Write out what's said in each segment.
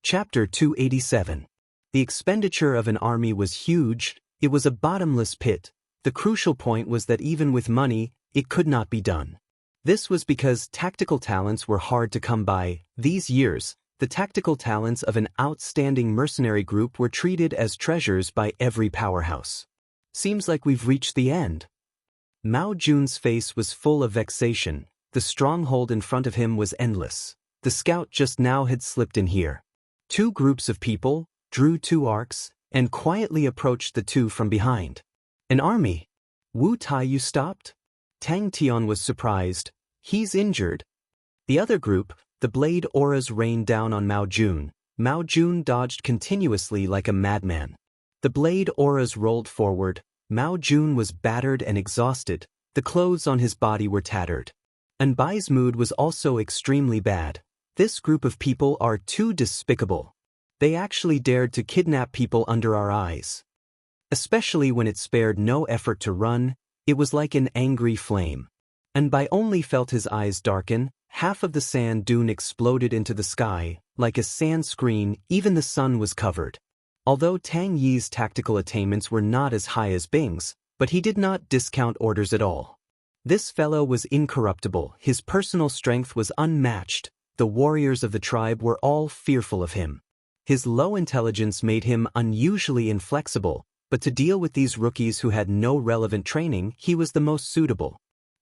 Chapter 287. The expenditure of an army was huge, it was a bottomless pit. The crucial point was that even with money, it could not be done. This was because tactical talents were hard to come by. These years, the tactical talents of an outstanding mercenary group were treated as treasures by every powerhouse. Seems like we've reached the end. Mao Jun's face was full of vexation. The stronghold in front of him was endless. The scout just now had slipped in here. Two groups of people drew two arcs and quietly approached the two from behind. An army. Wu Taiyu stopped? Tang Tian was surprised. He's injured. The other group, the blade auras rained down on Mao Jun. Mao Jun dodged continuously like a madman. The blade auras rolled forward. Mao Jun was battered and exhausted. The clothes on his body were tattered. Anbai's mood was also extremely bad. This group of people are too despicable. They actually dared to kidnap people under our eyes. Especially when it spared no effort to run, it was like an angry flame. Anbai only felt his eyes darken. Half of the sand dune exploded into the sky. Like a sand screen, even the sun was covered. Although Tang Yi's tactical attainments were not as high as Bing's, but he did not discount orders at all. This fellow was incorruptible. His personal strength was unmatched. The warriors of the tribe were all fearful of him. His low intelligence made him unusually inflexible, but to deal with these rookies who had no relevant training, he was the most suitable.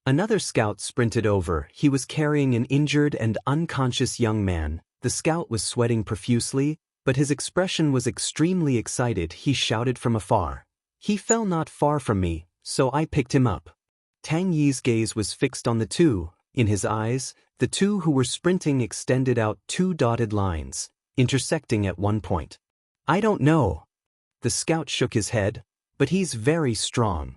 Another scout sprinted over. He was carrying an injured and unconscious young man. The scout was sweating profusely, but his expression was extremely excited. He shouted from afar. He fell not far from me, so I picked him up. Tang Yi's gaze was fixed on the two. In his eyes, the two who were sprinting extended out two dotted lines, intersecting at one point. I don't know. The scout shook his head, but he's very strong.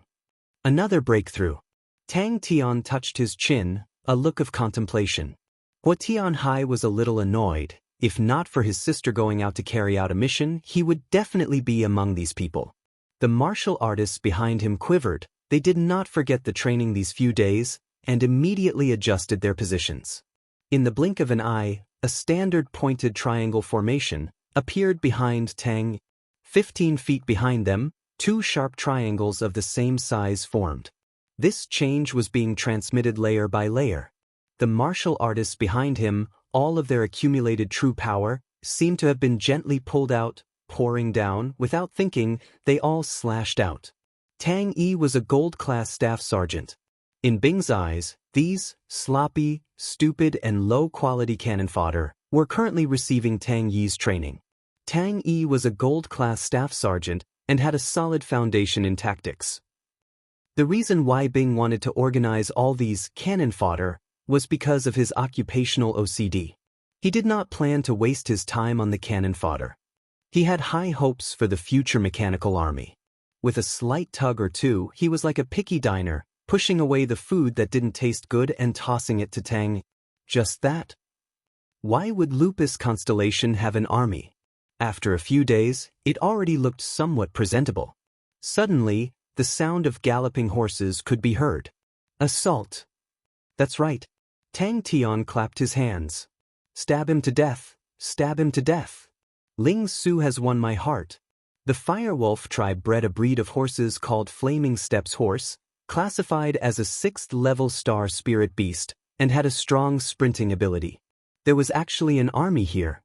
Another breakthrough. Tang Tian touched his chin, a look of contemplation. Hua Tianhai was a little annoyed. If not for his sister going out to carry out a mission, he would definitely be among these people. The martial artists behind him quivered. They did not forget the training these few days, and immediately adjusted their positions. In the blink of an eye, a standard pointed triangle formation appeared behind Tang. 15 feet behind them, two sharp triangles of the same size formed. This change was being transmitted layer by layer. The martial artists behind him, all of their accumulated true power, seemed to have been gently pulled out, pouring down. Without thinking, they all slashed out. Tang Yi was a gold-class staff sergeant. In Bing's eyes, these sloppy, stupid, and low-quality cannon fodder were currently receiving Tang Yi's training. Tang Yi was a gold-class staff sergeant and had a solid foundation in tactics. The reason why Bing wanted to organize all these cannon fodder was because of his occupational OCD. He did not plan to waste his time on the cannon fodder. He had high hopes for the future mechanical army. With a slight tug or two, he was like a picky diner, pushing away the food that didn't taste good and tossing it to Tang. Just that? Why would Lupus Constellation have an army? After a few days, it already looked somewhat presentable. Suddenly, the sound of galloping horses could be heard. Assault. That's right. Tang Tian clapped his hands. Stab him to death. Stab him to death. Ling Su has won my heart. The Firewolf tribe bred a breed of horses called Flaming Steps Horse, classified as a 6th-level star spirit beast, and had a strong sprinting ability. There was actually an army here.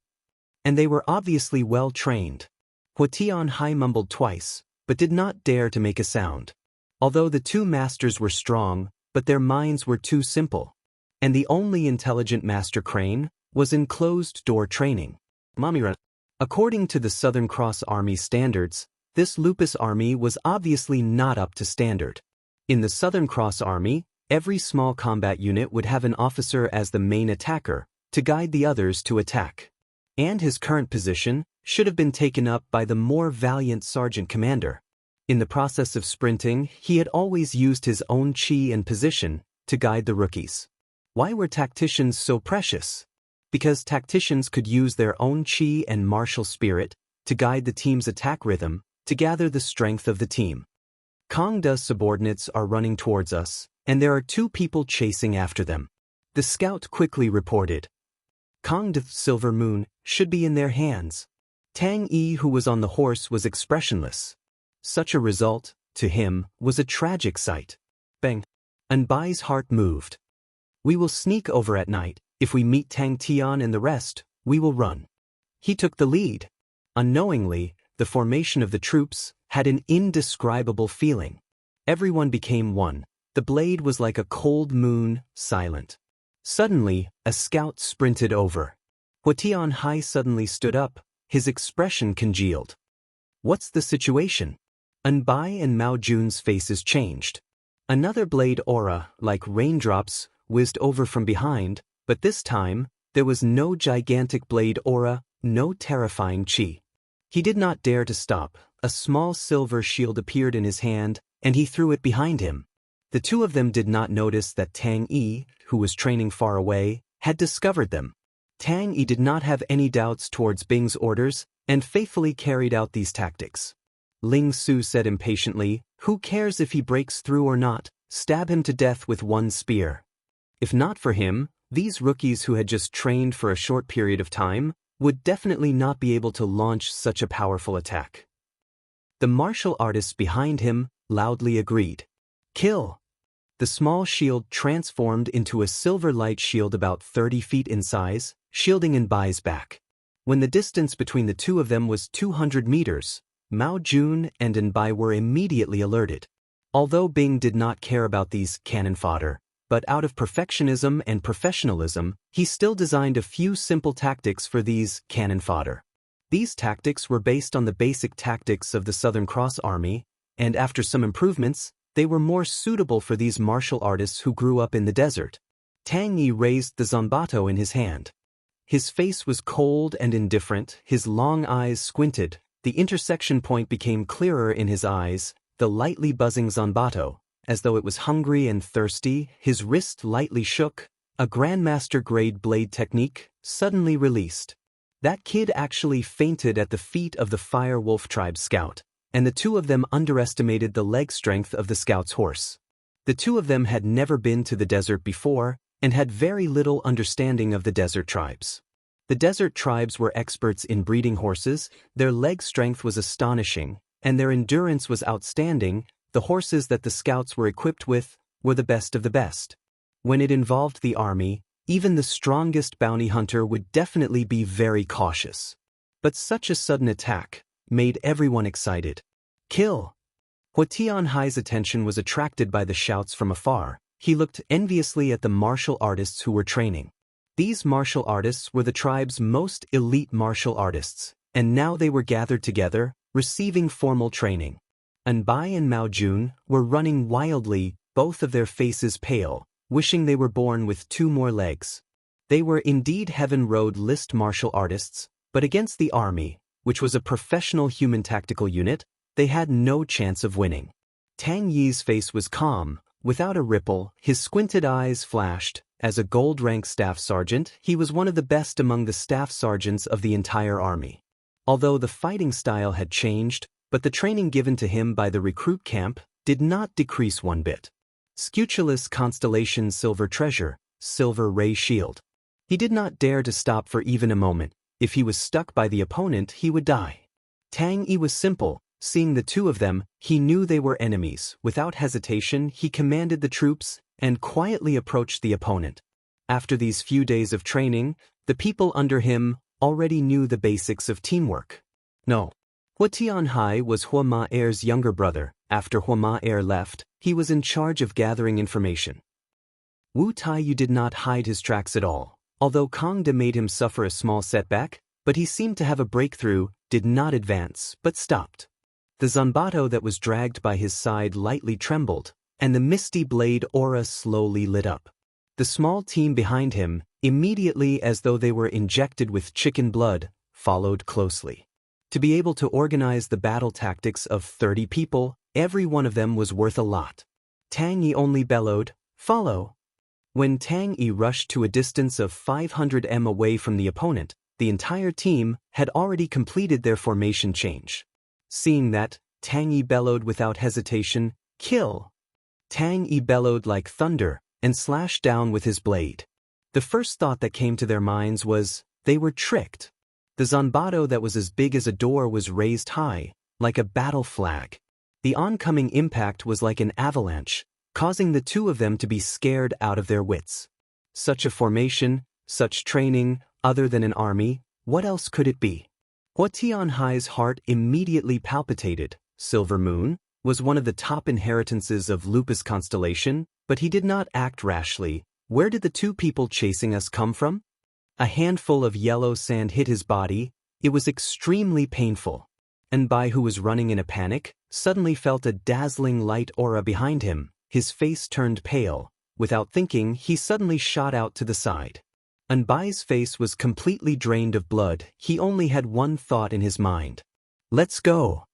And they were obviously well trained. Hua Tianhai mumbled twice, but did not dare to make a sound. Although the two masters were strong, but their minds were too simple. And the only intelligent Master Crane was in closed-door training. Mamira. According to the Southern Cross Army standards, this Lupus army was obviously not up to standard. In the Southern Cross Army, every small combat unit would have an officer as the main attacker, to guide the others to attack. And his current position should have been taken up by the more valiant sergeant commander. In the process of sprinting, he had always used his own chi and position to guide the rookies. Why were tacticians so precious? Because tacticians could use their own chi and martial spirit to guide the team's attack rhythm, to gather the strength of the team. Kongda's subordinates are running towards us, and there are two people chasing after them. The scout quickly reported. Kong's silver moon should be in their hands. Tang Yi, who was on the horse, was expressionless. Such a result, to him, was a tragic sight. Bang! Anbai's heart moved. We will sneak over at night. If we meet Tang Tian and the rest, we will run. He took the lead. Unknowingly, the formation of the troops had an indescribable feeling. Everyone became one. The blade was like a cold moon, silent. Suddenly, a scout sprinted over. Wuxian Hai suddenly stood up, his expression congealed. What's the situation? Anbai and Mao Jun's faces changed. Another blade aura, like raindrops, whizzed over from behind, but this time, there was no gigantic blade aura, no terrifying qi. He did not dare to stop. A small silver shield appeared in his hand, and he threw it behind him. The two of them did not notice that Tang Yi, who was training far away, had discovered them. Tang Yi did not have any doubts towards Bing's orders, and faithfully carried out these tactics. Ling Su said impatiently, "Who cares if he breaks through or not? Stab him to death with one spear." If not for him, these rookies who had just trained for a short period of time would definitely not be able to launch such a powerful attack. The martial artists behind him loudly agreed. Kill! The small shield transformed into a silver light shield about 30 feet in size, shielding Anbai's back. When the distance between the two of them was 200 meters, Mao Jun and Anbai were immediately alerted. Although Bing did not care about these cannon fodder, but out of perfectionism and professionalism, he still designed a few simple tactics for these cannon fodder. These tactics were based on the basic tactics of the Southern Cross Army, and after some improvements, they were more suitable for these martial artists who grew up in the desert. Tang Yi raised the zanbato in his hand. His face was cold and indifferent, his long eyes squinted, the intersection point became clearer in his eyes, the lightly buzzing zanbato, as though it was hungry and thirsty, his wrist lightly shook, a Grandmaster-grade blade technique, suddenly released. That kid actually fainted at the feet of the Fire Wolf Tribe scout, and the two of them underestimated the leg strength of the scout's horse. The two of them had never been to the desert before, and had very little understanding of the desert tribes. The desert tribes were experts in breeding horses, their leg strength was astonishing, and their endurance was outstanding. The horses that the scouts were equipped with were the best of the best. When it involved the army, even the strongest bounty hunter would definitely be very cautious. But such a sudden attack made everyone excited. Kill! Wuxian Hai's attention was attracted by the shouts from afar. He looked enviously at the martial artists who were training. These martial artists were the tribe's most elite martial artists, and now they were gathered together, receiving formal training. Anbai and Mao Jun were running wildly, both of their faces pale, wishing they were born with 2 more legs. They were indeed heaven-road list martial artists, but against the army, which was a professional human tactical unit, they had no chance of winning. Tang Yi's face was calm, without a ripple, his squinted eyes flashed. As a gold-rank staff sergeant, he was one of the best among the staff sergeants of the entire army. Although the fighting style had changed, but the training given to him by the recruit camp did not decrease one bit. Scutulus Constellation Silver Treasure, Silver Ray Shield. He did not dare to stop for even a moment. If he was stuck by the opponent, he would die. Tang Yi was simple. Seeing the two of them, he knew they were enemies. Without hesitation, he commanded the troops and quietly approached the opponent. After these few days of training, the people under him already knew the basics of teamwork. No. Wuxian Hai was Hua Ma-er's younger brother. After Hua Ma-er left, he was in charge of gathering information. Wu Taiyu did not hide his tracks at all. Although Kong De made him suffer a small setback, but he seemed to have a breakthrough, did not advance, but stopped. The zanbato that was dragged by his side lightly trembled, and the misty blade aura slowly lit up. The small team behind him, immediately as though they were injected with chicken blood, followed closely. To be able to organize the battle tactics of 30 people, every one of them was worth a lot. Tang Yi only bellowed, "Follow!" When Tang Yi rushed to a distance of 500 m away from the opponent, the entire team had already completed their formation change. Seeing that, Tang Yi bellowed without hesitation, "Kill!" Tang Yi bellowed like thunder, and slashed down with his blade. The first thought that came to their minds was, they were tricked. The zanbato that was as big as a door was raised high, like a battle flag. The oncoming impact was like an avalanche, causing the two of them to be scared out of their wits. Such a formation, such training, other than an army, what else could it be? Hua Tianhai's heart immediately palpitated. Silver Moon was one of the top inheritances of Lupus constellation, but he did not act rashly. Where did the two people chasing us come from? A handful of yellow sand hit his body. It was extremely painful. And Bai, who was running in a panic, suddenly felt a dazzling light aura behind him. His face turned pale. Without thinking, he suddenly shot out to the side. Anbai's face was completely drained of blood. He only had one thought in his mind. Let's go.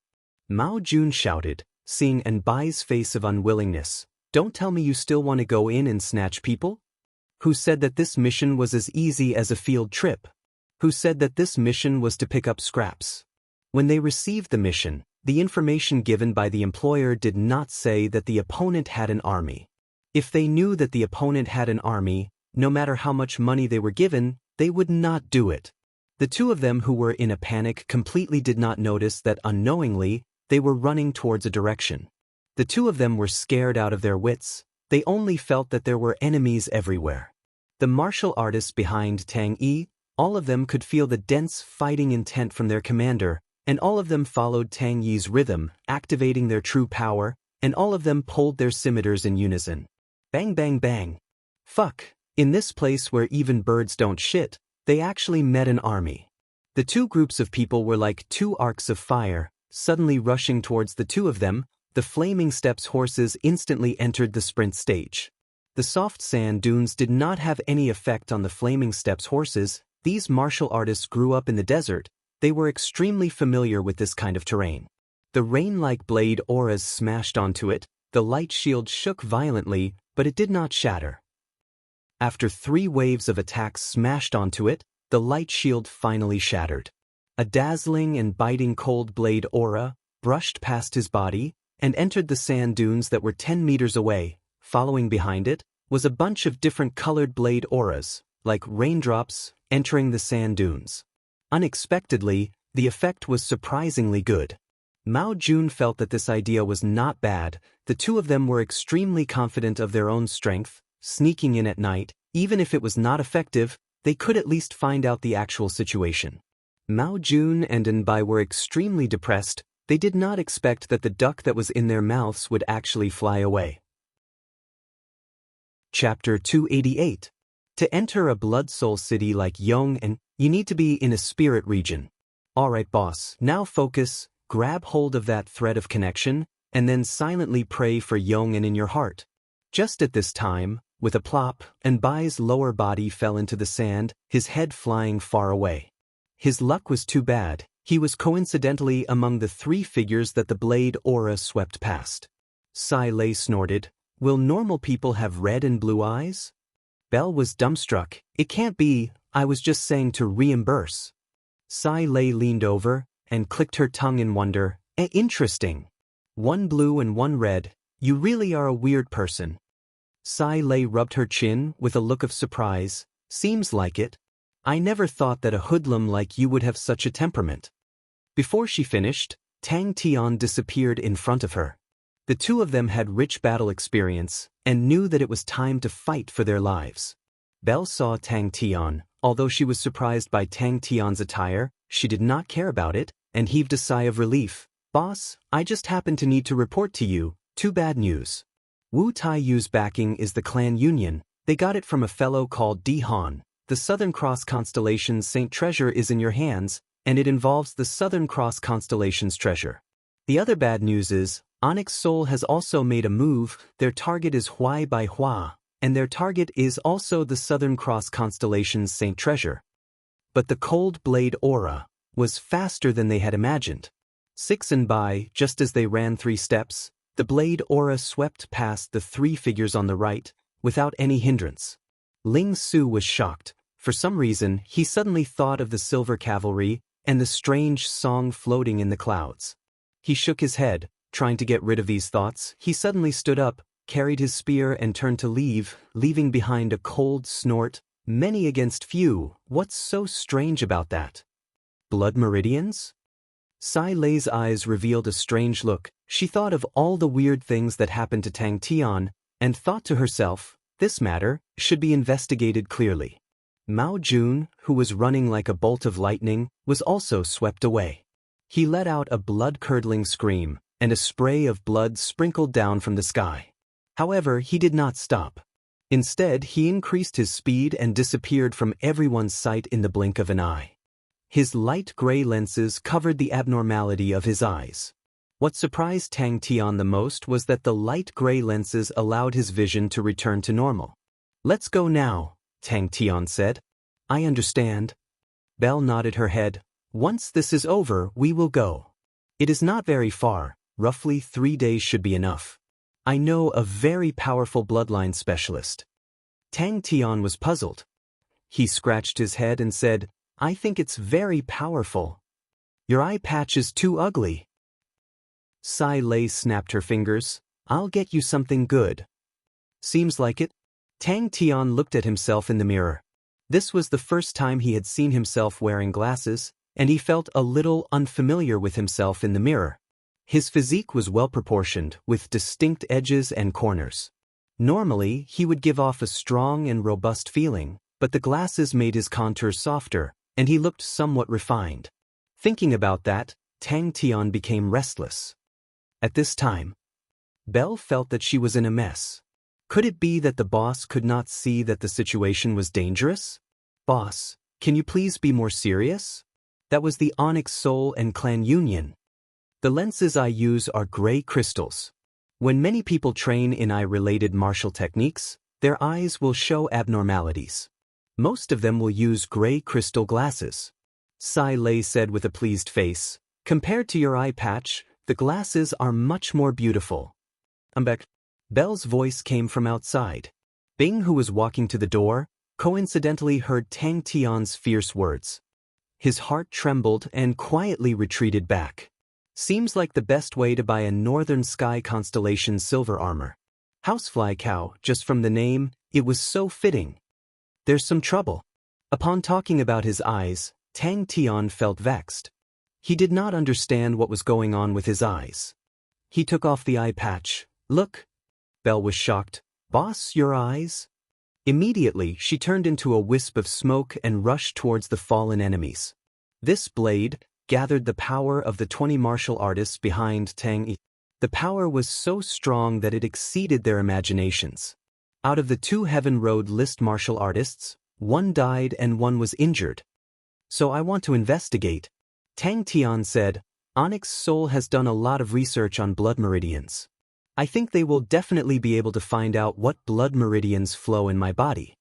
Mao Jun shouted, seeing Anbai's face of unwillingness. Don't tell me you still want to go in and snatch people? Who said that this mission was as easy as a field trip? Who said that this mission was to pick up scraps? When they received the mission, the information given by the employer did not say that the opponent had an army. If they knew that the opponent had an army, no matter how much money they were given, they would not do it. The two of them who were in a panic completely did not notice that unknowingly, they were running towards a direction. The two of them were scared out of their wits. They only felt that there were enemies everywhere. The martial artists behind Tang Yi, all of them could feel the dense fighting intent from their commander, and all of them followed Tang Yi's rhythm, activating their true power, and all of them pulled their scimitars in unison. Bang bang bang. Fuck, in this place where even birds don't shit, they actually met an army. The two groups of people were like two arcs of fire, suddenly rushing towards the two of them. The Flaming Steps horses instantly entered the sprint stage. The soft sand dunes did not have any effect on the Flaming Steps horses. These martial artists grew up in the desert. They were extremely familiar with this kind of terrain. The rain-like blade auras smashed onto it. The light shield shook violently, but it did not shatter. After 3 waves of attacks smashed onto it, the light shield finally shattered. A dazzling and biting cold blade aura brushed past his body and entered the sand dunes that were 10 meters away. Following behind it was a bunch of different colored blade auras, like raindrops, entering the sand dunes. Unexpectedly, the effect was surprisingly good. Mao Jun felt that this idea was not bad. The two of them were extremely confident of their own strength. Sneaking in at night, even if it was not effective, they could at least find out the actual situation. Mao Jun and Anbai were extremely depressed. They did not expect that the duck that was in their mouths would actually fly away. Chapter 288. To enter a blood soul city like Yong'an, you need to be in a spirit region. Alright boss, now focus, grab hold of that thread of connection, and then silently pray for Yong'an in your heart. Just at this time, with a plop, Anbai's lower body fell into the sand, his head flying far away. His luck was too bad. He was coincidentally among the 3 figures that the blade aura swept past. Sai Lei snorted, "Will normal people have red and blue eyes?" Belle was dumbstruck. "It can't be, I was just saying to reimburse." Sai Lei leaned over and clicked her tongue in wonder. Interesting. 1 blue and 1 red. You really are a weird person." Sai Lei rubbed her chin with a look of surprise. "Seems like it. I never thought that a hoodlum like you would have such a temperament." Before she finished, Tang Tian disappeared in front of her. The two of them had rich battle experience and knew that it was time to fight for their lives. Belle saw Tang Tian. Although she was surprised by Tang Tian's attire, she did not care about it and heaved a sigh of relief. "Boss, I just happened to need to report to you. Too bad news. Wu Taiyu's backing is the clan union. They got it from a fellow called Di Han. The Southern Cross Constellation's Saint Treasure is in your hands, and it involves the Southern Cross Constellation's treasure. The other bad news is, Onyx Soul has also made a move. Their target is Huai by Hua, and their target is also the Southern Cross Constellation's Saint Treasure." But the cold blade aura was faster than they had imagined. 6 and by, just as they ran 3 steps, the blade aura swept past the 3 figures on the right, without any hindrance. Ling Su was shocked. For some reason, he suddenly thought of the Silver Cavalry and the strange song floating in the clouds. He shook his head, trying to get rid of these thoughts. He suddenly stood up, carried his spear and turned to leave, leaving behind a cold snort. Many against few, what's so strange about that? Blood meridians? Sai Lei's eyes revealed a strange look. She thought of all the weird things that happened to Tang Tian, and thought to herself, this matter should be investigated clearly. Mao Jun, who was running like a bolt of lightning, was also swept away. He let out a blood-curdling scream, and a spray of blood sprinkled down from the sky. However, he did not stop. Instead, he increased his speed and disappeared from everyone's sight in the blink of an eye. His light gray lenses covered the abnormality of his eyes. What surprised Tang Tian the most was that the light gray lenses allowed his vision to return to normal. Let's go now, Tang Tian said. I understand. Belle nodded her head. Once this is over, we will go. It is not very far, roughly 3 days should be enough. I know a very powerful bloodline specialist. Tang Tian was puzzled. He scratched his head and said, I think it's very powerful. Your eye patch is too ugly. Sai Lei snapped her fingers. I'll get you something good. Seems like it. Tang Tian looked at himself in the mirror. This was the first time he had seen himself wearing glasses, and he felt a little unfamiliar with himself in the mirror. His physique was well-proportioned, with distinct edges and corners. Normally, he would give off a strong and robust feeling, but the glasses made his contours softer, and he looked somewhat refined. Thinking about that, Tang Tian became restless. At this time, Belle felt that she was in a mess. Could it be that the boss could not see that the situation was dangerous? Boss, can you please be more serious? That was the Onyx Soul and Clan Union. The lenses I use are gray crystals. When many people train in eye-related martial techniques, their eyes will show abnormalities. Most of them will use gray crystal glasses. Sai Lei said with a pleased face, compared to your eye patch, the glasses are much more beautiful. Embark. Belle's voice came from outside. Bing, who was walking to the door, coincidentally heard Tang Tian's fierce words. His heart trembled and quietly retreated back. Seems like the best way to buy a northern sky constellation silver armor. Housefly cow, just from the name, it was so fitting. There's some trouble. Upon talking about his eyes, Tang Tian felt vexed. He did not understand what was going on with his eyes. He took off the eye patch. Look. Belle was shocked. Boss, your eyes? Immediately, she turned into a wisp of smoke and rushed towards the fallen enemies. This blade gathered the power of the 20 martial artists behind Tang. The power was so strong that it exceeded their imaginations. Out of the 2 Heaven Road list martial artists, 1 died and 1 was injured. So I want to investigate. Tang Tian said, Onyx Soul has done a lot of research on blood meridians. I think they will definitely be able to find out what blood meridians flow in my body.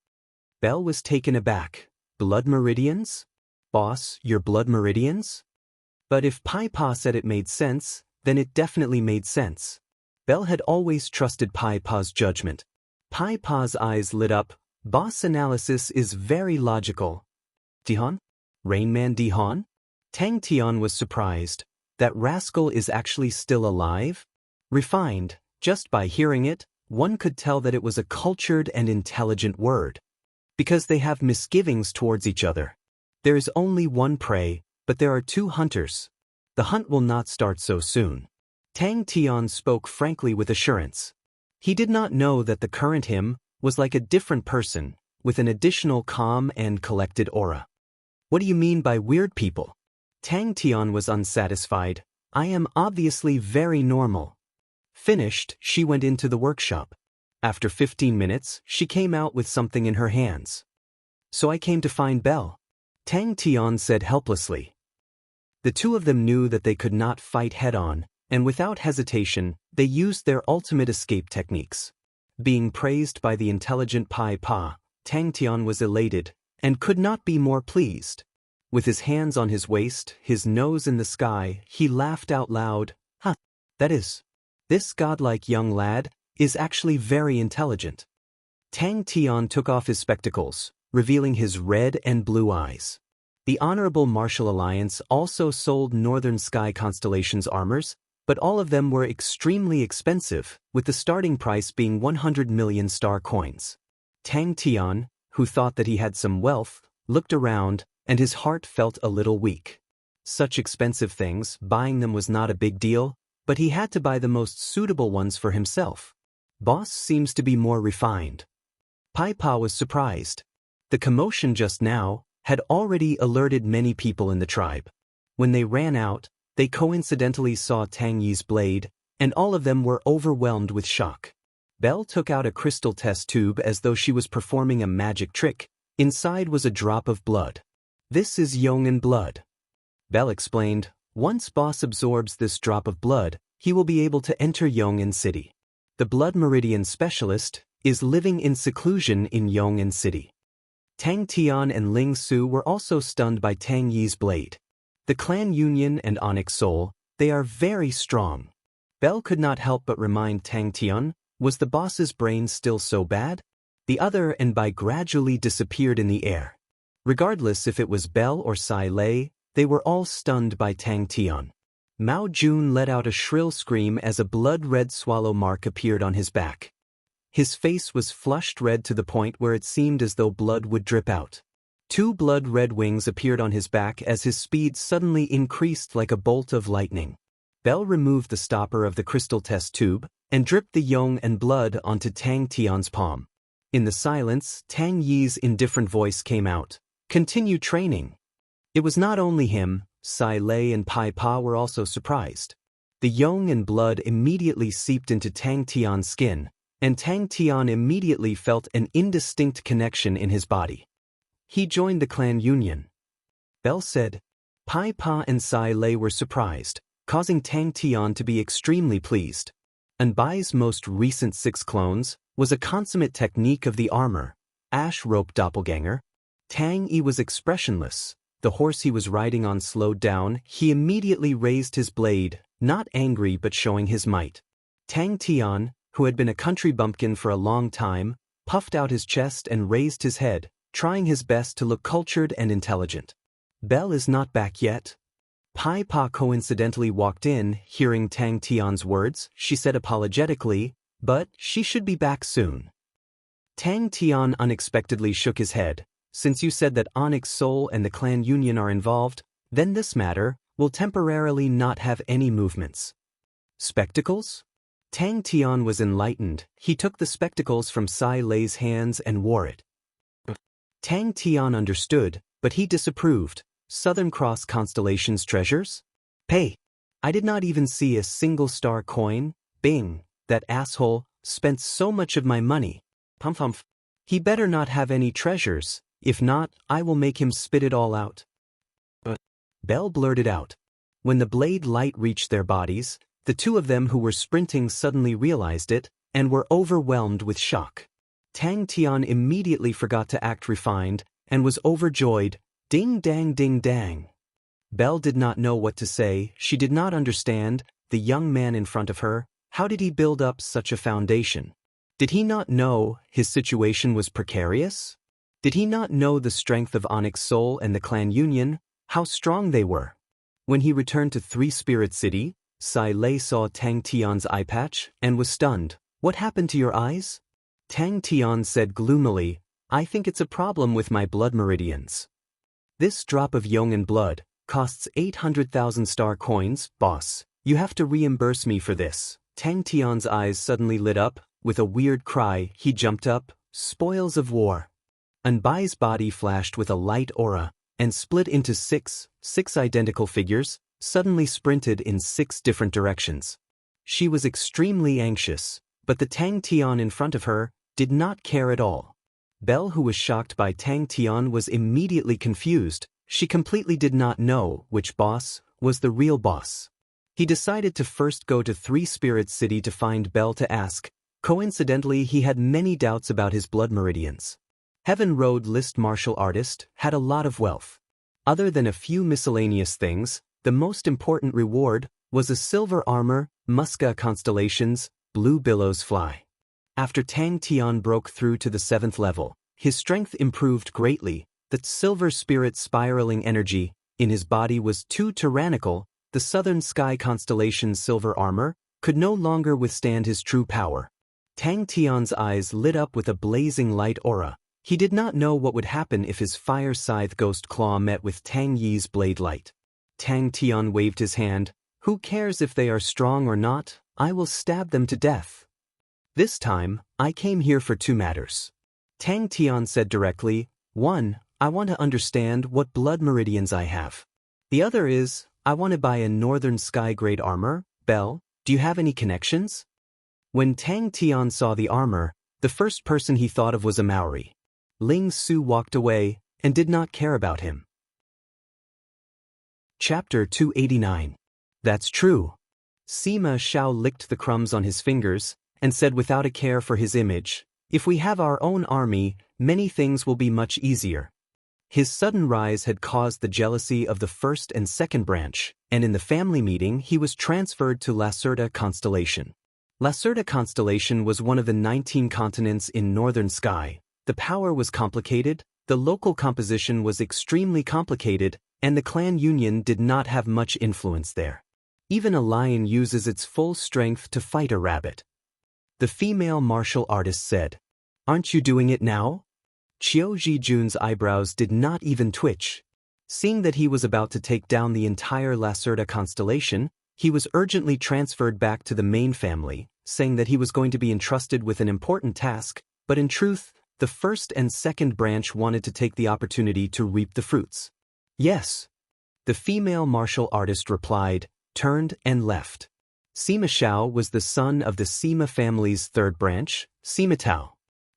Belle was taken aback. Blood meridians? Boss, your blood meridians? But if Pai Pa said it made sense, then it definitely made sense. Belle had always trusted Pai Pa's judgment. Pai Pa's eyes lit up. Boss analysis is very logical. Dihan? Rainman Dihan? Tang Tian was surprised. That rascal is actually still alive? Refined, just by hearing it, one could tell that it was a cultured and intelligent word. Because they have misgivings towards each other. There is only one prey, but there are 2 hunters. The hunt will not start so soon. Tang Tian spoke frankly with assurance. He did not know that the current him was like a different person, with an additional calm and collected aura. What do you mean by weird people? Tang Tian was unsatisfied. I am obviously very normal. Finished, she went into the workshop. After 15 minutes, she came out with something in her hands. So I came to find Belle. Tang Tian said helplessly. The 2 of them knew that they could not fight head-on, and without hesitation, they used their ultimate escape techniques. Being praised by the intelligent Pai Pa, Tang Tian was elated, and could not be more pleased. With his hands on his waist, his nose in the sky, he laughed out loud. Ha! That is. This godlike young lad is actually very intelligent. Tang Tian took off his spectacles, revealing his red and blue eyes. The Honorable Martial Alliance also sold Northern Sky Constellation's armors, but all of them were extremely expensive, with the starting price being 100 million star coins. Tang Tian, who thought that he had some wealth, looked around, and his heart felt a little weak. Such expensive things, buying them was not a big deal, but he had to buy the most suitable ones for himself. Boss seems to be more refined. Pai Pa was surprised. The commotion just now had already alerted many people in the tribe. When they ran out, they coincidentally saw Tang Yi's blade, and all of them were overwhelmed with shock. Belle took out a crystal test tube as though she was performing a magic trick. Inside was a drop of blood. "This is Yong'an blood," Belle explained. "Once Boss absorbs this drop of blood, he will be able to enter Yong'an City. The blood meridian specialist is living in seclusion in Yong'an City." Tang Tian and Ling Su were also stunned by Tang Yi's blade. The clan Union and Onyx Soul, they are very strong. Belle could not help but remind Tang Tian, was the boss's brain still so bad? The other and Bai gradually disappeared in the air. Regardless if it was Belle or Sai Lei, they were all stunned by Tang Tian. Mao Jun let out a shrill scream as a blood-red swallow mark appeared on his back. His face was flushed red to the point where it seemed as though blood would drip out. 2 blood-red wings appeared on his back as his speed suddenly increased like a bolt of lightning. Belle removed the stopper of the crystal test tube and dripped the Yong'an blood onto Tang Tian's palm. In the silence, Tang Yi's indifferent voice came out. "Continue training." It was not only him, Sai Lei and Pai Pa were also surprised. The Yong'an blood immediately seeped into Tang Tian's skin, and Tang Tian immediately felt an indistinct connection in his body. He joined the clan Union. Belle said. Pai Pa and Sai Lei were surprised, causing Tang Tian to be extremely pleased. Anbai's most recent 6 clones was a consummate technique of the armor, ash rope doppelganger. Tang Yi was expressionless. The horse he was riding on slowed down. He immediately raised his blade, not angry but showing his might. Tang Tian, who had been a country bumpkin for a long time, puffed out his chest and raised his head, trying his best to look cultured and intelligent. "Belle is not back yet." Pai Pa coincidentally walked in, hearing Tang Tian's words. She said apologetically, "But she should be back soon." Tang Tian unexpectedly shook his head. "Since you said that Onyx Soul and the clan Union are involved, then this matter will temporarily not have any movements." "Spectacles?" Tang Tian was enlightened. He took the spectacles from Sai Lei's hands and wore it. Tang Tian understood, but he disapproved. "Southern Cross Constellation's treasures? Pay. I did not even see a single star coin. Bing, that asshole spent so much of my money. Pumph. He better not have any treasures. If not, I will make him spit it all out." Belle blurted out. When the blade light reached their bodies, the 2 of them who were sprinting suddenly realized it, and were overwhelmed with shock. Tang Tian immediately forgot to act refined, and was overjoyed. Ding dang ding dang. Belle did not know what to say. She did not understand the young man in front of her. How did he build up such a foundation? Did he not know his situation was precarious? Did he not know the strength of Onyx Soul and the clan Union, how strong they were? When he returned to 3 Spirit City, Sai Lei saw Tang Tian's eye patch and was stunned. "What happened to your eyes?" Tang Tian said gloomily, "I think it's a problem with my blood meridians. This drop of Yong'an blood costs 800,000 star coins, boss. You have to reimburse me for this." Tang Tian's eyes suddenly lit up. With a weird cry, he jumped up. "Spoils of war." Anbai's body flashed with a light aura, and split into six identical figures, suddenly sprinted in 6 different directions. She was extremely anxious, but the Tang Tian in front of her did not care at all. Belle, who was shocked by Tang Tian, was immediately confused. She completely did not know which boss was the real boss. He decided to first go to 3 Spirit City to find Belle to ask. Coincidentally, he had many doubts about his blood meridians. Heaven Road list martial artist had a lot of wealth. Other than a few miscellaneous things, the most important reward was a silver armor, Musca constellations, blue billows fly. After Tang Tian broke through to the 7th level, his strength improved greatly. The silver spirit spiraling energy in his body was too tyrannical. The southern sky constellation's silver armor could no longer withstand his true power. Tang Tian's eyes lit up with a blazing light aura. He did not know what would happen if his fire scythe ghost claw met with Tang Yi's blade light. Tang Tian waved his hand. Who cares if they are strong or not? I will stab them to death. This time, I came here for two matters. Tang Tian said directly. One, I want to understand what blood meridians I have. The other is, I want to buy a northern sky-grade armor. Belle, do you have any connections? When Tang Tian saw the armor, the first person he thought of was a Maori. Ling Su walked away and did not care about him. Chapter 289. That's true. Sima Xiao licked the crumbs on his fingers and said without a care for his image, if we have our own army, many things will be much easier. His sudden rise had caused the jealousy of the first and second branch, and in the family meeting he was transferred to Lacerda constellation. Lacerda constellation was one of the 19 continents in northern sky. The power was complicated, the local composition was extremely complicated, and the clan union did not have much influence there. Even a lion uses its full strength to fight a rabbit. The female martial artist said, "Aren't you doing it now?" Qiu Zhijun's eyebrows did not even twitch. Seeing that he was about to take down the entire Lacerda constellation, he was urgently transferred back to the main family, saying that he was going to be entrusted with an important task, but in truth, the first and second branch wanted to take the opportunity to reap the fruits. Yes. The female martial artist replied, turned and left. Sima Xiao was the son of the Sima family's third branch, Sima Tao.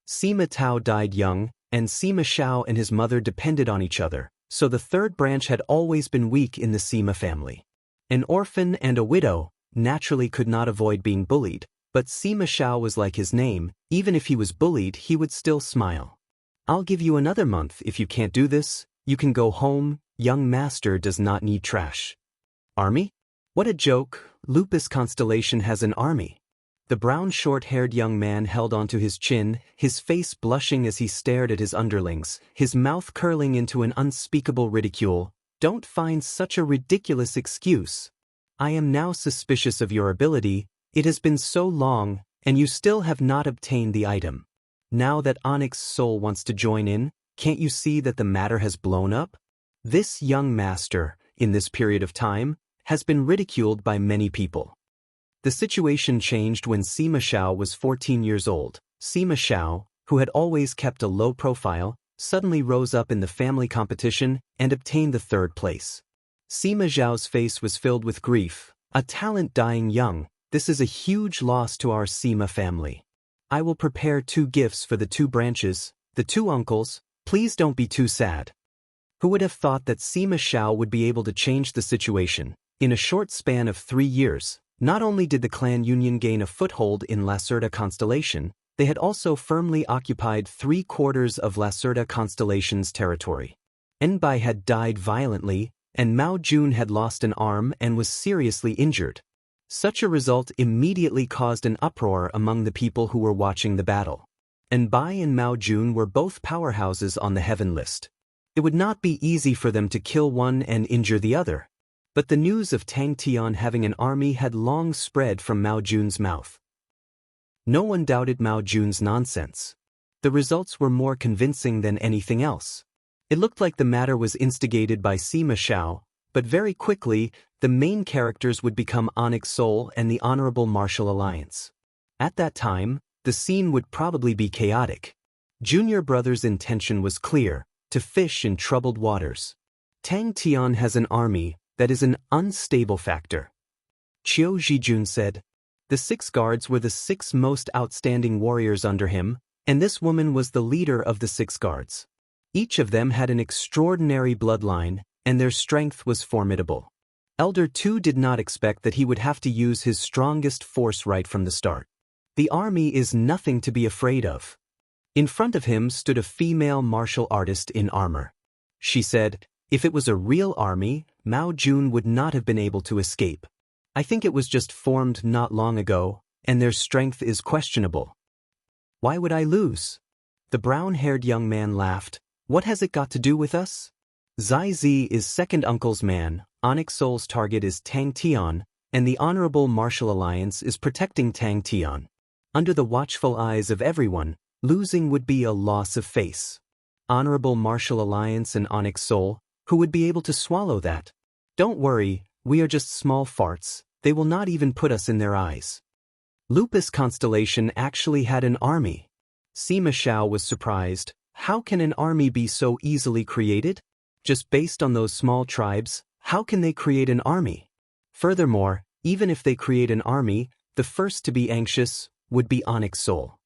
Sima Tao died young, and Sima Xiao and his mother depended on each other, so the third branch had always been weak in the Sima family. An orphan and a widow naturally could not avoid being bullied, but Sima Xiao was like his name, even if he was bullied he would still smile. I'll give you another month if you can't do this, you can go home, young master does not need trash. Army? What a joke, Lupus constellation has an army. The brown short-haired young man held onto his chin, his face blushing as he stared at his underlings, his mouth curling into an unspeakable ridicule. Don't find such a ridiculous excuse. I am now suspicious of your ability. It has been so long, and you still have not obtained the item. Now that Onyx Soul wants to join in, can't you see that the matter has blown up? This young master, in this period of time, has been ridiculed by many people. The situation changed when Sima Xiao was 14 years old. Sima Xiao, who had always kept a low profile, suddenly rose up in the family competition and obtained the third place. Sima Xiao's face was filled with grief. A talent dying young, this is a huge loss to our Sima family. I will prepare 2 gifts for the 2 branches, the 2 uncles, please don't be too sad. Who would have thought that Sima Xiao would be able to change the situation? In a short span of 3 years, not only did the clan union gain a foothold in Lacerda constellation, they had also firmly occupied 3/4 of Lacerda constellation's territory. Enbai had died violently, and Mao Jun had lost an arm and was seriously injured. Such a result immediately caused an uproar among the people who were watching the battle. Enbai and Mao Jun were both powerhouses on the heaven list. It would not be easy for them to kill one and injure the other. But the news of Tang Tian having an army had long spread from Mao Jun's mouth. No one doubted Mao Jun's nonsense. The results were more convincing than anything else. It looked like the matter was instigated by Sima Xiao, but very quickly, the main characters would become Onyx Soul and the Honorable Martial Alliance. At that time, the scene would probably be chaotic. Junior Brother's intention was clear, to fish in troubled waters. Tang Tian has an army that is an unstable factor. Qiu Zhijun said. The 6 guards were the 6 most outstanding warriors under him, and this woman was the leader of the 6 guards. Each of them had an extraordinary bloodline, and their strength was formidable. Elder Tu did not expect that he would have to use his strongest force right from the start. The army is nothing to be afraid of. In front of him stood a female martial artist in armor. She said, if it was a real army, Mao Jun would not have been able to escape. I think it was just formed not long ago, and their strength is questionable. Why would I lose? The brown-haired young man laughed. What has it got to do with us? Zai Zi is second uncle's man, Onyx Soul's target is Tang Tian, and the Honorable Martial Alliance is protecting Tang Tian. Under the watchful eyes of everyone, Losing would be a loss of face. Honorable Martial Alliance and Onyx Soul, who would be able to swallow that? Don't worry, we are just small farts, they will not even put us in their eyes. Lupus Constellation actually had an army. Sima Xiao was surprised. How can an army be so easily created? Just based on those small tribes, how can they create an army? Furthermore, even if they create an army, the first to be anxious would be Onyx Soul.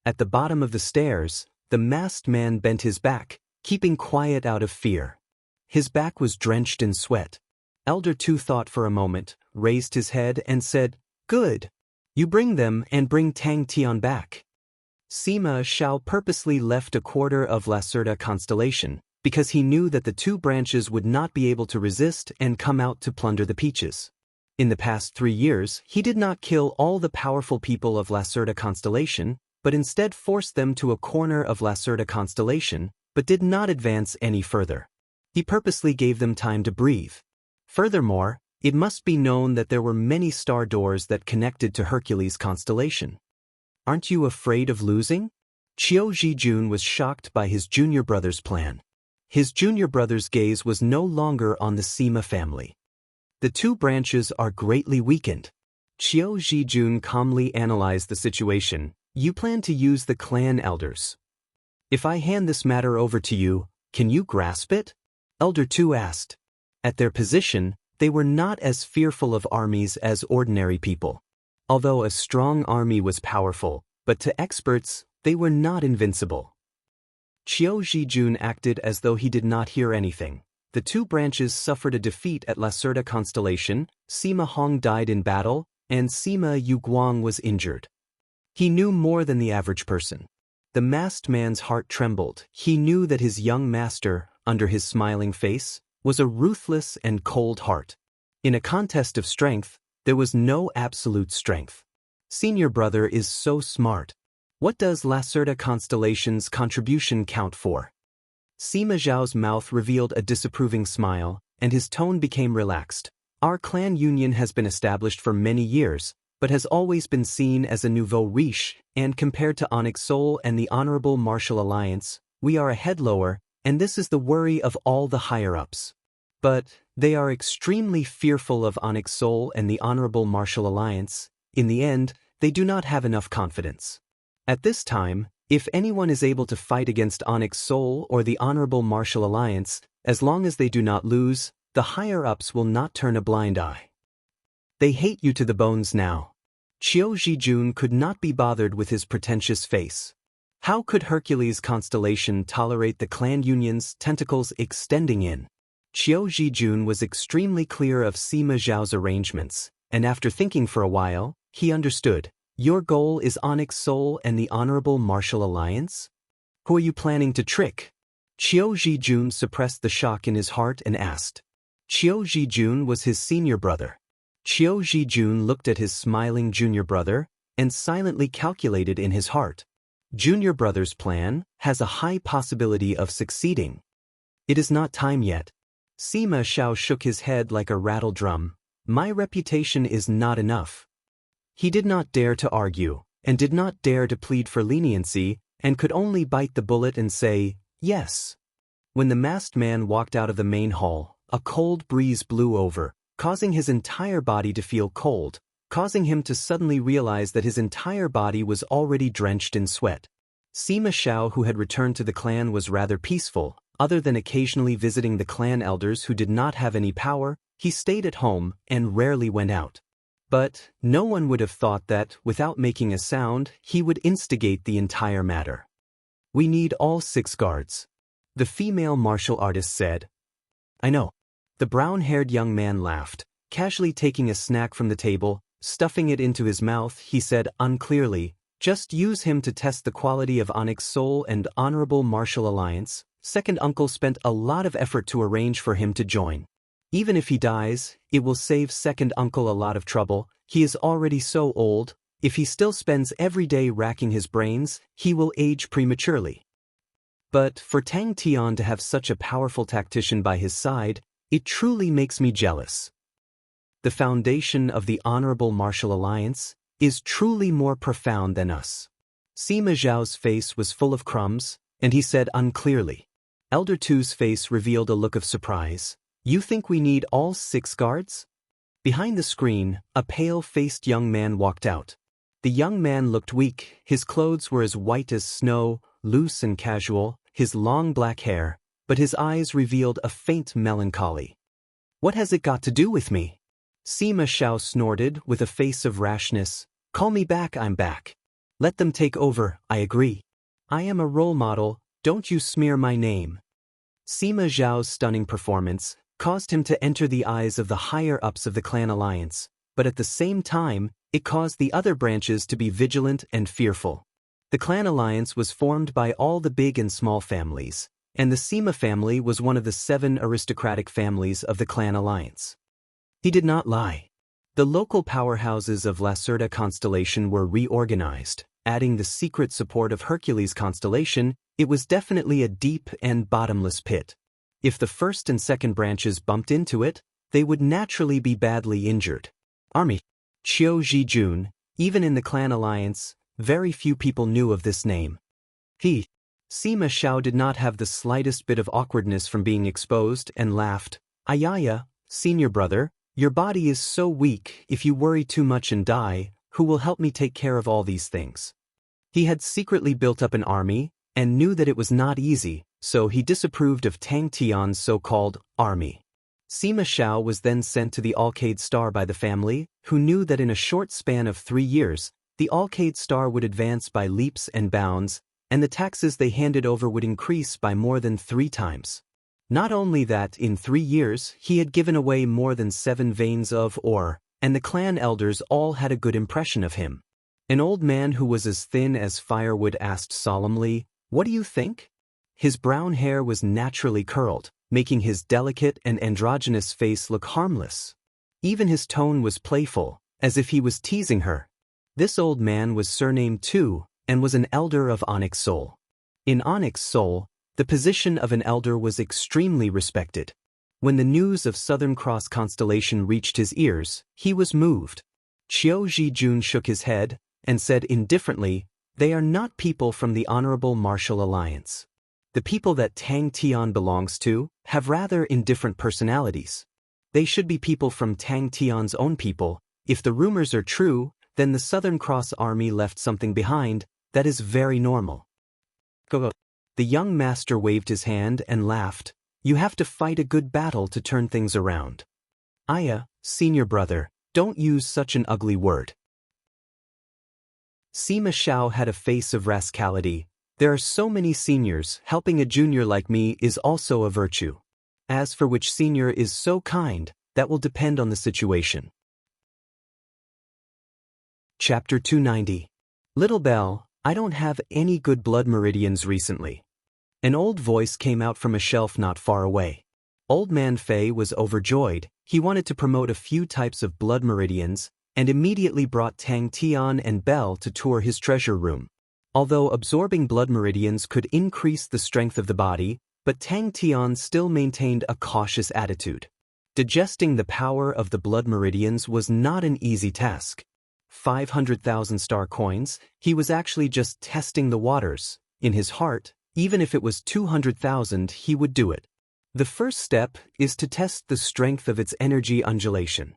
At the bottom of the stairs, the masked man bent his back, keeping quiet out of fear. His back was drenched in sweat. Elder Two thought for a moment, raised his head and said, "Good. You bring them and bring Tang Tian back." Sima Xiao purposely left a quarter of Lacerda Constellation, because he knew that the two branches would not be able to resist and come out to plunder the peaches. In the past 3 years, he did not kill all the powerful people of Lacerda Constellation, but instead forced them to a corner of Lacerda Constellation, but did not advance any further. He purposely gave them time to breathe. Furthermore, it must be known that there were many star doors that connected to Hercules Constellation. Aren't you afraid of losing? Qiu Zhijun was shocked by his junior brother's plan. His junior brother's gaze was no longer on the Sima family. The two branches are greatly weakened. Qiu Zhijun calmly analyzed the situation. You plan to use the clan elders. If I hand this matter over to you, can you grasp it? Elder Two asked. At their position, they were not as fearful of armies as ordinary people. Although a strong army was powerful, but to experts, they were not invincible. Qiu Zhijun acted as though he did not hear anything. The two branches suffered a defeat at Lacerda Constellation, Sima Hong died in battle, and Sima Yuguang was injured. He knew more than the average person. The masked man's heart trembled. He knew that his young master, under his smiling face, was a ruthless and cold heart. In a contest of strength, there was no absolute strength. Senior brother is so smart. What does Lacerda Constellation's contribution count for? Sima Zhao's mouth revealed a disapproving smile, and his tone became relaxed. Our clan union has been established for many years, but has always been seen as a nouveau riche, and compared to Onyx Soul and the Honorable Martial Alliance, we are a head lower, and this is the worry of all the higher-ups. But they are extremely fearful of Onyx Soul and the Honorable Martial Alliance. In the end, they do not have enough confidence. At this time, if anyone is able to fight against Onyx Soul or the Honorable Martial Alliance, as long as they do not lose, the higher-ups will not turn a blind eye. They hate you to the bones now. Qiu Zhijun could not be bothered with his pretentious face. How could Hercules Constellation tolerate the clan union's tentacles extending in? Qiu Zhijun was extremely clear of Sima Zhao's arrangements, and after thinking for a while, he understood. Your goal is Onyx Soul and the Honorable Martial Alliance? Who are you planning to trick? Qiu Zhijun suppressed the shock in his heart and asked. Qiu Zhijun was his senior brother. Qiu Zhijun looked at his smiling junior brother and silently calculated in his heart. Junior brother's plan has a high possibility of succeeding. It is not time yet. Sima Xiao shook his head like a rattle drum. My reputation is not enough. He did not dare to argue, and did not dare to plead for leniency, and could only bite the bullet and say, yes. When the masked man walked out of the main hall, a cold breeze blew over, causing his entire body to feel cold, causing him to suddenly realize that his entire body was already drenched in sweat. Sima Xiao, who had returned to the clan, was rather peaceful. Other than occasionally visiting the clan elders who did not have any power, he stayed at home and rarely went out. But no one would have thought that, without making a sound, he would instigate the entire matter. We need all 6 guards. The female martial artist said. I know. The brown-haired young man laughed, casually taking a snack from the table, stuffing it into his mouth. He said unclearly, just use him to test the quality of Onyx Soul and Honorable Martial Alliance. Second uncle spent a lot of effort to arrange for him to join. Even if he dies, it will save second uncle a lot of trouble. He is already so old. If he still spends every day racking his brains, he will age prematurely. But for Tang Tian to have such a powerful tactician by his side, it truly makes me jealous. The foundation of the Honorable Martial Alliance is truly more profound than us. Sima Zhao's face was full of crumbs, and he said unclearly. Elder Tu's face revealed a look of surprise. You think we need all 6 guards? Behind the screen, a pale-faced young man walked out. The young man looked weak, his clothes were as white as snow, loose and casual, his long black hair, but his eyes revealed a faint melancholy. What has it got to do with me? Sima Zhao snorted with a face of rashness. Call me back, I'm back. Let them take over, I agree. I am a role model, don't you smear my name. Sima Zhao's stunning performance caused him to enter the eyes of the higher-ups of the clan alliance, but at the same time, it caused the other branches to be vigilant and fearful. The clan alliance was formed by all the big and small families, and the Sima family was one of the 7 aristocratic families of the clan alliance. He did not lie. The local powerhouses of Lacerda constellation were reorganized. Adding the secret support of Hercules constellation, it was definitely a deep and bottomless pit. If the first and second branches bumped into it, they would naturally be badly injured. Army. Qiu Zhijun, even in the clan alliance, very few people knew of this name. Sima Zhao did not have the slightest bit of awkwardness from being exposed and laughed. Ayaya, senior brother, your body is so weak, if you worry too much and die, who will help me take care of all these things? He had secretly built up an army, and knew that it was not easy, so he disapproved of Tang Tian's so-called army. Sima Zhao was then sent to the Alcade Star by the family, who knew that in a short span of 3 years, the Alcade Star would advance by leaps and bounds, and the taxes they handed over would increase by more than 3 times. Not only that, in 3 years, he had given away more than 7 veins of ore, and the clan elders all had a good impression of him. An old man who was as thin as firewood asked solemnly, "What do you think?" His brown hair was naturally curled, making his delicate and androgynous face look harmless. Even his tone was playful, as if he was teasing her. This old man was surnamed Tu, and was an elder of Onyx Soul. In Onyx Soul, the position of an elder was extremely respected. When the news of Southern Cross constellation reached his ears, he was moved. Qiu Zhijun shook his head, and said indifferently, "They are not people from the Honorable Martial Alliance. The people that Tang Tian belongs to have rather indifferent personalities. They should be people from Tang Tian's own people. If the rumors are true, then the Southern Cross Army left something behind. That is very normal." Go. The young master waved his hand and laughed. "You have to fight a good battle to turn things around. Aya, senior brother, don't use such an ugly word." Sima Zhao had a face of rascality. There are so many seniors, helping a junior like me is also a virtue. As for which senior is so kind, that will depend on the situation. Chapter 290. Little Belle, I don't have any good blood meridians recently. An old voice came out from a shelf not far away. Old Man Fei was overjoyed. He wanted to promote a few types of blood meridians, and immediately brought Tang Tian and Belle to tour his treasure room. Although absorbing blood meridians could increase the strength of the body, but Tang Tian still maintained a cautious attitude. Digesting the power of the blood meridians was not an easy task. 500,000 star coins, he was actually just testing the waters. In his heart, even if it was 200,000, he would do it. The first step is to test the strength of its energy undulation.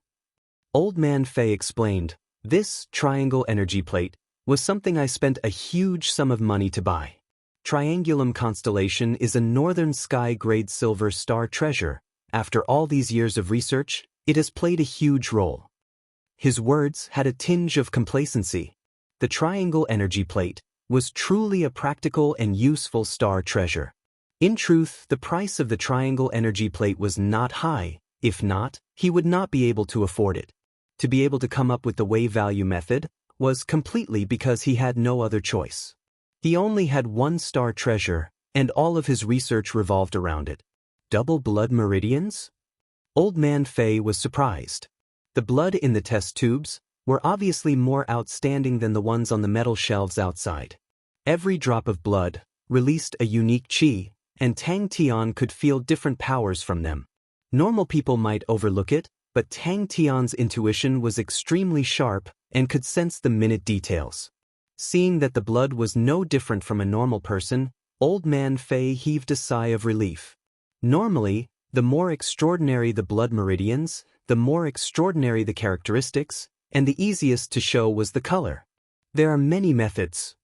Old Man Fei explained, "This triangle energy plate was something I spent a huge sum of money to buy. Triangulum constellation is a northern sky-grade silver star treasure. After all these years of research, it has played a huge role." His words had a tinge of complacency. The triangle energy plate was truly a practical and useful star treasure. In truth, the price of the triangle energy plate was not high. If not, he would not be able to afford it. To be able to come up with the way value method was completely because he had no other choice. He only had 1 star treasure, and all of his research revolved around it. Double blood meridians? Old Man Fei was surprised. The blood in the test tubes were obviously more outstanding than the ones on the metal shelves outside. Every drop of blood released a unique qi, and Tang Tian could feel different powers from them. Normal people might overlook it, but Tang Tian's intuition was extremely sharp and could sense the minute details. Seeing that the blood was no different from a normal person, Old Man Fei heaved a sigh of relief. Normally, the more extraordinary the blood meridians, the more extraordinary the characteristics, and the easiest to show was the color. There are many methods.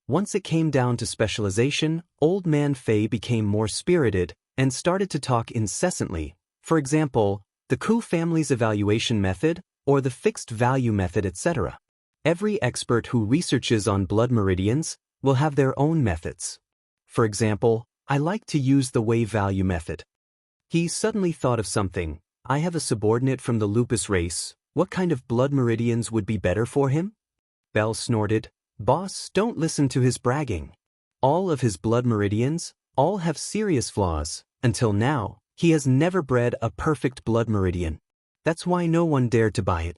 Once it came down to specialization, Old Man Fei became more spirited and started to talk incessantly. For example, the Ku family's evaluation method, or the fixed value method, etc. Every expert who researches on blood meridians will have their own methods. For example, I like to use the wave value method. He suddenly thought of something. I have a subordinate from the lupus race. What kind of blood meridians would be better for him? Bell snorted. Boss, don't listen to his bragging. All of his blood meridians, all have serious flaws. Until now, he has never bred a perfect blood meridian. That's why no one dared to buy it.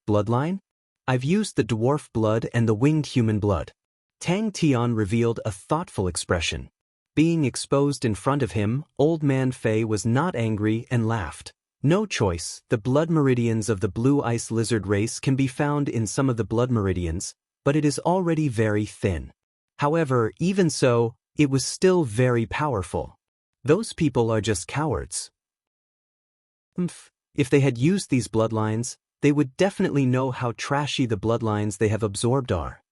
Bloodline? I've used the dwarf blood and the winged human blood. Tang Tian revealed a thoughtful expression. Being exposed in front of him, Old Man Fei was not angry and laughed. No choice, the blood meridians of the blue ice lizard race can be found in some of the blood meridians, but it is already very thin. However, even so, it was still very powerful. Those people are just cowards. If they had used these bloodlines, they would definitely know how trashy the bloodlines they have absorbed are.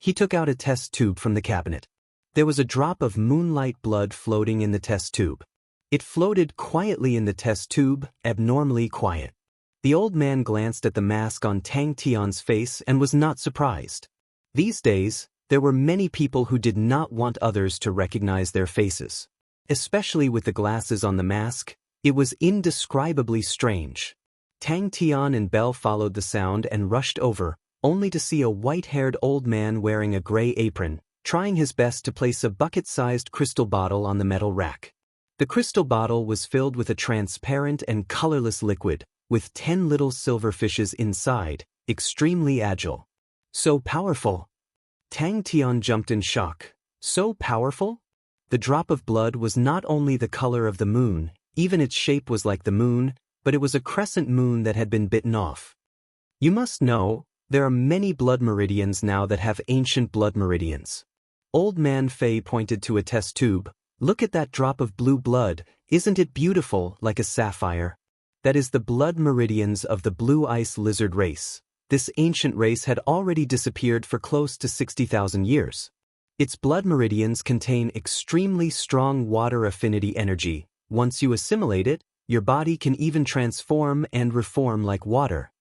He took out a test tube from the cabinet. There was a drop of moonlight blood floating in the test tube. It floated quietly in the test tube, abnormally quiet. The old man glanced at the mask on Tang Tian's face and was not surprised. These days, there were many people who did not want others to recognize their faces. Especially with the glasses on the mask, it was indescribably strange. Tang Tian and Bell followed the sound and rushed over, only to see a white-haired old man wearing a gray apron, trying his best to place a bucket-sized crystal bottle on the metal rack. The crystal bottle was filled with a transparent and colorless liquid, with 10 little silver fishes inside, extremely agile. So powerful! Tang Tian jumped in shock. So powerful? The drop of blood was not only the color of the moon, even its shape was like the moon, but it was a crescent moon that had been bitten off. You must know, there are many blood meridians now that have ancient blood meridians. Old Man Fei pointed to a test tube. Look at that drop of blue blood, isn't it beautiful, like a sapphire? That is the blood meridians of the blue ice lizard race. This ancient race had already disappeared for close to 60,000 years. Its blood meridians contain extremely strong water affinity energy. Once you assimilate it, your body can even transform and reform like water.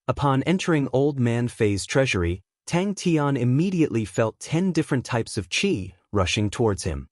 Upon entering Old Man Fei's treasury, Tang Tian immediately felt 10 different types of qi rushing towards him.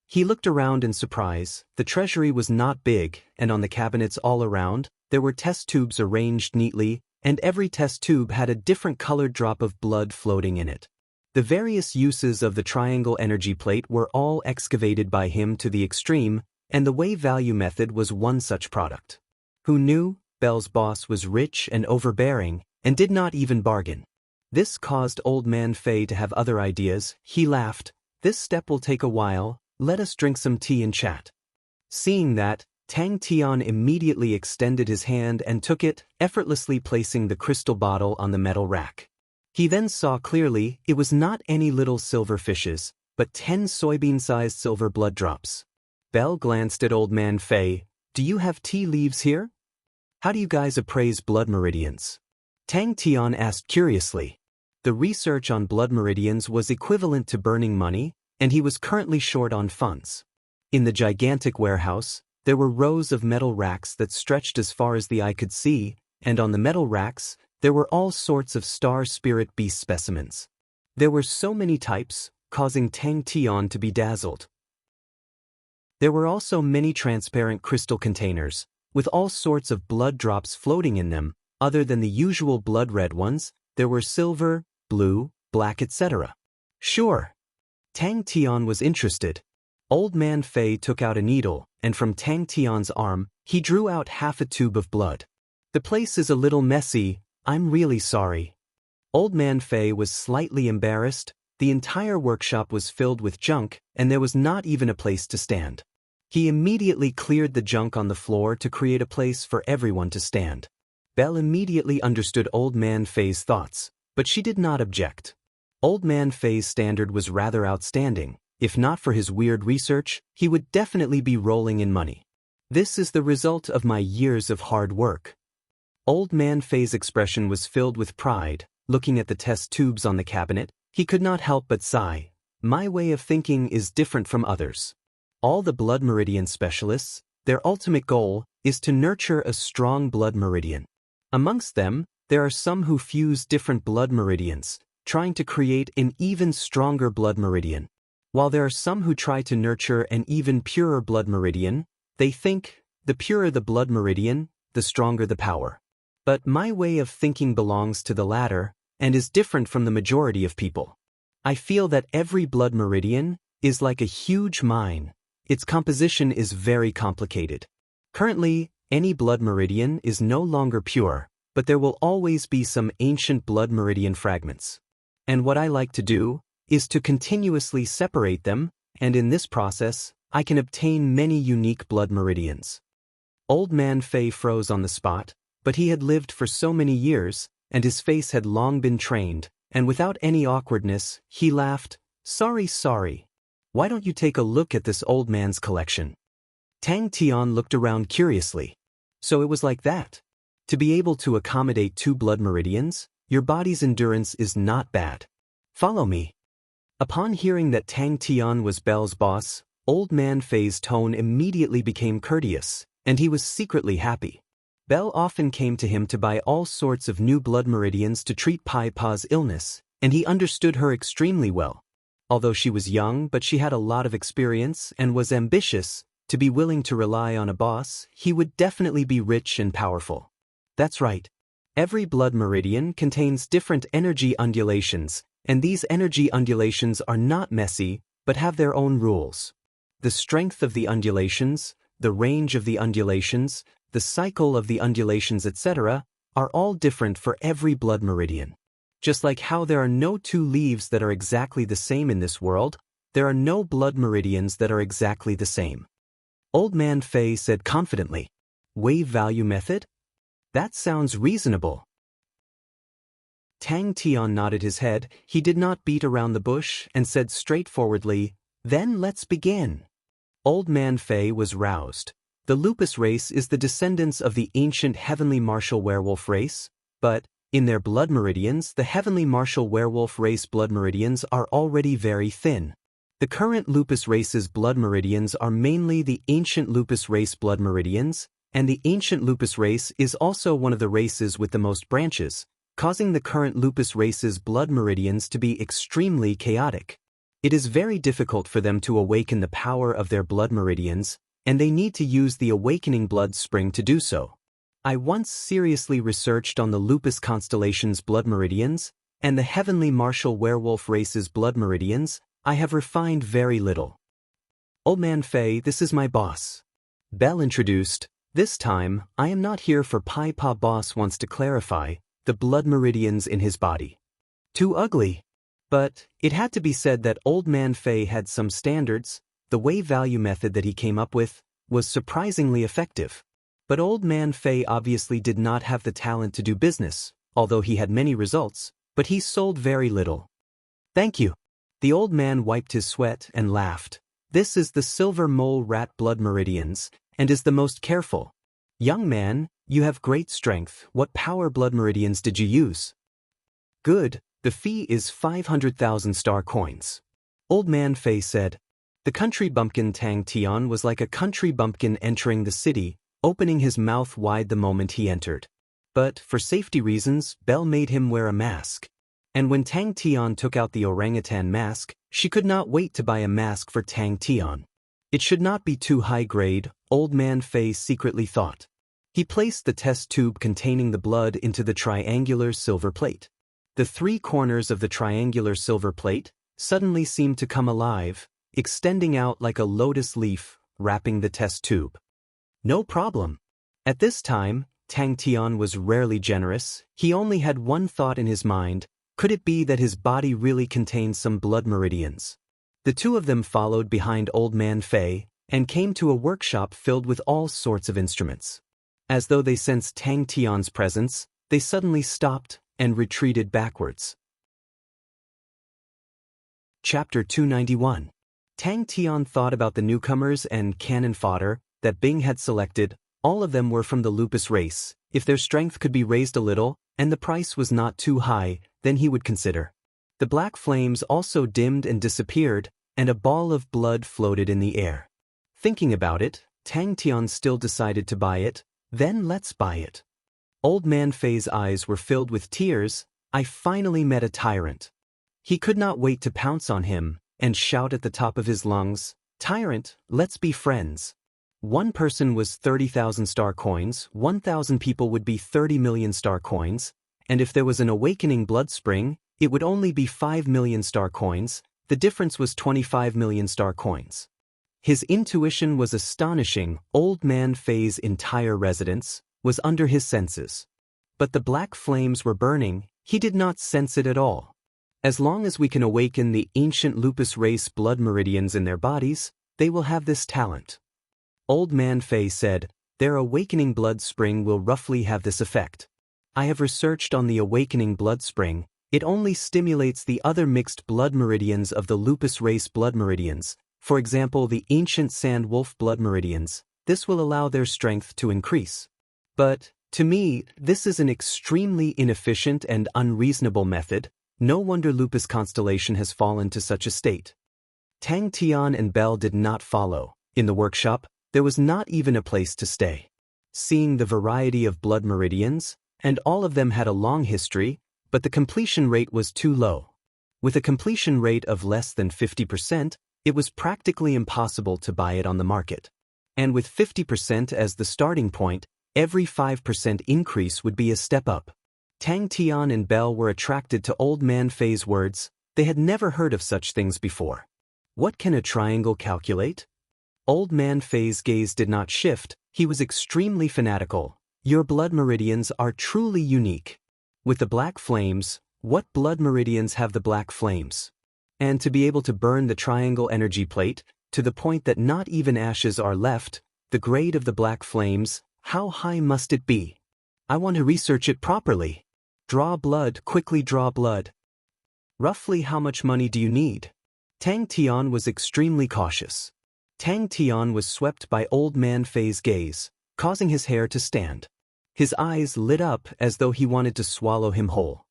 He looked around in surprise. The treasury was not big, and on the cabinets all around, there were test tubes arranged neatly, and every test tube had a different colored drop of blood floating in it. The various uses of the triangle energy plate were all excavated by him to the extreme, and the wave value method was one such product. Who knew? Bell's boss was rich and overbearing, and did not even bargain. This caused Old Man Fei to have other ideas. He laughed. This step will take a while, let us drink some tea and chat. Seeing that, Tang Tian immediately extended his hand and took it, effortlessly placing the crystal bottle on the metal rack. He then saw clearly it was not any little silver fishes, but 10 soybean-sized silver blood drops. Bell glanced at Old Man Fei. Do you have tea leaves here? How do you guys appraise blood meridians? Tang Tian asked curiously. The research on blood meridians was equivalent to burning money, and he was currently short on funds. In the gigantic warehouse, there were rows of metal racks that stretched as far as the eye could see, and on the metal racks, there were all sorts of star spirit beast specimens. There were so many types, causing Tang Tian to be dazzled. There were also many transparent crystal containers, with all sorts of blood drops floating in them. Other than the usual blood red ones, there were silver, blue, black, etc. Sure. Tang Tian was interested. Old Man Fei took out a needle, and from Tang Tian's arm, he drew out half a tube of blood. The place is a little messy, I'm really sorry. Old Man Fei was slightly embarrassed. The entire workshop was filled with junk, and there was not even a place to stand. He immediately cleared the junk on the floor to create a place for everyone to stand. Belle immediately understood Old Man Fei's thoughts, but she did not object. Old Man Fei's standard was rather outstanding. If not for his weird research, he would definitely be rolling in money. This is the result of my years of hard work. Old Man Fei's expression was filled with pride. Looking at the test tubes on the cabinet, he could not help but sigh. My way of thinking is different from others. All the blood meridian specialists, their ultimate goal is to nurture a strong blood meridian. Amongst them, there are some who fuse different blood meridians, trying to create an even stronger blood meridian. While there are some who try to nurture an even purer blood meridian, they think, the purer the blood meridian, the stronger the power. But my way of thinking belongs to the latter, and is different from the majority of people. I feel that every blood meridian is like a huge mine. Its composition is very complicated. Currently, any blood meridian is no longer pure, but there will always be some ancient blood meridian fragments. And what I like to do is to continuously separate them, and in this process, I can obtain many unique blood meridians. Old Man Fei froze on the spot, but he had lived for so many years, and his face had long been trained, and without any awkwardness, he laughed, Sorry. Why don't you take a look at this old man's collection? Tang Tian looked around curiously. So it was like that. To be able to accommodate 2 blood meridians, your body's endurance is not bad. Follow me. Upon hearing that Tang Tian was Belle's boss, Old Man Fei's tone immediately became courteous, and he was secretly happy. Belle often came to him to buy all sorts of new blood meridians to treat Pai Pa's illness, and he understood her extremely well. Although she was young, but she had a lot of experience and was ambitious, to be willing to rely on a boss, he would definitely be rich and powerful. That's right. Every blood meridian contains different energy undulations, and these energy undulations are not messy, but have their own rules. The strength of the undulations, the range of the undulations, the cycle of the undulations, etc., are all different for every blood meridian. Just like how there are no 2 leaves that are exactly the same in this world, there are no blood meridians that are exactly the same. Old Man Fei said confidently, Wave value method? That sounds reasonable. Tang Tian nodded his head. He did not beat around the bush and said straightforwardly, Then let's begin. Old Man Fei was roused. The lupus race is the descendants of the ancient heavenly martial werewolf race, but, in their blood meridians, the heavenly martial werewolf race blood meridians are already very thin. The current lupus race's blood meridians are mainly the ancient lupus race blood meridians, and the ancient lupus race is also one of the races with the most branches, causing the current lupus race's blood meridians to be extremely chaotic. It is very difficult for them to awaken the power of their blood meridians, and they need to use the awakening blood spring to do so. I once seriously researched on the lupus constellation's blood meridians, and the heavenly martial werewolf race's blood meridians. I have refined very little. Old Man Fei, this is my boss. Belle introduced. This time, I am not here for Pai Pa. Boss wants to clarify the blood meridians in his body. Too ugly. But it had to be said that Old Man Fei had some standards. The wave value method that he came up with was surprisingly effective. But Old Man Fei obviously did not have the talent to do business, although he had many results, but he sold very little. Thank you. The old man wiped his sweat and laughed. This is the silver mole rat blood meridians, and is the most careful. Young man, you have great strength. What power blood meridians did you use? Good, the fee is 500,000 star coins. Old Man Fei said. The country bumpkin Tang Tian was like a country bumpkin entering the city, opening his mouth wide the moment he entered. But, for safety reasons, Belle made him wear a mask. And when Tang Tian took out the orangutan mask, she could not wait to buy a mask for Tang Tian. It should not be too high grade, Old Man Fei secretly thought. He placed the test tube containing the blood into the triangular silver plate. The 3 corners of the triangular silver plate suddenly seemed to come alive, extending out like a lotus leaf, wrapping the test tube. No problem. At this time, Tang Tian was rarely generous. He only had one thought in his mind. Could it be that his body really contained some blood meridians? The 2 of them followed behind Old Man Fei and came to a workshop filled with all sorts of instruments. As though they sensed Tang Tian's presence, they suddenly stopped and retreated backwards. Chapter 291. Tang Tian thought about the newcomers and cannon fodder that Bing had selected. All of them were from the lupus race. If their strength could be raised a little, and the price was not too high, then he would consider. The black flames also dimmed and disappeared, and a ball of blood floated in the air. Thinking about it, Tang Tian still decided to buy it. Then let's buy it. Old Man Fei's eyes were filled with tears. I finally met a tyrant. He could not wait to pounce on him and shout at the top of his lungs, "Tyrant, let's be friends." One person was 30,000 star coins, 1,000 people would be 30 million star coins, and if there was an awakening blood spring, it would only be 5 million star coins. The difference was 25 million star coins. His intuition was astonishing. Old Man Fei's entire residence was under his senses. But the black flames were burning. He did not sense it at all. As long as we can awaken the ancient lupus race blood meridians in their bodies, they will have this talent. Old Man Fei said, their awakening blood spring will roughly have this effect. I have researched on the awakening blood spring. It only stimulates the other mixed blood meridians of the lupus race blood meridians, for example the ancient sand wolf blood meridians. This will allow their strength to increase. But, to me, this is an extremely inefficient and unreasonable method. No wonder Lupus Constellation has fallen to such a state. Tang Tian and Belle did not follow. In the workshop, there was not even a place to stay. Seeing the variety of blood meridians, and all of them had a long history, but the completion rate was too low. With a completion rate of less than 50%, it was practically impossible to buy it on the market. And with 50% as the starting point, every 5% increase would be a step up. Tang Tian and Belle were attracted to Old Man Fei's words. They had never heard of such things before. What can a triangle calculate? Old Man Fei's gaze did not shift. He was extremely fanatical. Your blood meridians are truly unique. With the black flames, what blood meridians have the black flames? And to be able to burn the triangle energy plate, to the point that not even ashes are left, the grade of the black flames, how high must it be? I want to research it properly. Draw blood, quickly draw blood. Roughly how much money do you need? Tang Tian was extremely cautious. Tang Tian was swept by Old Man Fei's gaze, causing his hair to stand. His eyes lit up as though he wanted to swallow him whole.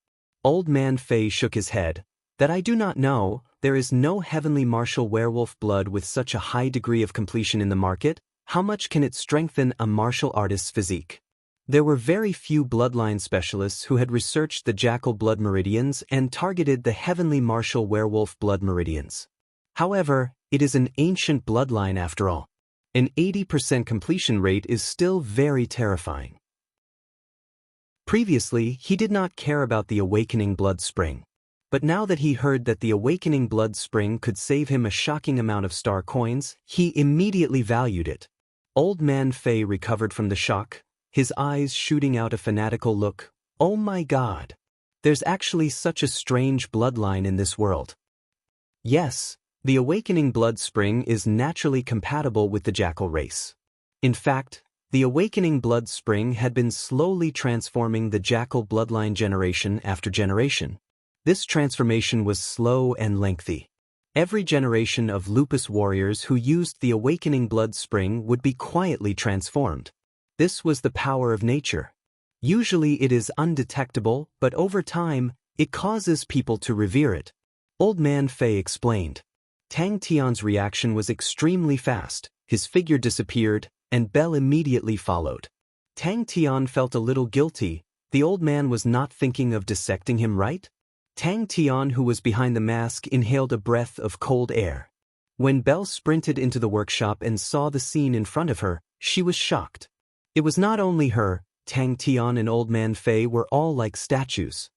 Old Man Fei shook his head. That I do not know. There is no heavenly martial werewolf blood with such a high degree of completion in the market. How much can it strengthen a martial artist's physique? There were very few bloodline specialists who had researched the jackal blood meridians and targeted the heavenly martial werewolf blood meridians. However, it is an ancient bloodline after all. An 80% completion rate is still very terrifying. Previously, he did not care about the awakening blood spring. But now that he heard that the awakening blood spring could save him a shocking amount of star coins, he immediately valued it. Old Man Fei recovered from the shock, his eyes shooting out a fanatical look. Oh my God! There's actually such a strange bloodline in this world. Yes, the awakening blood spring is naturally compatible with the jackal race. In fact, the awakening blood spring had been slowly transforming the jackal bloodline generation after generation. This transformation was slow and lengthy. Every generation of lupus warriors who used the awakening blood spring would be quietly transformed. This was the power of nature. Usually it is undetectable, but over time, it causes people to revere it. Old Man Fei explained. Tang Tian's reaction was extremely fast. His figure disappeared, and Belle immediately followed. Tang Tian felt a little guilty. The old man was not thinking of dissecting him, right? Tang Tian, who was behind the mask, inhaled a breath of cold air. When Belle sprinted into the workshop and saw the scene in front of her, she was shocked. It was not only her. Tang Tian and Old Man Fei were all like statues.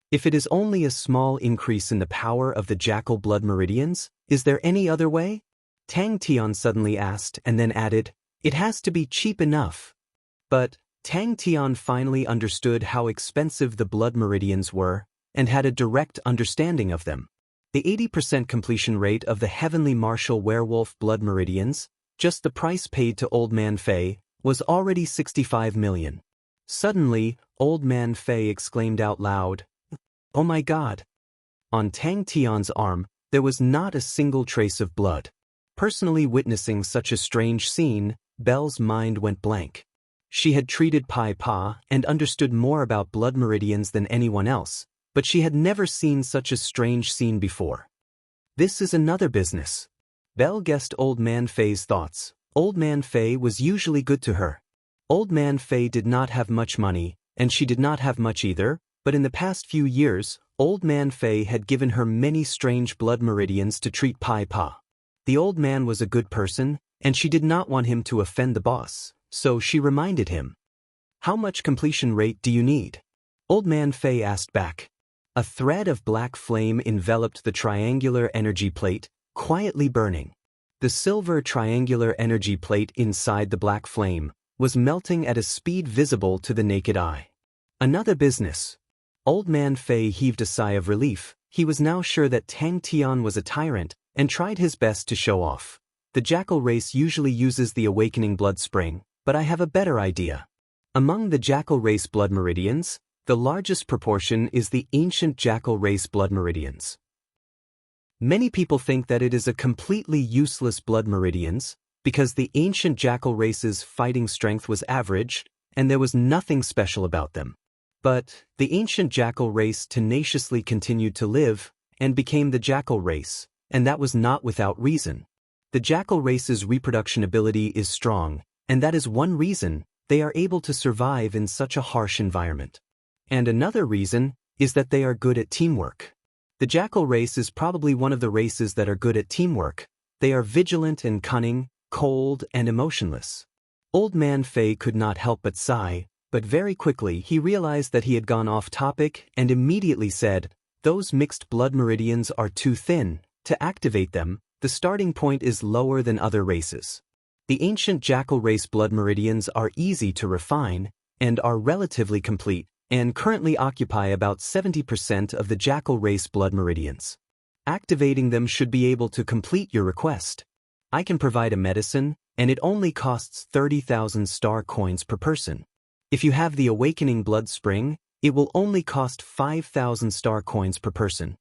If it is only a small increase in the power of the jackal blood meridians, is there any other way? Tang Tian suddenly asked and then added, it has to be cheap enough. But Tang Tian finally understood how expensive the blood meridians were and had a direct understanding of them. The 80% completion rate of the heavenly martial werewolf blood meridians, just the price paid to Old Man Fei, was already 65 million. Suddenly, Old Man Fei exclaimed out loud, "Oh my God!" On Tang Tian's arm, There was not a single trace of blood. Personally witnessing such a strange scene, Belle's mind went blank. She had treated Pai Pa and understood more about blood meridians than anyone else, but she had never seen such a strange scene before. This is another business. Belle guessed Old Man Fei's thoughts. Old Man Fei was usually good to her. Old Man Fei did not have much money, and she did not have much either, but in the past few years, Old Man Fei had given her many strange blood meridians to treat Pai Pa. The old man was a good person, and she did not want him to offend the boss, so she reminded him. "How much completion rate do you need?" Old Man Fei asked back. A thread of black flame enveloped the triangular energy plate, quietly burning. The silver triangular energy plate inside the black flame was melting at a speed visible to the naked eye. Another business. Old Man Fei heaved a sigh of relief. He was now sure that Tang Tian was a tyrant, and tried his best to show off. The jackal race usually uses the awakening blood spring, but I have a better idea. Among the jackal race blood meridians, the largest proportion is the ancient jackal race blood meridians. Many people think that it is a completely useless blood meridians, because the ancient jackal race's fighting strength was average, and there was nothing special about them. But the ancient jackal race tenaciously continued to live, and became the jackal race, and that was not without reason. The jackal race's reproduction ability is strong, and that is one reason they are able to survive in such a harsh environment. And another reason is that they are good at teamwork. The jackal race is probably one of the races that are good at teamwork. They are vigilant and cunning, cold and emotionless. Old Man Fei could not help but sigh, but very quickly he realized that he had gone off topic and immediately said, "Those mixed blood meridians are too thin. To activate them, the starting point is lower than other races. The ancient jackal race blood meridians are easy to refine, and are relatively complete, and currently occupy about 70% of the jackal race blood meridians. Activating them should be able to complete your request. I can provide a medicine, and it only costs 30,000 star coins per person. If you have the awakening blood spring, it will only cost 5,000 star coins per person."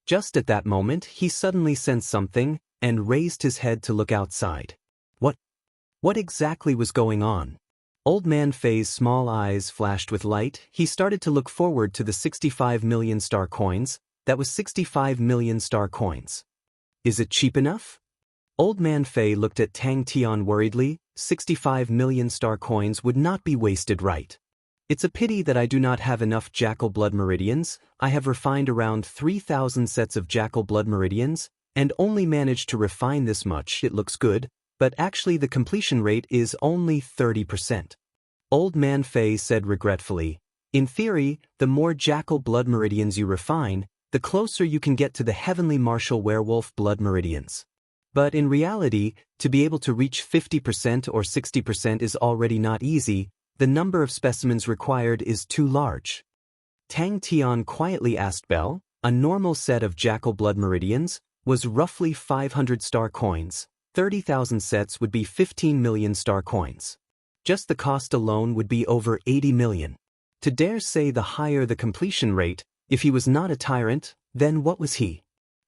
Just at that moment, he suddenly sensed something, and raised his head to look outside. What exactly was going on? Old Man Fei's small eyes flashed with light. He started to look forward to the 65 million star coins. That was 65 million star coins. Is it cheap enough? Old Man Fei looked at Tang Tian worriedly. 65 million star coins would not be wasted, right? It's a pity that I do not have enough jackal blood meridians. I have refined around 3,000 sets of jackal blood meridians, and only managed to refine this much. It looks good, but actually the completion rate is only 30%. Old Man Fei said regretfully, "In theory, the more jackal blood meridians you refine, the closer you can get to the heavenly martial werewolf blood meridians. But in reality, to be able to reach 50% or 60% is already not easy. The number of specimens required is too large." Tang Tian quietly asked Belle. A normal set of jackal blood meridians was roughly 500 star coins. 30,000 sets would be 15 million star coins. Just the cost alone would be over 80 million. To dare say the higher the completion rate, if he was not a tyrant, then what was he?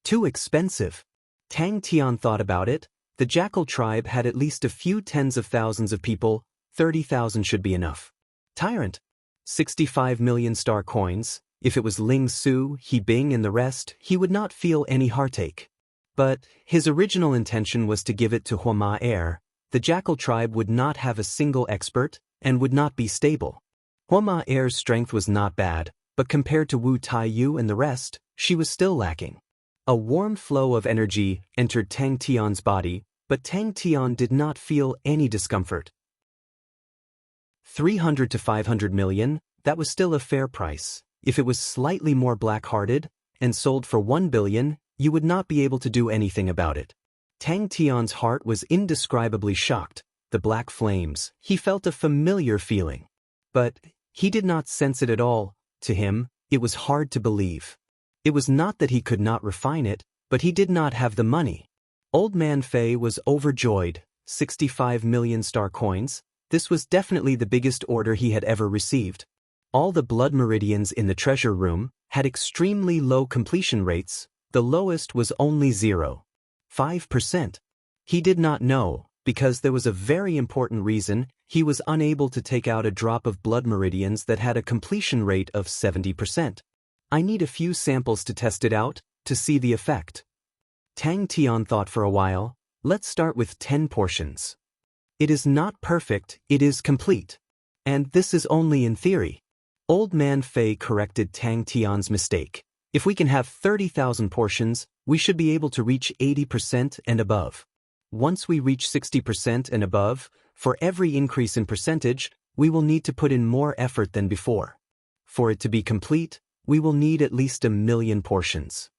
Too expensive. Tang Tian thought about it. The jackal tribe had at least a few tens of thousands of people. 30,000 should be enough. Tyrant. 65 million star coins. If it was Ling Su, He Bing and the rest, he would not feel any heartache. But his original intention was to give it to Hua Air. The jackal tribe would not have a single expert, and would not be stable. Hua Air's strength was not bad, but compared to Wu Taiyu and the rest, she was still lacking. A warm flow of energy entered Tang Tian's body, but Tang Tian did not feel any discomfort. 300 to 500 million, that was still a fair price. If it was slightly more black-hearted, and sold for 1 billion, you would not be able to do anything about it. Tang Tian's heart was indescribably shocked. The black flames, he felt a familiar feeling. But he did not sense it at all. To him, it was hard to believe. It was not that he could not refine it, but he did not have the money. Old Man Fei was overjoyed. 65 million star coins. This was definitely the biggest order he had ever received. All the blood meridians in the treasure room had extremely low completion rates, The lowest was only 0.5%. He did not know, because there was a very important reason. He was unable to take out a drop of blood meridians that had a completion rate of 70%. I need a few samples to test it out, to see the effect. Tang Tian thought for a while. Let's start with 10 portions. It is not perfect, it is complete. And this is only in theory. Old Man Fei corrected Tang Tian's mistake. If we can have 30,000 portions, we should be able to reach 80% and above. Once we reach 60% and above, for every increase in percentage, we will need to put in more effort than before. For it to be complete, we will need at least 1,000,000 portions.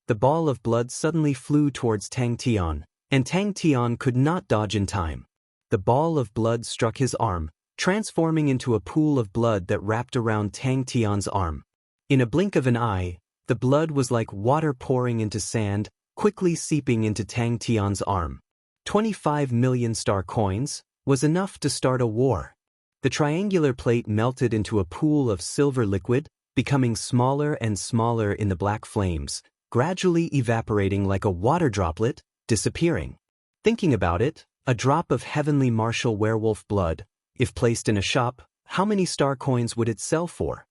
The ball of blood suddenly flew towards Tang Tian, and Tang Tian could not dodge in time. The ball of blood struck his arm, transforming into a pool of blood that wrapped around Tang Tian's arm. In a blink of an eye, the blood was like water pouring into sand, quickly seeping into Tang Tian's arm. 25 million star coins was enough to start a war. The triangular plate melted into a pool of silver liquid, becoming smaller and smaller in the black flames, gradually evaporating like a water droplet, disappearing. Thinking about it, a drop of heavenly martial werewolf blood, if placed in a shop, how many star coins would it sell for?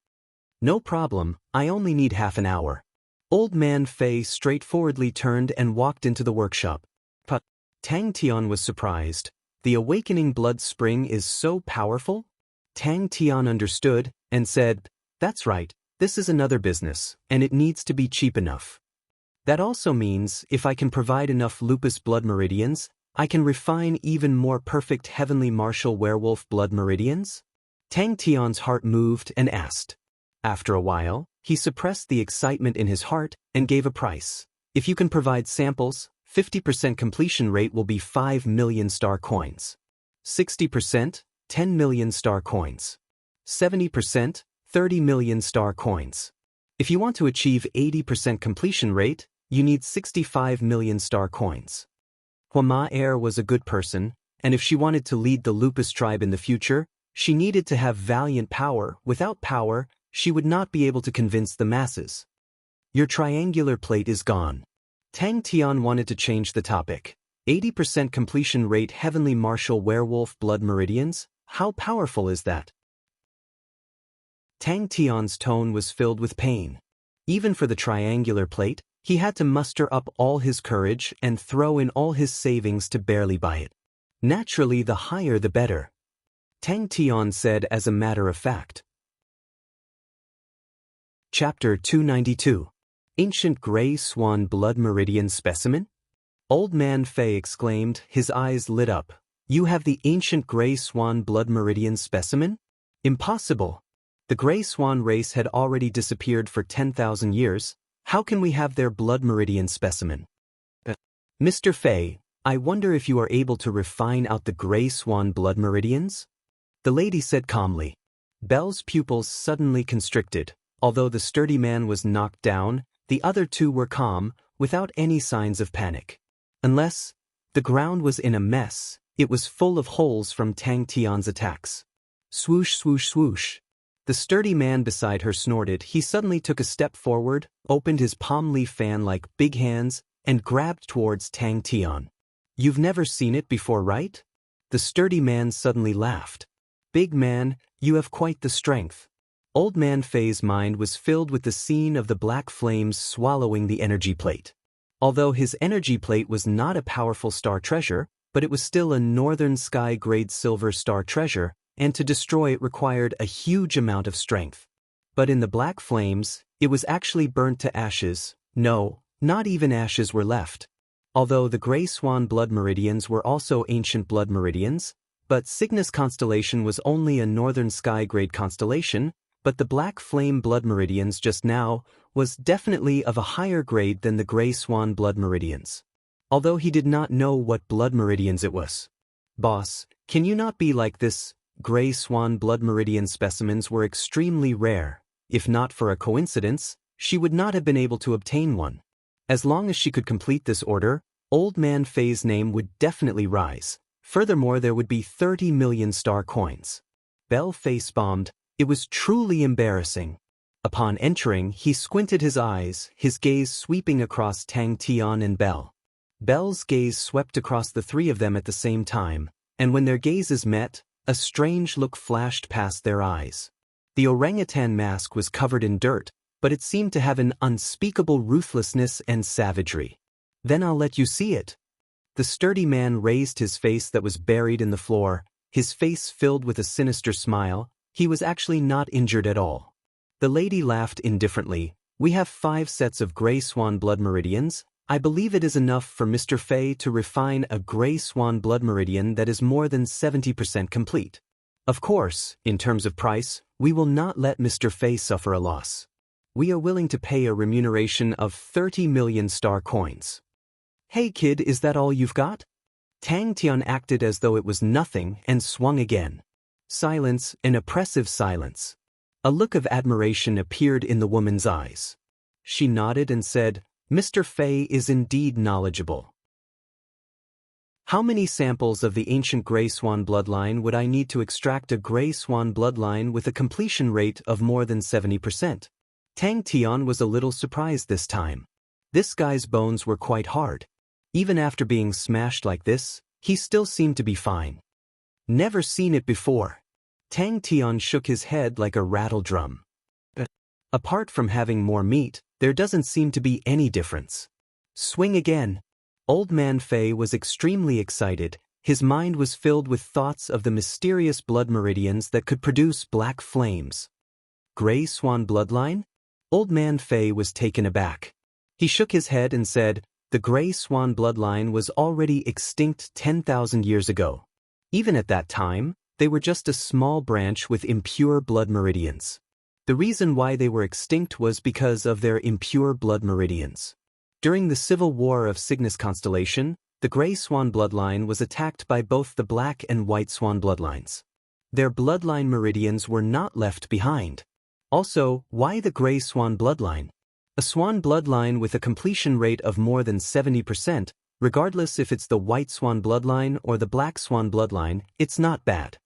No problem, I only need half an hour. Old Man Fei straightforwardly turned and walked into the workshop. But Tang Tian was surprised. The awakening blood spring is so powerful? Tang Tian understood and said, "That's right, this is another business, and it needs to be cheap enough. That also means if I can provide enough lupus blood meridians, I can refine even more perfect heavenly martial werewolf blood meridians?" Tang Tian's heart moved and asked. After a while, he suppressed the excitement in his heart and gave a price. If you can provide samples, 50% completion rate will be 5 million star coins. 60%, 10 million star coins. 70%, 30 million star coins. If you want to achieve 80% completion rate, you need 65 million star coins. Hua Er was a good person, and if she wanted to lead the lupus tribe in the future, she needed to have valiant power. Without power, she would not be able to convince the masses. Your triangular plate is gone. Tang Tian wanted to change the topic. 80% completion rate heavenly martial werewolf blood meridians? How powerful is that? Tang Tian's tone was filled with pain. Even for the triangular plate, he had to muster up all his courage and throw in all his savings to barely buy it. Naturally, the higher the better. Tang Tian said as a matter of fact. Chapter 292. Ancient Gray Swan Blood Meridian Specimen? Old Man Fei exclaimed, his eyes lit up. You have the ancient Gray Swan Blood Meridian Specimen? Impossible. The Gray Swan race had already disappeared for 10,000 years. How can we have their blood meridian specimen? Mr. Fei, I wonder if you are able to refine out the Gray Swan blood meridians? The lady said calmly. Belle's pupils suddenly constricted. Although the sturdy man was knocked down, the other two were calm, without any signs of panic. Unless, the ground was in a mess, it was full of holes from Tang Tian's attacks. Swoosh, swoosh, swoosh. The sturdy man beside her snorted. He suddenly took a step forward, opened his palm leaf fan like big hands, and grabbed towards Tang Tian. You've never seen it before, right? The sturdy man suddenly laughed. Big man, you have quite the strength. Old Man Fei's mind was filled with the scene of the black flames swallowing the energy plate. Although his energy plate was not a powerful star treasure, but it was still a northern sky-grade silver star treasure, and to destroy it required a huge amount of strength. But in the black flames, it was actually burnt to ashes. No, not even ashes were left. Although the Gray Swan blood meridians were also ancient blood meridians, but Cygnus constellation was only a northern sky-grade constellation, but the black flame blood meridians just now was definitely of a higher grade than the Gray Swan blood meridians. Although he did not know what blood meridians it was. Boss, can you not be like this? Gray Swan blood meridian specimens were extremely rare. If not for a coincidence, she would not have been able to obtain one. As long as she could complete this order, Old Man Fei's name would definitely rise. Furthermore, there would be 30 million star coins. Belle face-bombed. It was truly embarrassing. Upon entering, he squinted his eyes, his gaze sweeping across Tang Tian and Belle. Belle's gaze swept across the three of them at the same time, and when their gazes met, a strange look flashed past their eyes. The orangutan mask was covered in dirt, but it seemed to have an unspeakable ruthlessness and savagery. "Then I'll let you see it." The sturdy man raised his face that was buried in the floor, his face filled with a sinister smile. He was actually not injured at all. The lady laughed indifferently. "We have 5 sets of gray swan blood meridians. I believe it is enough for Mr. Fei to refine a gray swan blood meridian that is more than 70% complete. Of course, in terms of price, we will not let Mr. Fei suffer a loss. We are willing to pay a remuneration of 30 million star coins." "Hey kid, is that all you've got?" Tang Tian acted as though it was nothing and swung again. Silence, an oppressive silence. A look of admiration appeared in the woman's eyes. She nodded and said, "Mr. Fei is indeed knowledgeable. How many samples of the ancient gray swan bloodline would I need to extract a gray swan bloodline with a completion rate of more than 70%? Tang Tian was a little surprised this time. This guy's bones were quite hard. Even after being smashed like this, he still seemed to be fine. "Never seen it before." Tang Tian shook his head like a rattle drum. "Apart from having more meat, there doesn't seem to be any difference." "Swing again." Old Man Fei was extremely excited. His mind was filled with thoughts of the mysterious blood meridians that could produce black flames. Gray swan bloodline? Old Man Fei was taken aback. He shook his head and said, "The gray swan bloodline was already extinct 10,000 years ago. Even at that time, they were just a small branch with impure blood meridians. The reason why they were extinct was because of their impure blood meridians. During the civil war of Cygnus constellation, the gray swan bloodline was attacked by both the black and white swan bloodlines. Their bloodline meridians were not left behind. Also, why the gray swan bloodline? A swan bloodline with a completion rate of more than 70%, regardless if it's the white swan bloodline or the black swan bloodline, it's not bad."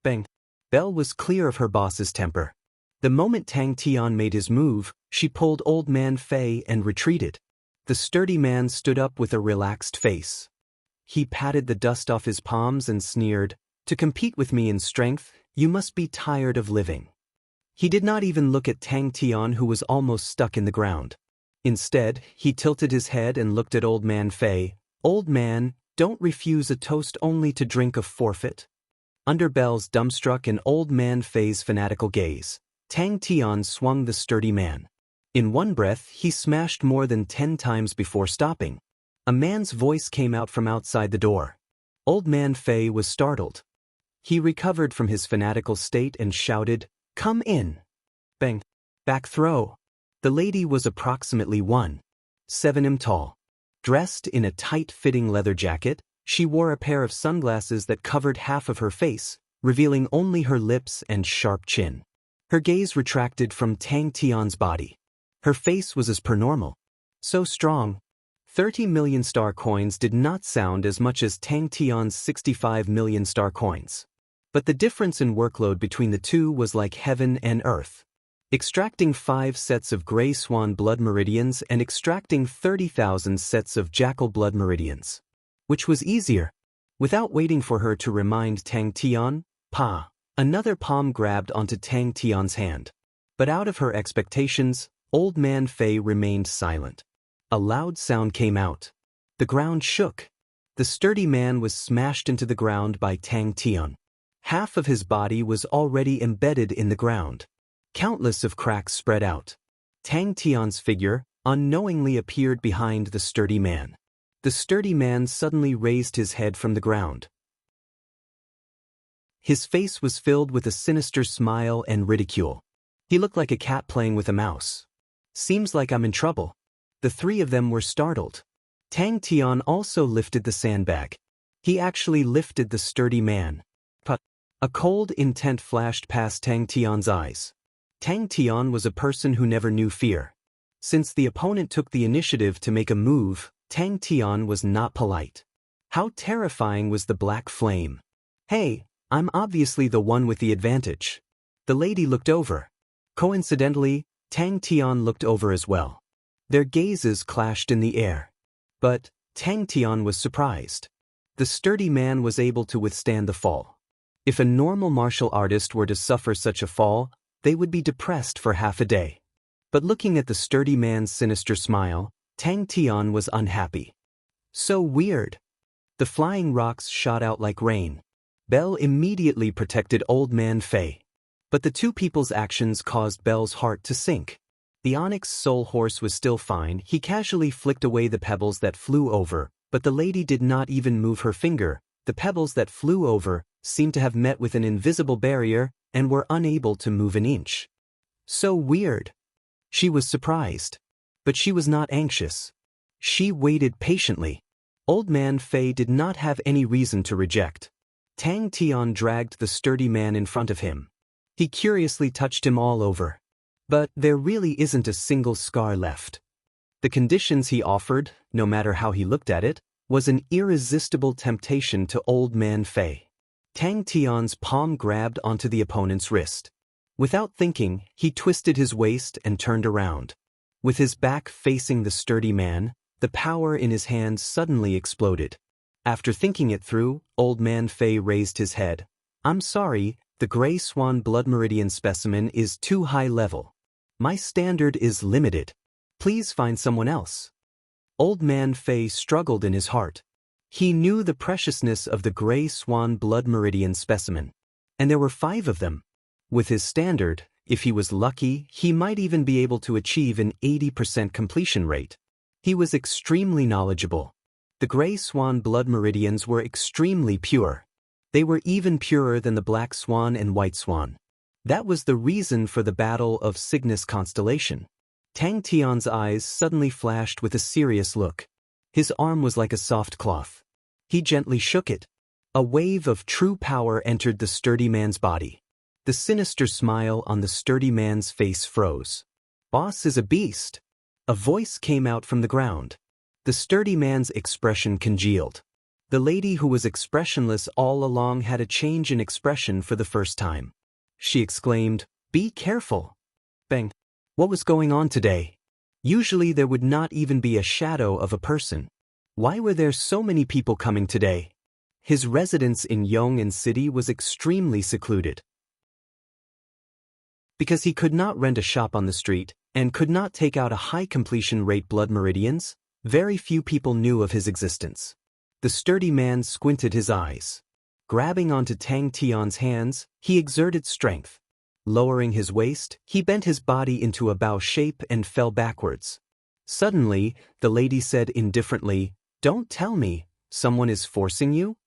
Bang. Belle was clear of her boss's temper. The moment Tang Tian made his move, she pulled Old Man Fei and retreated. The sturdy man stood up with a relaxed face. He patted the dust off his palms and sneered, "To compete with me in strength, you must be tired of living." He did not even look at Tang Tian, who was almost stuck in the ground. Instead, he tilted his head and looked at Old Man Fei. "Old man, don't refuse a toast only to drink a forfeit." Under Belle's dumbstruck and Old Man Fei's fanatical gaze, Tang Tian swung the sturdy man. In one breath, he smashed more than 10 times before stopping. A man's voice came out from outside the door. Old Man Fei was startled. He recovered from his fanatical state and shouted, "Come in." Bang. Back throw. The lady was approximately 1.7 tall. Dressed in a tight-fitting leather jacket, she wore a pair of sunglasses that covered half of her face, revealing only her lips and sharp chin. Her gaze retracted from Tang Tian's body. Her face was as per normal. So strong. 30 million star coins did not sound as much as Tang Tian's 65 million star coins. But the difference in workload between the two was like heaven and earth. Extracting 5 sets of gray swan blood meridians and extracting 30,000 sets of jackal blood meridians. Which was easier? Without waiting for her to remind Tang Tian, another palm grabbed onto Tang Tian's hand. But out of her expectations, Old Man Fei remained silent. A loud sound came out. The ground shook. The sturdy man was smashed into the ground by Tang Tian. Half of his body was already embedded in the ground. Countless of cracks spread out. Tang Tian's figure unknowingly appeared behind the sturdy man. The sturdy man suddenly raised his head from the ground. His face was filled with a sinister smile and ridicule. He looked like a cat playing with a mouse. "Seems like I'm in trouble." The three of them were startled. Tang Tian also lifted the sandbag. He actually lifted the sturdy man. A cold intent flashed past Tang Tian's eyes. Tang Tian was a person who never knew fear. Since the opponent took the initiative to make a move, Tang Tian was not polite. How terrifying was the black flame? "Hey, I'm obviously the one with the advantage." The lady looked over. Coincidentally, Tang Tian looked over as well. Their gazes clashed in the air. But Tang Tian was surprised. The sturdy man was able to withstand the fall. If a normal martial artist were to suffer such a fall, they would be depressed for half a day. But looking at the sturdy man's sinister smile, Tang Tian was unhappy. So weird. The flying rocks shot out like rain. Belle immediately protected Old Man Fei. But the two people's actions caused Belle's heart to sink. The onyx soul horse was still fine. He casually flicked away the pebbles that flew over, but the lady did not even move her finger. The pebbles that flew over seemed to have met with an invisible barrier and were unable to move an inch. So weird. She was surprised. But she was not anxious. She waited patiently. Old Man Fei did not have any reason to reject. Tang Tian dragged the sturdy man in front of him. He curiously touched him all over. But there really isn't a single scar left. The conditions he offered, no matter how he looked at it, was an irresistible temptation to Old Man Fei. Tang Tian's palm grabbed onto the opponent's wrist. Without thinking, he twisted his waist and turned around. With his back facing the sturdy man, the power in his hands suddenly exploded. After thinking it through, Old Man Fei raised his head. "I'm sorry, the Gray Swan Blood Meridian specimen is too high level. My standard is limited. Please find someone else." Old Man Fei struggled in his heart. He knew the preciousness of the Gray Swan Blood Meridian specimen. And there were 5 of them. With his standard, if he was lucky, he might even be able to achieve an 80% completion rate. He was extremely knowledgeable. The Gray Swan Blood Meridians were extremely pure. They were even purer than the Black Swan and White Swan. That was the reason for the Battle of Cygnus Constellation. Tang Tian's eyes suddenly flashed with a serious look. His arm was like a soft cloth. He gently shook it. A wave of true power entered the sturdy man's body. The sinister smile on the sturdy man's face froze. "Boss is a beast." A voice came out from the ground. The sturdy man's expression congealed. The lady who was expressionless all along had a change in expression for the first time. She exclaimed, "Be careful." Bang. What was going on today? Usually there would not even be a shadow of a person. Why were there so many people coming today? His residence in Yong'an City was extremely secluded. Because he could not rent a shop on the street, and could not take out a high completion rate blood meridians, very few people knew of his existence. The sturdy man squinted his eyes. Grabbing onto Tang Tian's hands, he exerted strength. Lowering his waist, he bent his body into a bow shape and fell backwards. Suddenly, the lady said indifferently, "Don't tell me, someone is forcing you?"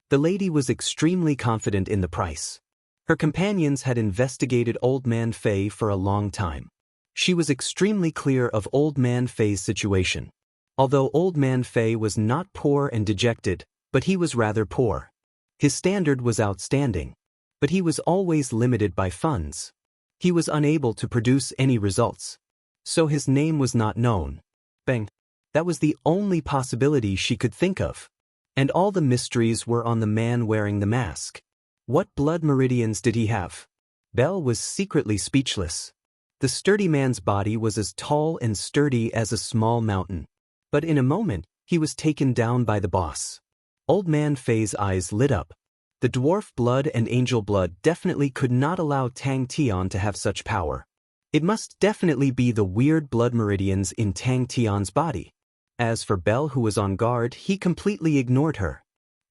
The lady was extremely confident in the price. Her companions had investigated Old Man Fei for a long time. She was extremely clear of Old Man Fei's situation. Although Old Man Fei was not poor and dejected, but he was rather poor. His standard was outstanding. But he was always limited by funds. He was unable to produce any results. So his name was not known. Bang. That was the only possibility she could think of. And all the mysteries were on the man wearing the mask. What blood meridians did he have? Belle was secretly speechless. The sturdy man's body was as tall and sturdy as a small mountain. But in a moment, he was taken down by the boss. Old Man Fei's eyes lit up. The dwarf blood and angel blood definitely could not allow Tang Tian to have such power. It must definitely be the weird blood meridians in Tang Tian's body. As for Belle, who was on guard, he completely ignored her.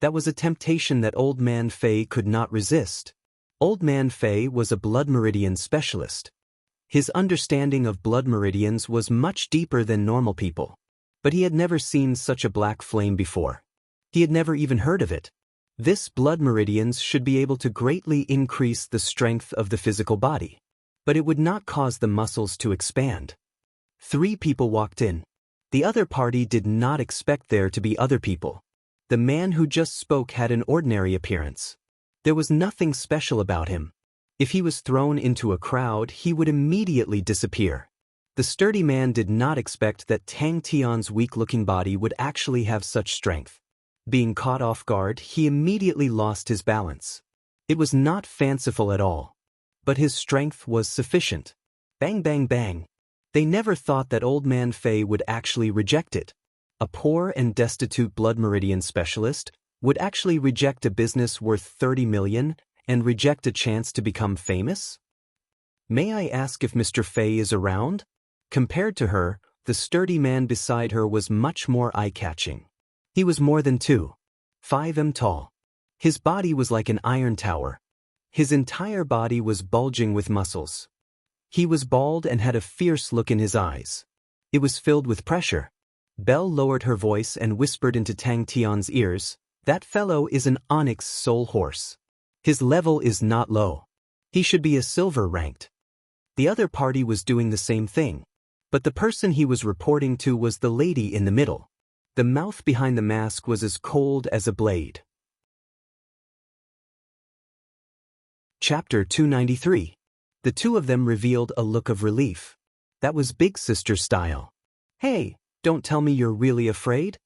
That was a temptation that Old Man Fei could not resist. Old Man Fei was a blood meridian specialist. His understanding of blood meridians was much deeper than normal people. But he had never seen such a black flame before. He had never even heard of it. This blood meridians should be able to greatly increase the strength of the physical body. But it would not cause the muscles to expand. 3 people walked in. The other party did not expect there to be other people. The man who just spoke had an ordinary appearance. There was nothing special about him. If he was thrown into a crowd, he would immediately disappear. The sturdy man did not expect that Tang Tian's weak-looking body would actually have such strength. Being caught off guard, he immediately lost his balance. It was not fanciful at all. But his strength was sufficient. Bang bang bang, They never thought that Old Man Fei would actually reject it. A poor and destitute blood meridian specialist would actually reject a business worth 30 million and reject a chance to become famous? May I ask if Mr. Fei is around? Compared to her, the sturdy man beside her was much more eye-catching. He was more than 2.5 tall. His body was like an iron tower. His entire body was bulging with muscles. He was bald and had a fierce look in his eyes. It was filled with pressure. Belle lowered her voice and whispered into Tang Tian's ears, "That fellow is an onyx soul horse. His level is not low. He should be a silver ranked." The other party was doing the same thing. But the person he was reporting to was the lady in the middle. The mouth behind the mask was as cold as a blade. Chapter 293. The two of them revealed a look of relief. That was Big Sister style. "Hey, don't tell me you're really afraid?"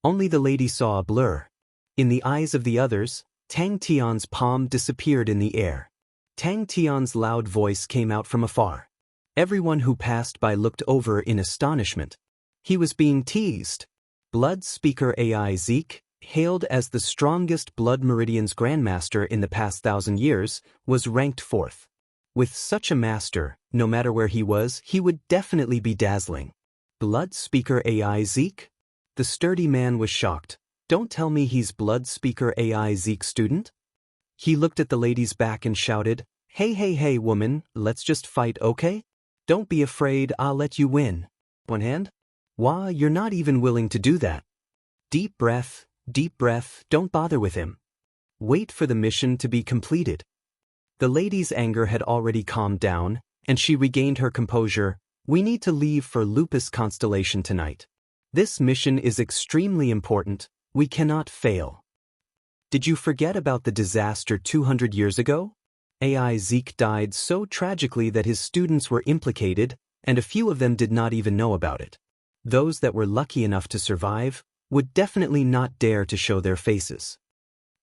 Only the lady saw a blur. In the eyes of the others, Tang Tian's palm disappeared in the air. Tang Tian's loud voice came out from afar. Everyone who passed by looked over in astonishment. He was being teased. Blood Speaker AI Zeke, hailed as the strongest Blood Meridian's Grandmaster in the past 1,000 years, was ranked 4th. With such a master, no matter where he was, he would definitely be dazzling. Blood Speaker AI Zeke? The sturdy man was shocked. "Don't tell me he's Blood Speaker AI Zeke's student?" He looked at the lady's back and shouted, Hey, woman, let's just fight, okay? Don't be afraid, I'll let you win." One hand? Why, you're not even willing to do that. Deep breath, don't bother with him. Wait for the mission to be completed. The lady's anger had already calmed down, and she regained her composure. "We need to leave for Lupus Constellation tonight. This mission is extremely important. We cannot fail." "Did you forget about the disaster 200 years ago? AI Zeke died so tragically that his students were implicated, and a few of them did not even know about it. Those that were lucky enough to survive would definitely not dare to show their faces."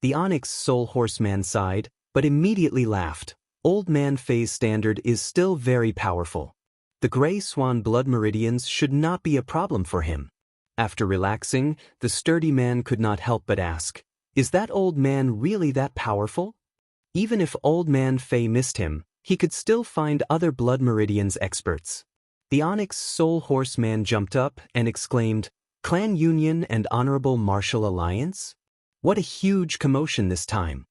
The Onyx Soul Horseman sighed, but immediately laughed. Old Man Fei's standard is still very powerful. The Gray Swan Blood Meridians should not be a problem for him. After relaxing, the sturdy man could not help but ask, "Is that old man really that powerful?" Even if Old Man Fei missed him, he could still find other Blood Meridians experts. The Onyx Soul Horseman jumped up and exclaimed, "Clan Union and Honorable Martial Alliance? What a huge commotion this time."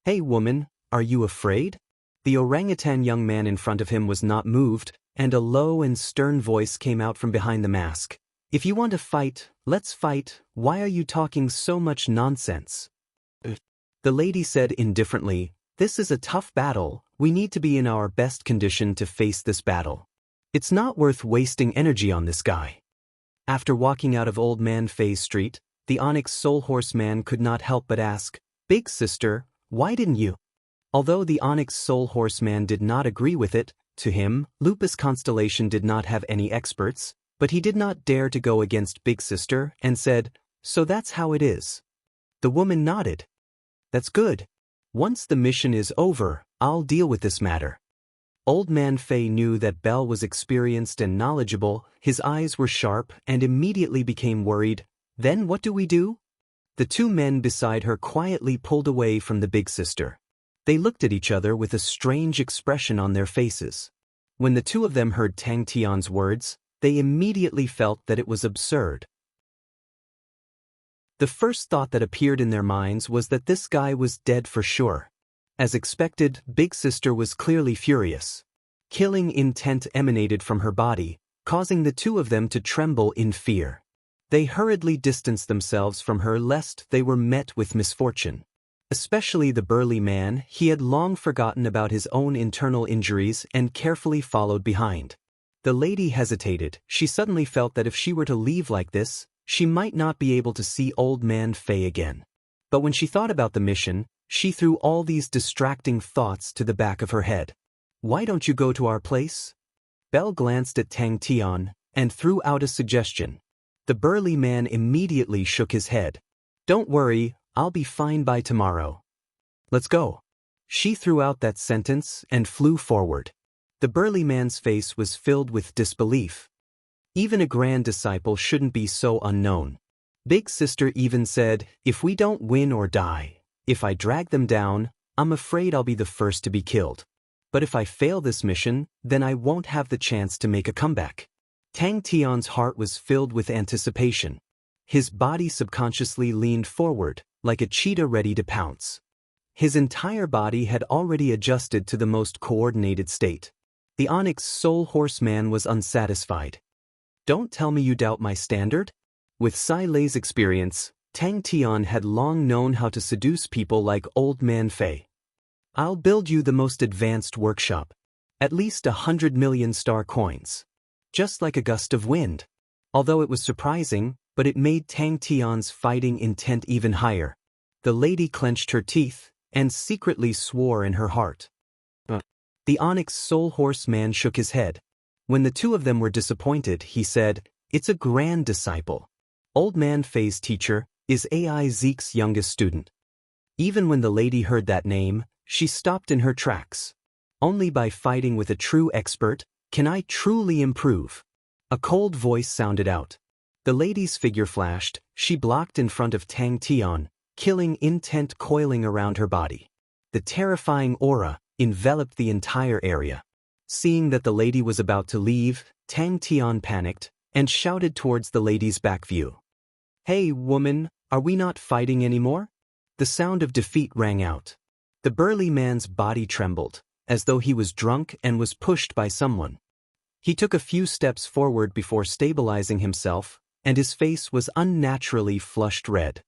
"Hey woman, are you afraid?" The orangutan young man in front of him was not moved, and a low and stern voice came out from behind the mask. "If you want to fight, let's fight. Why are you talking so much nonsense?" The lady said indifferently, "This is a tough battle. We need to be in our best condition to face this battle. It's not worth wasting energy on this guy." After walking out of Old Man Fei's street, the Onyx Soul Horseman could not help but ask, "Big sister, why didn't you?" Although the Onyx Soul Horseman did not agree with it, to him, Lupus Constellation did not have any experts, but he did not dare to go against Big Sister and said, "So that's how it is." The woman nodded. "That's good. Once the mission is over, I'll deal with this matter." Old Man Fei knew that Belle was experienced and knowledgeable, his eyes were sharp, and immediately became worried. "Then what do we do?" The two men beside her quietly pulled away from the big sister. They looked at each other with a strange expression on their faces. When the two of them heard Tang Tian's words, they immediately felt that it was absurd. The first thought that appeared in their minds was that this guy was dead for sure. As expected, Big Sister was clearly furious. Killing intent emanated from her body, causing the two of them to tremble in fear. They hurriedly distanced themselves from her lest they were met with misfortune. Especially the burly man, he had long forgotten about his own internal injuries and carefully followed behind. The lady hesitated. She suddenly felt that if she were to leave like this, she might not be able to see Old Man Fei again. But when she thought about the mission, she threw all these distracting thoughts to the back of her head. "Why don't you go to our place?" Belle glanced at Tang Tian and threw out a suggestion. The burly man immediately shook his head. "Don't worry, I'll be fine by tomorrow. Let's go." She threw out that sentence and flew forward. The burly man's face was filled with disbelief. Even a grand disciple shouldn't be so unknown. Big Sister even said, if we don't win or die, if I drag them down, I'm afraid I'll be the first to be killed. But if I fail this mission, then I won't have the chance to make a comeback. Tang Tian's heart was filled with anticipation. His body subconsciously leaned forward, like a cheetah ready to pounce. His entire body had already adjusted to the most coordinated state. The Onyx Soul Horseman was unsatisfied. Don't tell me you doubt my standard? With Sai Lei's experience, Tang Tian had long known how to seduce people like Old Man Fei. I'll build you the most advanced workshop. At least 100 million star coins. Just like a gust of wind. Although it was surprising, but it made Tang Tian's fighting intent even higher. The lady clenched her teeth, and secretly swore in her heart. The Onyx Soul Horseman shook his head. When the two of them were disappointed, he said, it's a grand disciple. Old Man Fei's teacher is AI Zeke's youngest student. Even when the lady heard that name, she stopped in her tracks. Only by fighting with a true expert can I truly improve. A cold voice sounded out. The lady's figure flashed, she blocked in front of Tang Tian, killing intent coiling around her body. The terrifying aura enveloped the entire area. Seeing that the lady was about to leave, Tang Tian panicked and shouted towards the lady's back view. Hey, woman, are we not fighting anymore? The sound of defeat rang out. The burly man's body trembled, as though he was drunk and was pushed by someone. He took a few steps forward before stabilizing himself, and his face was unnaturally flushed red.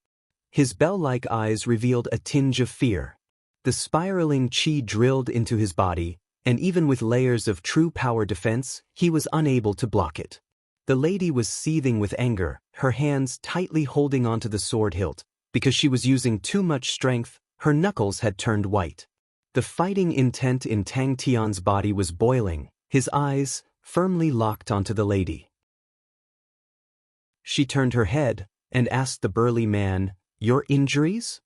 His bell-like eyes revealed a tinge of fear. The spiraling qi drilled into his body, and even with layers of true power defense, he was unable to block it. The lady was seething with anger, her hands tightly holding onto the sword hilt. Because she was using too much strength, her knuckles had turned white. The fighting intent in Tang Tian's body was boiling, his eyes firmly locked onto the lady. She turned her head and asked the burly man, your injuries?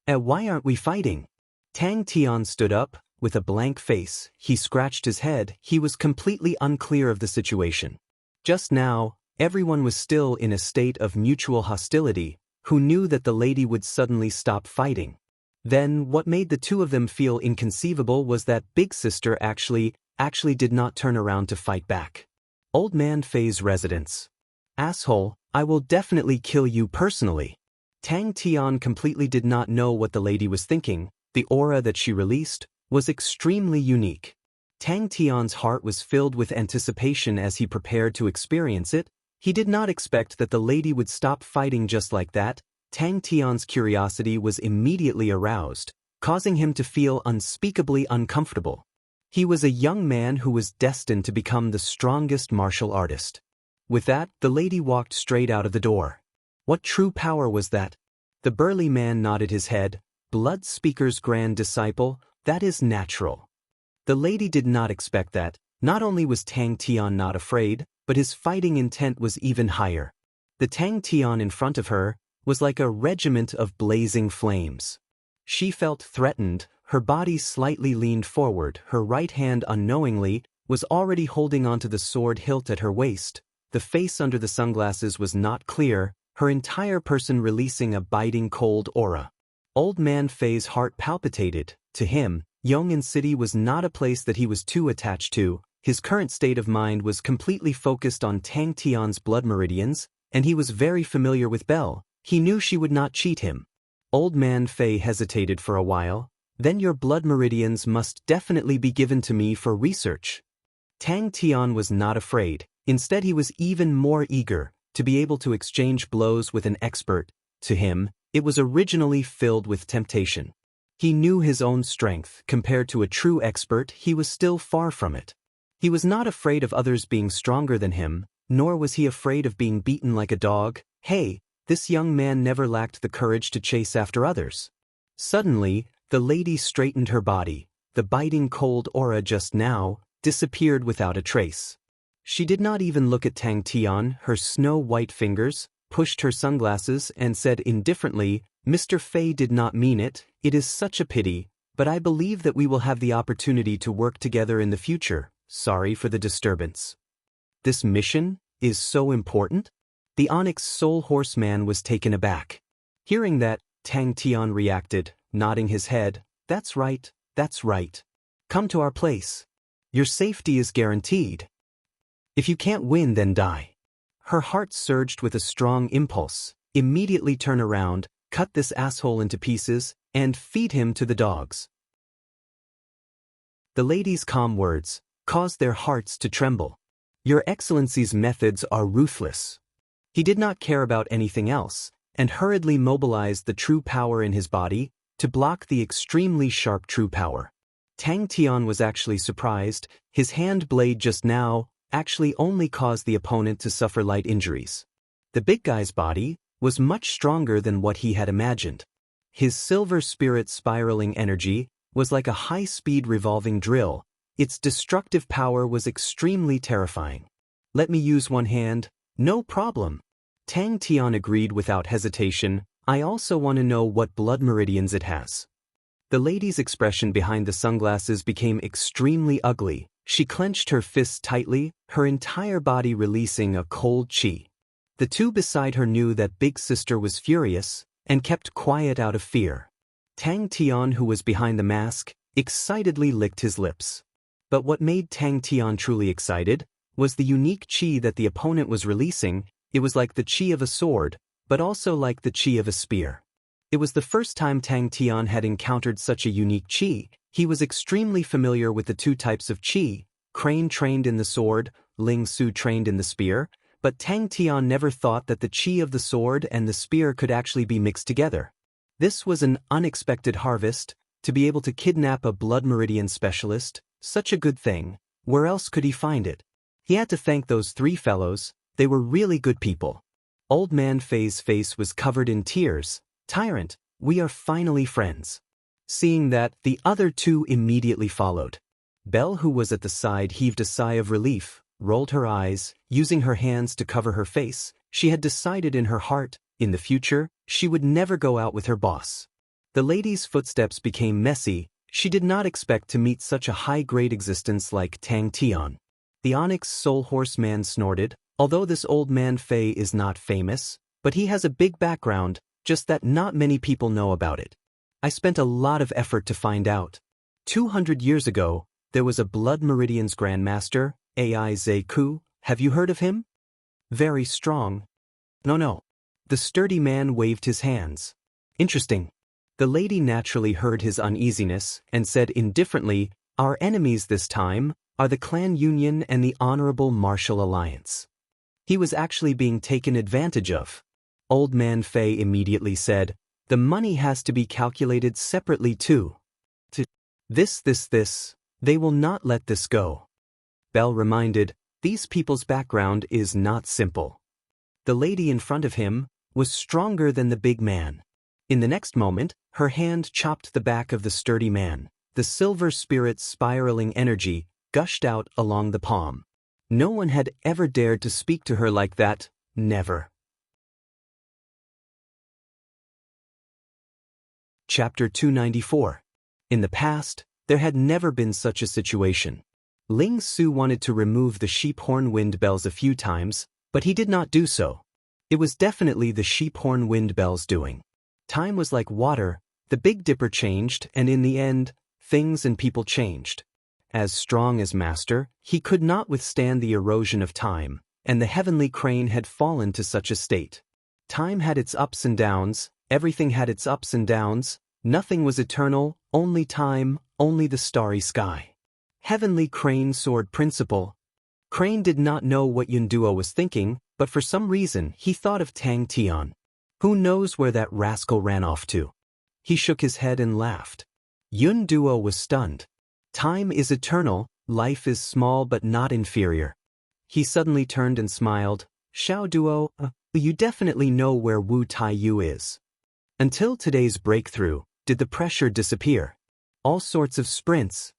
Why aren't we fighting? Tang Tian stood up, with a blank face. He scratched his head. He was completely unclear of the situation. Just now, everyone was still in a state of mutual hostility, who knew that the lady would suddenly stop fighting. Then, what made the two of them feel inconceivable was that Big Sister actually did not turn around to fight back. Old Man Fei's residence. Asshole, I will definitely kill you personally. Tang Tian completely did not know what the lady was thinking. The aura that she released was extremely unique. Tang Tian's heart was filled with anticipation as he prepared to experience it. He did not expect that the lady would stop fighting just like that. Tang Tian's curiosity was immediately aroused, causing him to feel unspeakably uncomfortable. He was a young man who was destined to become the strongest martial artist. With that, the lady walked straight out of the door. What true power was that? The burly man nodded his head. Blood Speaker's grand disciple, that is natural. The lady did not expect that. Not only was Tang Tian not afraid, but his fighting intent was even higher. The Tang Tian in front of her was like a regiment of blazing flames. She felt threatened, her body slightly leaned forward, her right hand unknowingly was already holding onto the sword hilt at her waist. The face under the sunglasses was not clear, her entire person releasing a biting cold aura. Old Man Fei's heart palpitated. To him, Yong'an City was not a place that he was too attached to. His current state of mind was completely focused on Tang Tian's blood meridians, and he was very familiar with Belle. He knew she would not cheat him. Old Man Fei hesitated for a while. Then your blood meridians must definitely be given to me for research. Tang Tian was not afraid. Instead, he was even more eager to be able to exchange blows with an expert. To him, it was originally filled with temptation. He knew his own strength. Compared to a true expert, he was still far from it. He was not afraid of others being stronger than him, nor was he afraid of being beaten like a dog. Hey, this young man never lacked the courage to chase after others. Suddenly, the lady straightened her body. The biting cold aura just now disappeared without a trace. She did not even look at Tang Tian. Her snow-white fingers pushed her sunglasses and said indifferently, Mr. Fei did not mean it. It is such a pity, but I believe that we will have the opportunity to work together in the future. sorry for the disturbance. This mission is so important? The Onyx Soul Horseman was taken aback. Hearing that, Tang Tian reacted, nodding his head, that's right, that's right. Come to our place. Your safety is guaranteed. If you can't win, then die. Her heart surged with a strong impulse. Immediately turn around, cut this asshole into pieces, and feed him to the dogs. The lady's calm words caused their hearts to tremble. Your Excellency's methods are ruthless. He did not care about anything else, and hurriedly mobilized the true power in his body to block the extremely sharp true power. Tang Tian was actually surprised. His hand blade just now actually only caused the opponent to suffer light injuries. The big guy's body was much stronger than what he had imagined. His silver spirit spiraling energy was like a high-speed revolving drill. Its destructive power was extremely terrifying. Let me use one hand. No problem. Tang Tian agreed without hesitation. I also want to know what blood meridians it has. The lady's expression behind the sunglasses became extremely ugly. She clenched her fists tightly, her entire body releasing a cold chi. The two beside her knew that Big Sister was furious and kept quiet out of fear. Tang Tian, who was behind the mask, excitedly licked his lips. But what made Tang Tian truly excited was the unique chi that the opponent was releasing. It was like the chi of a sword, but also like the chi of a spear. It was the first time Tang Tian had encountered such a unique chi. He was extremely familiar with the two types of chi, Crane trained in the sword, Ling Su trained in the spear, but Tang Tian never thought that the chi of the sword and the spear could actually be mixed together. This was an unexpected harvest. To be able to kidnap a blood meridian specialist, such a good thing. Where else could he find it? He had to thank those three fellows. They were really good people. Old Man Fei's face was covered in tears. Tyrant, we are finally friends. Seeing that, the other two immediately followed. Belle, who was at the side, heaved a sigh of relief, rolled her eyes, using her hands to cover her face. She had decided in her heart, in the future, she would never go out with her boss. The lady's footsteps became messy. She did not expect to meet such a high-grade existence like Tang Tian. The Onyx Soul Horseman snorted. Although this old man Fei is not famous, but he has a big background, just that not many people know about it. I spent a lot of effort to find out. 200 years ago, there was a Blood Meridian's Grandmaster, Ai Ku. Have you heard of him? Very strong. No. The sturdy man waved his hands. Interesting. The lady naturally heard his uneasiness and said indifferently, our enemies this time are the Clan Union and the Honorable Martial Alliance. He was actually being taken advantage of. Old Man Fei immediately said, the money has to be calculated separately too. This, they will not let this go. Belle reminded, these people's background is not simple. The lady in front of him was stronger than the big man. In the next moment, her hand chopped the back of the sturdy man. The silver spirit's spiraling energy gushed out along the palm. No one had ever dared to speak to her like that, never. Chapter 294. In the past, there had never been such a situation. Ling Su wanted to remove the sheep horn wind bells a few times, but he did not do so. It was definitely the sheep horn wind bells doing. Time was like water, the Big Dipper changed, and in the end, things and people changed. As strong as Master, he could not withstand the erosion of time, and the heavenly crane had fallen to such a state. Time had its ups and downs, everything had its ups and downs, nothing was eternal, only time, only the starry sky. Heavenly Crane Sword Principle. Crane did not know what Yunduo was thinking, but for some reason he thought of Tang Tian. Who knows where that rascal ran off to? He shook his head and laughed. Yunduo was stunned. Time is eternal, life is small but not inferior. He suddenly turned and smiled. Xiao Duo, you definitely know where Wu Tai Yu is. Until today's breakthrough, did the pressure disappear? All sorts of sprints.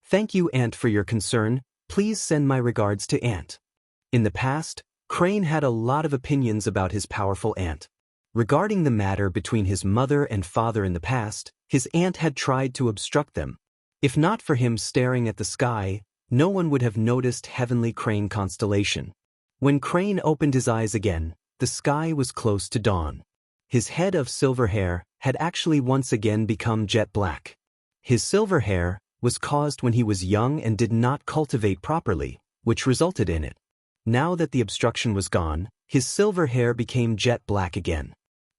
Thank you, Aunt, for your concern. Please send my regards to Aunt. In the past, Crane had a lot of opinions about his powerful aunt. Regarding the matter between his mother and father in the past, his aunt had tried to obstruct them. If not for him staring at the sky, no one would have noticed heavenly crane constellation. When Crane opened his eyes again, the sky was close to dawn. His head of silver hair had actually once again become jet black. His silver hair was caused when he was young and did not cultivate properly, which resulted in it. Now that the obstruction was gone, his silver hair became jet black again.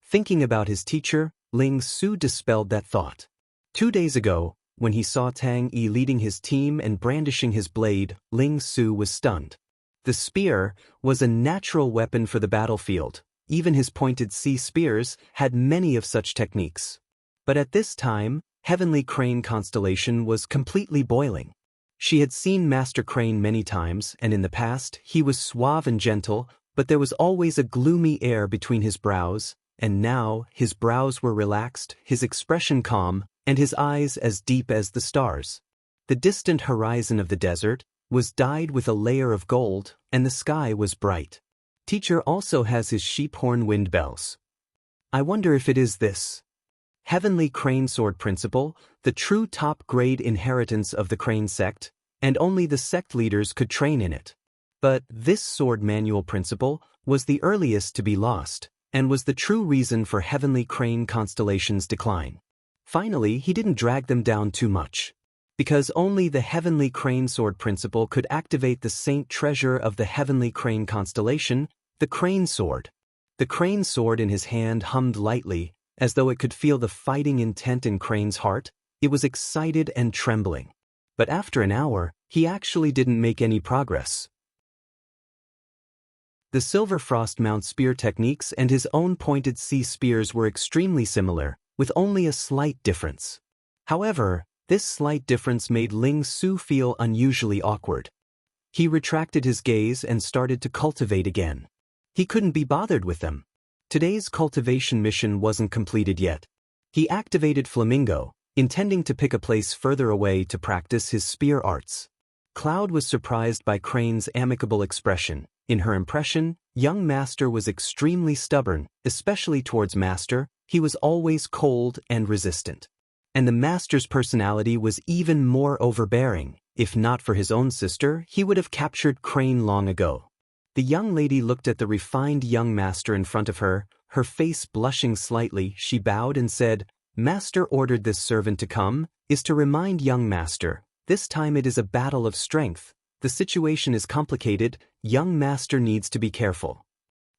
Thinking about his teacher, Ling Su dispelled that thought. 2 days ago, when he saw Tang Yi leading his team and brandishing his blade, Ling Su was stunned. The spear was a natural weapon for the battlefield. Even his pointed sea spears had many of such techniques. But at this time, heavenly crane constellation was completely boiling. She had seen Master Crane many times, and in the past, he was suave and gentle, but there was always a gloomy air between his brows, and now his brows were relaxed, his expression calm, and his eyes as deep as the stars. The distant horizon of the desert was dyed with a layer of gold, and the sky was bright. Teacher also has his sheep horn wind bells. I wonder if it is this heavenly crane sword principle, the true top-grade inheritance of the crane sect, and only the sect leaders could train in it. But this sword manual principle was the earliest to be lost, and was the true reason for heavenly crane constellation's decline. Finally, he didn't drag them down too much. Because only the heavenly crane sword principle could activate the saint treasure of the heavenly crane constellation, the crane sword. The crane sword in his hand hummed lightly, as though it could feel the fighting intent in Crane's heart. It was excited and trembling. But after an hour, he actually didn't make any progress. The silver frost mount spear techniques and his own pointed sea spears were extremely similar, with only a slight difference. However, this slight difference made Ling Su feel unusually awkward. He retracted his gaze and started to cultivate again. He couldn't be bothered with them. Today's cultivation mission wasn't completed yet. He activated Flamingo, intending to pick a place further away to practice his spear arts. Cloud was surprised by Crane's amicable expression. In her impression, young Master was extremely stubborn, especially towards Master. He was always cold and resistant. And the Master's personality was even more overbearing. If not for his own sister, he would have captured Crane long ago. The young lady looked at the refined young Master in front of her, her face blushing slightly. She bowed and said, "Master ordered this servant to come, is to remind young Master. This time it is a battle of strength. The situation is complicated. Young Master needs to be careful."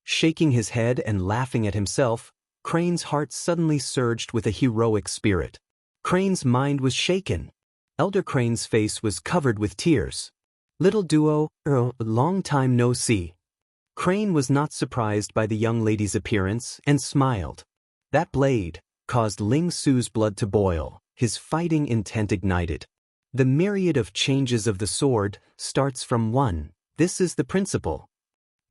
Shaking his head and laughing at himself, Crane's heart suddenly surged with a heroic spirit. Crane's mind was shaken. Elder Crane's face was covered with tears. Little duo, long time no see. Crane was not surprised by the young lady's appearance and smiled. That blade caused Ling Su's blood to boil, his fighting intent ignited. The myriad of changes of the sword starts from one. This is the principle.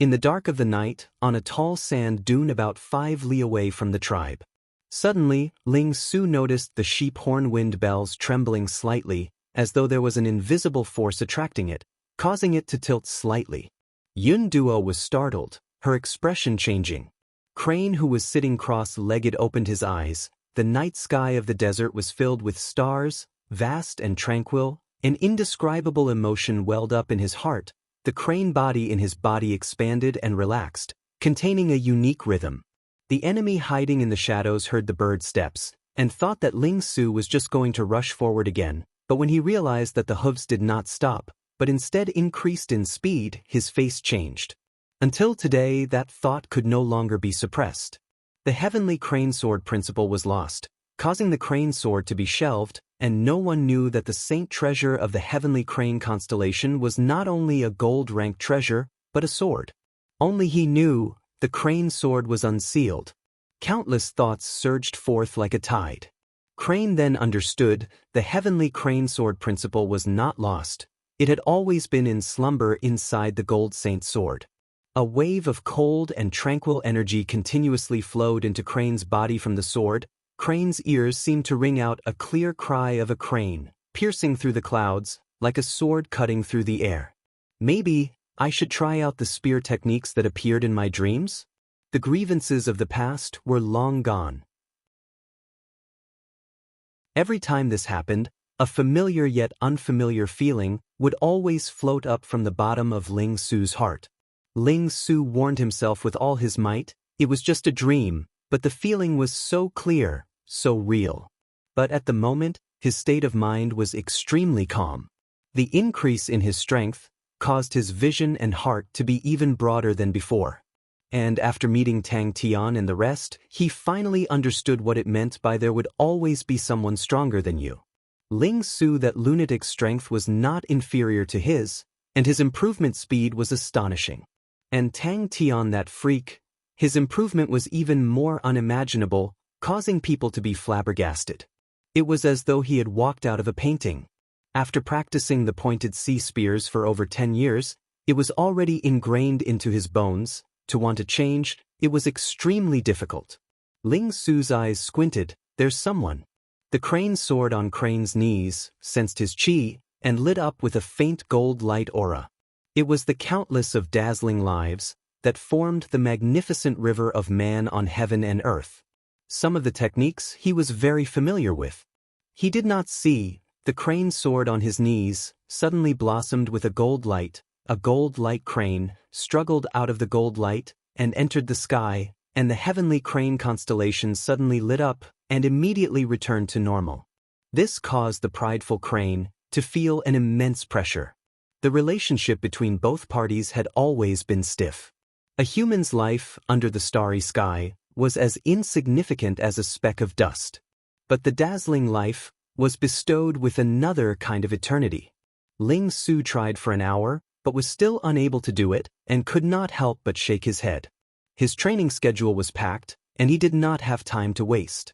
In the dark of the night, on a tall sand dune about 5 li away from the tribe. Suddenly, Ling Su noticed the sheep horn wind bells trembling slightly, as though there was an invisible force attracting it, causing it to tilt slightly. Yun Duo was startled, her expression changing. Crane, who was sitting cross-legged, opened his eyes. The night sky of the desert was filled with stars, vast and tranquil. An indescribable emotion welled up in his heart. The crane body in his body expanded and relaxed, containing a unique rhythm. The enemy hiding in the shadows heard the bird steps, and thought that Ling Su was just going to rush forward again, but when he realized that the hooves did not stop, but instead increased in speed, his face changed. Until today, that thought could no longer be suppressed. The heavenly crane sword principle was lost, causing the crane sword to be shelved, and no one knew that the saint treasure of the heavenly crane constellation was not only a gold-ranked treasure, but a sword. Only he knew. The crane sword was unsealed. Countless thoughts surged forth like a tide. Crane then understood the heavenly crane sword principle was not lost. It had always been in slumber inside the gold saint sword. A wave of cold and tranquil energy continuously flowed into Crane's body from the sword. Crane's ears seemed to ring out a clear cry of a crane, piercing through the clouds, like a sword cutting through the air. Maybe I should try out the spear techniques that appeared in my dreams? The grievances of the past were long gone. Every time this happened, A familiar yet unfamiliar feeling would always float up from the bottom of Ling Su's heart. Ling Su warned himself with all his might, it was just a dream, but the feeling was so clear, so real. But at the moment, his state of mind was extremely calm. The increase in his strength caused his vision and heart to be even broader than before. And after meeting Tang Tian and the rest, he finally understood what it meant by there would always be someone stronger than you. Ling Su, that lunatic strength was not inferior to his, and his improvement speed was astonishing. And Tang Tian, that freak, his improvement was even more unimaginable, causing people to be flabbergasted. It was as though he had walked out of a painting. After practicing the pointed sea spears for over 10 years, it was already ingrained into his bones. To want to change, it was extremely difficult. Ling Su's eyes squinted. There's someone. The crane soared on Crane's knees, sensed his chi, and lit up with a faint gold light aura. It was the countless of dazzling lives that formed the magnificent river of man on heaven and earth. Some of the techniques he was very familiar with. He did not see. The crane soared on his knees, suddenly blossomed with a gold light crane, struggled out of the gold light, and entered the sky, and the heavenly crane constellation suddenly lit up, and immediately returned to normal. This caused the prideful crane to feel an immense pressure. The relationship between both parties had always been stiff. A human's life under the starry sky was as insignificant as a speck of dust. But the dazzling life was bestowed with another kind of eternity. Ling Su tried for an hour, but was still unable to do it, and could not help but shake his head. His training schedule was packed, and he did not have time to waste.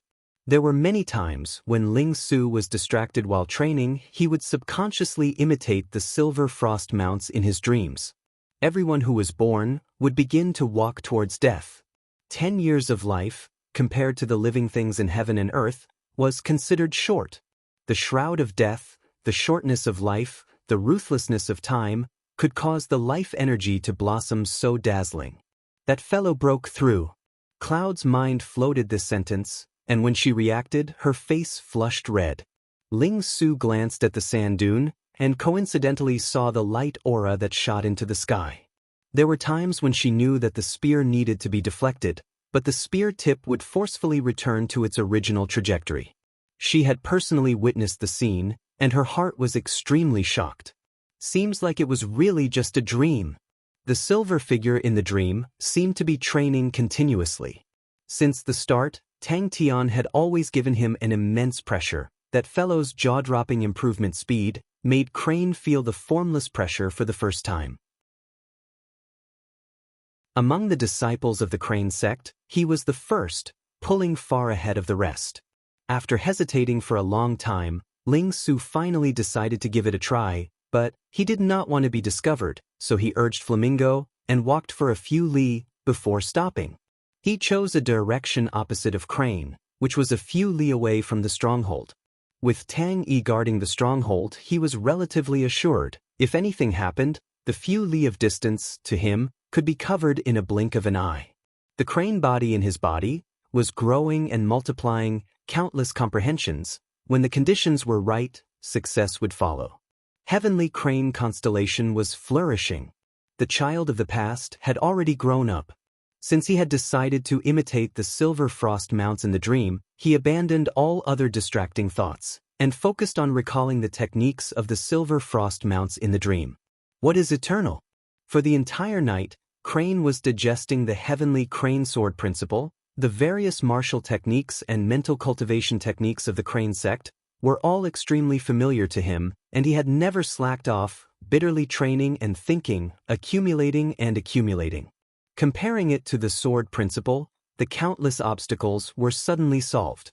There were many times when Ling Su was distracted while training, he would subconsciously imitate the silver frost mounts in his dreams. Everyone who was born would begin to walk towards death. 10 years of life, compared to the living things in heaven and earth, was considered short. The shroud of death, the shortness of life, the ruthlessness of time, could cause the life energy to blossom so dazzling. That fellow broke through. Cloud's mind floated this sentence, and when she reacted, her face flushed red. Ling Su glanced at the sand dune, and coincidentally saw the light aura that shot into the sky. There were times when she knew that the spear needed to be deflected, but the spear tip would forcefully return to its original trajectory. She had personally witnessed the scene, and her heart was extremely shocked. Seems like it was really just a dream. The silver figure in the dream seemed to be training continuously. Since the start, Tang Tian had always given him an immense pressure. That fellow's jaw-dropping improvement speed made Crane feel the formless pressure for the first time. Among the disciples of the Crane sect, he was the first, pulling far ahead of the rest. After hesitating for a long time, Ling Su finally decided to give it a try, but he did not want to be discovered, so he urged Flamingo and walked for a few li before stopping. He chose a direction opposite of Crane, which was a few li away from the stronghold. With Tang Yi guarding the stronghold, he was relatively assured, if anything happened, the few li of distance, to him, could be covered in a blink of an eye. The crane body in his body was growing and multiplying countless comprehensions. When the conditions were right, success would follow. Heavenly crane constellation was flourishing. The child of the past had already grown up. Since he had decided to imitate the silver frost mounts in the dream, he abandoned all other distracting thoughts and focused on recalling the techniques of the silver frost mounts in the dream. What is eternal? For the entire night, Crane was digesting the heavenly crane sword principle. The various martial techniques and mental cultivation techniques of the Crane sect were all extremely familiar to him, and he had never slacked off, bitterly training and thinking, accumulating and accumulating. Comparing it to the sword principle, the countless obstacles were suddenly solved.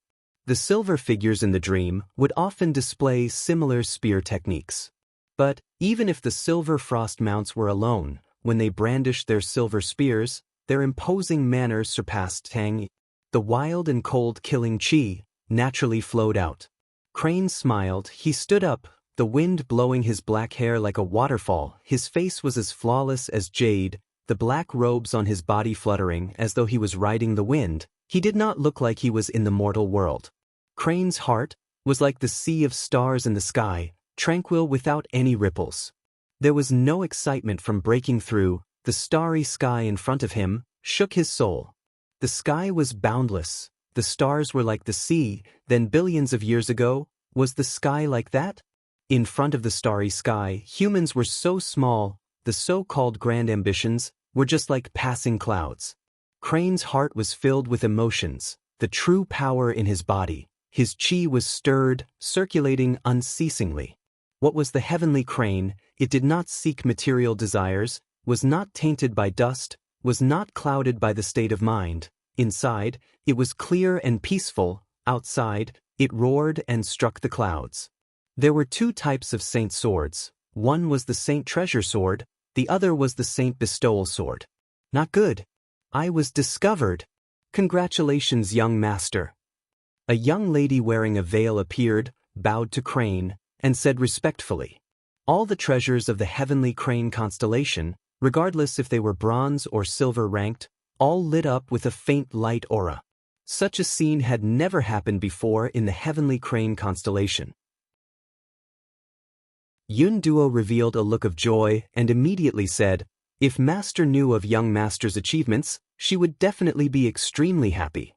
The silver figures in the dream would often display similar spear techniques. But even if the silver frost mounts were alone, when they brandished their silver spears, their imposing manner surpassed Tang. The wild and cold killing chi naturally flowed out. Crane smiled. He stood up, the wind blowing his black hair like a waterfall. His face was as flawless as jade, the black robes on his body fluttering as though he was riding the wind. He did not look like he was in the mortal world. Crane's heart was like the sea of stars in the sky, tranquil without any ripples. There was no excitement from breaking through. The starry sky in front of him shook his soul. The sky was boundless. The stars were like the sea. Then billions of years ago, was the sky like that? In front of the starry sky, humans were so small. The so-called grand ambitions were just like passing clouds. Crane's heart was filled with emotions, the true power in his body. His chi was stirred, circulating unceasingly. What was the heavenly crane? It did not seek material desires, was not tainted by dust, was not clouded by the state of mind. Inside, it was clear and peaceful. Outside, it roared and struck the clouds. There were two types of saint swords. One was the saint treasure sword, the other was the saint bestowal sword. Not good. I was discovered. Congratulations, young master. A young lady wearing a veil appeared, bowed to Crane, and said respectfully, "All the treasures of the heavenly crane constellation, regardless if they were bronze or silver ranked, all lit up with a faint light aura." Such a scene had never happened before in the heavenly crane constellation. Yun Duo revealed a look of joy and immediately said, "If Master knew of young Master's achievements, she would definitely be extremely happy."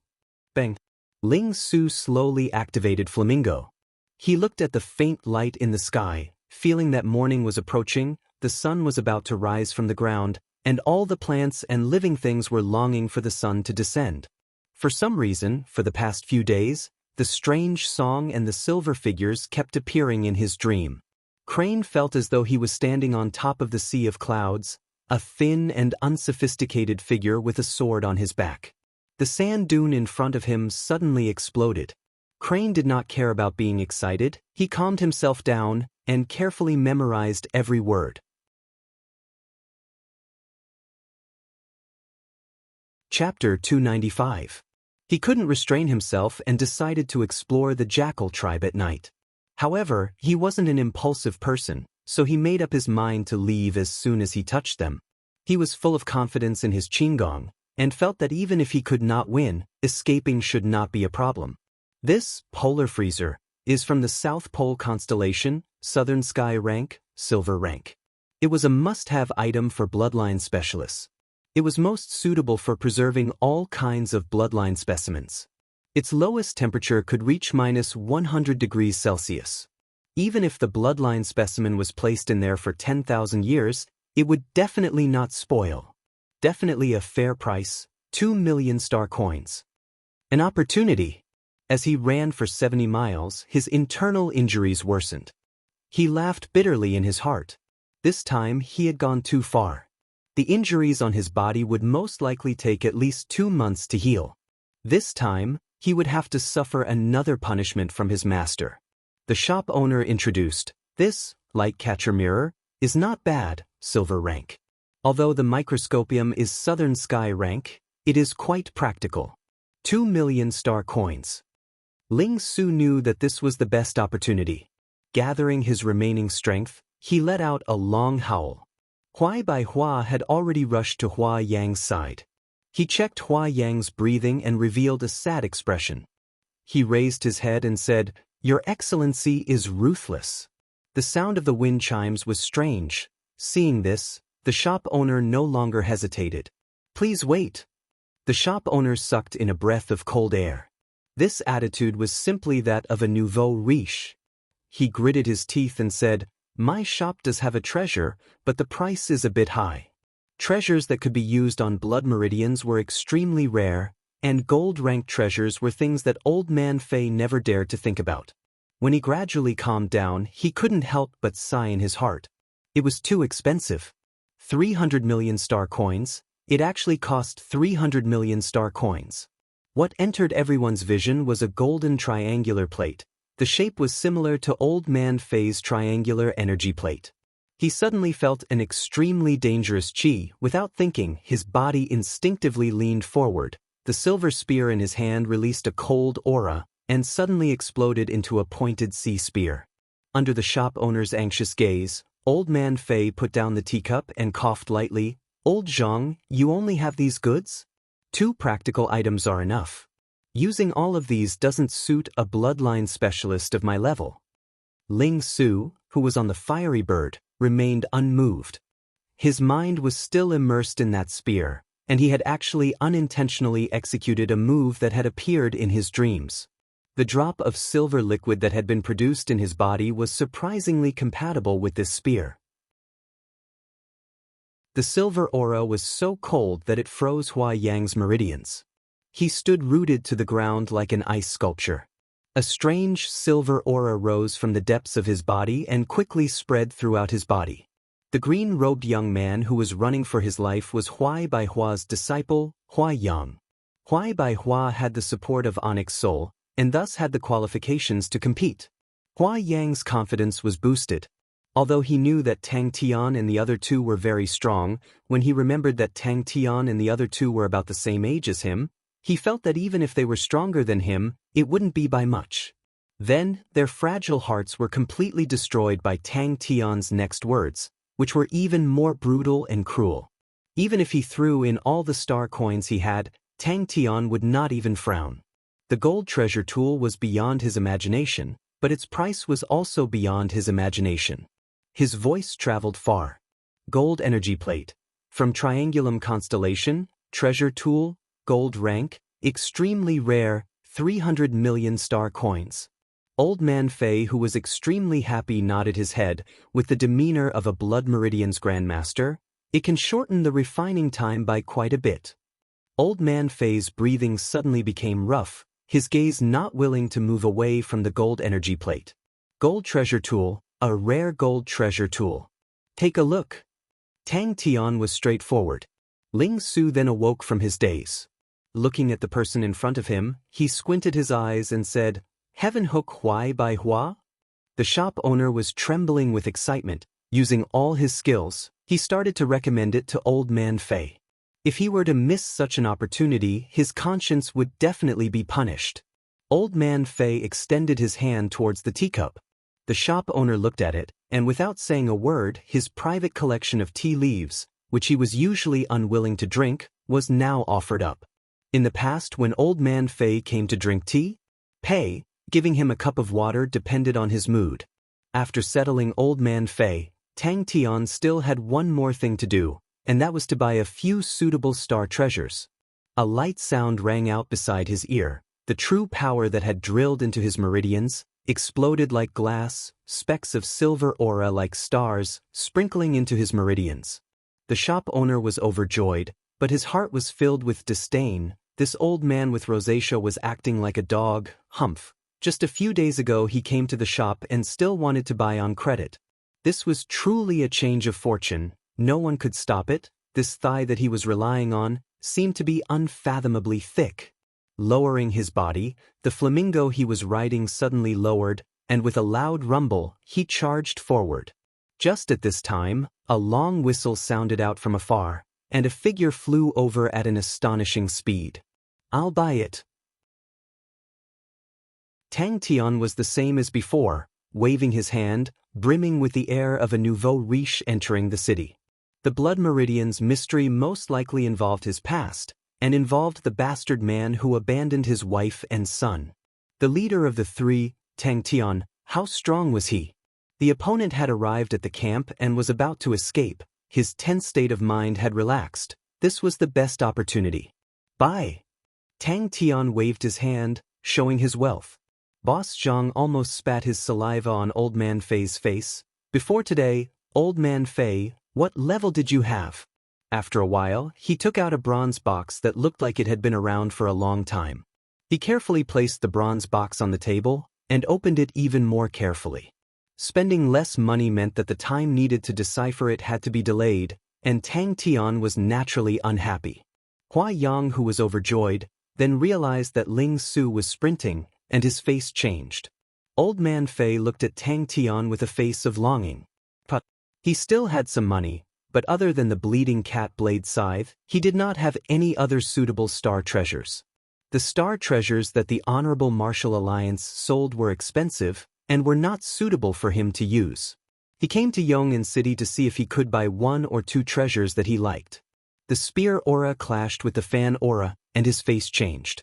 Bang. Ling Su slowly activated Flamingo. He looked at the faint light in the sky, feeling that morning was approaching, the sun was about to rise from the ground, and all the plants and living things were longing for the sun to descend. For some reason, for the past few days, the strange song and the silver figures kept appearing in his dream. Crane felt as though he was standing on top of the sea of clouds, a thin and unsophisticated figure with a sword on his back. The sand dune in front of him suddenly exploded. Crane did not care about being excited. He calmed himself down and carefully memorized every word. Chapter 295. He couldn't restrain himself and decided to explore the jackal tribe at night. However, he wasn't an impulsive person, so he made up his mind to leave as soon as he touched them. He was full of confidence in his qigong, and felt that even if he could not win, escaping should not be a problem. This, polar freezer, is from the South Pole constellation, Southern Sky rank, Silver rank. It was a must-have item for bloodline specialists. It was most suitable for preserving all kinds of bloodline specimens. Its lowest temperature could reach -100 degrees Celsius. Even if the bloodline specimen was placed in there for 10,000 years, it would definitely not spoil. Definitely a fair price, 2 million star coins. An opportunity. As he ran for 70 miles, his internal injuries worsened. He laughed bitterly in his heart. This time he had gone too far. The injuries on his body would most likely take at least 2 months to heal. This time, he would have to suffer another punishment from his master. The shop owner introduced, "This light catcher mirror is not bad, Silver rank. Although the microscopium is Southern Sky rank, it is quite practical. 2 million star coins." Ling Su knew that this was the best opportunity. Gathering his remaining strength, he let out a long howl. Huai Bai Hua had already rushed to Hua Yang's side. He checked Hua Yang's breathing and revealed a sad expression. He raised his head and said, "Your Excellency is ruthless." The sound of the wind chimes was strange. Seeing this, the shop owner no longer hesitated. "Please wait." The shop owner sucked in a breath of cold air. This attitude was simply that of a nouveau riche. He gritted his teeth and said, "My shop does have a treasure, but the price is a bit high." Treasures that could be used on blood meridians were extremely rare, and gold-ranked treasures were things that Old Man Fei never dared to think about. When he gradually calmed down, he couldn't help but sigh in his heart. It was too expensive. 300 million star coins. It actually cost 300 million star coins. What entered everyone's vision was a golden triangular plate. The shape was similar to Old Man Fei's triangular energy plate. He suddenly felt an extremely dangerous chi. Without thinking, his body instinctively leaned forward. The silver spear in his hand released a cold aura, and suddenly exploded into a pointed sea spear. Under the shop owner's anxious gaze, Old Man Fei put down the teacup and coughed lightly. "Old Zhang, you only have these goods? 2 practical items are enough. Using all of these doesn't suit a bloodline specialist of my level. Ling Su, who was on the fiery bird, remained unmoved. His mind was still immersed in that spear, and he had actually unintentionally executed a move that had appeared in his dreams. The drop of silver liquid that had been produced in his body was surprisingly compatible with this spear. The silver aura was so cold that it froze Hua Yang's meridians. He stood rooted to the ground like an ice sculpture. A strange silver aura rose from the depths of his body and quickly spread throughout his body. The green-robed young man who was running for his life was Huai Bai Hua's disciple, Hua Yang. Huai Bai Hua had the support of Onyx Soul, and thus had the qualifications to compete. Hua Yang's confidence was boosted. Although he knew that Tang Tian and the other two were very strong, when he remembered that Tang Tian and the other two were about the same age as him, he felt that even if they were stronger than him, it wouldn't be by much. Then, their fragile hearts were completely destroyed by Tang Tian's next words, which were even more brutal and cruel. Even if he threw in all the star coins he had, Tang Tian would not even frown. The gold treasure tool was beyond his imagination, but its price was also beyond his imagination. His voice traveled far. Gold energy plate. From Triangulum constellation, treasure tool, gold rank, extremely rare, 300 million star coins. Old Man Fei, who was extremely happy, nodded his head, with the demeanor of a Blood Meridian's grandmaster. It can shorten the refining time by quite a bit. Old Man Fei's breathing suddenly became rough, his gaze not willing to move away from the gold energy plate. Gold treasure tool, a rare gold treasure tool. Take a look. Tang Tian was straightforward. Ling Su then awoke from his daze. Looking at the person in front of him, he squinted his eyes and said, "Heaven Hook Huai Bai Hua?" The shop owner was trembling with excitement. Using all his skills, he started to recommend it to Old Man Fei. If he were to miss such an opportunity, his conscience would definitely be punished. Old Man Fei extended his hand towards the teacup. The shop owner looked at it, and without saying a word, his private collection of tea leaves, which he was usually unwilling to drink, was now offered up. In the past, when Old Man Fei came to drink tea, giving him a cup of water depended on his mood. After settling Old Man Fei, Tang Tian still had one more thing to do, and that was to buy a few suitable star treasures. A light sound rang out beside his ear. The true power that had drilled into his meridians exploded like glass, specks of silver aura like stars, sprinkling into his meridians. The shop owner was overjoyed, but his heart was filled with disdain. This old man with rosacea was acting like a dog. Humph. Just a few days ago he came to the shop and still wanted to buy on credit. This was truly a change of fortune. No one could stop it. This thigh that he was relying on seemed to be unfathomably thick. Lowering his body, the flamingo he was riding suddenly lowered, and with a loud rumble, he charged forward. Just at this time, a long whistle sounded out from afar, and a figure flew over at an astonishing speed. "I'll buy it." Tang Tian was the same as before, waving his hand, brimming with the air of a nouveau riche entering the city. The Blood Meridian's mystery most likely involved his past, and involved the bastard man who abandoned his wife and son. The leader of the three, Tang Tian, how strong was he? The opponent had arrived at the camp and was about to escape. His tense state of mind had relaxed. This was the best opportunity. "Buy!" Tang Tian waved his hand, showing his wealth. Boss Zhang almost spat his saliva on Old Man Fei's face. "Before today, Old Man Fei, what level did you have?" After a while, he took out a bronze box that looked like it had been around for a long time. He carefully placed the bronze box on the table, and opened it even more carefully. Spending less money meant that the time needed to decipher it had to be delayed, and Tang Tian was naturally unhappy. Hua Yang, who was overjoyed, then realized that Ling Su was sprinting, and his face changed. Old Man Fei looked at Tang Tian with a face of longing. But he still had some money, but other than the bleeding cat blade scythe, he did not have any other suitable star treasures. The star treasures that the Honorable Martial Alliance sold were expensive, and were not suitable for him to use. He came to Yong'an City to see if he could buy one or two treasures that he liked. The spear aura clashed with the fan aura, and his face changed.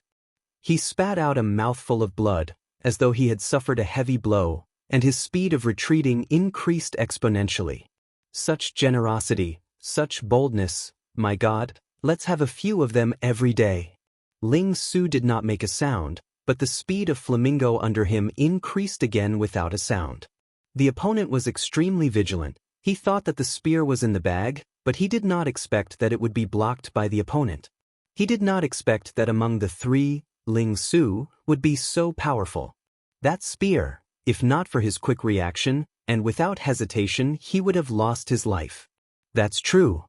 He spat out a mouthful of blood, as though he had suffered a heavy blow, and his speed of retreating increased exponentially. Such generosity, such boldness, my God, let's have a few of them every day. Ling Su did not make a sound, but the speed of Flamingo under him increased again without a sound. The opponent was extremely vigilant. He thought that the spear was in the bag, but he did not expect that it would be blocked by the opponent. He did not expect that among the three, Ling Su would be so powerful. That spear, if not for his quick reaction, and without hesitation, he would have lost his life. That's true.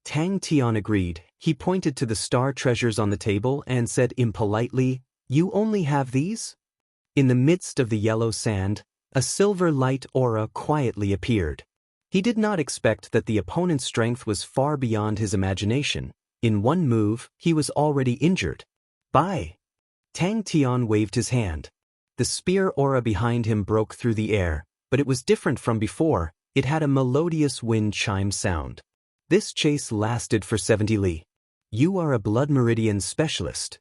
Tang Tian agreed. He pointed to the star treasures on the table and said impolitely, "You only have these?" In the midst of the yellow sand, a silver light aura quietly appeared. He did not expect that the opponent's strength was far beyond his imagination. In one move, he was already injured. Bye! Tang Tian waved his hand. The spear aura behind him broke through the air, but it was different from before. It had a melodious wind chime sound. This chase lasted for 70 li. You are a blood meridian specialist.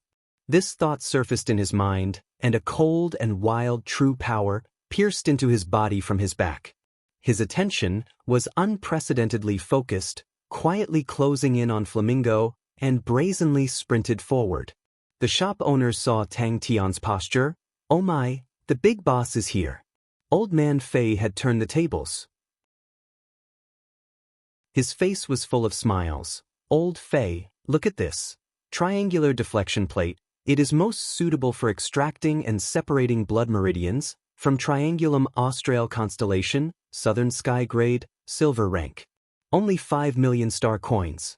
This thought surfaced in his mind, and a cold and wild true power pierced into his body from his back. His attention was unprecedentedly focused, quietly closing in on Flamingo, and brazenly sprinted forward. The shop owner saw Tang Tian's posture. Oh my, the big boss is here. Old Man Fei had turned the tables. His face was full of smiles. Old Fei, look at this. Triangular deflection plate. It is most suitable for extracting and separating blood meridians, from Triangulum Austral constellation, Southern Sky grade, silver rank. Only 5 million star coins.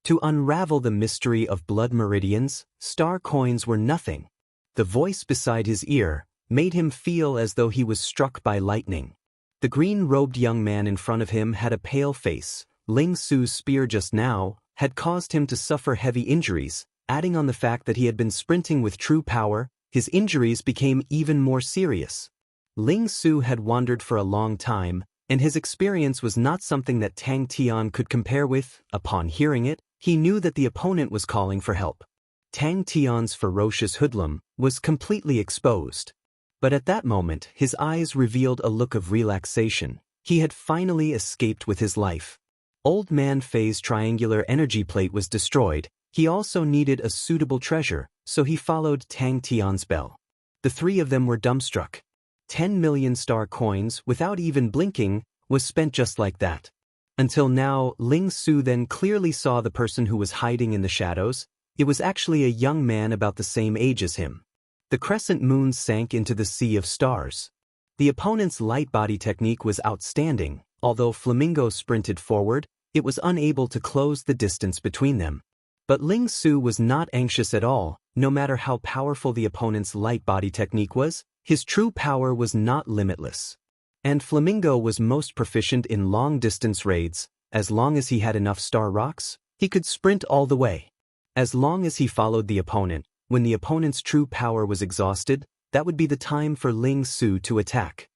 To unravel the mystery of blood meridians, star coins were nothing. The voice beside his ear made him feel as though he was struck by lightning. The green-robed young man in front of him had a pale face. Ling Su's spear just now had caused him to suffer heavy injuries. Adding on the fact that he had been sprinting with true power, his injuries became even more serious. Ling Su had wandered for a long time, and his experience was not something that Tang Tian could compare with. Upon hearing it, he knew that the opponent was calling for help. Tang Tian's ferocious hoodlum was completely exposed. But at that moment, his eyes revealed a look of relaxation. He had finally escaped with his life. Old Man Fei's triangular energy plate was destroyed. He also needed a suitable treasure, so he followed Tang Tian's bell. The three of them were dumbstruck. 10 million star coins, without even blinking, was spent just like that. Until now, Ling Su then clearly saw the person who was hiding in the shadows. It was actually a young man about the same age as him. The crescent moon sank into the sea of stars. The opponent's light body technique was outstanding. Although Flamingo sprinted forward, it was unable to close the distance between them. But Ling Su was not anxious at all. No matter how powerful the opponent's light body technique was, his true power was not limitless. And Flamingo was most proficient in long-distance raids. As long as he had enough star rocks, he could sprint all the way. As long as he followed the opponent, when the opponent's true power was exhausted, that would be the time for Ling Su to attack.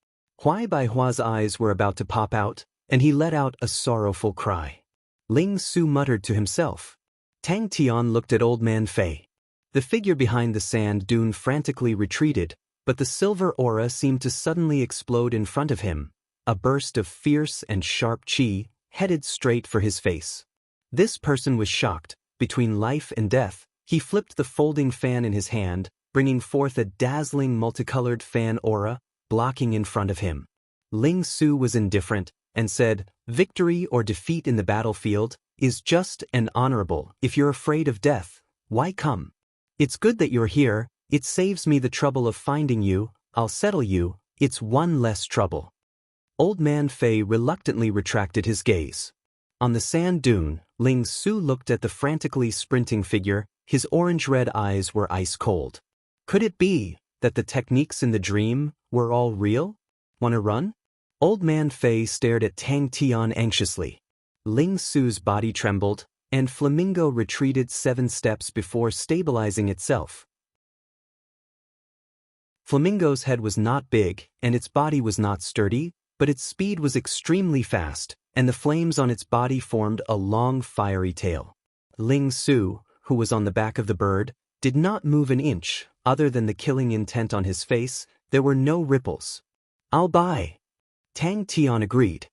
Huai Baihua's eyes were about to pop out, and he let out a sorrowful cry. Ling Su muttered to himself. Tang Tian looked at Old Man Fei. The figure behind the sand dune frantically retreated, but the silver aura seemed to suddenly explode in front of him. A burst of fierce and sharp chi headed straight for his face. This person was shocked. Between life and death, he flipped the folding fan in his hand, bringing forth a dazzling multicolored fan aura, blocking in front of him. Ling Su was indifferent, and said, "Victory or defeat in the battlefield is just and honorable. If you're afraid of death, why come? It's good that you're here. It saves me the trouble of finding you. I'll settle you. It's one less trouble." Old Man Fei reluctantly retracted his gaze. On the sand dune, Ling Su looked at the frantically sprinting figure. His orange-red eyes were ice cold. Could it be that the techniques in the dream were all real? Wanna run? Old Man Fei stared at Tang Tian anxiously. Ling Su's body trembled, and Flamingo retreated 7 steps before stabilizing itself. Flamingo's head was not big, and its body was not sturdy, but its speed was extremely fast, and the flames on its body formed a long fiery tail. Ling Su, who was on the back of the bird, did not move an inch. other than the killing intent on his face, there were no ripples. "I'll buy." Tang Tian agreed.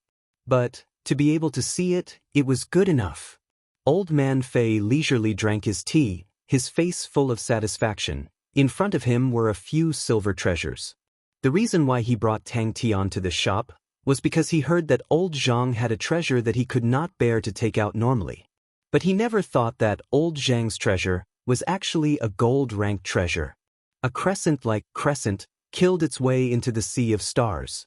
But, to be able to see it, it was good enough. Old Man Fei leisurely drank his tea, his face full of satisfaction. In front of him were a few silver treasures. The reason why he brought Tang Tian to this shop was because he heard that old Zhang had a treasure that he could not bear to take out normally. But he never thought that old Zhang's treasure was actually a gold-ranked treasure. A crescent-like crescent killed its way into the sea of stars.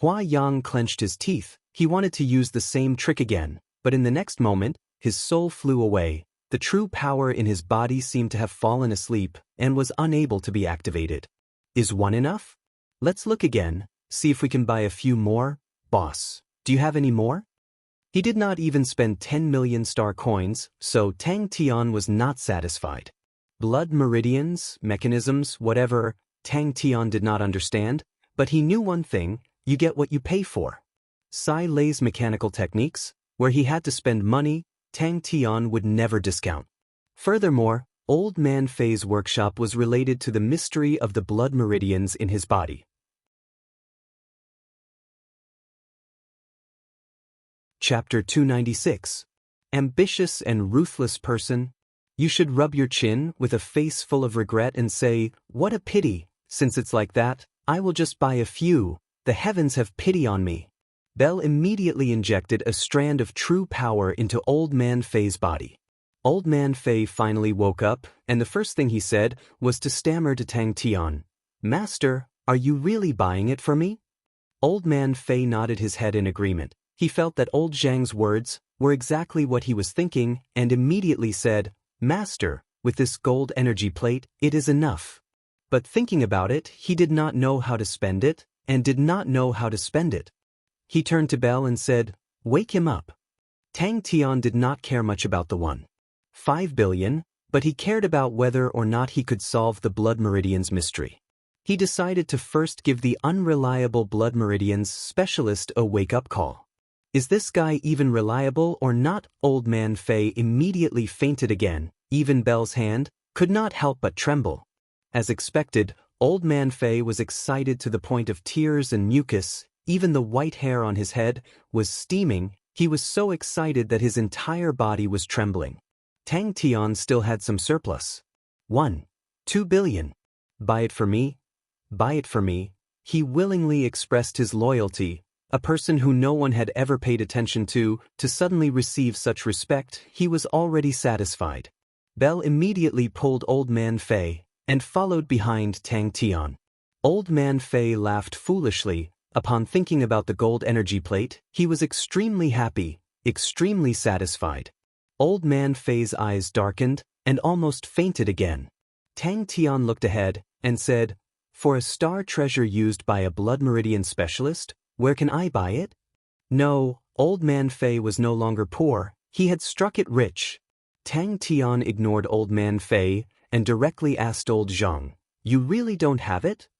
Hua Yang clenched his teeth. He wanted to use the same trick again, but in the next moment, his soul flew away. The true power in his body seemed to have fallen asleep and was unable to be activated. Is one enough? Let's look again, see if we can buy a few more. Boss, do you have any more? He did not even spend 10 million star coins, so Tang Tian was not satisfied. Blood meridians, mechanisms, whatever, Tang Tian did not understand, but he knew one thing: you get what you pay for. Sai Lei's mechanical techniques, where he had to spend money, Tang Tian would never discount. Furthermore, Old Man Fei's workshop was related to the mystery of the blood meridians in his body. Chapter 296. Ambitious and ruthless person. You should rub your chin with a face full of regret and say, "What a pity, since it's like that, I will just buy a few, the heavens have pity on me." Bell immediately injected a strand of true power into Old Man Fei's body. Old Man Fei finally woke up, and the first thing he said was to stammer to Tang Tian, "Master, are you really buying it for me?" Old Man Fei nodded his head in agreement. He felt that old Zhang's words were exactly what he was thinking and immediately said, "Master, with this gold energy plate, it is enough." But thinking about it, he did not know how to spend it, and did not know how to spend it. He turned to Bell and said, "Wake him up." Tang Tian did not care much about the 1.5 billion, but he cared about whether or not he could solve the blood meridians mystery. He decided to first give the unreliable blood meridians specialist a wake-up call. Is this guy even reliable or not? Old Man Fei immediately fainted again. Even Bell's hand could not help but tremble. As expected, Old Man Fei was excited to the point of tears and mucus. Even the white hair on his head was steaming. He was so excited that his entire body was trembling. Tang Tian still had some surplus. 1.2 billion. Buy it for me? Buy it for me. He willingly expressed his loyalty. A person who no one had ever paid attention to suddenly receive such respect, he was already satisfied. Bell immediately pulled Old Man Fei and followed behind Tang Tian. Old Man Fei laughed foolishly. Upon thinking about the gold energy plate, he was extremely happy, extremely satisfied. Old Man Fei's eyes darkened and almost fainted again. Tang Tian looked ahead and said, "For a star treasure used by a blood meridian specialist, where can I buy it?" No, Old Man Fei was no longer poor, he had struck it rich. Tang Tian ignored Old Man Fei and directly asked Old Zhang, "You really don't have it?"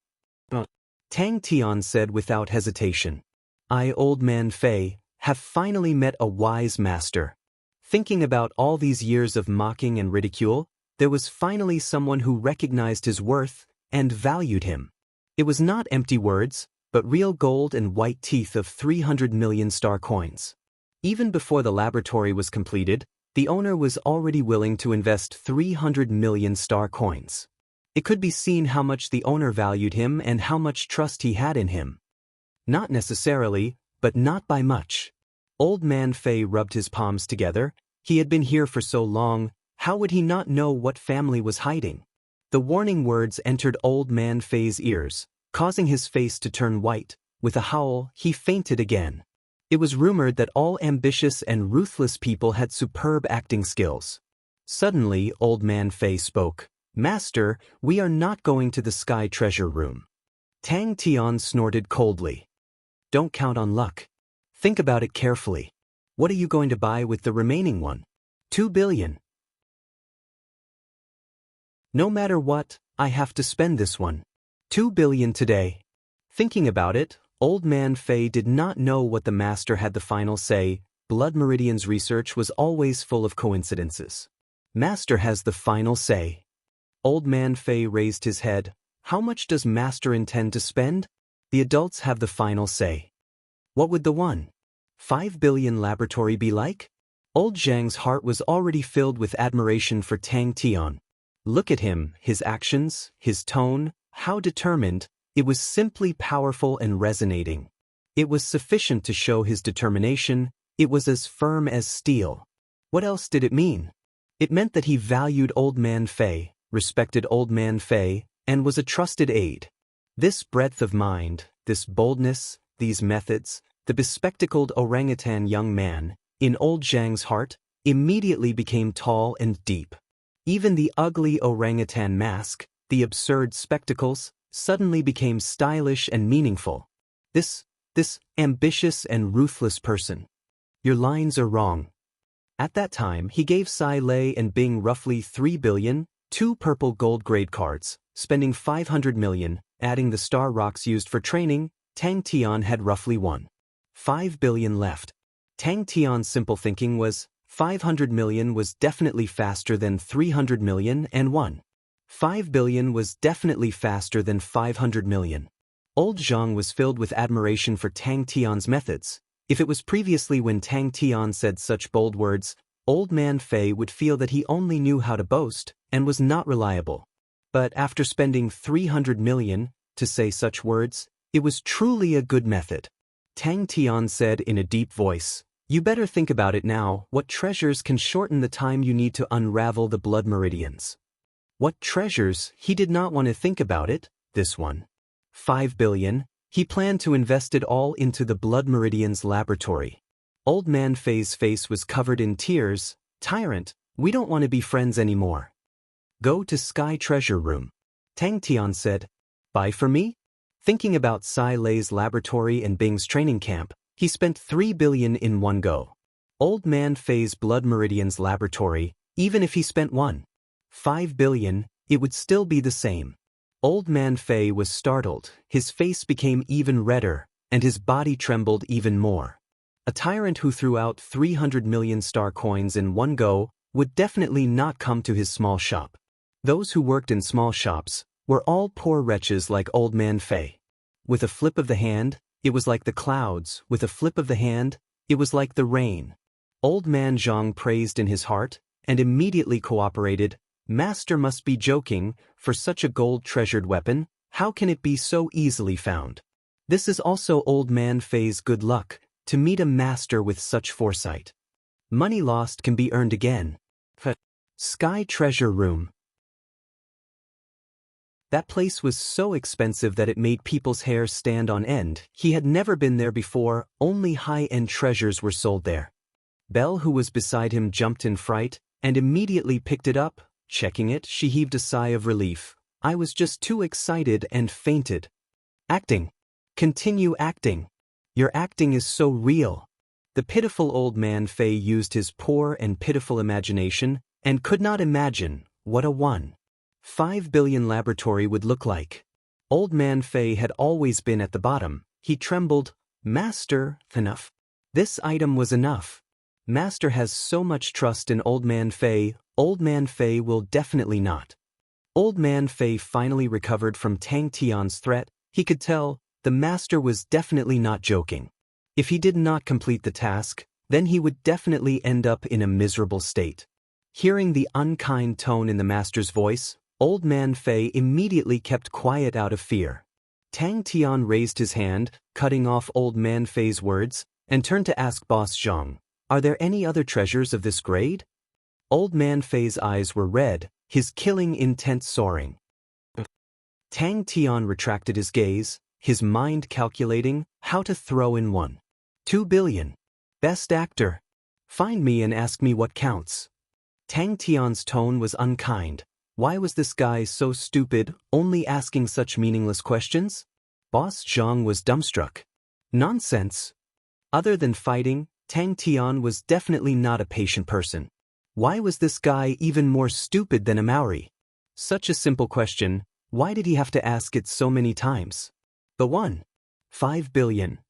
Tang Tian said without hesitation, "I, Old Man Fei, have finally met a wise master." Thinking about all these years of mocking and ridicule, there was finally someone who recognized his worth and valued him. It was not empty words, but real gold and white teeth of 300 million star coins. Even before the laboratory was completed, the owner was already willing to invest 300 million star coins. It could be seen how much the owner valued him and how much trust he had in him. Not necessarily, but not by much. Old Man Fei rubbed his palms together. He had been here for so long, how would he not know what family was hiding? The warning words entered Old Man Fei's ears, causing his face to turn white. With a howl, he fainted again. It was rumored that all ambitious and ruthless people had superb acting skills. Suddenly, Old Man Fei spoke. "Master, we are not going to the Sky Treasure Room." Tang Tian snorted coldly. "Don't count on luck. Think about it carefully. What are you going to buy with the remaining 1.2 billion? No matter what, I have to spend this 1.2 billion today." Thinking about it, Old Man Fei did not know what the master had the final say. Blood Meridian's research was always full of coincidences. Master has the final say. Old Man Fei raised his head. How much does Master intend to spend? The adults have the final say. What would the 1.5 billion laboratory be like? Old Zhang's heart was already filled with admiration for Tang Tian. Look at him, his actions, his tone, how determined. It was simply powerful and resonating. It was sufficient to show his determination. It was as firm as steel. What else did it mean? It meant that he valued Old Man Fei, respected Old Man Fei, and was a trusted aide. This breadth of mind, this boldness, these methods, the bespectacled orangutan young man, in Old Zhang's heart, immediately became tall and deep. Even the ugly orangutan mask, the absurd spectacles, suddenly became stylish and meaningful. This ambitious and ruthless person. Your lines are wrong. At that time, he gave Sai Lei and Bing roughly 3 billion, 2 purple gold grade cards, spending 500 million, adding the star rocks used for training. Tang Tian had roughly 1.5 billion left. Tang Tian's simple thinking was, 500 million was definitely faster than 300 million and 1.5 billion was definitely faster than 500 million. Old Zhang was filled with admiration for Tang Tian's methods. If it was previously when Tang Tian said such bold words, Old Man Fei would feel that he only knew how to boast and was not reliable. But after spending 300 million to say such words, it was truly a good method. Tang Tian said in a deep voice, "You better think about it now. What treasures can shorten the time you need to unravel the blood meridians?" What treasures? He did not want to think about it. This 1.5 billion. He planned to invest it all into the blood meridians laboratory. Old Man Fei's face was covered in tears. "Tyrant, we don't want to be friends anymore. Go to Sky Treasure Room." Tang Tian said, "Buy for me?" Thinking about Sai Lei's laboratory and Bing's training camp, he spent 3 billion in one go. Old Man Fei's blood meridians laboratory, even if he spent 1.5 billion, it would still be the same. Old Man Fei was startled, his face became even redder, and his body trembled even more. A tyrant who threw out 300 million star coins in one go would definitely not come to his small shop. Those who worked in small shops were all poor wretches like Old Man Fei. With a flip of the hand, it was like the clouds. With a flip of the hand, it was like the rain. Old Man Zhang praised in his heart, and immediately cooperated. Master must be joking. For such a gold-treasured weapon, how can it be so easily found? This is also Old Man Fei's good luck, to meet a master with such foresight. Money lost can be earned again. Sky Treasure Room. That place was so expensive that it made people's hair stand on end. He had never been there before. Only high-end treasures were sold there. Belle, who was beside him, jumped in fright and immediately picked it up. Checking it, she heaved a sigh of relief. "I was just too excited and fainted." "Acting. Continue acting. Your acting is so real." The pitiful Old Man Fei used his poor and pitiful imagination and could not imagine what a 1.5 billion laboratory would look like. Old Man Fei had always been at the bottom. He trembled. "Master, enough. This item was enough. Master has so much trust in Old Man Fei. Old Man Fei will definitely not." Old Man Fei finally recovered from Tang Tian's threat. He could tell the master was definitely not joking. If he did not complete the task, then he would definitely end up in a miserable state. Hearing the unkind tone in the master's voice, Old Man Fei immediately kept quiet out of fear. Tang Tian raised his hand, cutting off Old Man Fei's words, and turned to ask Boss Zhang, "Are there any other treasures of this grade?" Old Man Fei's eyes were red, his killing intent soaring. Tang Tian retracted his gaze, his mind calculating how to throw in 1.2 billion. "Best actor. Find me and ask me what counts." Tang Tian's tone was unkind. Why was this guy so stupid, only asking such meaningless questions? Boss Zhang was dumbstruck. Nonsense. Other than fighting, Tang Tian was definitely not a patient person. Why was this guy even more stupid than a Maori? Such a simple question, why did he have to ask it so many times? The 1.5 billion.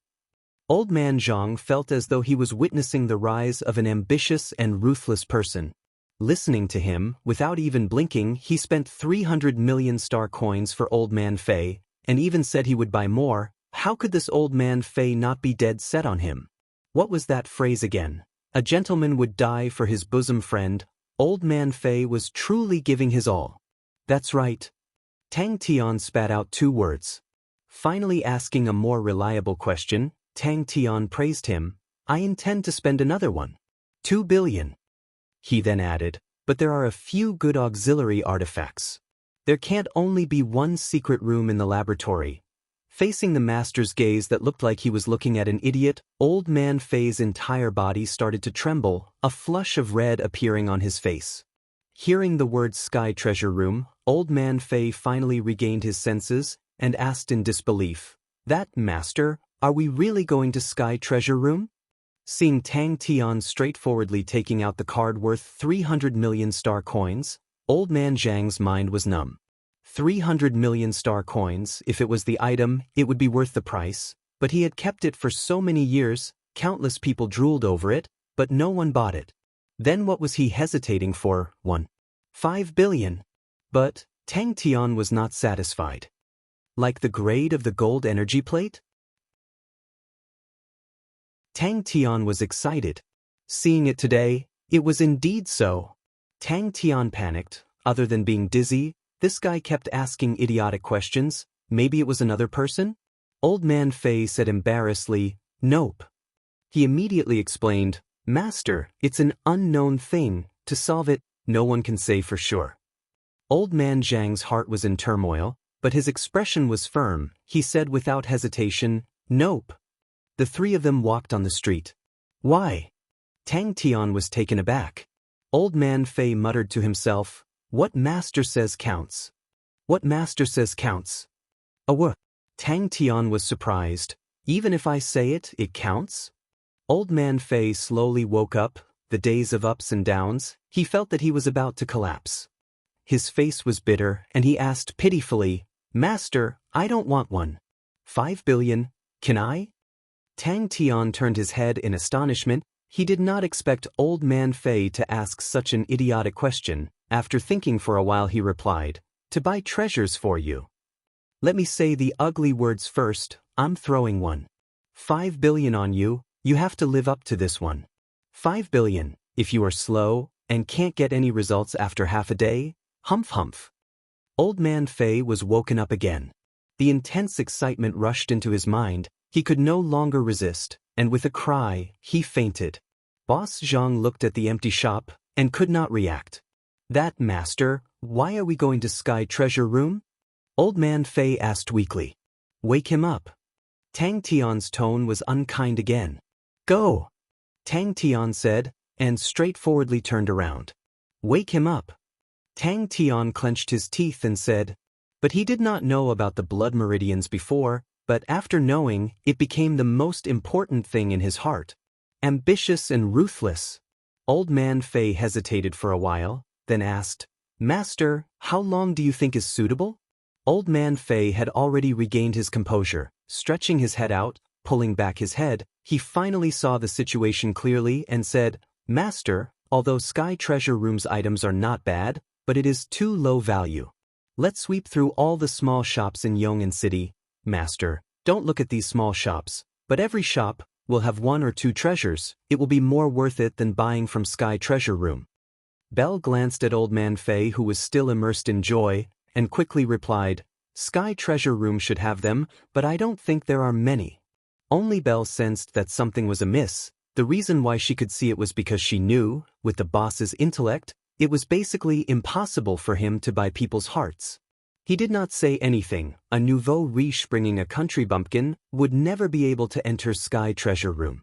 Old Man Zhang felt as though he was witnessing the rise of an ambitious and ruthless person. Listening to him, without even blinking, he spent 300 million star coins for Old Man Fei, and even said he would buy more. How could this Old Man Fei not be dead set on him? What was that phrase again? A gentleman would die for his bosom friend. Old Man Fei was truly giving his all. That's right. Tang Tian spat out 2 words. Finally asking a more reliable question, Tang Tian praised him. I intend to spend another one. 2 billion. He then added, but there are a few good auxiliary artifacts. There can't only be one secret room in the laboratory. Facing the master's gaze that looked like he was looking at an idiot, Old Man Fei's entire body started to tremble, a flush of red appearing on his face. Hearing the word Sky Treasure Room, Old Man Fei finally regained his senses and asked in disbelief, That, Master, are we really going to Sky Treasure Room? Seeing Tang Tian straightforwardly taking out the card worth 300 million star coins, Old Man Zhang's mind was numb. 300 million star coins, if it was the item, it would be worth the price, but he had kept it for so many years, countless people drooled over it, but no one bought it. Then what was he hesitating for? 5 billion. But Tang Tian was not satisfied. Like the grade of the gold energy plate? Tang Tian was excited. Seeing it today, it was indeed so. Tang Tian panicked. Other than being dizzy, this guy kept asking idiotic questions. Maybe it was another person? Old Man Fei said embarrassedly, Nope. He immediately explained, Master, it's an unknown thing. To solve it, no one can say for sure. Old Man Zhang's heart was in turmoil, but his expression was firm. He said without hesitation, Nope. The 3 of them walked on the street. Why? Tang Tian was taken aback. Old Man Fei muttered to himself, What Master says counts. What Master says counts. Tang Tian was surprised. Even if I say it, it counts? Old Man Fei slowly woke up. The days of ups and downs, he felt that he was about to collapse. His face was bitter, and he asked pitifully, Master, I don't want one. 5 billion, can I? Tang Tian turned his head in astonishment. He did not expect Old Man Fei to ask such an idiotic question. After thinking for a while he replied, To buy treasures for you. Let me say the ugly words first, I'm throwing one. 5 billion on you, you have to live up to this one. 5 billion, if you are slow, and can't get any results after half a day, humph humph. Old Man Fei was woken up again. The intense excitement rushed into his mind. He could no longer resist, and with a cry, he fainted. Boss Zhang looked at the empty shop, and could not react. That, Master, why are we going to Sky Treasure Room? Old Man Fei asked weakly. Wake him up. Tang Tian's tone was unkind again. Go. Tang Tian said, and straightforwardly turned around. Wake him up. Tang Tian clenched his teeth and said, But he did not know about the blood meridians before, but after knowing, it became the most important thing in his heart. Ambitious and ruthless. Old Man Fei hesitated for a while, then asked, Master, how long do you think is suitable? Old Man Fei had already regained his composure. Stretching his head out, pulling back his head, he finally saw the situation clearly and said, Master, although Sky Treasure Room's items are not bad, but it is too low value. Let's sweep through all the small shops in Yong'an City. Master, don't look at these small shops, but every shop will have 1 or 2 treasures. It will be more worth it than buying from Sky Treasure Room. Belle glanced at Old Man Fei, who was still immersed in joy, and quickly replied, Sky Treasure Room should have them, but I don't think there are many. Only Belle sensed that something was amiss. The reason why she could see it was because she knew, with the boss's intellect, it was basically impossible for him to buy people's hearts. He did not say anything. A nouveau riche bringing a country bumpkin would never be able to enter Sky Treasure Room.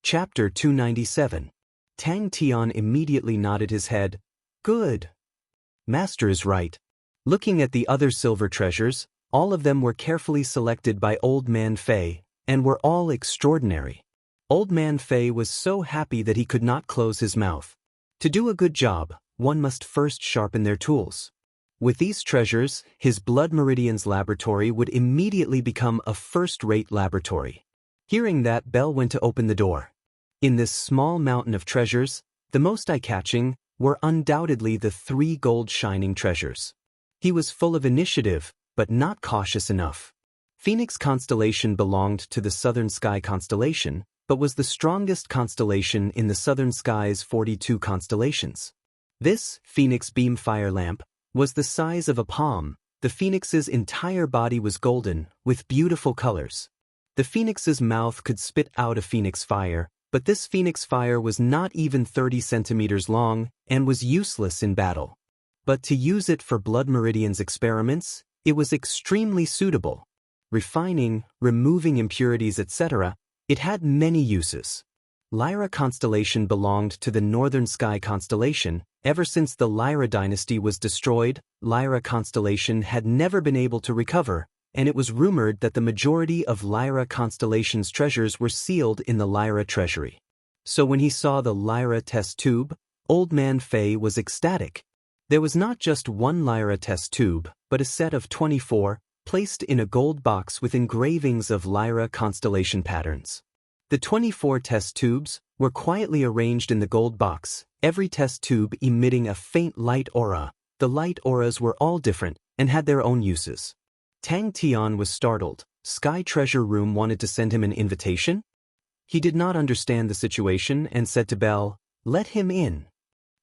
Chapter 297. Tang Tian immediately nodded his head. Good. Master is right. Looking at the other silver treasures, all of them were carefully selected by Old Man Fei, and were all extraordinary. Old Man Fei was so happy that he could not close his mouth. To do a good job, one must first sharpen their tools. With these treasures, his Blood Meridian's laboratory would immediately become a first-rate laboratory. Hearing that, Belle went to open the door. In this small mountain of treasures, the most eye-catching were undoubtedly the 3 gold shining treasures. He was full of initiative, but not cautious enough. Phoenix constellation belonged to the Southern Sky constellation, but was the strongest constellation in the Southern Sky's 42 constellations. This Phoenix beam fire lamp was the size of a palm. The Phoenix's entire body was golden, with beautiful colors. The Phoenix's mouth could spit out a Phoenix fire, but this Phoenix fire was not even 30 centimeters long and was useless in battle. But to use it for Blood Meridian's experiments, it was extremely suitable. Refining, removing impurities, etc., it had many uses. Lyra constellation belonged to the Northern Sky constellation. Ever since the Lyra dynasty was destroyed, Lyra constellation had never been able to recover, and it was rumored that the majority of Lyra constellation's treasures were sealed in the Lyra treasury. So when he saw the Lyra test tube, Old Man Fei was ecstatic. There was not just one Lyra test tube, but a set of 24, placed in a gold box with engravings of Lyra constellation patterns. The 24 test tubes were quietly arranged in the gold box, every test tube emitting a faint light aura. The light auras were all different and had their own uses. Tang Tian was startled. Sky Treasure Room wanted to send him an invitation? He did not understand the situation and said to Belle, "Let him in."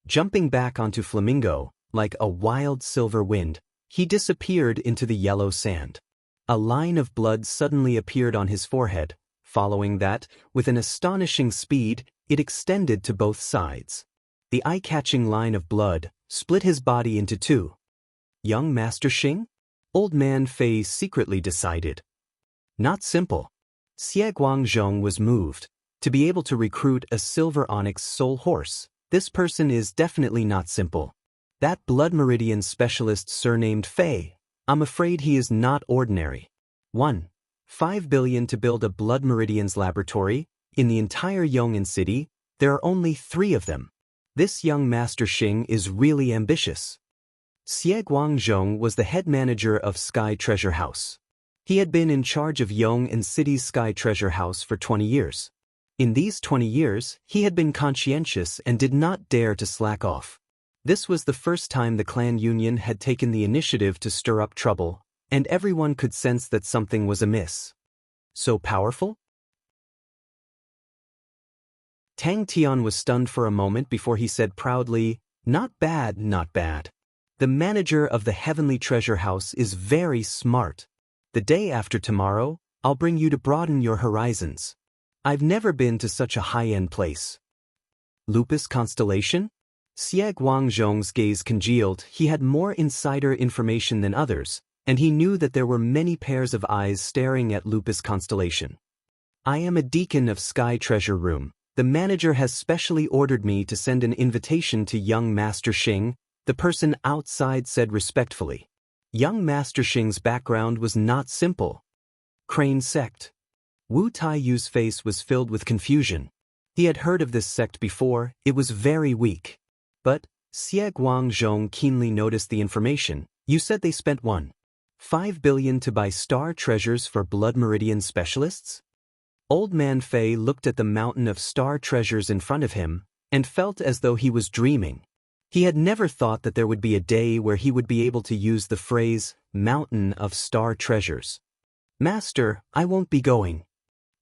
Jumping back onto Flamingo, like a wild silver wind, he disappeared into the yellow sand. A line of blood suddenly appeared on his forehead. Following that, with an astonishing speed, it extended to both sides. The eye-catching line of blood split his body into 2. Young Master Xing? Old Man Fei secretly decided. Not simple. Xie Guangzhong was moved. To be able to recruit a silver onyx soul horse, this person is definitely not simple. That Blood Meridian specialist surnamed Fei, I'm afraid he is not ordinary. 1.5 billion to build a Blood Meridian's laboratory. In the entire Yong'an city, there are only 3 of them. This young Master Xing is really ambitious. Xie Guangzhong was the head manager of Sky Treasure House. He had been in charge of Yong'an City's Sky Treasure House for 20 years. In these 20 years, he had been conscientious and did not dare to slack off. This was the first time the clan union had taken the initiative to stir up trouble, and everyone could sense that something was amiss. So powerful? Tang Tian was stunned for a moment before he said proudly, "Not bad, not bad. The manager of the Heavenly Treasure House is very smart. The day after tomorrow, I'll bring you to broaden your horizons. I've never been to such a high-end place." Lupus Constellation? Xie Guangzhong's gaze congealed. He had more insider information than others, and he knew that there were many pairs of eyes staring at Lupus Constellation. "I am a deacon of Sky Treasure Room. The manager has specially ordered me to send an invitation to young Master Xing," the person outside said respectfully. Young Master Xing's background was not simple. Crane sect. Wu Taiyu's face was filled with confusion. He had heard of this sect before. It was very weak. But Xie Guangzhong keenly noticed the information. "You said they spent 1.5 billion to buy star treasures for Blood Meridian specialists?" Old Man Fei looked at the mountain of star treasures in front of him and felt as though he was dreaming. He had never thought that there would be a day where he would be able to use the phrase, "mountain of star treasures." "Master, I won't be going."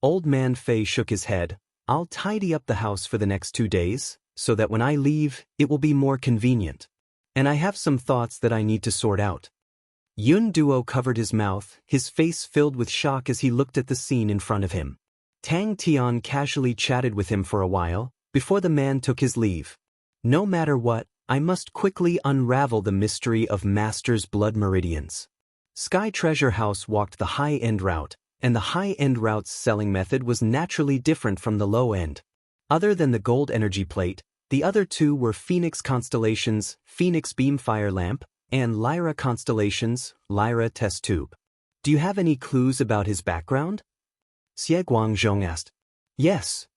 Old Man Fei shook his head. "I'll tidy up the house for the next 2 days, so that when I leave, it will be more convenient. And I have some thoughts that I need to sort out." Yun Duo covered his mouth, his face filled with shock as he looked at the scene in front of him. Tang Tian casually chatted with him for a while, before the man took his leave. "No matter what, I must quickly unravel the mystery of Master's Blood Meridians." Sky Treasure House walked the high-end route, and the high-end route's selling method was naturally different from the low-end. Other than the gold energy plate, the other 2 were Phoenix Constellation's Phoenix Beam Fire Lamp and Lyra Constellation's Lyra Test Tube. "Do you have any clues about his background?" Xie Guangzhong asked. "Yes."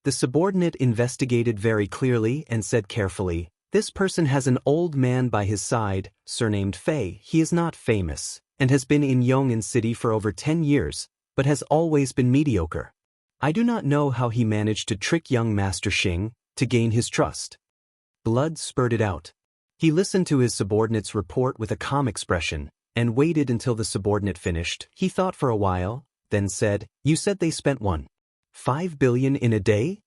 The subordinate investigated very clearly and said carefully, "This person has an old man by his side, surnamed Fei. He is not famous, and has been in Yong'an City for over 10 years, but has always been mediocre. I do not know how he managed to trick young Master Xing to gain his trust. Blood spurted out. He listened to his subordinate's report with a calm expression, and waited until the subordinate finished. He thought for a while, then said, "You said they spent 1.5 billion in a day?"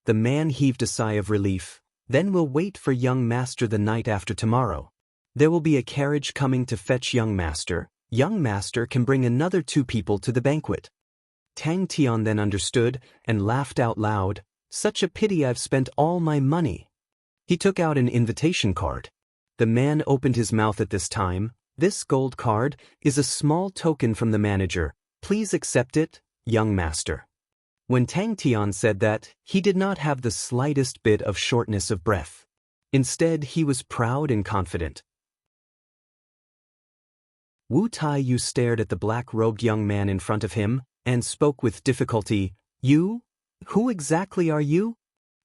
The man heaved a sigh of relief. "Then we'll wait for young master the night after tomorrow. There will be a carriage coming to fetch young master. Young master can bring another 2 people to the banquet." Tang Tian then understood, and laughed out loud. "Such a pity I've spent all my money." He took out an invitation card. The man opened his mouth at this time. "This gold card is a small token from the manager. Please accept it, young master." When Tang Tian said that, he did not have the slightest bit of shortness of breath. Instead, he was proud and confident. Wu Taiyu stared at the black-robed young man in front of him, and spoke with difficulty. "You? Who exactly are you?"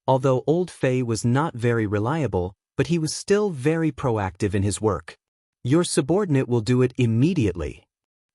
Although Old Fei was not very reliable, but he was still very proactive in his work. "Your subordinate will do it immediately."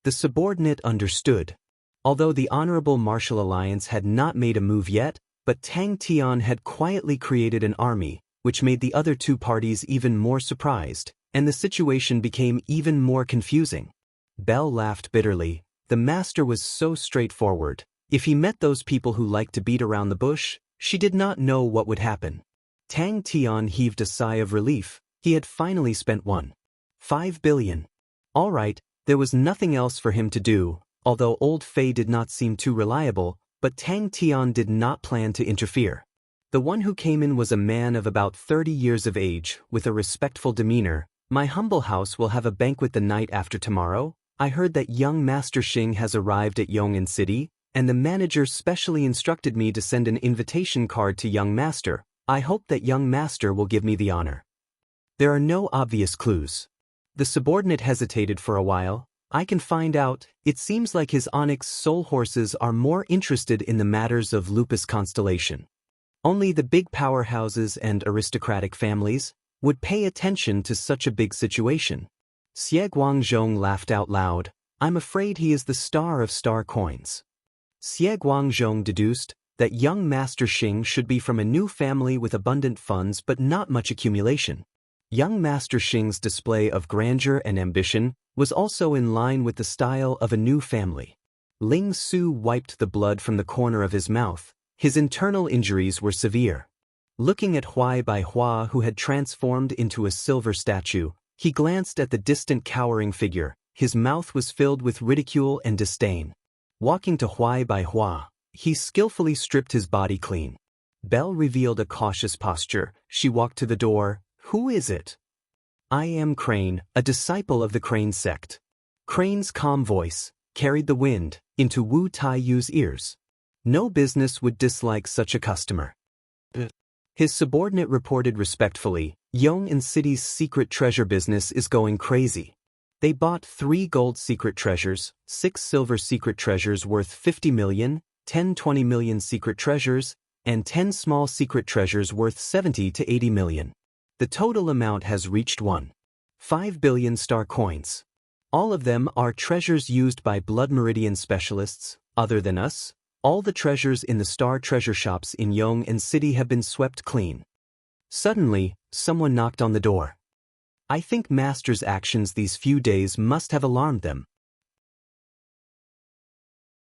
The subordinate understood. Although the Honorable Martial Alliance had not made a move yet, but Tang Tian had quietly created an army, which made the other 2 parties even more surprised, and the situation became even more confusing. Belle laughed bitterly. The master was so straightforward. If he met those people who liked to beat around the bush, she did not know what would happen. Tang Tian heaved a sigh of relief. He had finally spent 1.5 billion. All right, there was nothing else for him to do, although Old Fei did not seem too reliable, but Tang Tian did not plan to interfere. The one who came in was a man of about 30 years of age, with a respectful demeanor. "My humble house will have a banquet the night after tomorrow. I heard that young Master Xing has arrived at Yong'an City, and the manager specially instructed me to send an invitation card to young master. I hope that young master will give me the honor." There are no obvious clues. The subordinate hesitated for a while. "I can find out. It seems like his onyx soul horses are more interested in the matters of Lupus constellation. Only the big powerhouses and aristocratic families would pay attention to such a big situation." Xie Guangzhong laughed out loud. "I'm afraid he is the star of star coins." Xie Guangzhong deduced that young Master Xing should be from a new family with abundant funds but not much accumulation. Young Master Xing's display of grandeur and ambition was also in line with the style of a new family. Ling Su wiped the blood from the corner of his mouth. His internal injuries were severe. Looking at Huai Bai Hua, who had transformed into a silver statue, he glanced at the distant cowering figure. His mouth was filled with ridicule and disdain. Walking to Huai Bai Hua, he skillfully stripped his body clean. Belle revealed a cautious posture. She walked to the door. "Who is it?" "I am Crane, a disciple of the Crane sect." Crane's calm voice carried the wind into Wu Taiyu's ears. No business would dislike such a customer. His subordinate reported respectfully, "Yong'an City's secret treasure business is going crazy. They bought 3 gold secret treasures, 6 silver secret treasures worth 50 million, 10 20 million secret treasures, and 10 small secret treasures worth 70 to 80 million. The total amount has reached 1.5 billion star coins. All of them are treasures used by Blood Meridian specialists. Other than us, all the treasures in the star treasure shops in Yong'an City have been swept clean." Suddenly, someone knocked on the door. "I think Master's actions these few days must have alarmed them."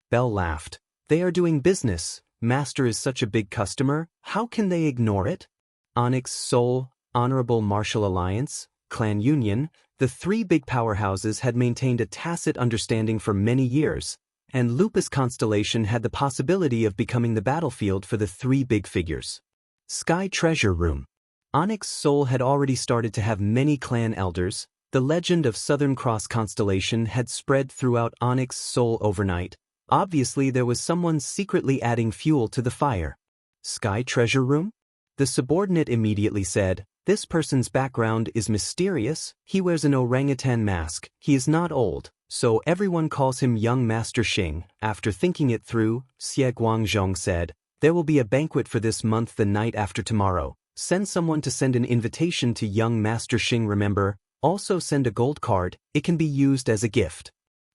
Belle laughed. "They are doing business. Master is such a big customer. How can they ignore it?" Onyx Soul, Honorable Martial Alliance, Clan Union, the 3 big powerhouses had maintained a tacit understanding for many years, and Lupus Constellation had the possibility of becoming the battlefield for the 3 big figures. Sky Treasure Room. Onyx Soul had already started to have many clan elders. The legend of Southern Cross Constellation had spread throughout Onyx Soul overnight. Obviously, there was someone secretly adding fuel to the fire. Sky Treasure Room? The subordinate immediately said, "This person's background is mysterious. He wears an orangutan mask. He is not old, so everyone calls him Young Master Xing." After thinking it through, Xie Guangzhong said, "There will be a banquet for this month the night after tomorrow. Send someone to send an invitation to Young Master Xing. Remember, also send a gold card. It can be used as a gift."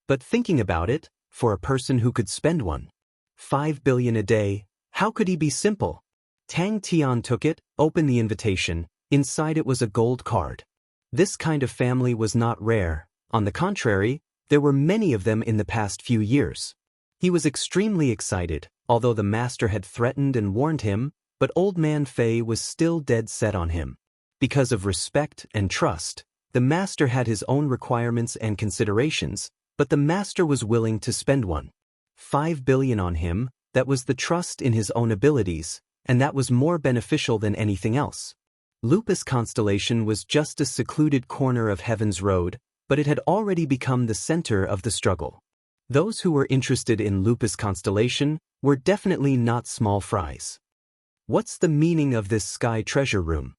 But thinking about it, for a person who could spend one 5 billion a day, how could he be simple? Tang Tian took it, opened the invitation. Inside it was a gold card. This kind of family was not rare. On the contrary, there were many of them in the past few years. He was extremely excited, although the master had threatened and warned him, but old man Fei was still dead set on him. Because of respect and trust, the master had his own requirements and considerations, but the master was willing to spend 5 billion on him. That was the trust in his own abilities, and that was more beneficial than anything else. Lupus Constellation was just a secluded corner of Heaven's Road, but it had already become the center of the struggle. Those who were interested in Lupus Constellation were definitely not small fries. What's the meaning of this sky treasure room?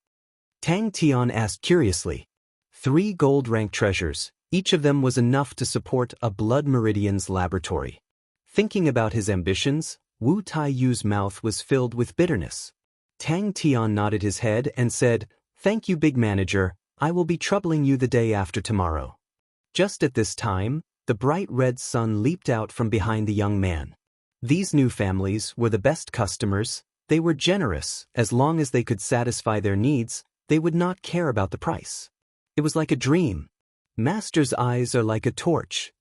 Tang Tian asked curiously. 3 gold-rank treasures, each of them was enough to support a Blood Meridian's laboratory. Thinking about his ambitions, Wu Taiyu's mouth was filled with bitterness. Tang Tian nodded his head and said, "Thank you, big manager, I will be troubling you the day after tomorrow." Just at this time, the bright red sun leaped out from behind the young man. These new families were the best customers. They were generous. As long as they could satisfy their needs, they would not care about the price. It was like a dream. Master's eyes are like a torch.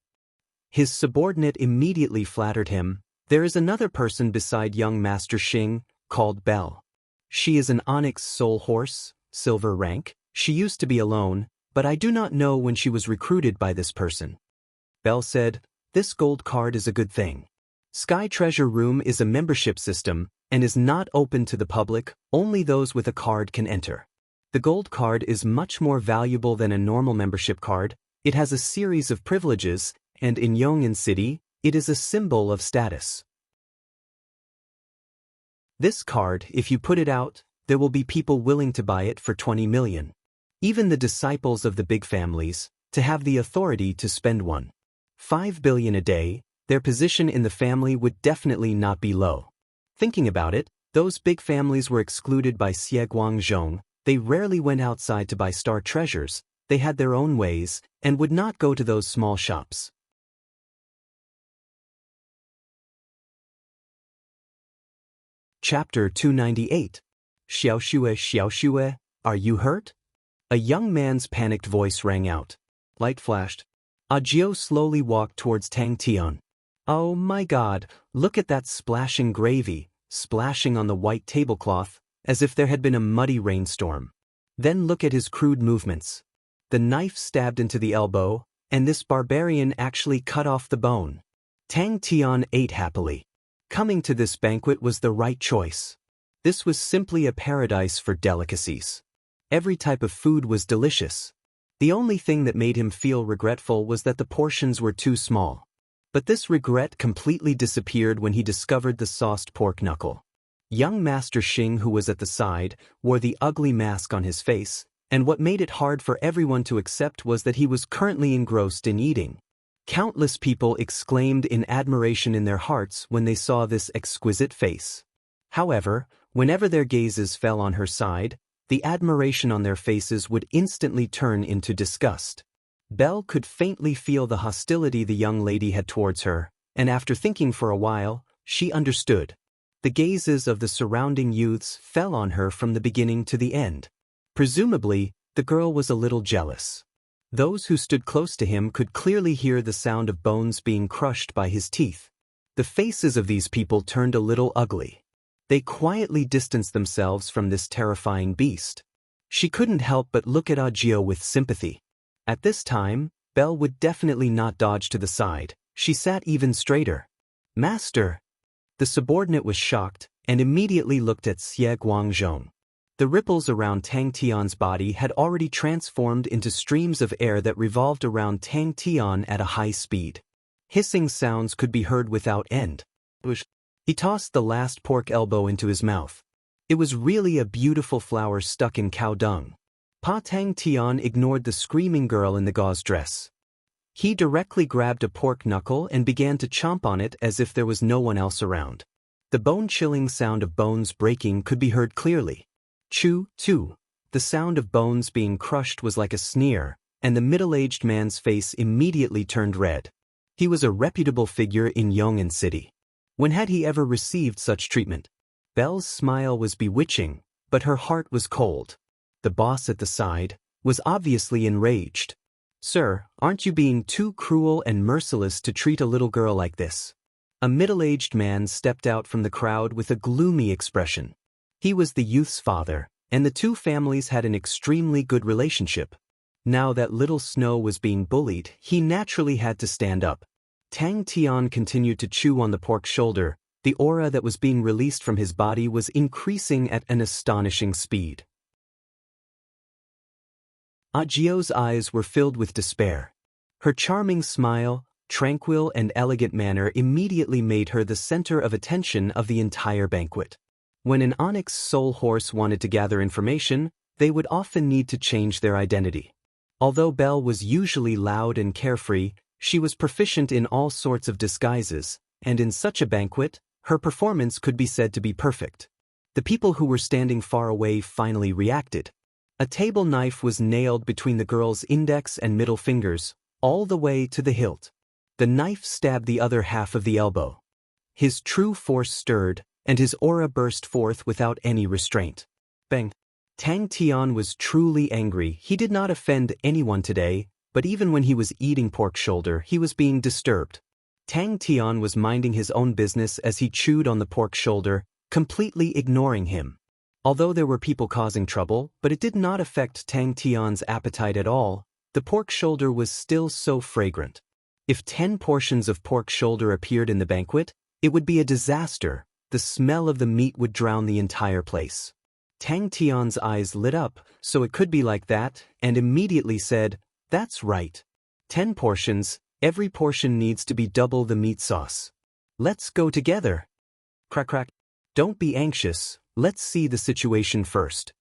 His subordinate immediately flattered him. There is another person beside young Master Xing, called Belle. She is an onyx soul horse, silver rank. She used to be alone, but I do not know when she was recruited by this person. Belle said, "This gold card is a good thing. Sky Treasure Room is a membership system and is not open to the public. Only those with a card can enter. The gold card is much more valuable than a normal membership card. It has a series of privileges, and in Yong'an City, it is a symbol of status. This card, if you put it out, there will be people willing to buy it for 20 million. Even the disciples of the big families, to have the authority to spend 5 billion a day, their position in the family would definitely not be low. Thinking about it, those big families were excluded by Xie Guangzhong. They rarely went outside to buy star treasures. They had their own ways, and would not go to those small shops. Chapter 298. Xiaoxue, are you hurt? A young man's panicked voice rang out. Light flashed. Ajiu slowly walked towards Tang Tian. Oh my God, look at that splashing gravy, splashing on the white tablecloth, as if there had been a muddy rainstorm. Then look at his crude movements. The knife stabbed into the elbow, and this barbarian actually cut off the bone. Tang Tian ate happily. Coming to this banquet was the right choice. This was simply a paradise for delicacies. Every type of food was delicious. The only thing that made him feel regretful was that the portions were too small. But this regret completely disappeared when he discovered the sauced pork knuckle. Young Master Xing, who was at the side, wore the ugly mask on his face, and what made it hard for everyone to accept was that he was currently engrossed in eating. Countless people exclaimed in admiration in their hearts when they saw this exquisite face. However, whenever their gazes fell on her side, the admiration on their faces would instantly turn into disgust. Belle could faintly feel the hostility the young lady had towards her, and after thinking for a while, she understood. The gazes of the surrounding youths fell on her from the beginning to the end. Presumably, the girl was a little jealous. Those who stood close to him could clearly hear the sound of bones being crushed by his teeth. The faces of these people turned a little ugly. They quietly distanced themselves from this terrifying beast. She couldn't help but look at Ajiu with sympathy. At this time, Belle would definitely not dodge to the side. She sat even straighter. Master! The subordinate was shocked, and immediately looked at Xie Guangzhong. The ripples around Tang Tian's body had already transformed into streams of air that revolved around Tang Tian at a high speed. Hissing sounds could be heard without end. He tossed the last pork elbow into his mouth. It was really a beautiful flower stuck in cow dung. Pa Tang Tian ignored the screaming girl in the gauze dress. He directly grabbed a pork knuckle and began to chomp on it as if there was no one else around. The bone-chilling sound of bones breaking could be heard clearly. Chew, chew. The sound of bones being crushed was like a sneer, and the middle-aged man's face immediately turned red. He was a reputable figure in Yong'an City. When had he ever received such treatment? Belle's smile was bewitching, but her heart was cold. The boss at the side was obviously enraged. "Sir, aren't you being too cruel and merciless to treat a little girl like this?" A middle-aged man stepped out from the crowd with a gloomy expression. He was the youth's father, and the two families had an extremely good relationship. Now that little Snow was being bullied, he naturally had to stand up. Tang Tian continued to chew on the pork shoulder. The aura that was being released from his body was increasing at an astonishing speed. Audio's eyes were filled with despair. Her charming smile, tranquil and elegant manner immediately made her the center of attention of the entire banquet. When an Onyx soul horse wanted to gather information, they would often need to change their identity. Although Belle was usually loud and carefree, she was proficient in all sorts of disguises, and in such a banquet, her performance could be said to be perfect. The people who were standing far away finally reacted. A table knife was nailed between the girl's index and middle fingers, all the way to the hilt. The knife stabbed the other half of the elbow. His true force stirred, and his aura burst forth without any restraint. Bang! Tang Tian was truly angry. He did not offend anyone today, but even when he was eating pork shoulder, he was being disturbed. Tang Tian was minding his own business as he chewed on the pork shoulder, completely ignoring him. Although there were people causing trouble, but it did not affect Tang Tian's appetite at all. The pork shoulder was still so fragrant. If 10 portions of pork shoulder appeared in the banquet, it would be a disaster. The smell of the meat would drown the entire place. Tang Tian's eyes lit up, so it could be like that, and immediately said, "That's right. 10 portions, every portion needs to be double the meat sauce. Let's go together." Crack crack. "Don't be anxious, let's see the situation first."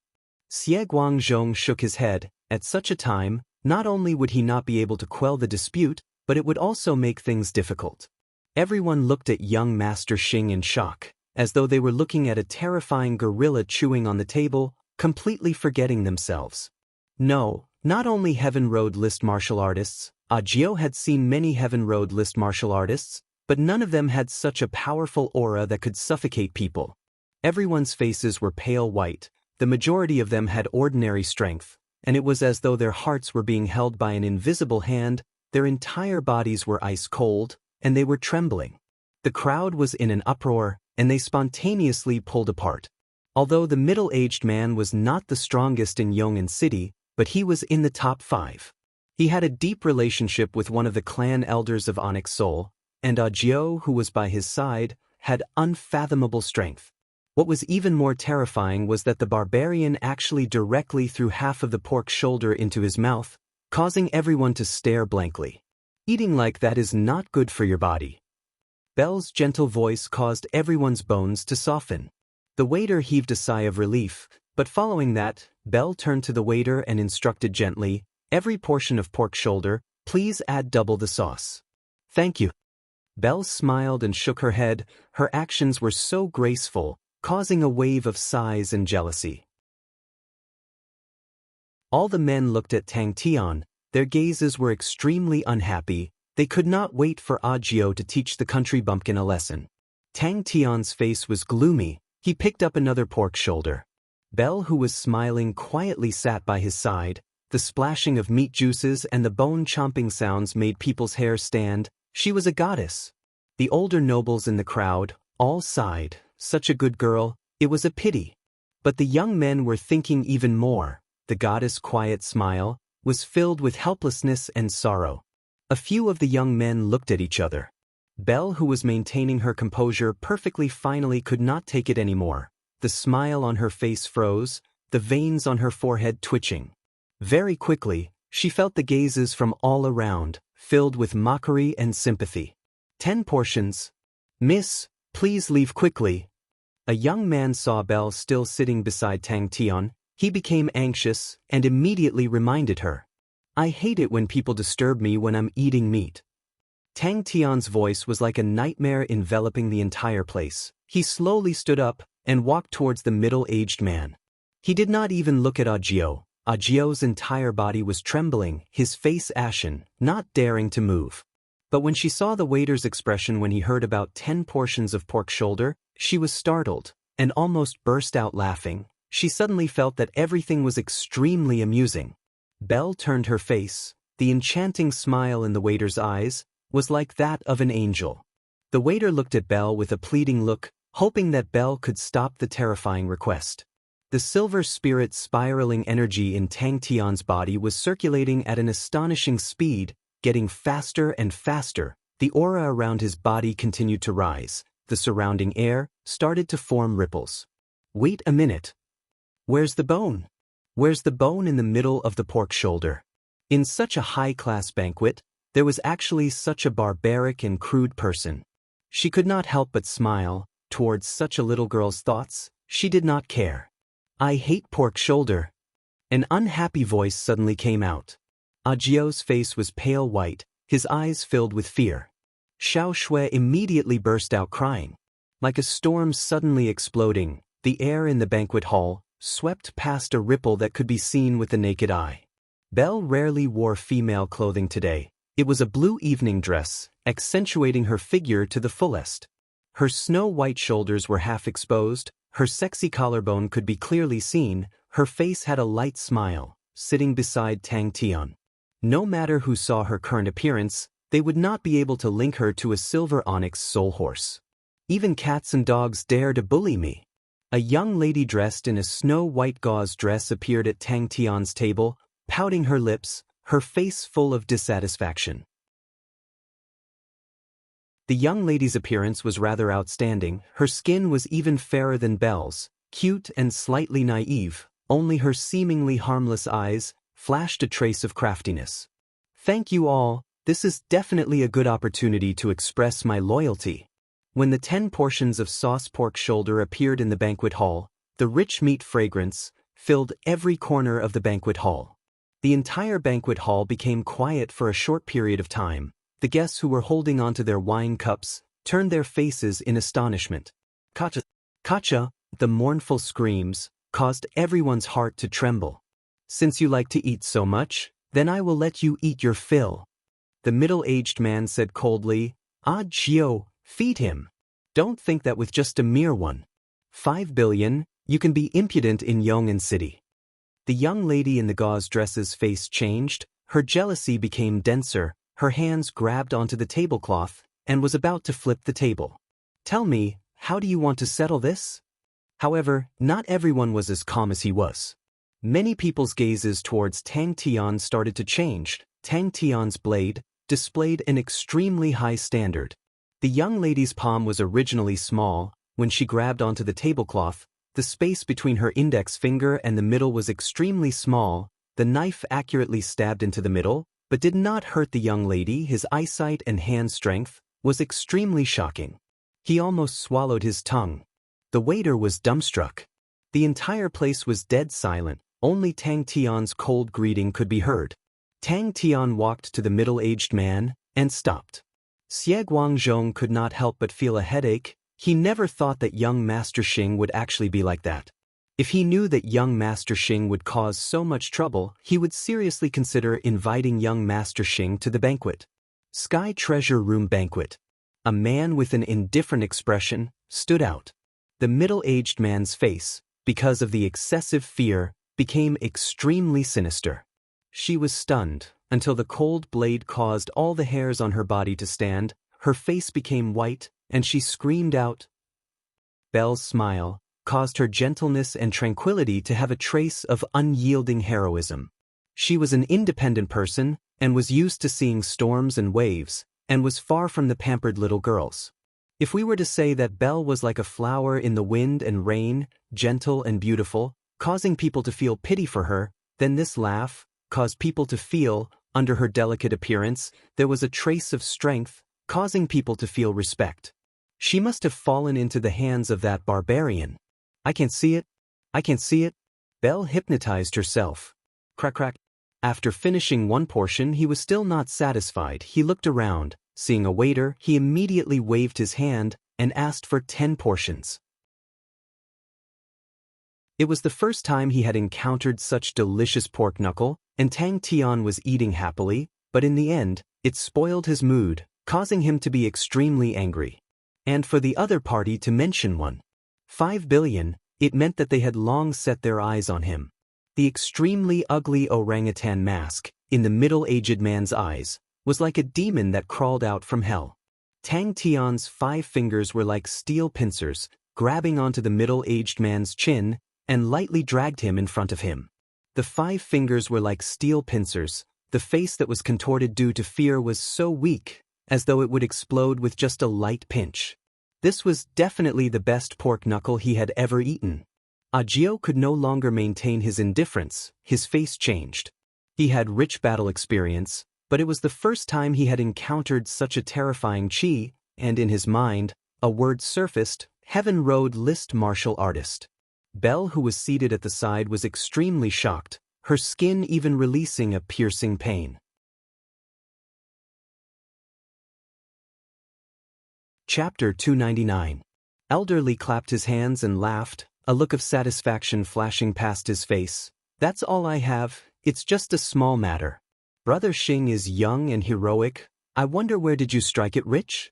Xie Guangzhong shook his head. At such a time, not only would he not be able to quell the dispute, but it would also make things difficult. Everyone looked at young Master Xing in shock, as though they were looking at a terrifying gorilla chewing on the table, completely forgetting themselves. No, not only Heaven Road list martial artists. Audiobook had seen many Heaven Road list martial artists, but none of them had such a powerful aura that could suffocate people. Everyone's faces were pale white. The majority of them had ordinary strength, and it was as though their hearts were being held by an invisible hand. Their entire bodies were ice cold, and they were trembling. The crowd was in an uproar, and they spontaneously pulled apart. Although the middle-aged man was not the strongest in Yong'an City, but he was in the top 5. He had a deep relationship with one of the clan elders of Onyx Soul, and Audiobook, who was by his side, had unfathomable strength. What was even more terrifying was that the barbarian actually directly threw half of the pork shoulder into his mouth, causing everyone to stare blankly. Eating like that is not good for your body. Belle's gentle voice caused everyone's bones to soften. The waiter heaved a sigh of relief, but following that, Belle turned to the waiter and instructed gently, "Every portion of pork shoulder, please add double the sauce." "Thank you." Belle smiled and shook her head. Her actions were so graceful, causing a wave of sighs and jealousy. All the men looked at Tang Tian. Their gazes were extremely unhappy. They could not wait for Audiobook to teach the country bumpkin a lesson. Tang Tian's face was gloomy. He picked up another pork shoulder. Belle, who was smiling, quietly sat by his side. The splashing of meat juices and the bone-chomping sounds made people's hair stand. She was a goddess. The older nobles in the crowd all sighed. Such a good girl, it was a pity. But the young men were thinking even more. The goddess' quiet smile was filled with helplessness and sorrow. A few of the young men looked at each other. Belle, who was maintaining her composure perfectly, finally could not take it anymore. The smile on her face froze, the veins on her forehead twitching. Very quickly, she felt the gazes from all around, filled with mockery and sympathy. 10 portions. Miss, please leave quickly. A young man saw Belle still sitting beside Tang Tian. He became anxious and immediately reminded her. "I hate it when people disturb me when I'm eating meat." Tang Tian's voice was like a nightmare enveloping the entire place. He slowly stood up and walked towards the middle-aged man. He did not even look at Audiobook. Audiobook's entire body was trembling, his face ashen, not daring to move. But when she saw the waiter's expression when he heard about 10 portions of pork shoulder, she was startled, and almost burst out laughing. She suddenly felt that everything was extremely amusing. Belle turned her face. The enchanting smile in the waiter's eyes was like that of an angel. The waiter looked at Belle with a pleading look, hoping that Belle could stop the terrifying request. The silver spirit spiraling energy in Tang Tian's body was circulating at an astonishing speed, getting faster and faster. The aura around his body continued to rise. The surrounding air started to form ripples. Wait a minute. Where's the bone? Where's the bone in the middle of the pork shoulder? In such a high-class banquet, there was actually such a barbaric and crude person. She could not help but smile. Towards such a little girl's thoughts, she did not care. I hate pork shoulder. An unhappy voice suddenly came out. Ajio's face was pale white, his eyes filled with fear. Xiao Shui immediately burst out crying. Like a storm suddenly exploding, the air in the banquet hall swept past a ripple that could be seen with the naked eye. Belle rarely wore female clothing today. It was a blue evening dress, accentuating her figure to the fullest. Her snow-white shoulders were half exposed, her sexy collarbone could be clearly seen, her face had a light smile, sitting beside Tang Tian. No matter who saw her current appearance, they would not be able to link her to a silver onyx soul horse. Even cats and dogs dare to bully me. A young lady dressed in a snow-white gauze dress appeared at Tang Tian's table, pouting her lips, her face full of dissatisfaction. The young lady's appearance was rather outstanding. Her skin was even fairer than Belle's, cute and slightly naive. Only her seemingly harmless eyes flashed a trace of craftiness. Thank you all, this is definitely a good opportunity to express my loyalty. When the 10 portions of sauce pork shoulder appeared in the banquet hall, the rich meat fragrance filled every corner of the banquet hall. The entire banquet hall became quiet for a short period of time. The guests who were holding onto their wine cups turned their faces in astonishment. Kacha, Kacha, the mournful screams caused everyone's heart to tremble. Since you like to eat so much, then I will let you eat your fill. The middle-aged man said coldly, Ah Gio, feed him. Don't think that with just a mere 1.5 billion, you can be impudent in Yong'an City. The young lady in the gauze dress's face changed, her jealousy became denser, her hands grabbed onto the tablecloth, and was about to flip the table. Tell me, how do you want to settle this? However, not everyone was as calm as he was. Many people's gazes towards Tang Tian started to change. Tang Tian's blade displayed an extremely high standard. The young lady's palm was originally small. When she grabbed onto the tablecloth, the space between her index finger and the middle was extremely small. The knife accurately stabbed into the middle, but did not hurt the young lady. His eyesight and hand strength was extremely shocking. He almost swallowed his tongue. The waiter was dumbstruck. The entire place was dead silent. Only Tang Tian's cold greeting could be heard. Tang Tian walked to the middle-aged man and stopped. Xie Guangzhong could not help but feel a headache. He never thought that young Master Xing would actually be like that. If he knew that young Master Xing would cause so much trouble, he would seriously consider inviting young Master Xing to the banquet. Sky Treasure Room Banquet. A man with an indifferent expression stood out. The middle-aged man's face, because of the excessive fear, became extremely sinister. She was stunned, until the cold blade caused all the hairs on her body to stand, her face became white, and she screamed out. Belle's smile caused her gentleness and tranquility to have a trace of unyielding heroism. She was an independent person, and was used to seeing storms and waves, and was far from the pampered little girls. If we were to say that Belle was like a flower in the wind and rain, gentle and beautiful, causing people to feel pity for her, then this laugh caused people to feel, under her delicate appearance, there was a trace of strength, causing people to feel respect. She must have fallen into the hands of that barbarian. I can't see it. I can't see it. Belle hypnotized herself. Crack crack. After finishing one portion, he was still not satisfied. He looked around. Seeing a waiter, he immediately waved his hand and asked for 10 portions. It was the first time he had encountered such delicious pork knuckle, and Tang Tian was eating happily, but in the end, it spoiled his mood. causing him to be extremely angry. And for the other party to mention 1.5 billion, it meant that they had long set their eyes on him. The extremely ugly orangutan mask, in the middle-aged man's eyes, was like a demon that crawled out from hell. Tang Tian's 5 fingers were like steel pincers, grabbing onto the middle-aged man's chin, and lightly dragged him in front of him. The 5 fingers were like steel pincers. The face that was contorted due to fear was so weak, as though it would explode with just a light pinch. This was definitely the best pork knuckle he had ever eaten. Ajio could no longer maintain his indifference. His face changed. He had rich battle experience, but it was the first time he had encountered such a terrifying chi, and in his mind, a word surfaced: Heaven Road List Martial Artist. Belle, who was seated at the side, was extremely shocked, her skin even releasing a piercing pain. Chapter 299. Elderly clapped his hands and laughed, a look of satisfaction flashing past his face. That's all I have, it's just a small matter. Brother Xing is young and heroic. I wonder where did you strike it rich?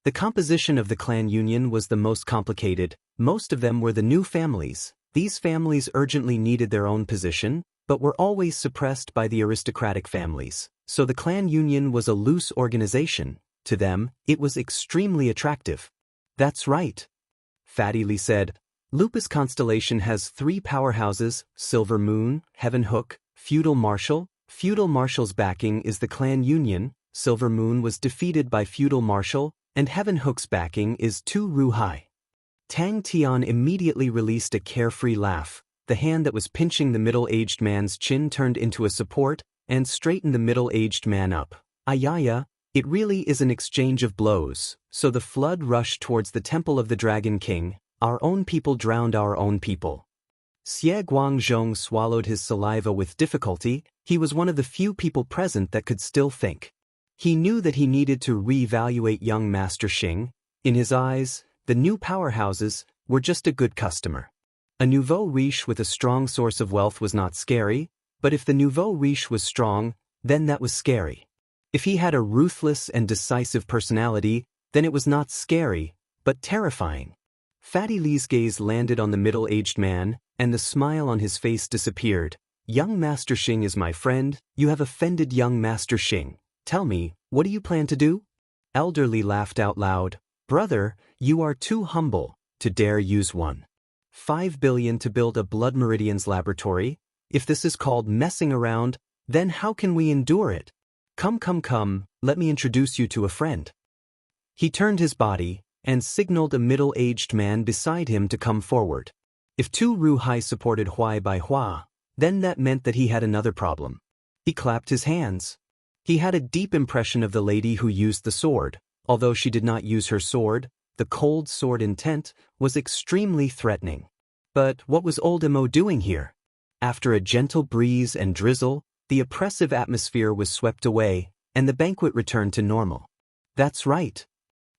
The composition of the clan union was the most complicated. Most of them were the new families. These families urgently needed their own position, but were always suppressed by the aristocratic families. So the clan union was a loose organization. To them, it was extremely attractive. That's right. Fatty Lee said. Lupus Constellation has 3 powerhouses: Silver Moon, Heaven Hook, Feudal Marshal. Feudal Marshal's backing is the clan union. Silver Moon was defeated by Feudal Marshal, and Heaven Hook's backing is 2 Ruhai. Tang Tian immediately released a carefree laugh. The hand that was pinching the middle-aged man's chin turned into a support and straightened the middle-aged man up. Ayaya, it really is an exchange of blows. So the flood rushed towards the temple of the Dragon King. Our own people drowned our own people. Xie Guangzhong swallowed his saliva with difficulty. He was one of the few people present that could still think. He knew that he needed to re-evaluate young Master Xing. In his eyes, the new powerhouses were just a good customer. A nouveau riche with a strong source of wealth was not scary, but if the nouveau riche was strong, then that was scary. If he had a ruthless and decisive personality, then it was not scary, but terrifying. Fatty Lee's gaze landed on the middle-aged man, and the smile on his face disappeared. Young Master Xing is my friend. You have offended young Master Xing. Tell me, what do you plan to do? Elderly laughed out loud. Brother, you are too humble to dare use 1.5 billion to build a Blood Meridian's laboratory. If this is called messing around, then how can we endure it? Come, let me introduce you to a friend. He turned his body and signaled a middle-aged man beside him to come forward. If 2 Ruhai supported Huai by Hua, then that meant that he had another problem. He clapped his hands. He had a deep impression of the lady who used the sword. Although she did not use her sword, the cold sword intent was extremely threatening. But what was old Mo doing here? After a gentle breeze and drizzle, the oppressive atmosphere was swept away, and the banquet returned to normal. That's right.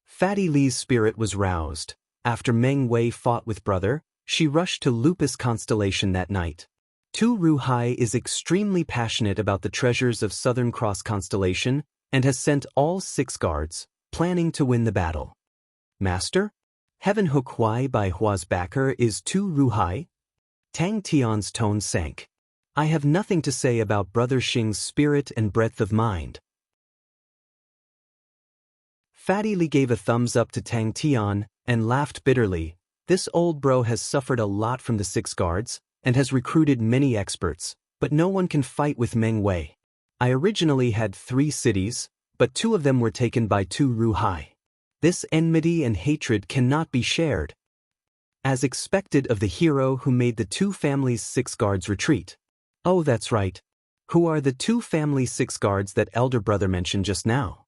Fatty Lee's spirit was roused. After Meng Wei fought with brother, she rushed to Lupus Constellation that night. 2 Ruhai is extremely passionate about the treasures of Southern Cross Constellation and has sent all 6 guards, planning to win the battle. Master? Heaven Hook Huai by Hua's backer is 2 Ruhai? Tang Tian's tone sank. I have nothing to say about Brother Xing's spirit and breadth of mind. Fatty Lee gave a thumbs up to Tang Tian and laughed bitterly. This old bro has suffered a lot from the 6 guards and has recruited many experts, but no one can fight with Meng Wei. I originally had 3 cities, but 2 of them were taken by 2 Ruhai. This enmity and hatred cannot be shared. As expected of the hero who made the 2 families' 6 guards retreat. Oh, that's right. Who are the 2 family 6 guards that elder brother mentioned just now?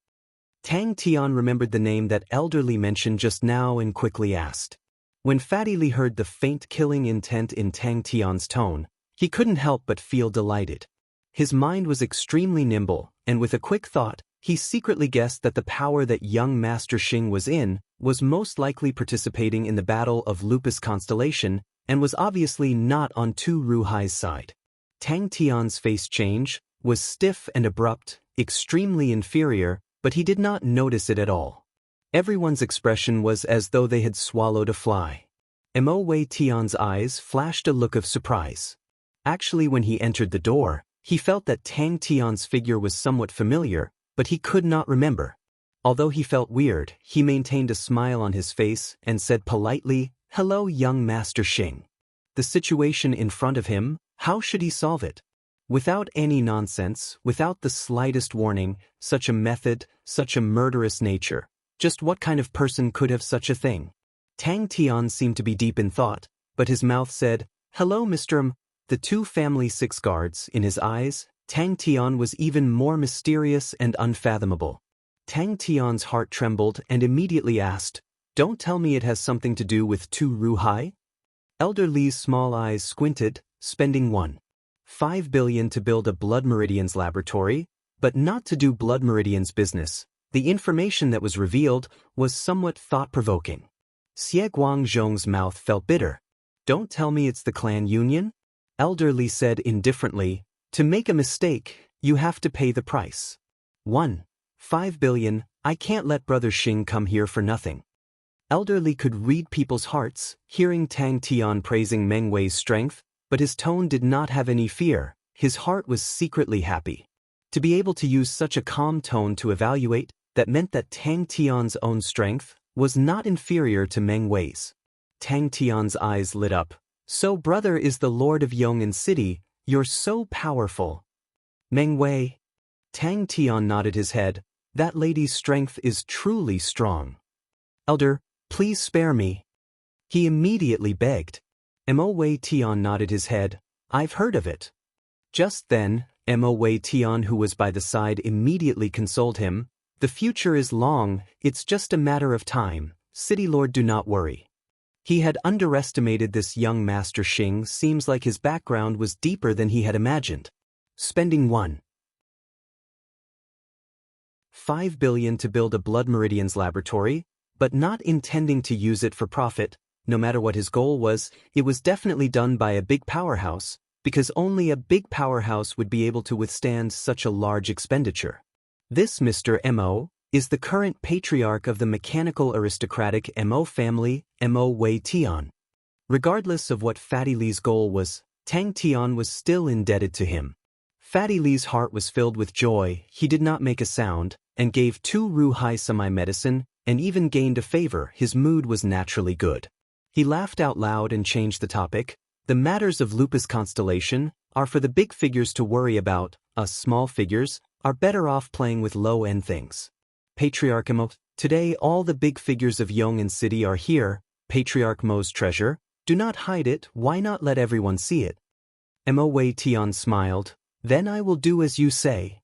Tang Tian remembered the name that elderly mentioned just now and quickly asked. When Fatty Lee heard the faint killing intent in Tang Tian's tone, he couldn't help but feel delighted. His mind was extremely nimble, and with a quick thought, he secretly guessed that the power that young Master Xing was in was most likely participating in the Battle of Lupus Constellation and was obviously not on 2 Ruhai's side. Tang Tian's face change was stiff and abrupt, extremely inferior, but he did not notice it at all. Everyone's expression was as though they had swallowed a fly. Mo Wei Tian's eyes flashed a look of surprise. Actually, when he entered the door, he felt that Tang Tian's figure was somewhat familiar, but he could not remember. Although he felt weird, he maintained a smile on his face and said politely, "Hello, young Master Xing." The situation in front of him, how should he solve it? Without any nonsense, without the slightest warning, such a method, such a murderous nature. Just what kind of person could have such a thing? Tang Tian seemed to be deep in thought, but his mouth said, "Hello, Mr. M." The two family six guards, in his eyes, Tang Tian was even more mysterious and unfathomable. Tang Tian's heart trembled and immediately asked, "Don't tell me it has something to do with Tu Ruhai?" Elder Li's small eyes squinted, spending 1.5 billion to build a Blood Meridians laboratory, but not to do Blood Meridians business. The information that was revealed was somewhat thought-provoking. Xie Guangzhong's mouth felt bitter. "Don't tell me it's the clan union?" Elder Li said indifferently, "To make a mistake, you have to pay the price. 1.5 billion, I can't let Brother Xing come here for nothing." Elder Li could read people's hearts, hearing Tang Tian praising Meng Wei's strength, but his tone did not have any fear. His heart was secretly happy. To be able to use such a calm tone to evaluate, that meant that Tang Tian's own strength was not inferior to Meng Wei's. Tang Tian's eyes lit up. "So brother is the Lord of Yong'an City, you're so powerful." "Meng Wei?" Tang Tian nodded his head. "That lady's strength is truly strong." "Elder, please spare me," he immediately begged. Mo Wei Tian nodded his head. "I've heard of it." Just then, Mo Wei Tian, who was by the side, immediately consoled him. "The future is long, it's just a matter of time. City Lord, do not worry." He had underestimated this young Master Xing. Seems like his background was deeper than he had imagined. Spending 1.5 billion to build a Blood Meridians laboratory, but not intending to use it for profit, no matter what his goal was, it was definitely done by a big powerhouse, because only a big powerhouse would be able to withstand such a large expenditure. This Mr. Mo is the current patriarch of the mechanical aristocratic Mo family, Mo Wei Tian. Regardless of what Fatty Li's goal was, Tang Tian was still indebted to him. Fatty Li's heart was filled with joy. He did not make a sound, and gave Tu Ruhai some medicine, and even gained a favor. His mood was naturally good. He laughed out loud and changed the topic. "The matters of Lupus constellation are for the big figures to worry about. Us small figures are better off playing with low-end things." Patriarch Mo, today all the big figures of Yong'an City are here. Patriarch Mo's treasure. Do not hide it. Why not let everyone see it? Mo Wei Tian smiled. "Then I will do as you say."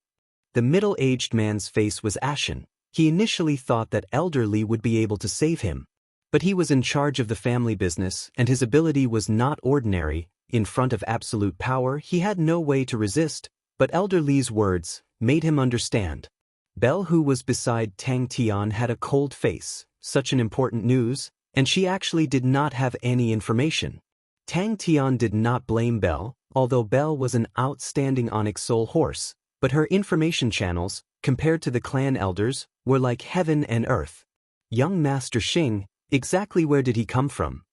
The middle-aged man's face was ashen. He initially thought that Elder Li would be able to save him. But he was in charge of the family business, and his ability was not ordinary. In front of absolute power, he had no way to resist, but Elder Li's words made him understand. Belle, who was beside Tang Tian, had a cold face. Such an important news, and she actually did not have any information. Tang Tian did not blame Belle, although Belle was an outstanding Onyx Soul horse, but her information channels, compared to the clan elders, were like heaven and earth. Young Master Xing, exactly where did he come from?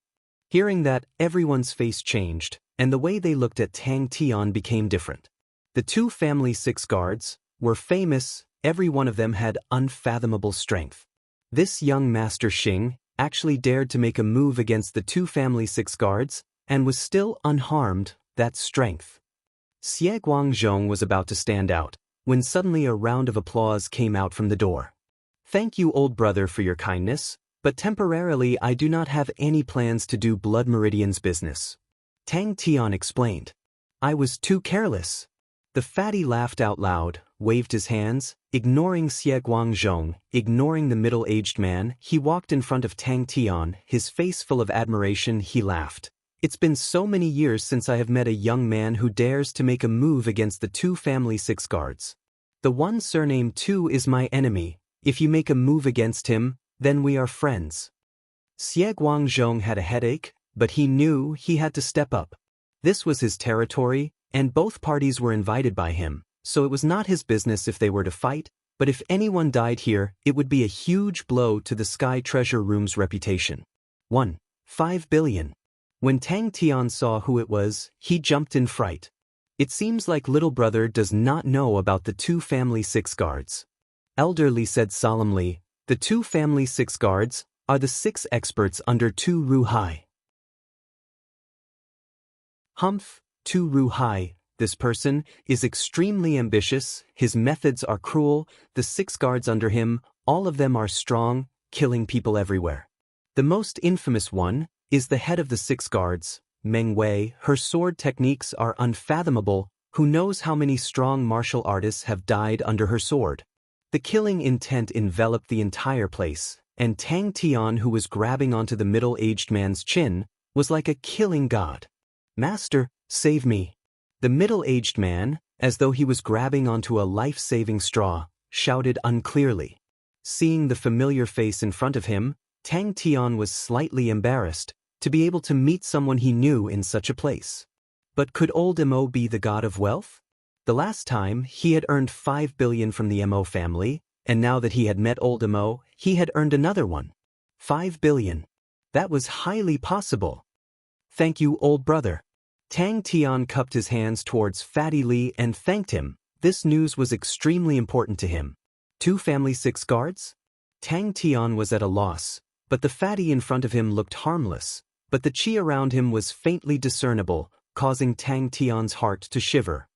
Hearing that, everyone's face changed, and the way they looked at Tang Tian became different. The two family six guards were famous. Every one of them had unfathomable strength. This young Master Xing actually dared to make a move against the two family six guards, and was still unharmed. That strength. Xie Guangzhong was about to stand out, when suddenly a round of applause came out from the door. "Thank you, old brother, for your kindness, but temporarily I do not have any plans to do Blood Meridians business." Tang Tian explained. "I was too careless." The fatty laughed out loud, waved his hands, ignoring Xie Guangzhong, ignoring the middle-aged man. He walked in front of Tang Tian, his face full of admiration. He laughed. "It's been so many years since I have met a young man who dares to make a move against the two family six guards. The one surnamed Tu is my enemy. If you make a move against him, then we are friends." Xie Guangzhong had a headache, but he knew he had to step up. This was his territory, and both parties were invited by him, so it was not his business if they were to fight. But if anyone died here, it would be a huge blow to the Sky Treasure Room's reputation. 1. 5 billion. When Tang Tian saw who it was, he jumped in fright. It seems like little brother does not know about the two family 6 guards. Elder Li said solemnly, the two family 6 guards are the 6 experts under Tu Ru Hai. Humph, Tu Ru Hai. This person is extremely ambitious, his methods are cruel, the 6 guards under him, all of them are strong, killing people everywhere. The most infamous one is the head of the 6 guards, Meng Wei. Her sword techniques are unfathomable, who knows how many strong martial artists have died under her sword. The killing intent enveloped the entire place, and Tang Tian, who was grabbing onto the middle-aged man's chin, was like a killing god. Master, save me. The middle-aged man, as though he was grabbing onto a life-saving straw, shouted unclearly. Seeing the familiar face in front of him, Tang Tian was slightly embarrassed to be able to meet someone he knew in such a place. But could old Mo be the god of wealth? The last time, he had earned 5 billion from the Mo family, and now that he had met old Mo, he had earned another one. 5 billion. That was highly possible. Thank you, old brother. Tang Tian cupped his hands towards Fatty Li and thanked him. This news was extremely important to him. 2 family 6 guards? Tang Tian was at a loss, but the fatty in front of him looked harmless, but the chi around him was faintly discernible, causing Tang Tian's heart to shiver.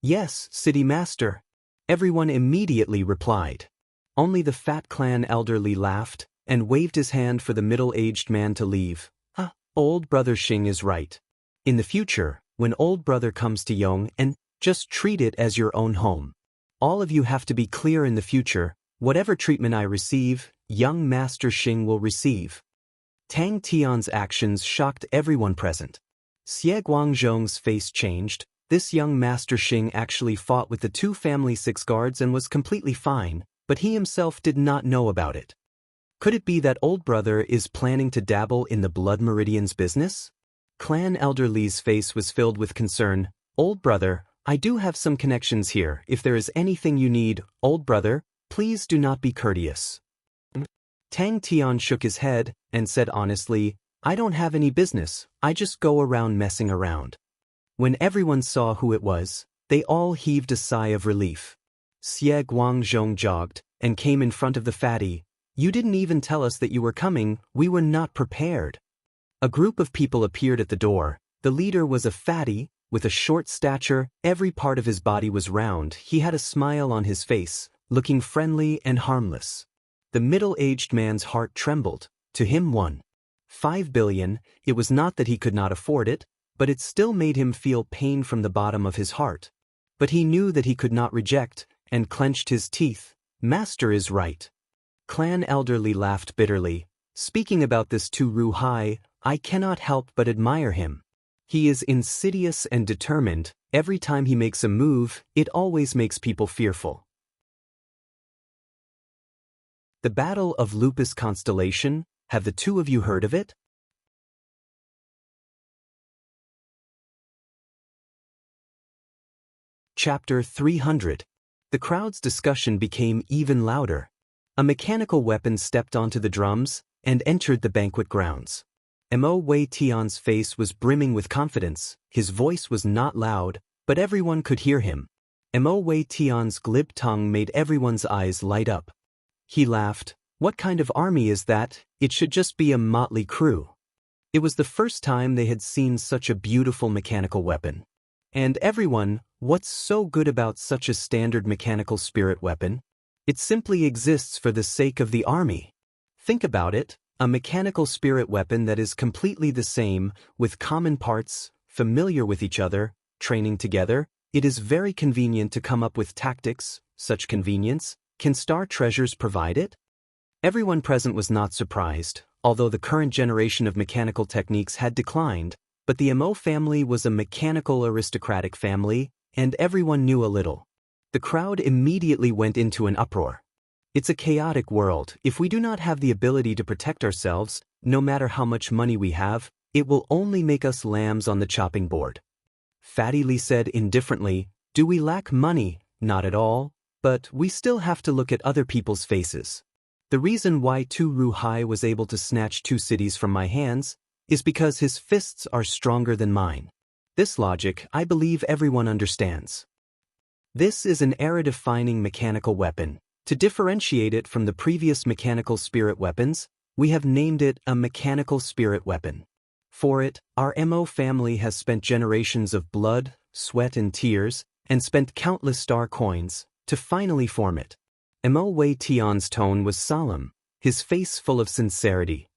Yes, city master. Everyone immediately replied. Only the fat clan elder Li laughed and waved his hand for the middle-aged man to leave. Old brother Xing is right. In the future, when old brother comes to Yong, and just treat it as your own home. All of you have to be clear in the future, whatever treatment I receive, young Master Xing will receive. Tang Tian's actions shocked everyone present. Xie Guangzhong's face changed. This young Master Xing actually fought with the 2 family 6 guards and was completely fine, but he himself did not know about it. Could it be that old brother is planning to dabble in the Blood Meridian's business? Clan Elder Li's face was filled with concern. Old brother, I do have some connections here. If there is anything you need, old brother, please do not be courteous. Tang Tian shook his head and said honestly, I don't have any business, I just go around messing around. When everyone saw who it was, they all heaved a sigh of relief. Xie Guangzhong jogged and came in front of the fatty. You didn't even tell us that you were coming, we were not prepared. A group of people appeared at the door. The leader was a fatty, with a short stature, every part of his body was round, he had a smile on his face, looking friendly and harmless. The middle-aged man's heart trembled. To him 5 billion, it was not that he could not afford it, but it still made him feel pain from the bottom of his heart. But he knew that he could not reject, and clenched his teeth. Master is right. Clan Elder Li laughed bitterly. Speaking about this Tu Ru Hai, I cannot help but admire him. He is insidious and determined. Every time he makes a move, it always makes people fearful. The Battle of Lupus Constellation, have the 2 of you heard of it? Chapter 300. The crowd's discussion became even louder. A mechanical weapon stepped onto the drums and entered the banquet grounds. Mo Wei Tian's face was brimming with confidence. His voice was not loud, but everyone could hear him. Mo Wei Tian's glib tongue made everyone's eyes light up. He laughed. What kind of army is that? It should just be a motley crew. It was the first time they had seen such a beautiful mechanical weapon. And everyone, what's so good about such a standard mechanical spirit weapon? It simply exists for the sake of the army. Think about it. A mechanical spirit weapon that is completely the same, with common parts, familiar with each other, training together. It is very convenient to come up with tactics. Such convenience, can Star Treasures provide it? Everyone present was not surprised, although the current generation of mechanical techniques had declined, but the Mo family was a mechanical aristocratic family, and everyone knew a little. The crowd immediately went into an uproar. It's a chaotic world. If we do not have the ability to protect ourselves, no matter how much money we have, it will only make us lambs on the chopping board. Fatty Li said indifferently, do we lack money? Not at all. But we still have to look at other people's faces. The reason why Tu Ruhai was able to snatch 2 cities from my hands is because his fists are stronger than mine. This logic, I believe everyone understands. This is an era-defining mechanical weapon. To differentiate it from the previous mechanical spirit weapons, we have named it a mechanical spirit weapon. For it, our MO family has spent generations of blood, sweat and tears, and spent countless star coins to finally form it. Mo Wei Tian's tone was solemn, his face full of sincerity.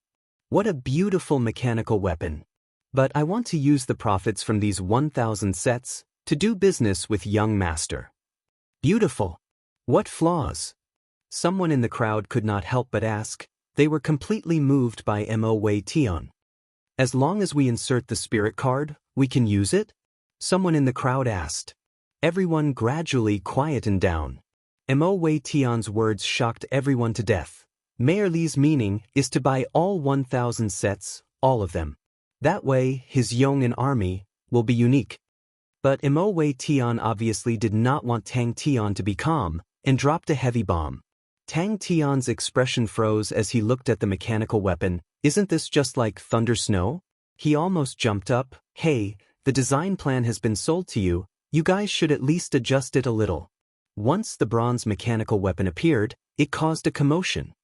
What a beautiful mechanical weapon. But I want to use the profits from these 1,000 sets to do business with young master. Beautiful. What flaws? Someone in the crowd could not help but ask. They were completely moved by Mo Wei Tian. As long as we insert the spirit card, we can use it? Someone in the crowd asked. Everyone gradually quietened down. Mo Wei Tian's words shocked everyone to death. Mayor Li's meaning is to buy all 1,000 sets, all of them. That way, his Yong'an army will be unique. But Mo Wei Tian obviously did not want Tang Tian to be calm, and dropped a heavy bomb. Tang Tian's expression froze as he looked at the mechanical weapon. Isn't this just like thunder snow? He almost jumped up. Hey, the design plan has been sold to you. You guys should at least adjust it a little. Once the bronze mechanical weapon appeared, it caused a commotion.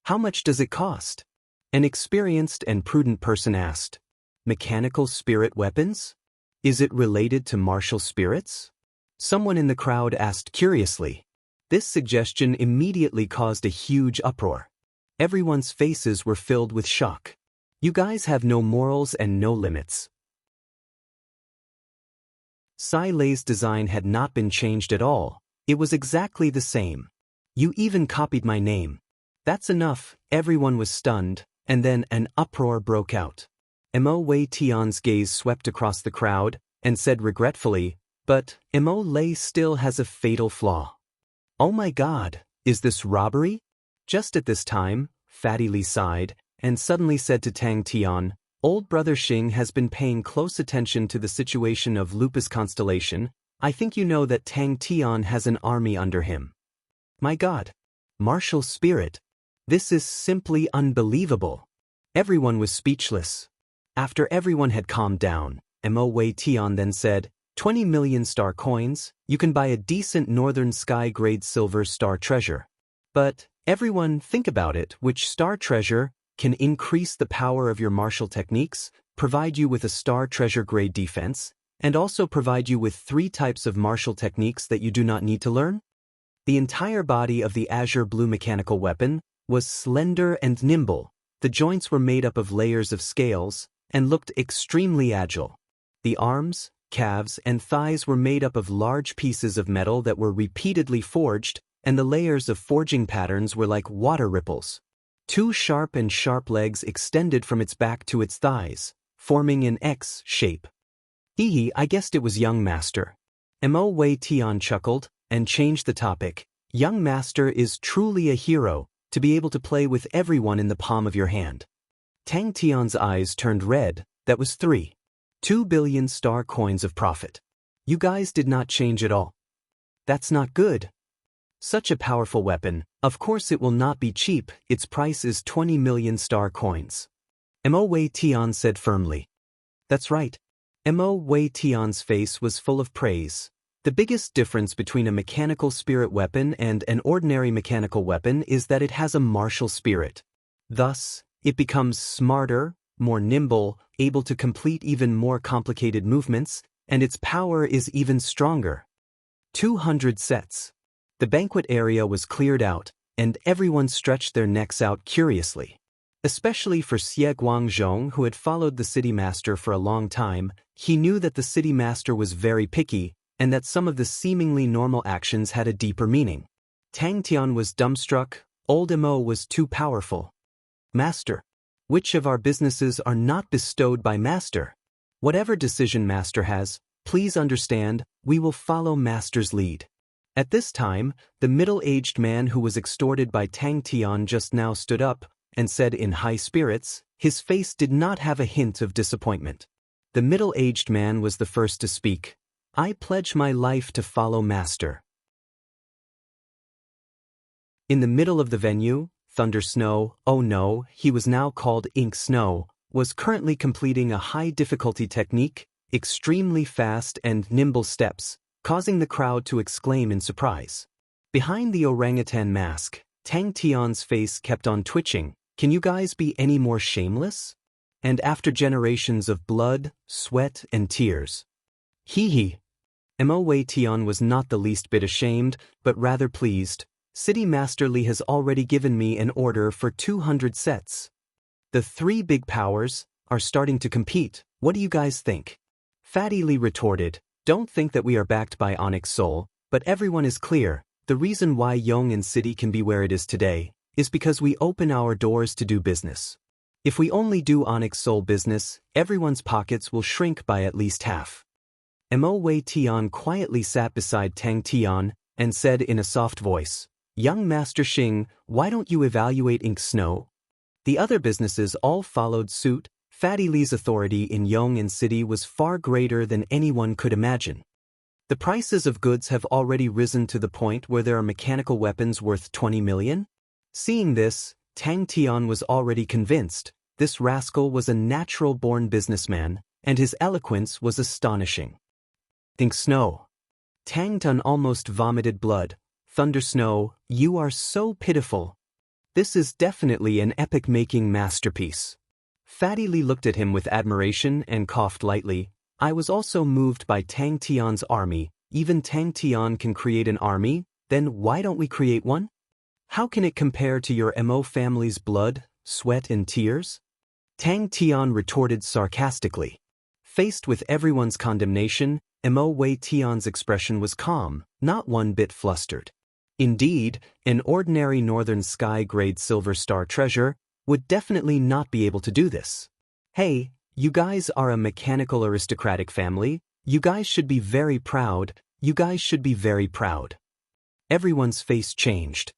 How much does it cost? An experienced and prudent person asked. Mechanical spirit weapons? Is it related to martial spirits? Someone in the crowd asked curiously. This suggestion immediately caused a huge uproar. Everyone's faces were filled with shock. You guys have no morals and no limits. Sai Lei's design had not been changed at all. It was exactly the same. You even copied my name. That's enough. Everyone was stunned, and then an uproar broke out. Mo Wei Tian's gaze swept across the crowd and said regretfully, but Mo Lei still has a fatal flaw. Oh my God, is this robbery? Just at this time, Fatty Li sighed and suddenly said to Tang Tian, Old brother Xing has been paying close attention to the situation of Lupus Constellation. I think you know that Tang Tian has an army under him. My God. Martial spirit. This is simply unbelievable. Everyone was speechless. After everyone had calmed down, Mo Wei Tian then said, 20 million star coins, you can buy a decent northern sky grade silver star treasure. But, everyone think about it, which star treasure can increase the power of your martial techniques, provide you with a star treasure grade defense, and also provide you with 3 types of martial techniques that you do not need to learn? The entire body of the azure blue mechanical weapon was slender and nimble. The joints were made up of layers of scales and looked extremely agile. The arms, calves, and thighs were made up of large pieces of metal that were repeatedly forged, and the layers of forging patterns were like water ripples. 2 sharp legs extended from its back to its thighs, forming an X shape. I guessed it was young master. Mo Wei Tian chuckled and changed the topic. Young master is truly a hero, to be able to play with everyone in the palm of your hand. Tang Tian's eyes turned red. That was 2 billion star coins of profit. You guys did not change at all. That's not good. Such a powerful weapon, of course it will not be cheap. Its price is 20 million star coins. Mo Wei Tian said firmly. That's right. Mo Wei Tian's face was full of praise. The biggest difference between a mechanical spirit weapon and an ordinary mechanical weapon is that it has a martial spirit. Thus, it becomes smarter, more nimble, able to complete even more complicated movements, and its power is even stronger. 200 sets. The banquet area was cleared out, and everyone stretched their necks out curiously. Especially for Xie Guangzhong, who had followed the city master for a long time. He knew that the city master was very picky, and that some of the seemingly normal actions had a deeper meaning. Tang Tian was dumbstruck. Old Mo was too powerful. Master. Which of our businesses are not bestowed by master? Whatever decision master has, please understand, we will follow master's lead. At this time, the middle-aged man who was extorted by Tang Tian just now stood up and said in high spirits. His face did not have a hint of disappointment. The middle-aged man was the first to speak. I pledge my life to follow master. In the middle of the venue, Thunder Snow, oh no, he was now called Ink Snow, was currently completing a high-difficulty technique, extremely fast and nimble steps, causing the crowd to exclaim in surprise. Behind the orangutan mask, Tang Tian's face kept on twitching. Can you guys be any more shameless? And after generations of blood, sweat, and tears. Hee hee. Mo Wei Tian was not the least bit ashamed, but rather pleased. City Master Li has already given me an order for 200 sets. The three big powers are starting to compete. What do you guys think? Fatty Li retorted, don't think that we are backed by Onyx Soul, but everyone is clear. The reason why Yong'an City can be where it is today is because we open our doors to do business. If we only do Onyx Soul business, everyone's pockets will shrink by at least half. Mo Wei Tian quietly sat beside Tang Tian and said in a soft voice, Young Master Xing, why don't you evaluate Ink Snow? The other businesses all followed suit. Fatty Li's authority in Yong'an City was far greater than anyone could imagine. The prices of goods have already risen to the point where there are mechanical weapons worth 20 million. Seeing this, Tang Tian was already convinced. This rascal was a natural-born businessman, and his eloquence was astonishing. Ink Snow. Tang Tun almost vomited blood. Thunder Snow, you are so pitiful. This is definitely an epic-making masterpiece. Fatty Li looked at him with admiration and coughed lightly. I was also moved by Tang Tian's army. Even Tang Tian can create an army, then why don't we create one? How can it compare to your Mo family's blood, sweat and tears? Tang Tian retorted sarcastically. Faced with everyone's condemnation, Mo Wei Tian's expression was calm, not one bit flustered. Indeed, an ordinary Northern Sky-grade Silver Star treasure would definitely not be able to do this. Hey, you guys are a mechanical aristocratic family. You guys should be very proud. You guys should be very proud. Everyone's face changed.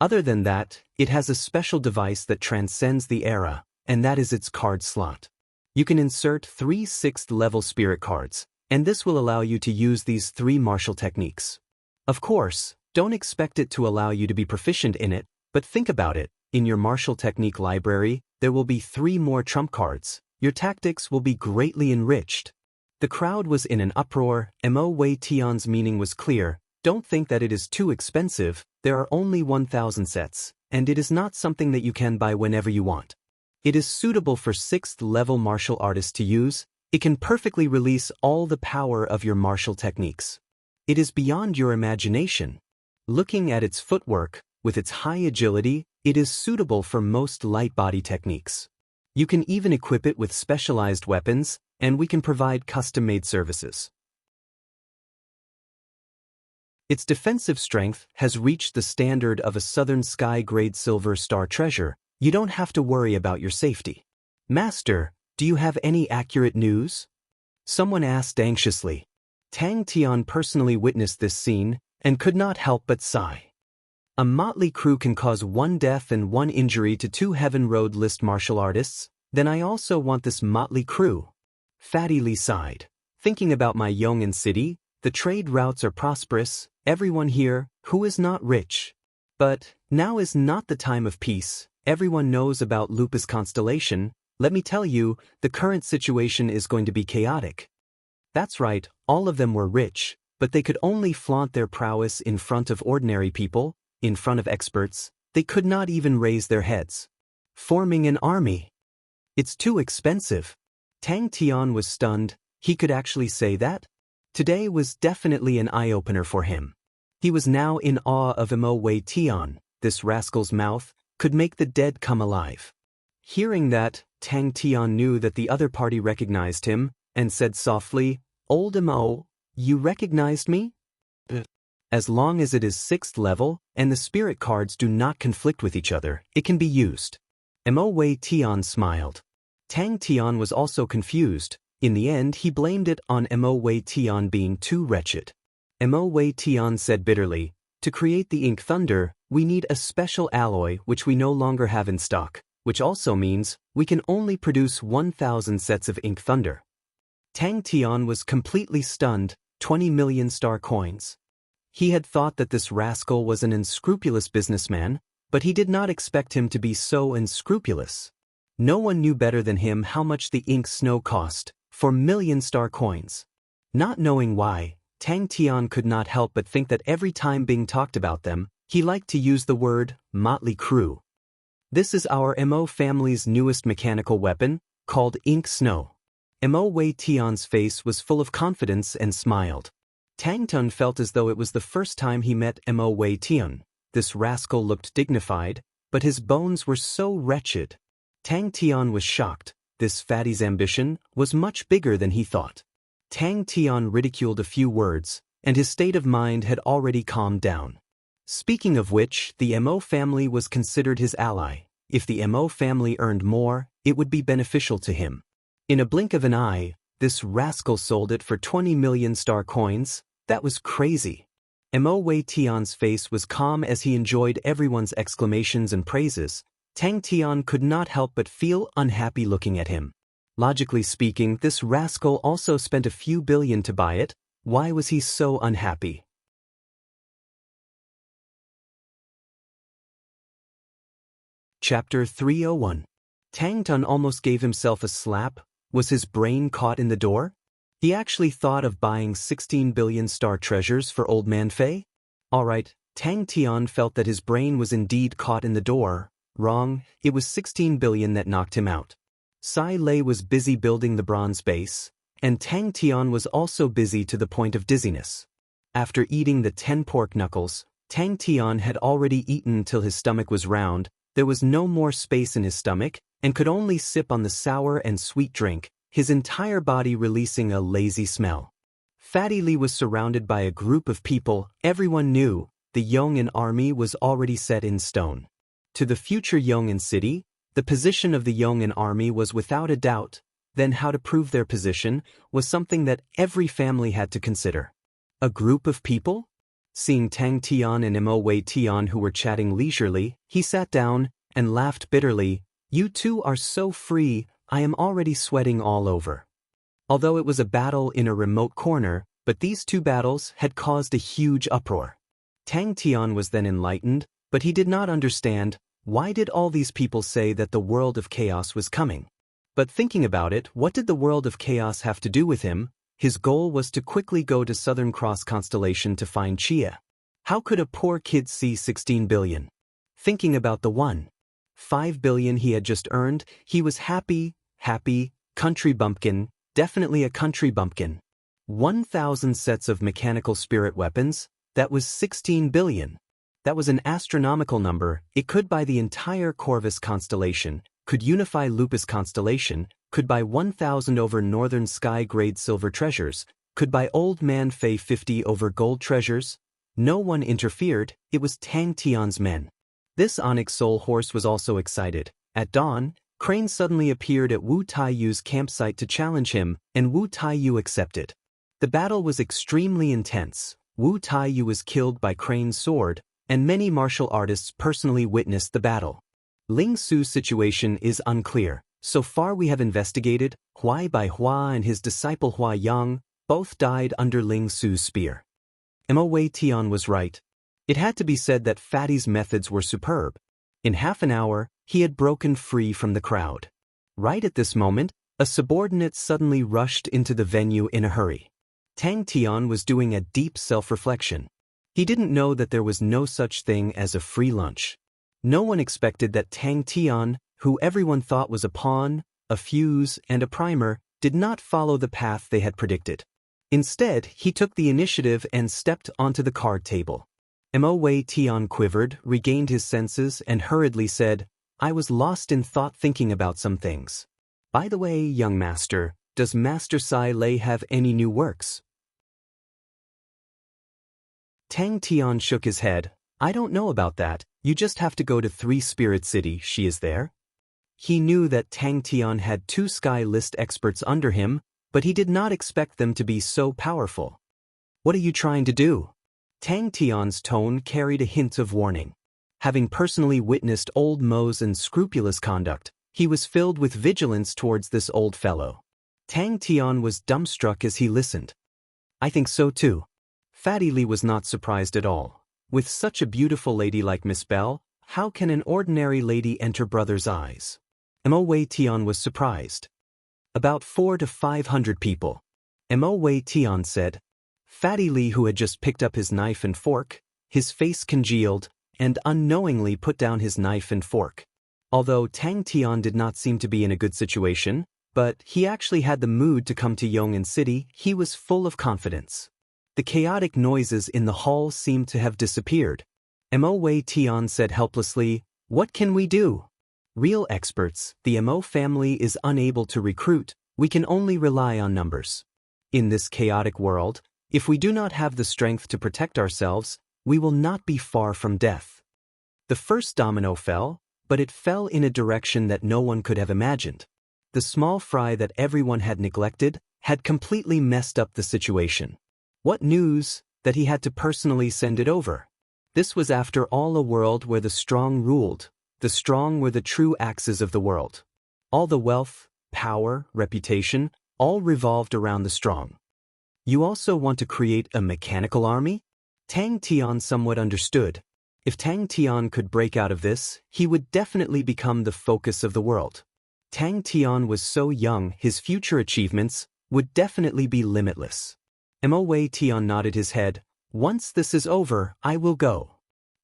Other than that, it has a special device that transcends the era, and that is its card slot. You can insert 3 6th-level spirit cards, and this will allow you to use these 3 martial techniques. Of course, don't expect it to allow you to be proficient in it, but think about it. In your martial technique library, there will be 3 more trump cards. Your tactics will be greatly enriched. The crowd was in an uproar. Mo Wei Tian's meaning was clear. Don't think that it is too expensive. There are only 1,000 sets, and it is not something that you can buy whenever you want. It is suitable for 6th-level martial artists to use. It can perfectly release all the power of your martial techniques. It is beyond your imagination. Looking at its footwork, with its high agility, it is suitable for most light body techniques. You can even equip it with specialized weapons, and we can provide custom-made services. Its defensive strength has reached the standard of a Southern Sky-grade Silver Star treasure. You don't have to worry about your safety. Master, do you have any accurate news? Someone asked anxiously. Tang Tian personally witnessed this scene and could not help but sigh. A motley crew can cause 1 death and 1 injury to 2 Heaven Road list martial artists. Then I also want this motley crew. Fatty Li sighed. Thinking about my Yong'an City, the trade routes are prosperous. Everyone here, who is not rich. But now is not the time of peace. Everyone knows about Lupus Constellation. Let me tell you, the current situation is going to be chaotic. That's right, all of them were rich, but they could only flaunt their prowess in front of ordinary people, in front of experts. They could not even raise their heads. Forming an army. It's too expensive. Tang Tian was stunned. He could actually say that? Today was definitely an eye-opener for him. He was now in awe of Mo Wei Tian. This rascal's mouth could make the dead come alive. Hearing that, Tang Tian knew that the other party recognized him, and said softly, Old Mo, you recognized me? As long as it is 6th level, and the spirit cards do not conflict with each other, it can be used. Mo Wei Tian smiled. Tang Tian was also confused. In the end, he blamed it on Mo Wei Tian being too wretched. Mo Wei Tian said bitterly, to create the Ink Thunder, we need a special alloy which we no longer have in stock, which also means we can only produce 1,000 sets of Ink Thunder. Tang Tian was completely stunned. 20 million star coins. He had thought that this rascal was an unscrupulous businessman, but he did not expect him to be so unscrupulous. No one knew better than him how much the ink snow cost, 4,000,000 star coins. Not knowing why, Tang Tian could not help but think that every time Bing talked about them, he liked to use the word motley crew. This is our Mo family's newest mechanical weapon, called ink snow. Mo Wei Tian's face was full of confidence and smiled. Tang Tun felt as though it was the first time he met Mo Wei Tian. This rascal looked dignified, but his bones were so wretched. Tang Tian was shocked. This fatty's ambition was much bigger than he thought. Tang Tian ridiculed a few words, and his state of mind had already calmed down. Speaking of which, the Mo family was considered his ally. If the Mo family earned more, it would be beneficial to him. In a blink of an eye, this rascal sold it for 20,000,000 star coins. That was crazy. Mo Wei Tian's face was calm as he enjoyed everyone's exclamations and praises. Tang Tian could not help but feel unhappy looking at him. Logically speaking, this rascal also spent a few billion to buy it. Why was he so unhappy? Chapter 301. Tang Tun almost gave himself a slap. Was his brain caught in the door? He actually thought of buying 16 billion star treasures for Old Man Fei? Alright, Tang Tian felt that his brain was indeed caught in the door. Wrong, it was 16 billion that knocked him out. Sai Lei was busy building the bronze base, and Tang Tian was also busy to the point of dizziness. After eating the 10 pork knuckles, Tang Tian had already eaten till his stomach was round. There was no more space in his stomach, and could only sip on the sour and sweet drink, his entire body releasing a lazy smell. Fatty Li was surrounded by a group of people. Everyone knew the Yong'an army was already set in stone. To the future Yong'an city, the position of the Yong'an army was without a doubt. Then how to prove their position was something that every family had to consider. A group of people? Seeing Tang Tian and Mo Wei Tian who were chatting leisurely, he sat down and laughed bitterly. You two are so free, I am already sweating all over. Although it was a battle in a remote corner, but these two battles had caused a huge uproar. Tang Tian was then enlightened, but he did not understand why did all these people say that the world of chaos was coming. But thinking about it, what did the world of chaos have to do with him? His goal was to quickly go to Southern Cross constellation to find Chia. How could a poor kid see 16 billion? Thinking about the 1.5 billion he had just earned, he was happy, country bumpkin, definitely a country bumpkin. 1,000 sets of mechanical spirit weapons, that was 16 billion. That was an astronomical number. It could buy the entire Corvus constellation, could unify Lupus constellation, could buy 1,000 over Northern Sky grade silver treasures, could buy Old Man Fei 50 over gold treasures. No one interfered, it was Tang Tian's men. This Onyx Soul Horse was also excited. At dawn, Crane suddenly appeared at Wu Taiyu's campsite to challenge him, and Wu Taiyu accepted. The battle was extremely intense. Wu Taiyu was killed by Crane's sword, and many martial artists personally witnessed the battle. Ling Su's situation is unclear. So far we have investigated, Huai Bai Hua and his disciple Hua Yang both died under Ling Su's spear. Mo Wei Tian was right. It had to be said that Fatty's methods were superb. In half an hour, he had broken free from the crowd. Right at this moment, a subordinate suddenly rushed into the venue in a hurry. Tang Tian was doing a deep self-reflection. He didn't know that there was no such thing as a free lunch. No one expected that Tang Tian, who everyone thought was a pawn, a fuse, and a primer, did not follow the path they had predicted. Instead, he took the initiative and stepped onto the card table. Mo Wei Tian quivered, regained his senses, and hurriedly said, I was lost in thought thinking about some things. By the way, young master, does Master Sai Lei have any new works? Tang Tian shook his head. I don't know about that, you just have to go to 3 Spirit City, she is there. He knew that Tang Tian had 2 Sky List experts under him, but he did not expect them to be so powerful. What are you trying to do? Tang Tian's tone carried a hint of warning. Having personally witnessed old Mo's unscrupulous conduct, he was filled with vigilance towards this old fellow. Tang Tian was dumbstruck as he listened. I think so too. Fatty Lee was not surprised at all. With such a beautiful lady like Miss Bell, how can an ordinary lady enter brother's eyes? Mo Wei Tian was surprised. About 400 to 500 people. Mo Wei Tian said. Fatty Lee, who had just picked up his knife and fork, his face congealed, and unknowingly put down his knife and fork. Although Tang Tian did not seem to be in a good situation, but he actually had the mood to come to Yong'an City, he was full of confidence. The chaotic noises in the hall seemed to have disappeared. Mo Wei Tian said helplessly, "What can we do? Real experts, the Mo family is unable to recruit, we can only rely on numbers. In this chaotic world, if we do not have the strength to protect ourselves, we will not be far from death." The first domino fell, but it fell in a direction that no one could have imagined. The small fry that everyone had neglected had completely messed up the situation. What news, that he had to personally send it over. This was after all a world where the strong ruled. The strong were the true axes of the world. All the wealth, power, reputation, all revolved around the strong. You also want to create a mechanical army? Tang Tian somewhat understood. If Tang Tian could break out of this, he would definitely become the focus of the world. Tang Tian was so young, his future achievements would definitely be limitless. Mo Wei Tian nodded his head. Once this is over, I will go.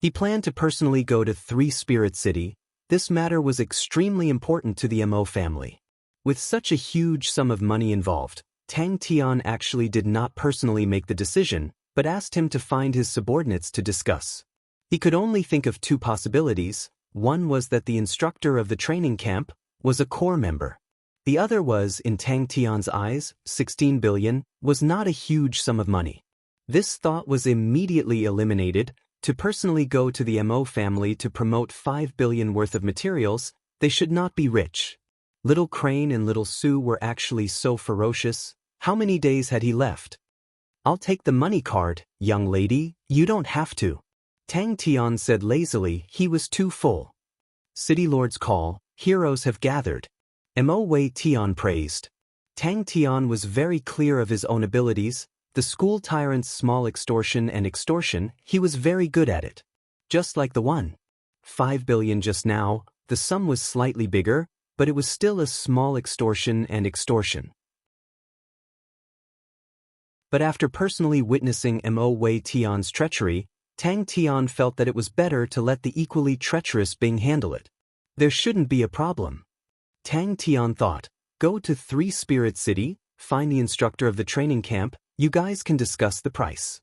He planned to personally go to Three Spirit City. This matter was extremely important to the Mo family. With such a huge sum of money involved, Tang Tian actually did not personally make the decision, but asked him to find his subordinates to discuss. He could only think of two possibilities. One was that the instructor of the training camp was a core member. The other was, in Tang Tian's eyes, 16 billion was not a huge sum of money. This thought was immediately eliminated. To personally go to the Mo family to promote 5 billion worth of materials, they should not be rich. Little Crane and Little Sue were actually so ferocious. How many days had he left? I'll take the money card, young lady, you don't have to. Tang Tian said lazily, he was too full. City Lord's call, heroes have gathered. Mo Wei Tian praised. Tang Tian was very clear of his own abilities. The school tyrant's small extortion and extortion, he was very good at it. Just like the 1.5 billion just now, the sum was slightly bigger, but it was still a small extortion and extortion. But after personally witnessing Mo Wei Tian's treachery, Tang Tian felt that it was better to let the equally treacherous Bing handle it. There shouldn't be a problem. Tang Tian thought, go to Three Spirit City, find the instructor of the training camp, you guys can discuss the price.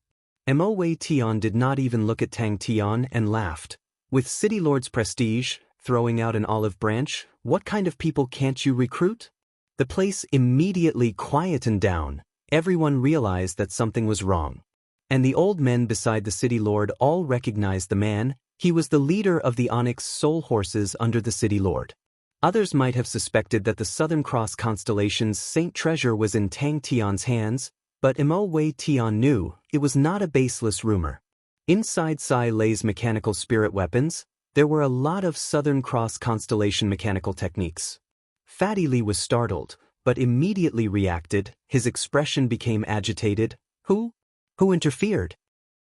Mo Wei Tian did not even look at Tang Tian and laughed. With City Lord's prestige, throwing out an olive branch, what kind of people can't you recruit? The place immediately quietened down. Everyone realized that something was wrong. And the old men beside the City Lord all recognized the man. He was the leader of the Onyx Soul Horses under the City Lord. Others might have suspected that the Southern Cross Constellation's Saint Treasure was in Tang Tian's hands, but Mo Wei Tian knew it was not a baseless rumor. Inside Sai Lei's mechanical spirit weapons, there were a lot of Southern Cross Constellation mechanical techniques. Fatty Lee was startled, but immediately reacted. His expression became agitated. Who interfered?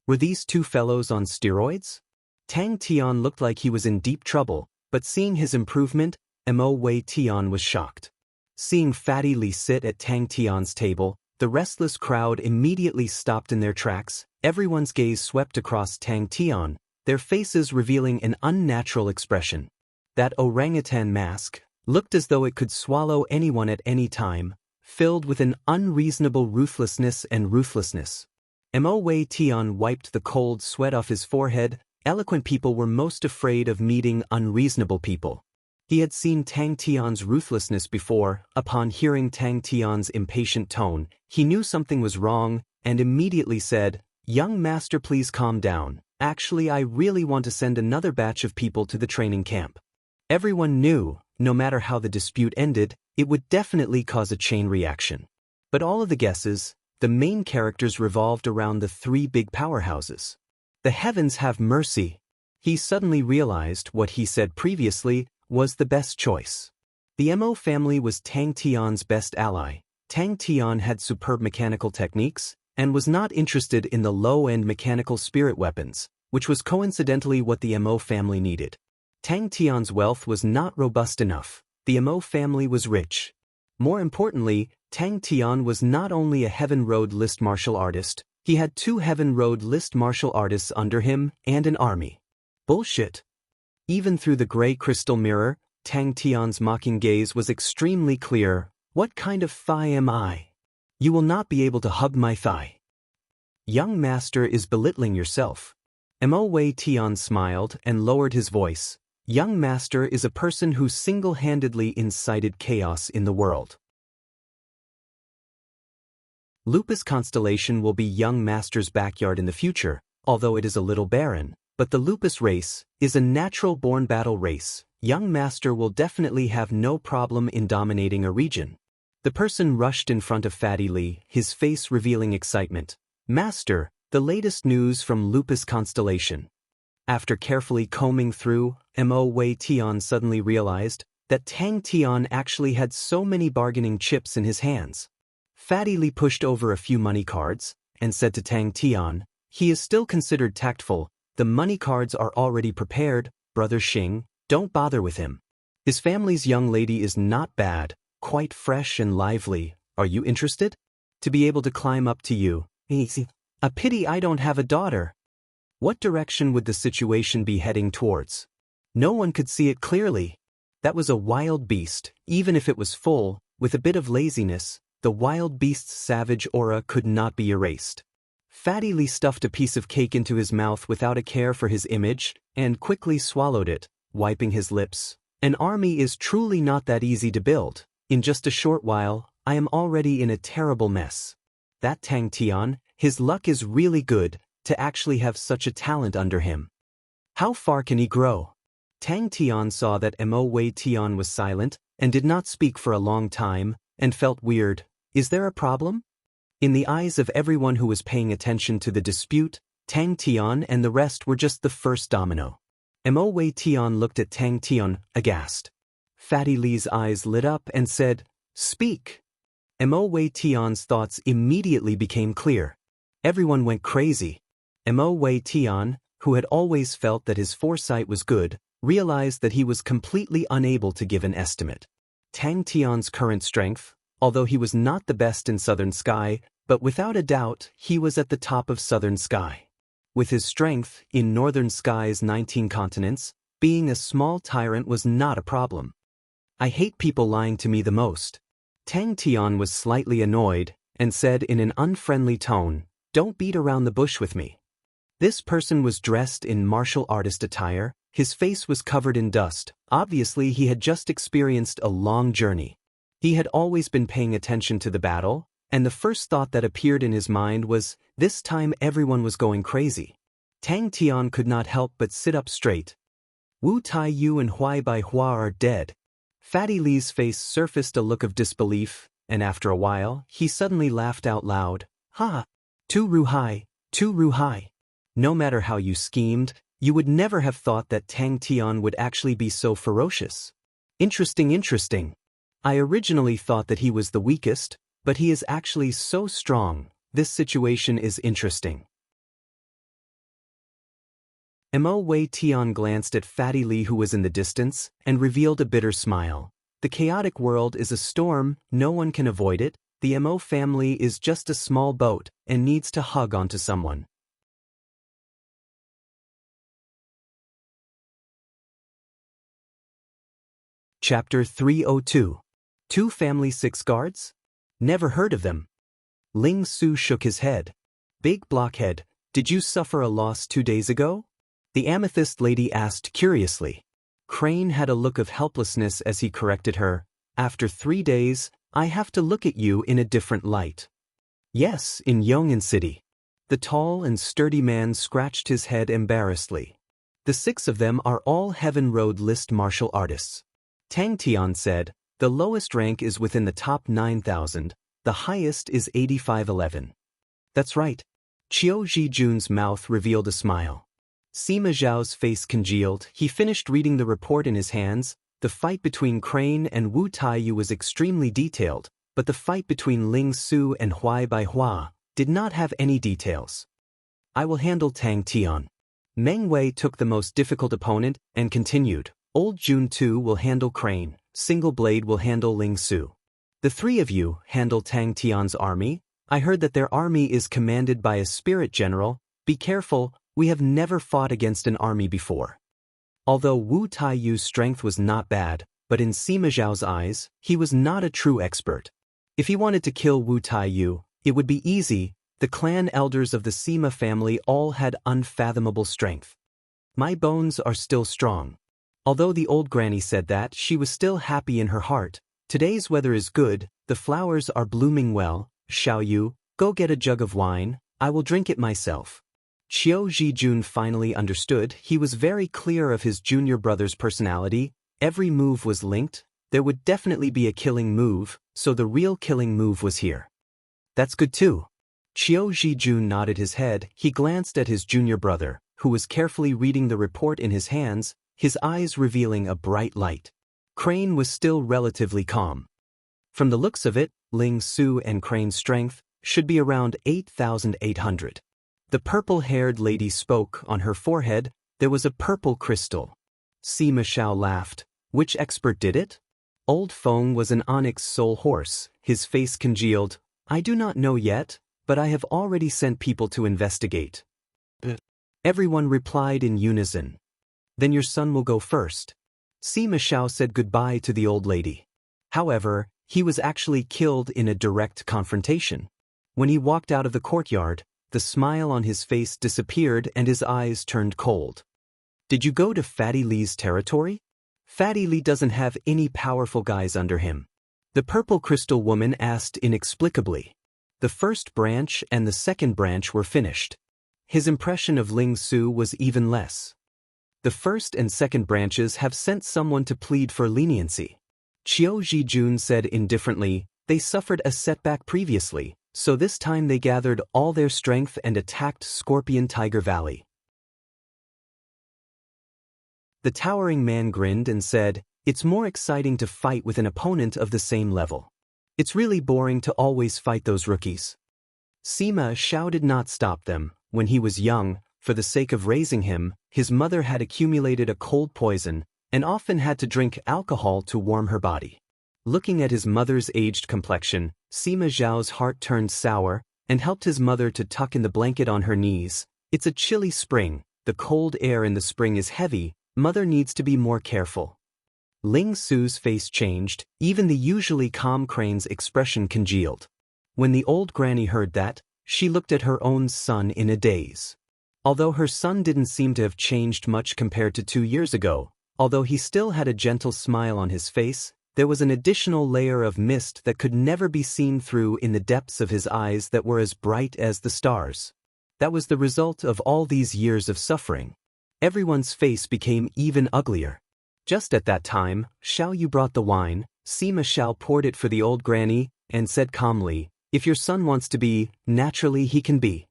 Were these two fellows on steroids? Tang Tian looked like he was in deep trouble, but seeing his improvement, Mo Wei Tian was shocked. Seeing Fatty Lee sit at Tang Tian's table, the restless crowd immediately stopped in their tracks. Everyone's gaze swept across Tang Tian, their faces revealing an unnatural expression. That orangutan mask looked as though it could swallow anyone at any time, filled with an unreasonable ruthlessness and ruthlessness. Mo Wei Tian wiped the cold sweat off his forehead. Eloquent people were most afraid of meeting unreasonable people. He had seen Tang Tian's ruthlessness before. Upon hearing Tang Tian's impatient tone, he knew something was wrong, and immediately said, "Young master, please calm down. Actually, I really want to send another batch of people to the training camp." Everyone knew, no matter how the dispute ended, it would definitely cause a chain reaction. But all of the guesses, the main characters revolved around the three big powerhouses. The heavens have mercy. He suddenly realized what he said previously was the best choice. The Mo family was Tang Tian's best ally. Tang Tian had superb mechanical techniques. and was not interested in the low-end mechanical spirit weapons, which was coincidentally what the Mo family needed. Tang Tian's wealth was not robust enough. The Mo family was rich. More importantly, Tang Tian was not only a Heaven Road list martial artist, he had 2 Heaven Road list martial artists under him and an army. Bullshit. Even through the gray crystal mirror, Tang Tian's mocking gaze was extremely clear. What kind of thigh am I? You will not be able to hug my thigh. Young master is belittling yourself. Mo Wei Tian smiled and lowered his voice. Young master is a person who single-handedly incited chaos in the world. Lupus Constellation will be young master's backyard in the future, although it is a little barren, but the Lupus race is a natural-born battle race. Young master will definitely have no problem in dominating a region. The person rushed in front of Fatty Li, his face revealing excitement. Master, the latest news from Lupus Constellation. After carefully combing through, Mo Wei Tian suddenly realized that Tang Tian actually had so many bargaining chips in his hands. Fatty Li pushed over a few money cards and said to Tang Tian, he is still considered tactful, the money cards are already prepared, brother Xing, don't bother with him. His family's young lady is not bad, quite fresh and lively, are you interested? To be able to climb up to you. Easy. A pity I don't have a daughter. What direction would the situation be heading towards? No one could see it clearly. That was a wild beast, even if it was full, with a bit of laziness, the wild beast's savage aura could not be erased. Fatty Li stuffed a piece of cake into his mouth without a care for his image, and quickly swallowed it, wiping his lips. An army is truly not that easy to build. In just a short while, I am already in a terrible mess. That Tang Tian, his luck is really good, to actually have such a talent under him. How far can he grow? Tang Tian saw that Mo Wei Tian was silent, and did not speak for a long time, and felt weird. Is there a problem? In the eyes of everyone who was paying attention to the dispute, Tang Tian and the rest were just the first domino. Mo Wei Tian looked at Tang Tian, aghast. Fatty Li's eyes lit up and said, speak. Mo Wei Tian's thoughts immediately became clear. Everyone went crazy. Mo Wei Tian, who had always felt that his foresight was good, realized that he was completely unable to give an estimate. Tang Tian's current strength, although he was not the best in Southern Sky, but without a doubt he was at the top of Southern Sky. With his strength, in Northern Sky's 19 continents, being a small tyrant was not a problem. I hate people lying to me the most. Tang Tian was slightly annoyed, and said in an unfriendly tone, don't beat around the bush with me. This person was dressed in martial artist attire, his face was covered in dust, obviously he had just experienced a long journey. He had always been paying attention to the battle, and the first thought that appeared in his mind was, this time everyone was going crazy. Tang Tian could not help but sit up straight. Wu Tai Yu and Huai Bai Hua are dead. Fatty Li's face surfaced a look of disbelief, and after a while, he suddenly laughed out loud. Ha! Tu Ruhai, Tu Ruhai. No matter how you schemed, you would never have thought that Tang Tian would actually be so ferocious. Interesting. I originally thought that he was the weakest, but he is actually so strong. This situation is interesting. Mo Wei Tian glanced at Fatty Li who was in the distance, and revealed a bitter smile. The chaotic world is a storm, no one can avoid it, the Mo family is just a small boat, and needs to hug onto someone. Chapter 302. 2 Family 6 Guards? Never heard of them. Ling Su shook his head. Big blockhead, did you suffer a loss 2 days ago? The amethyst lady asked curiously. Crane had a look of helplessness as he corrected her. After 3 days, I have to look at you in a different light. Yes, in Yong'an City. The tall and sturdy man scratched his head embarrassedly. The 6 of them are all Heaven Road list martial artists. Tang Tian said, the lowest rank is within the top 9,000, the highest is 8511. That's right. Qiu Zhijun's mouth revealed a smile. Sima Zhao's face congealed, he finished reading the report in his hands. The fight between Crane and Wu Taiyu was extremely detailed, but the fight between Ling Su and Huai Bai Hua did not have any details. I will handle Tang Tian. Meng Wei took the most difficult opponent and continued. Old Jun Tu will handle Crane, Single Blade will handle Ling Su. The three of you handle Tang Tian's army. I heard that their army is commanded by a spirit general. Be careful, we have never fought against an army before. Although Wu Taiyu's strength was not bad, but in Sima Zhao's eyes, he was not a true expert. If he wanted to kill Wu Taiyu, it would be easy. The clan elders of the Sima family all had unfathomable strength. My bones are still strong. Although the old granny said that, she was still happy in her heart. Today's weather is good, the flowers are blooming well. Xiaoyu, go get a jug of wine, I will drink it myself. Qiu Zhijun finally understood. He was very clear of his junior brother's personality. Every move was linked. There would definitely be a killing move, so the real killing move was here. That's good too. Qiu Zhijun nodded his head. He glanced at his junior brother, who was carefully reading the report in his hands, his eyes revealing a bright light. Crane was still relatively calm. From the looks of it, Ling Su and Crane's strength should be around 8,800. The purple-haired lady spoke. On her forehead, there was a purple crystal. Sima Zhao laughed. Which expert did it? Old Feng was an onyx soul horse. His face congealed. I do not know yet, but I have already sent people to investigate. Everyone replied in unison. Then your son will go first. Sima Zhao said goodbye to the old lady. However, he was actually killed in a direct confrontation. When he walked out of the courtyard, the smile on his face disappeared and his eyes turned cold. Did you go to Fatty Li's territory? Fatty Li doesn't have any powerful guys under him. The purple crystal woman asked inexplicably. The first branch and the second branch were finished. His impression of Ling Su was even less. The first and second branches have sent someone to plead for leniency. Qiu Zhijun said indifferently, they suffered a setback previously, so this time they gathered all their strength and attacked Scorpion Tiger Valley. The towering man grinned and said, it's more exciting to fight with an opponent of the same level. It's really boring to always fight those rookies. Sima Zhao did not stop them. When he was young, for the sake of raising him, his mother had accumulated a cold poison and often had to drink alcohol to warm her body. Looking at his mother's aged complexion, Sima Zhao's heart turned sour and helped his mother to tuck in the blanket on her knees. It's a chilly spring. The cold air in the spring is heavy. Mother needs to be more careful. Ling Su's face changed. Even the usually calm Crane's expression congealed. When the old granny heard that, she looked at her own son in a daze. Although her son didn't seem to have changed much compared to 2 years ago, although he still had a gentle smile on his face, there was an additional layer of mist that could never be seen through in the depths of his eyes that were as bright as the stars. That was the result of all these years of suffering. Everyone's face became even uglier. Just at that time, Xiaoyu brought the wine. Sima Zhao poured it for the old granny and said calmly, if your son wants to be, naturally he can be.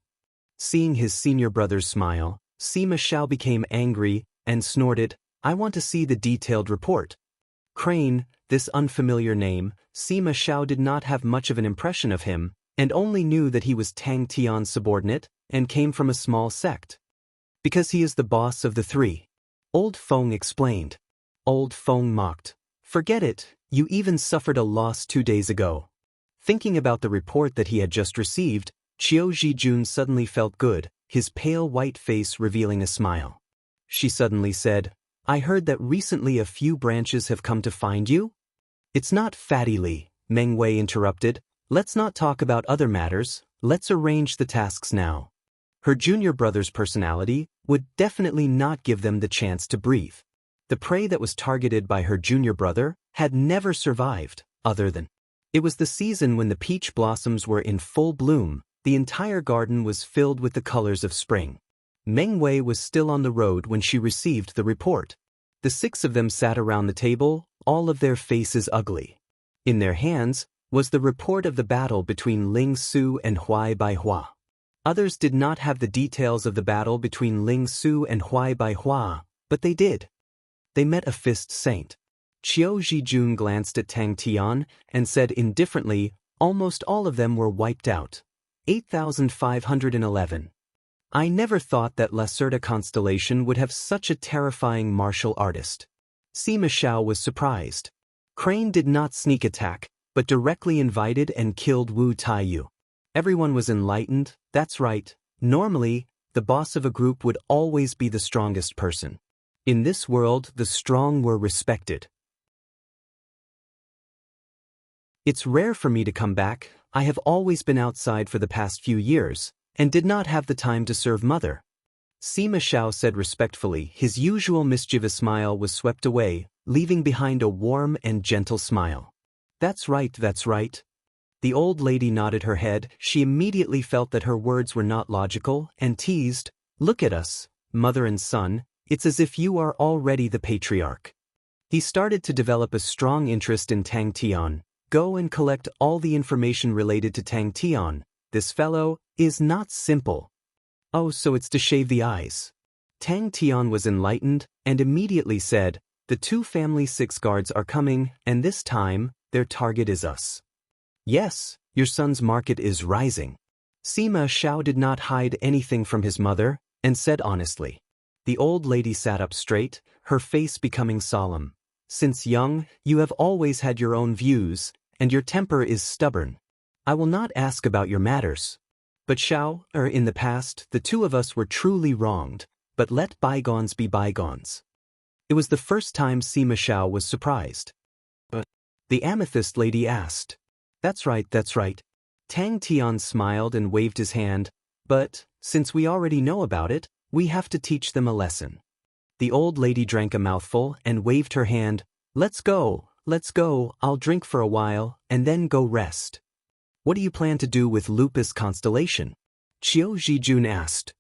Seeing his senior brother's smile, Sima Zhao became angry and snorted, I want to see the detailed report. Crane, this unfamiliar name, Sima Zhao did not have much of an impression of him, and only knew that he was Tang Tian's subordinate and came from a small sect. Because he is the boss of the three. Old Feng explained. Old Feng mocked. Forget it, you even suffered a loss 2 days ago. Thinking about the report that he had just received, Qiu Zhijun suddenly felt good, his pale white face revealing a smile. She suddenly said, I heard that recently a few branches have come to find you? It's not Fatty Li, Meng Wei interrupted. Let's not talk about other matters, let's arrange the tasks now. Her junior brother's personality would definitely not give them the chance to breathe. The prey that was targeted by her junior brother had never survived, other than. It was the season when the peach blossoms were in full bloom. The entire garden was filled with the colors of spring. Meng Wei was still on the road when she received the report. The 6 of them sat around the table, all of their faces ugly. In their hands was the report of the battle between Ling Su and Huai Baihua. Others did not have the details of the battle between Ling Su and Huai Baihua, but they did. They met a fist saint. Qiu Zhijun glanced at Tang Tian and said indifferently, almost all of them were wiped out. 8511. I never thought that Lacerda constellation would have such a terrifying martial artist. Sima Xiao was surprised. Crane did not sneak attack, but directly invited and killed Wu Taiyu. Everyone was enlightened. That's right. Normally, the boss of a group would always be the strongest person. In this world, the strong were respected. It's rare for me to come back. I have always been outside for the past few years, and did not have the time to serve mother. Sima Xiao said respectfully. His usual mischievous smile was swept away, leaving behind a warm and gentle smile. That's right, that's right. The old lady nodded her head. She immediately felt that her words were not logical, and teased, "Look at us, mother and son, it's as if you are already the patriarch." He started to develop a strong interest in Tang Tian. Go and collect all the information related to Tang Tian. This fellow is not simple. Oh, so it's to shave the eyes. Tang Tian was enlightened and immediately said, "The two family 6 guards are coming, and this time, their target is us." Yes, your son's market is rising. Sima Xiao did not hide anything from his mother, and said honestly. The old lady sat up straight, her face becoming solemn. Since young, you have always had your own views, and your temper is stubborn. I will not ask about your matters. But Xiao, in the past, the two of us were truly wronged, but let bygones be bygones. It was the first time Sima Xiao was surprised. But the amethyst lady asked. That's right, that's right. Tang Tian smiled and waved his hand, but, since we already know about it, we have to teach them a lesson. The old lady drank a mouthful and waved her hand. Let's go, I'll drink for a while, and then go rest. What do you plan to do with Lupus constellation? Qiu Zhijun asked.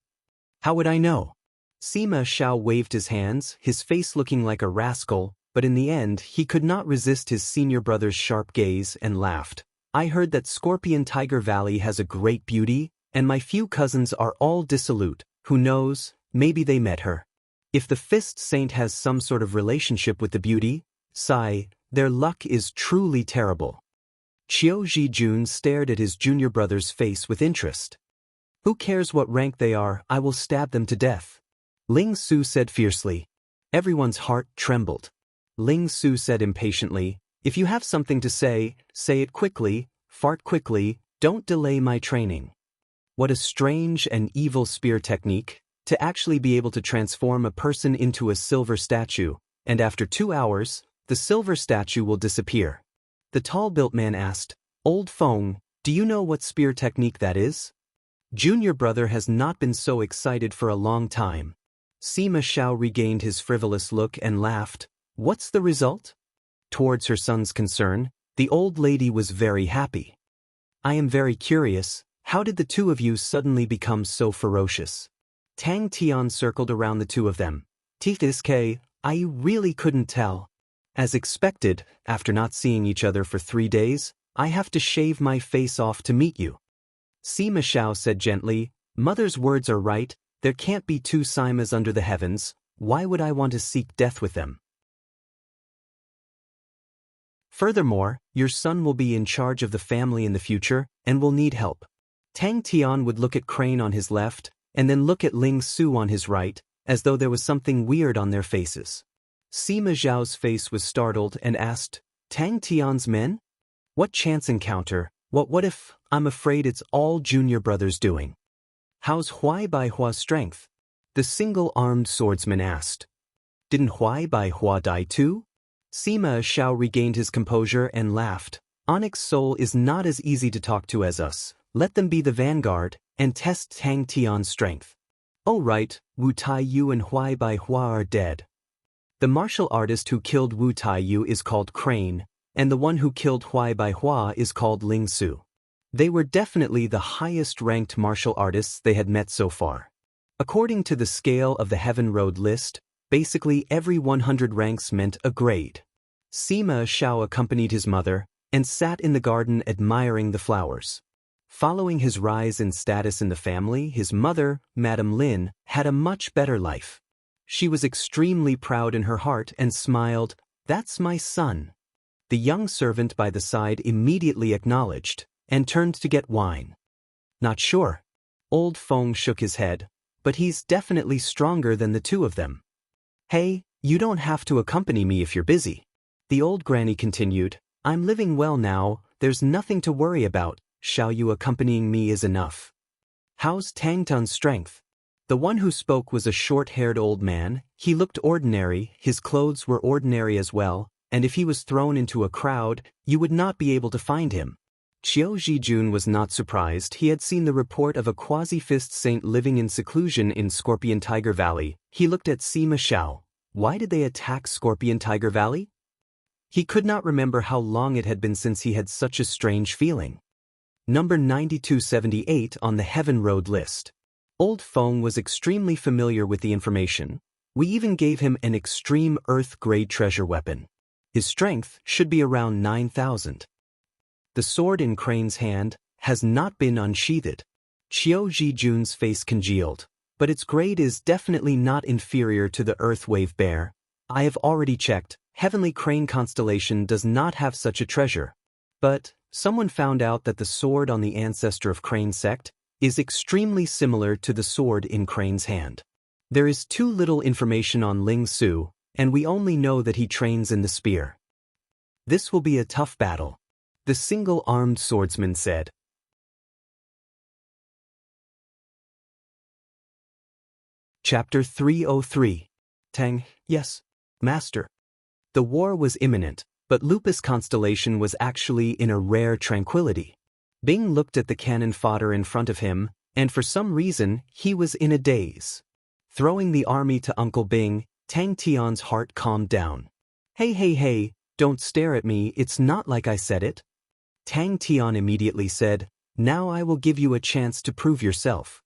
How would I know? Sima Xiao waved his hands, his face looking like a rascal, but in the end he could not resist his senior brother's sharp gaze and laughed. I heard that Scorpion Tiger Valley has a great beauty, and my few cousins are all dissolute. Who knows, maybe they met her. If the Fist Saint has some sort of relationship with the beauty, sigh, their luck is truly terrible. Qiu Zhijun stared at his junior brother's face with interest. Who cares what rank they are, I will stab them to death. Ling Su said fiercely. Everyone's heart trembled. Ling Su said impatiently, if you have something to say it quickly, fart quickly, don't delay my training. What a strange and evil spear technique, to actually be able to transform a person into a silver statue, and after 2 hours, the silver statue will disappear. The tall-built man asked, Old Feng, do you know what spear technique that is? Junior brother has not been so excited for a long time. Sima Xiao regained his frivolous look and laughed. What's the result? Towards her son's concern, the old lady was very happy. I am very curious, how did the two of you suddenly become so ferocious? Tang Tian circled around the two of them. Tiske, I really couldn't tell. As expected, after not seeing each other for 3 days, I have to shave my face off to meet you. Sima Xiao said gently, Mother's words are right, there can't be 2 Simas under the heavens, why would I want to seek death with them? Furthermore, your son will be in charge of the family in the future, and will need help. Tang Tian would look at Crane on his left, and then look at Ling Su on his right, as though there was something weird on their faces. Sima Zhao's face was startled and asked, Tang Tian's men? What chance encounter, what if, I'm afraid it's all junior brothers doing. How's Huai Bai Hua's strength? The single-armed swordsman asked. Didn't Huai Bai Hua die too? Sima Xiao regained his composure and laughed. Onyx Soul is not as easy to talk to as us. Let them be the vanguard, and test Tang Tian's strength. Oh right, Wu Taiyu and Huai Bai Hua are dead. The martial artist who killed Wu Taiyu is called Crane, and the one who killed Huai Bai Hua is called Ling Su. They were definitely the highest-ranked martial artists they had met so far. According to the scale of the Heaven Road list, basically every 100 ranks meant a grade. Sima Xiao accompanied his mother, and sat in the garden admiring the flowers. Following his rise in status in the family, his mother, Madame Lin, had a much better life. She was extremely proud in her heart and smiled, That's my son. The young servant by the side immediately acknowledged, and turned to get wine. Not sure. Old Feng shook his head, but he's definitely stronger than the two of them. Hey, you don't have to accompany me if you're busy. The old granny continued, I'm living well now, there's nothing to worry about, Xiao Yu accompanying me is enough. How's Tang Tun's strength? The one who spoke was a short-haired old man. He looked ordinary, his clothes were ordinary as well, and if he was thrown into a crowd, you would not be able to find him. Qiu Zhijun was not surprised. He had seen the report of a quasi-fist saint living in seclusion in Scorpion Tiger Valley. He looked at Sima Xiao. Why did they attack Scorpion Tiger Valley? He could not remember how long it had been since he had such a strange feeling. Number 9278 on the Heaven Road list. Old Feng was extremely familiar with the information. We even gave him an extreme Earth-grade treasure weapon. His strength should be around 9,000. The sword in Crane's hand has not been unsheathed. Qiu Zhijun's face congealed, but its grade is definitely not inferior to the Earthwave Bear. I have already checked, Heavenly Crane Constellation does not have such a treasure. But someone found out that the sword on the ancestor of Crane sect is extremely similar to the sword in Crane's hand. There is too little information on Ling Su, and we only know that he trains in the spear. This will be a tough battle, the single-armed swordsman said. Chapter 303. Tang, yes, Master. The war was imminent, but Lupus Constellation was actually in a rare tranquility. Bing looked at the cannon fodder in front of him, and for some reason, he was in a daze. Throwing the army to Uncle Bing, Tang Tian's heart calmed down. Hey, don't stare at me, it's not like I said it. Tang Tian immediately said, now I will give you a chance to prove yourself.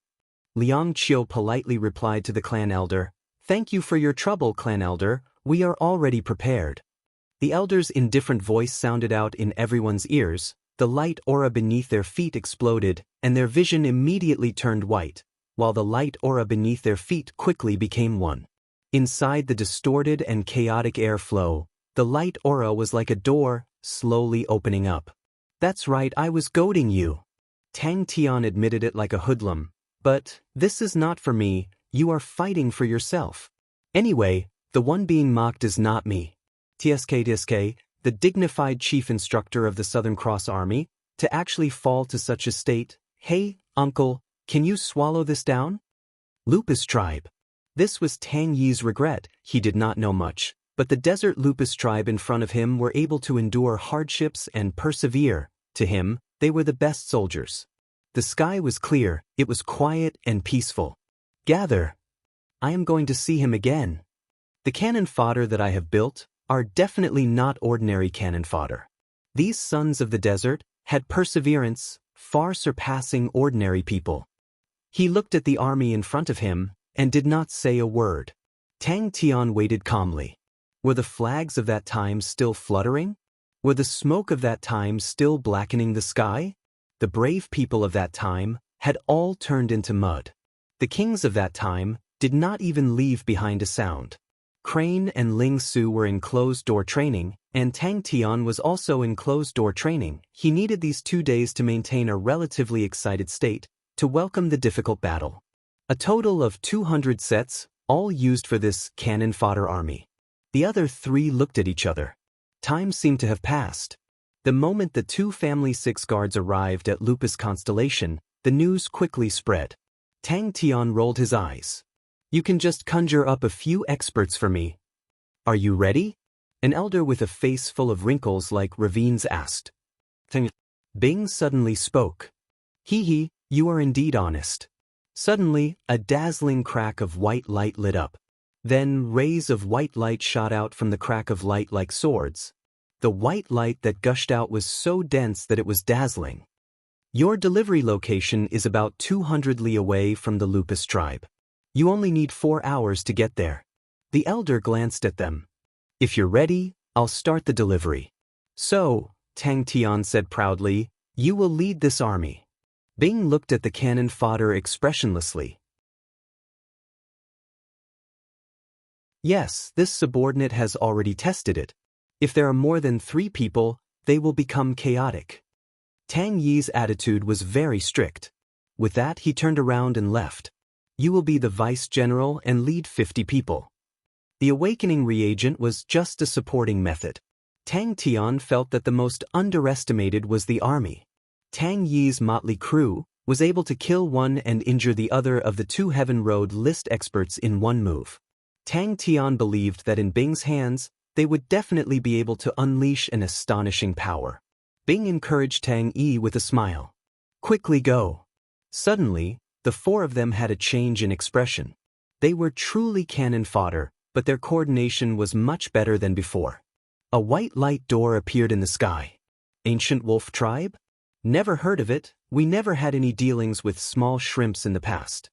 Liang Qiu politely replied to the clan elder, thank you for your trouble, clan elder, we are already prepared. The elder's indifferent voice sounded out in everyone's ears, the light aura beneath their feet exploded, and their vision immediately turned white, while the light aura beneath their feet quickly became one. Inside the distorted and chaotic airflow, the light aura was like a door, slowly opening up. That's right, I was goading you. Tang Tian admitted it like a hoodlum. But this is not for me, you are fighting for yourself. Anyway, the one being mocked is not me. TSK, the dignified chief instructor of the Southern Cross Army, to actually fall to such a state. Hey, uncle, can you swallow this down? Lupus tribe. This was Tang Yi's regret. He did not know much, but the desert Lupus tribe in front of him were able to endure hardships and persevere. To him, they were the best soldiers. The sky was clear, it was quiet and peaceful. Gather. I am going to see him again. The cannon fodder that I have built are definitely not ordinary cannon fodder. These sons of the desert had perseverance, far surpassing ordinary people. He looked at the army in front of him and did not say a word. Tang Tian waited calmly. Were the flags of that time still fluttering? Were the smoke of that time still blackening the sky? The brave people of that time had all turned into mud. The kings of that time did not even leave behind a sound. Crane and Ling Su were in closed-door training, and Tang Tian was also in closed-door training. He needed these 2 days to maintain a relatively excited state, to welcome the difficult battle. A total of 200 sets, all used for this cannon fodder army. The other three looked at each other. Time seemed to have passed. The moment the 2 Family 6 guards arrived at Lupus Constellation, the news quickly spread. Tang Tian rolled his eyes. You can just conjure up a few experts for me. Are you ready? An elder with a face full of wrinkles like ravines asked. Bing suddenly spoke. Hee, you are indeed honest. Suddenly, a dazzling crack of white light lit up. Then rays of white light shot out from the crack of light like swords. The white light that gushed out was so dense that it was dazzling. Your delivery location is about 200 li away from the Lupus tribe. You only need 4 hours to get there. The elder glanced at them. If you're ready, I'll start the delivery. So, Tang Tian said proudly, you will lead this army. Bing looked at the cannon fodder expressionlessly. Yes, this subordinate has already tested it. If there are more than 3 people, they will become chaotic. Tang Yi's attitude was very strict. With that, he turned around and left. You will be the vice general and lead 50 people. The awakening reagent was just a supporting method. Tang Tian felt that the most underestimated was the army. Tang Yi's motley crew was able to kill one and injure the other of the two Heaven Road list experts in one move. Tang Tian believed that in Bing's hands, they would definitely be able to unleash an astonishing power. Bing encouraged Tang Yi with a smile. Quickly go. Suddenly, the four of them had a change in expression. They were truly cannon fodder, but their coordination was much better than before. A white light door appeared in the sky. Ancient wolf tribe? Never heard of it. We never had any dealings with small shrimps in the past.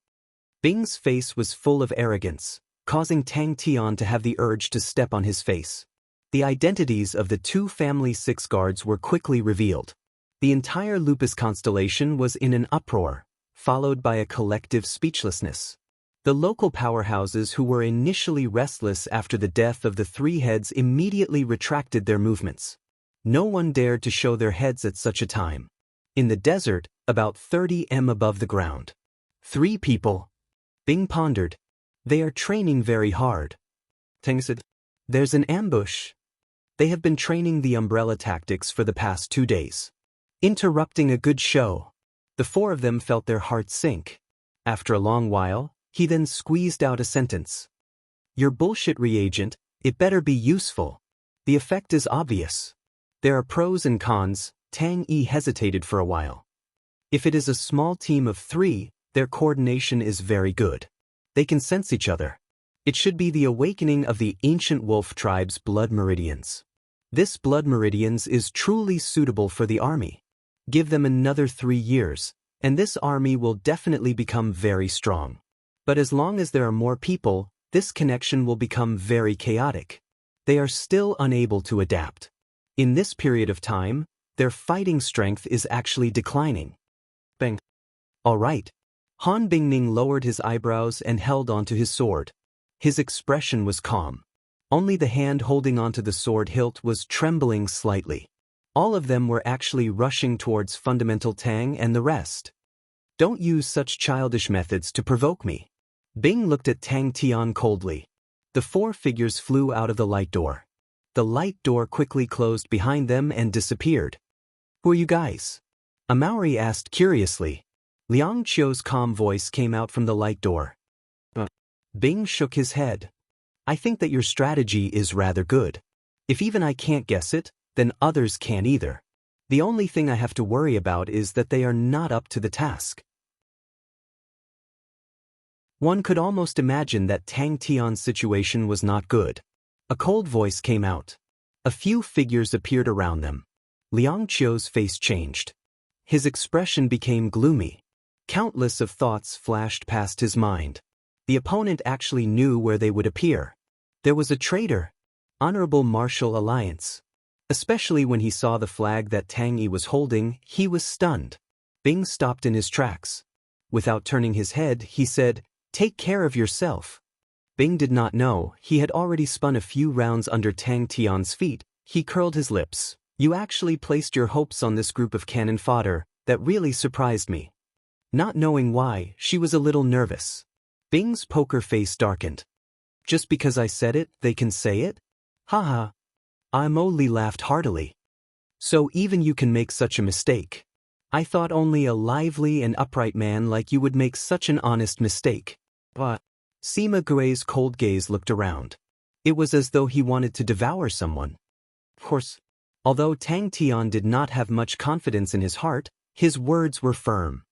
Bing's face was full of arrogance, causing Tang Tian to have the urge to step on his face. The identities of the two family six guards were quickly revealed. The entire Lupus constellation was in an uproar, followed by a collective speechlessness. The local powerhouses who were initially restless after the death of the three heads immediately retracted their movements. No one dared to show their heads at such a time. In the desert, about 30 m above the ground. 3 people. Bing pondered. They are training very hard. Tang said, there's an ambush. They have been training the umbrella tactics for the past 2 days. Interrupting a good show. The four of them felt their hearts sink. After a long while, he then squeezed out a sentence. Your bullshit reagent, it better be useful. The effect is obvious. There are pros and cons. Tang Yi hesitated for a while. If it is a small team of 3, their coordination is very good. They can sense each other. It should be the awakening of the ancient wolf tribe's blood meridians. This blood meridians is truly suitable for the army. Give them another 3 years, and this army will definitely become very strong. But as long as there are more people, this connection will become very chaotic. They are still unable to adapt. In this period of time, their fighting strength is actually declining. Bang. All right. Han Bingning lowered his eyebrows and held onto his sword. His expression was calm. Only the hand holding onto the sword hilt was trembling slightly. All of them were actually rushing towards Fundamental Tang and the rest. Don't use such childish methods to provoke me. Bing looked at Tang Tian coldly. The 4 figures flew out of the light door. The light door quickly closed behind them and disappeared. Who are you guys? A Maori asked curiously. Liang Qiu's calm voice came out from the light door. Bing shook his head. I think that your strategy is rather good. If even I can't guess it, then others can't either. The only thing I have to worry about is that they are not up to the task. One could almost imagine that Tang Tian's situation was not good. A cold voice came out. A few figures appeared around them. Liang Qiu's face changed. His expression became gloomy. Countless of thoughts flashed past his mind. The opponent actually knew where they would appear. There was a traitor. Honorable Martial Alliance. Especially when he saw the flag that Tang Yi was holding, he was stunned. Bing stopped in his tracks. Without turning his head, he said, "Take care of yourself." Bing did not know he had already spun a few rounds under Tang Tian's feet. He curled his lips. You actually placed your hopes on this group of cannon fodder. That really surprised me. Not knowing why, she was a little nervous. Bing's poker face darkened. Just because I said it, they can say it? Haha. Imo Li laughed heartily. So even you can make such a mistake. I thought only a lively and upright man like you would make such an honest mistake. But Sima Gui's cold gaze looked around. It was as though he wanted to devour someone. Of course, although Tang Tian did not have much confidence in his heart, his words were firm.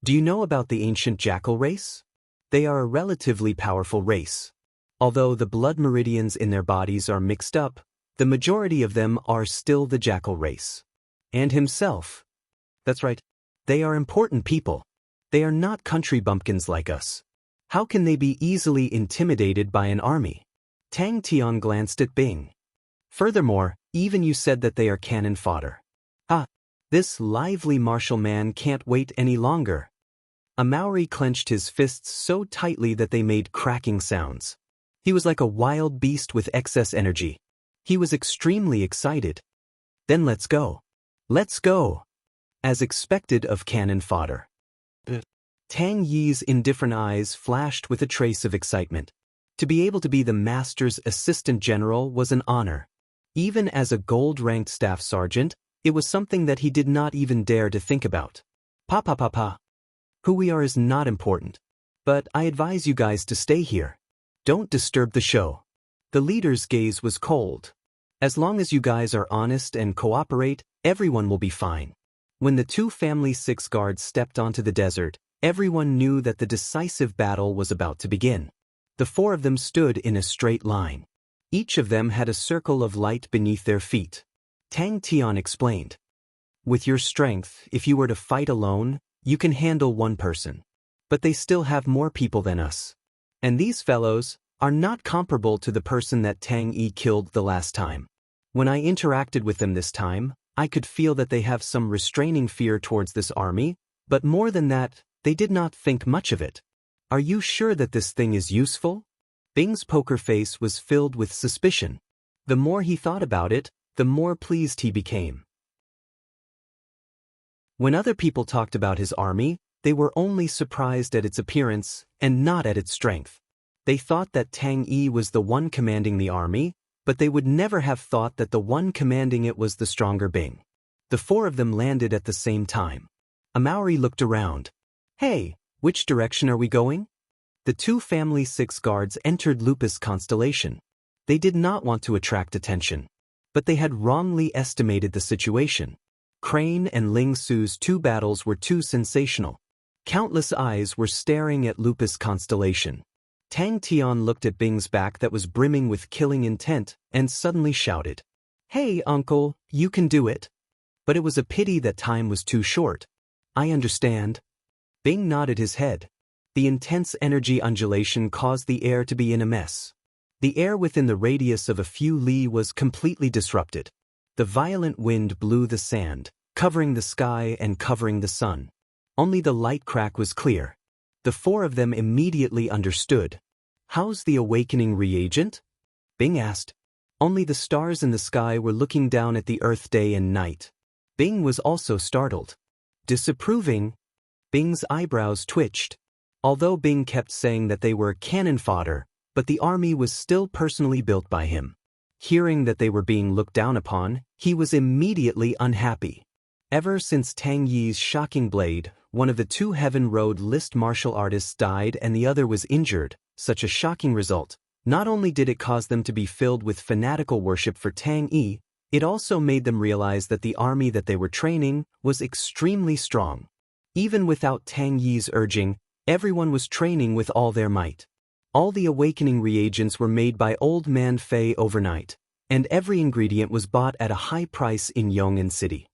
Do you know about the ancient jackal race? They are a relatively powerful race. Although the blood meridians in their bodies are mixed up, the majority of them are still the jackal race. And himself. That's right. They are important people. They are not country bumpkins like us. How can they be easily intimidated by an army? Tang Tian glanced at Bing. Furthermore, even you said that they are cannon fodder. This lively martial man can't wait any longer. A Maori clenched his fists so tightly that they made cracking sounds. He was like a wild beast with excess energy. He was extremely excited. Then let's go. Let's go. As expected of cannon fodder. Tang Yi's indifferent eyes flashed with a trace of excitement. To be able to be the master's assistant general was an honor. Even as a gold-ranked staff sergeant, it was something that he did not even dare to think about. Pa. Who we are is not important. But I advise you guys to stay here. Don't disturb the show. The leader's gaze was cold. As long as you guys are honest and cooperate, everyone will be fine. When the two family 6 guards stepped onto the desert, everyone knew that the decisive battle was about to begin. The 4 of them stood in a straight line. Each of them had a circle of light beneath their feet. Tang Tian explained. With your strength, if you were to fight alone, you can handle 1 person. But they still have more people than us. And these fellows are not comparable to the person that Tang Yi killed the last time. When I interacted with them this time, I could feel that they have some restraining fear towards this army, but more than that, they did not think much of it. Are you sure that this thing is useful? Bing's poker face was filled with suspicion. The more he thought about it, the more pleased he became. When other people talked about his army, they were only surprised at its appearance and not at its strength. They thought that Tang Yi was the one commanding the army, but they would never have thought that the one commanding it was the stronger Bing. The 4 of them landed at the same time. Amauri looked around. Hey, which direction are we going? The 2 family 6 guards entered Lupus constellation. They did not want to attract attention. But they had wrongly estimated the situation. Crane and Ling Su's 2 battles were too sensational. Countless eyes were staring at Lupus constellation. Tang Tian looked at Bing's back that was brimming with killing intent and suddenly shouted, "Hey, uncle, you can do it." But it was a pity that time was too short. I understand. Bing nodded his head. The intense energy undulation caused the air to be in a mess. The air within the radius of a few li was completely disrupted. The violent wind blew the sand, covering the sky and covering the sun. Only the light crack was clear. The 4 of them immediately understood. How's the awakening reagent? Bing asked. Only the stars in the sky were looking down at the earth day and night. Bing was also startled. Disapproving? Bing's eyebrows twitched. Although Bing kept saying that they were cannon fodder, but the army was still personally built by him. Hearing that they were being looked down upon, he was immediately unhappy. Ever since Tang Yi's shocking blade, one of the 2 Heaven Road list martial artists died and the other was injured, such a shocking result. Not only did it cause them to be filled with fanatical worship for Tang Yi, it also made them realize that the army that they were training was extremely strong. Even without Tang Yi's urging, everyone was training with all their might. All the awakening reagents were made by Old Man Fei overnight, and every ingredient was bought at a high price in Yong'an City.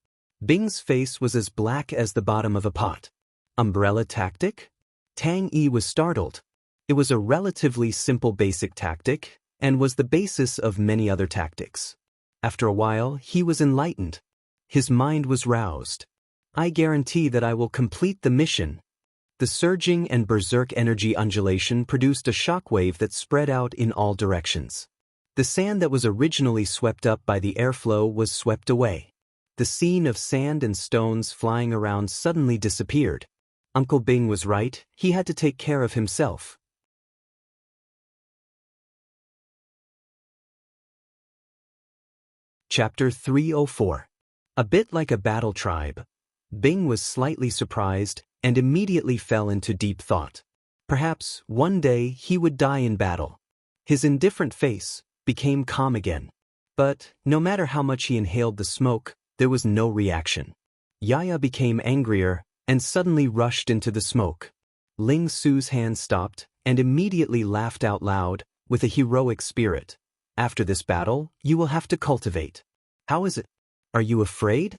Bing's face was as black as the bottom of a pot. Umbrella tactic? Tang Yi was startled. It was a relatively simple basic tactic, and was the basis of many other tactics. After a while, he was enlightened. His mind was roused. I guarantee that I will complete the mission. The surging and berserk energy undulation produced a shockwave that spread out in all directions. The sand that was originally swept up by the airflow was swept away. The scene of sand and stones flying around suddenly disappeared. Uncle Bing was right, he had to take care of himself. Chapter 304. A bit like a battle tribe. Bing was slightly surprised and immediately fell into deep thought. Perhaps one day he would die in battle. His indifferent face became calm again. But no matter how much he inhaled the smoke, there was no reaction. Yaya became angrier and suddenly rushed into the smoke. Ling Su's hand stopped and immediately laughed out loud with a heroic spirit. After this battle, you will have to cultivate. How is it? Are you afraid?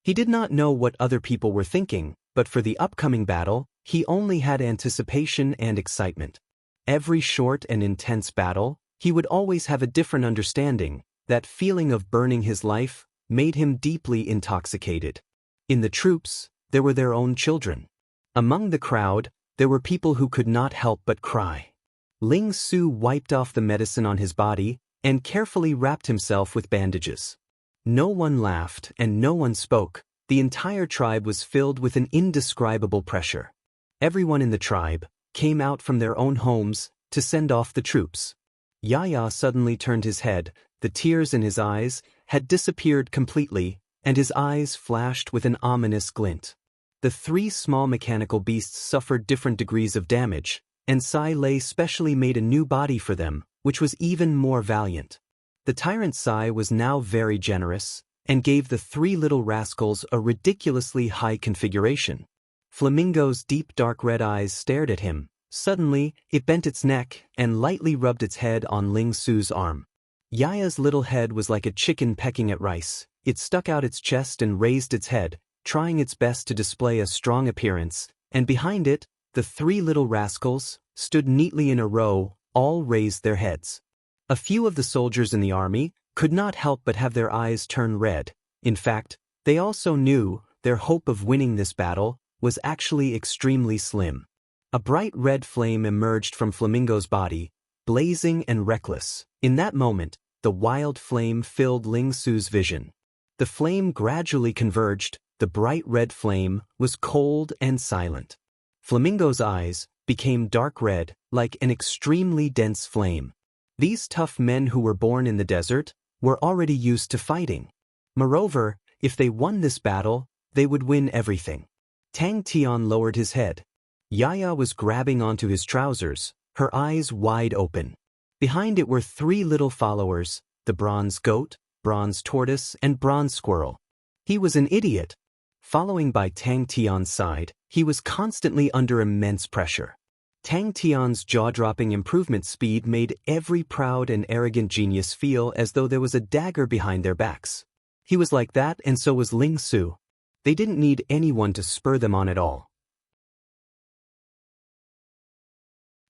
He did not know what other people were thinking, but for the upcoming battle, he only had anticipation and excitement. Every short and intense battle, he would always have a different understanding. That feeling of burning his life made him deeply intoxicated. In the troops, there were their own children. Among the crowd, there were people who could not help but cry. Ling Su wiped off the medicine on his body and carefully wrapped himself with bandages. No one laughed and no one spoke. The entire tribe was filled with an indescribable pressure. Everyone in the tribe came out from their own homes to send off the troops. Yaya suddenly turned his head, the tears in his eyes had disappeared completely, and his eyes flashed with an ominous glint. The three small mechanical beasts suffered different degrees of damage, and Sai Lei specially made a new body for them, which was even more valiant. The tyrant Sai was now very generous, and gave the three little rascals a ridiculously high configuration. Flamingo's deep dark red eyes stared at him. Suddenly, it bent its neck and lightly rubbed its head on Ling Su's arm. Yaya's little head was like a chicken pecking at rice. It stuck out its chest and raised its head, trying its best to display a strong appearance, and behind it, the three little rascals stood neatly in a row, all raised their heads. A few of the soldiers in the army could not help but have their eyes turn red. In fact, they also knew their hope of winning this battle was actually extremely slim. A bright red flame emerged from Flamingo's body, blazing and reckless. In that moment, the wild flame filled Ling Su's vision. The flame gradually converged. The bright red flame was cold and silent. Flamingo's eyes became dark red, like an extremely dense flame. These tough men who were born in the desert were already used to fighting. Moreover, if they won this battle, they would win everything. Tang Tian lowered his head. Yaya was grabbing onto his trousers, her eyes wide open. Behind it were three little followers, the bronze goat, bronze tortoise, and bronze squirrel. He was an idiot. Following by Tang Tian's side, he was constantly under immense pressure. Tang Tian's jaw-dropping improvement speed made every proud and arrogant genius feel as though there was a dagger behind their backs. He was like that, and so was Ling Su. They didn't need anyone to spur them on at all.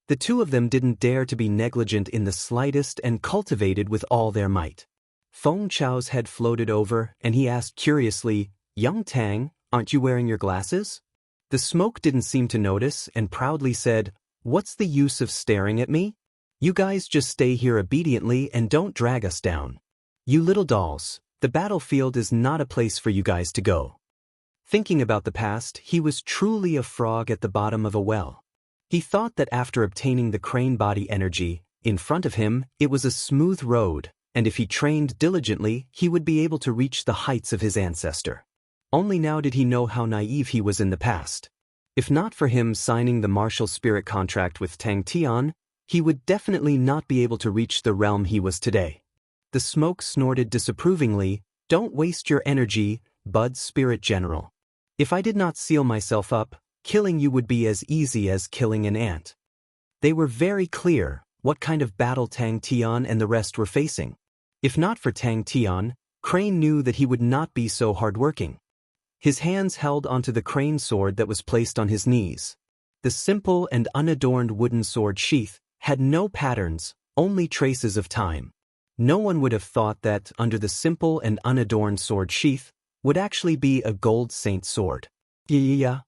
The two of them didn't dare to be negligent in the slightest and cultivated with all their might. Feng Chao's head floated over, and he asked curiously, "Young Tang, aren't you wearing your glasses?" The smoke didn't seem to notice and proudly said, "What's the use of staring at me? You guys just stay here obediently and don't drag us down. You little dolls, the battlefield is not a place for you guys to go." Thinking about the past, he was truly a frog at the bottom of a well. He thought that after obtaining the crane body energy, in front of him, it was a smooth road, and if he trained diligently, he would be able to reach the heights of his ancestor. Only now did he know how naive he was in the past. If not for him signing the martial spirit contract with Tang Tian, he would definitely not be able to reach the realm he was today. The smoke snorted disapprovingly, "Don't waste your energy, Bud's spirit general. If I did not seal myself up, killing you would be as easy as killing an ant." They were very clear what kind of battle Tang Tian and the rest were facing. If not for Tang Tian, Crane knew that he would not be so hardworking. His hands held onto the crane sword that was placed on his knees. The simple and unadorned wooden sword sheath had no patterns, only traces of time. No one would have thought that, under the simple and unadorned sword sheath, would actually be a gold saint sword. Yeah.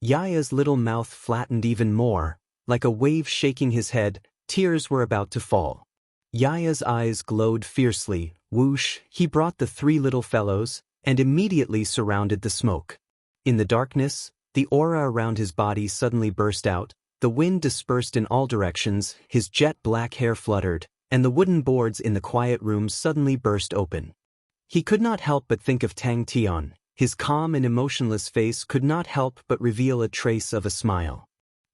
Yaya's little mouth flattened even more, like a wave shaking his head. Tears were about to fall. Yaya's eyes glowed fiercely. Whoosh, he brought the three little fellows, and immediately surrounded the smoke. In the darkness, the aura around his body suddenly burst out, the wind dispersed in all directions, his jet-black hair fluttered, and the wooden boards in the quiet room suddenly burst open. He could not help but think of Tang Tian. His calm and emotionless face could not help but reveal a trace of a smile.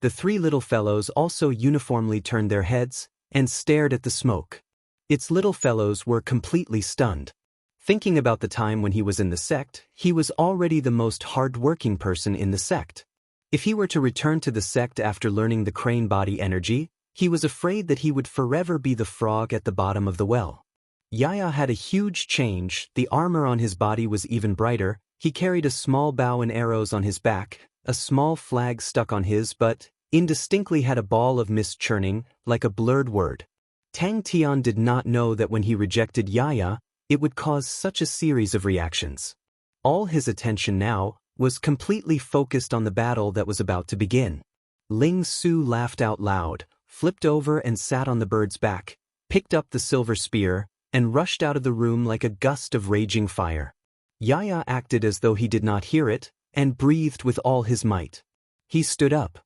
The three little fellows also uniformly turned their heads and stared at the smoke. Its little fellows were completely stunned. Thinking about the time when he was in the sect, he was already the most hard-working person in the sect. If he were to return to the sect after learning the crane body energy, he was afraid that he would forever be the frog at the bottom of the well. Yaya had a huge change. The armor on his body was even brighter. He carried a small bow and arrows on his back, a small flag stuck on his butt, indistinctly had a ball of mist churning, like a blurred word. Tang Tian did not know that when he rejected Yaya, it would cause such a series of reactions. All his attention now was completely focused on the battle that was about to begin. Ling Su laughed out loud, flipped over and sat on the bird's back, picked up the silver spear, and rushed out of the room like a gust of raging fire. Yaya acted as though he did not hear it, and breathed with all his might. He stood up.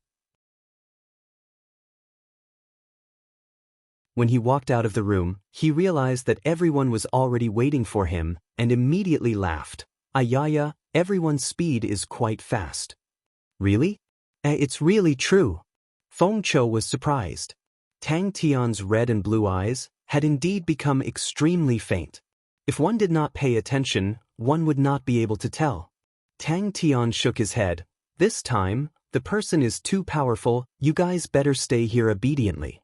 When he walked out of the room, he realized that everyone was already waiting for him and immediately laughed. Ayaya, everyone's speed is quite fast. Really? It's really true. Feng Chou was surprised. Tang Tian's red and blue eyes had indeed become extremely faint. If one did not pay attention, one would not be able to tell. Tang Tian shook his head. This time, the person is too powerful, you guys better stay here obediently.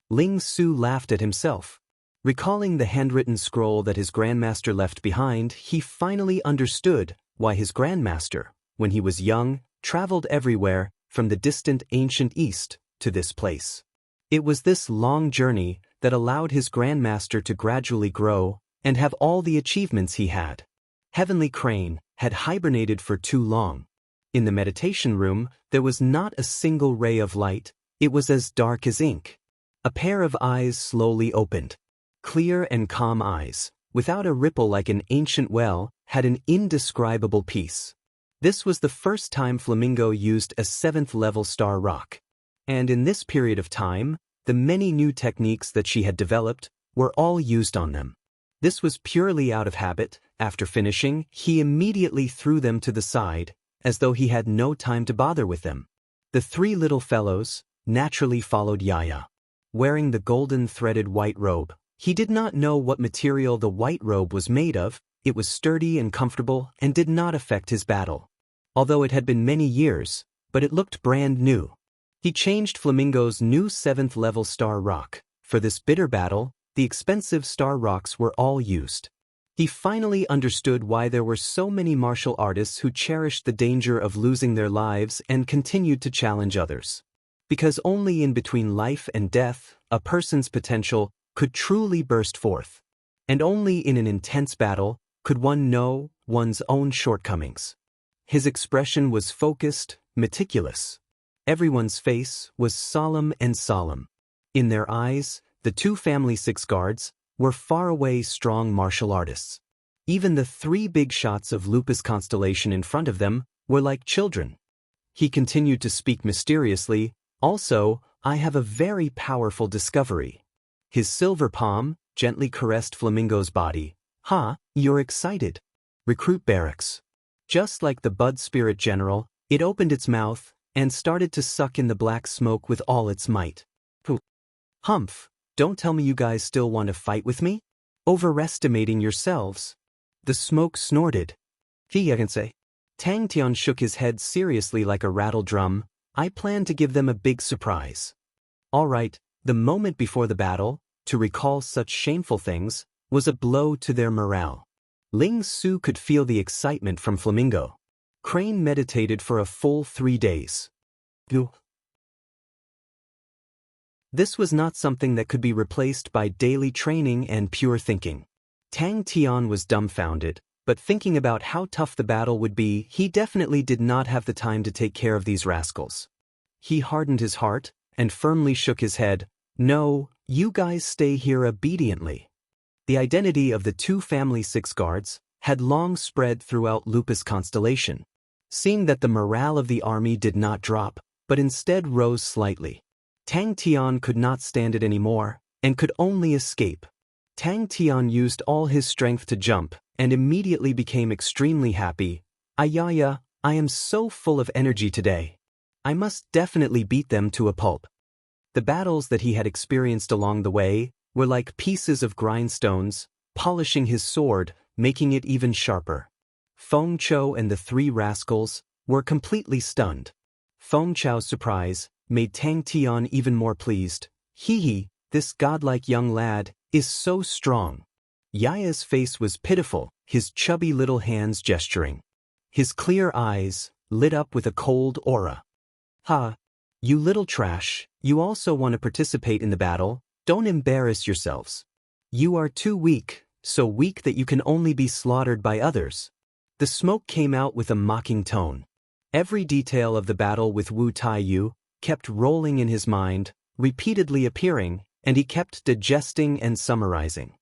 Ling Su laughed at himself. Recalling the handwritten scroll that his grandmaster left behind, he finally understood why his grandmaster, when he was young, traveled everywhere, from the distant ancient East to this place. It was this long journey that allowed his grandmaster to gradually grow and have all the achievements he had. Heavenly Crane had hibernated for too long. In the meditation room, there was not a single ray of light, it was as dark as ink. A pair of eyes slowly opened. Clear and calm eyes, without a ripple like an ancient well, had an indescribable peace. This was the first time Flamingo used a 7th-level star rock. And in this period of time, the many new techniques that she had developed were all used on them. This was purely out of habit. After finishing, he immediately threw them to the side, as though he had no time to bother with them. The three little fellows naturally followed Yaya. Wearing the golden threaded white robe, he did not know what material the white robe was made of. It was sturdy and comfortable and did not affect his battle. Although it had been many years, but it looked brand new. He changed Flamingo's new 7th-level star rock. For this bitter battle, the expensive star rocks were all used. He finally understood why there were so many martial artists who cherished the danger of losing their lives and continued to challenge others. Because only in between life and death, a person's potential could truly burst forth. And only in an intense battle could one know one's own shortcomings. His expression was focused, meticulous. Everyone's face was solemn and solemn. In their eyes, the two family 6 guards were far-away strong martial artists. Even the 3 big shots of Lupus constellation in front of them were like children. He continued to speak mysteriously. Also, I have a very powerful discovery. His silver palm gently caressed Flamingo's body. You're excited. Recruit barracks. Just like the Bud Spirit General, it opened its mouth and started to suck in the black smoke with all its might. Humph, don't tell me you guys still want to fight with me? Overestimating yourselves. The smoke snorted. Tang Tian shook his head seriously like a rattle drum. I plan to give them a big surprise. All right, the moment before the battle, to recall such shameful things, was a blow to their morale. Ling Su could feel the excitement from Flamingo. Crane meditated for a full 3 days. This was not something that could be replaced by daily training and pure thinking. Tang Tian was dumbfounded, but thinking about how tough the battle would be, he definitely did not have the time to take care of these rascals. He hardened his heart and firmly shook his head. No, you guys stay here obediently. The identity of the 2 family 6 guards had long spread throughout Lupus constellation. Seeing that the morale of the army did not drop, but instead rose slightly, Tang Tian could not stand it anymore and could only escape. Tang Tian used all his strength to jump and immediately became extremely happy. Ayaya, I am so full of energy today. I must definitely beat them to a pulp. The battles that he had experienced along the way were like pieces of grindstones, polishing his sword, making it even sharper. Feng Chou and the 3 rascals were completely stunned. Feng Chou's surprise made Tang Tian even more pleased. This godlike young lad is so strong. Yaya's face was pitiful, his chubby little hands gesturing. His clear eyes lit up with a cold aura. You little trash, you also want to participate in the battle? Don't embarrass yourselves. You are too weak, so weak that you can only be slaughtered by others. The smoke came out with a mocking tone. Every detail of the battle with Wu Taiyu kept rolling in his mind, repeatedly appearing, and he kept digesting and summarizing.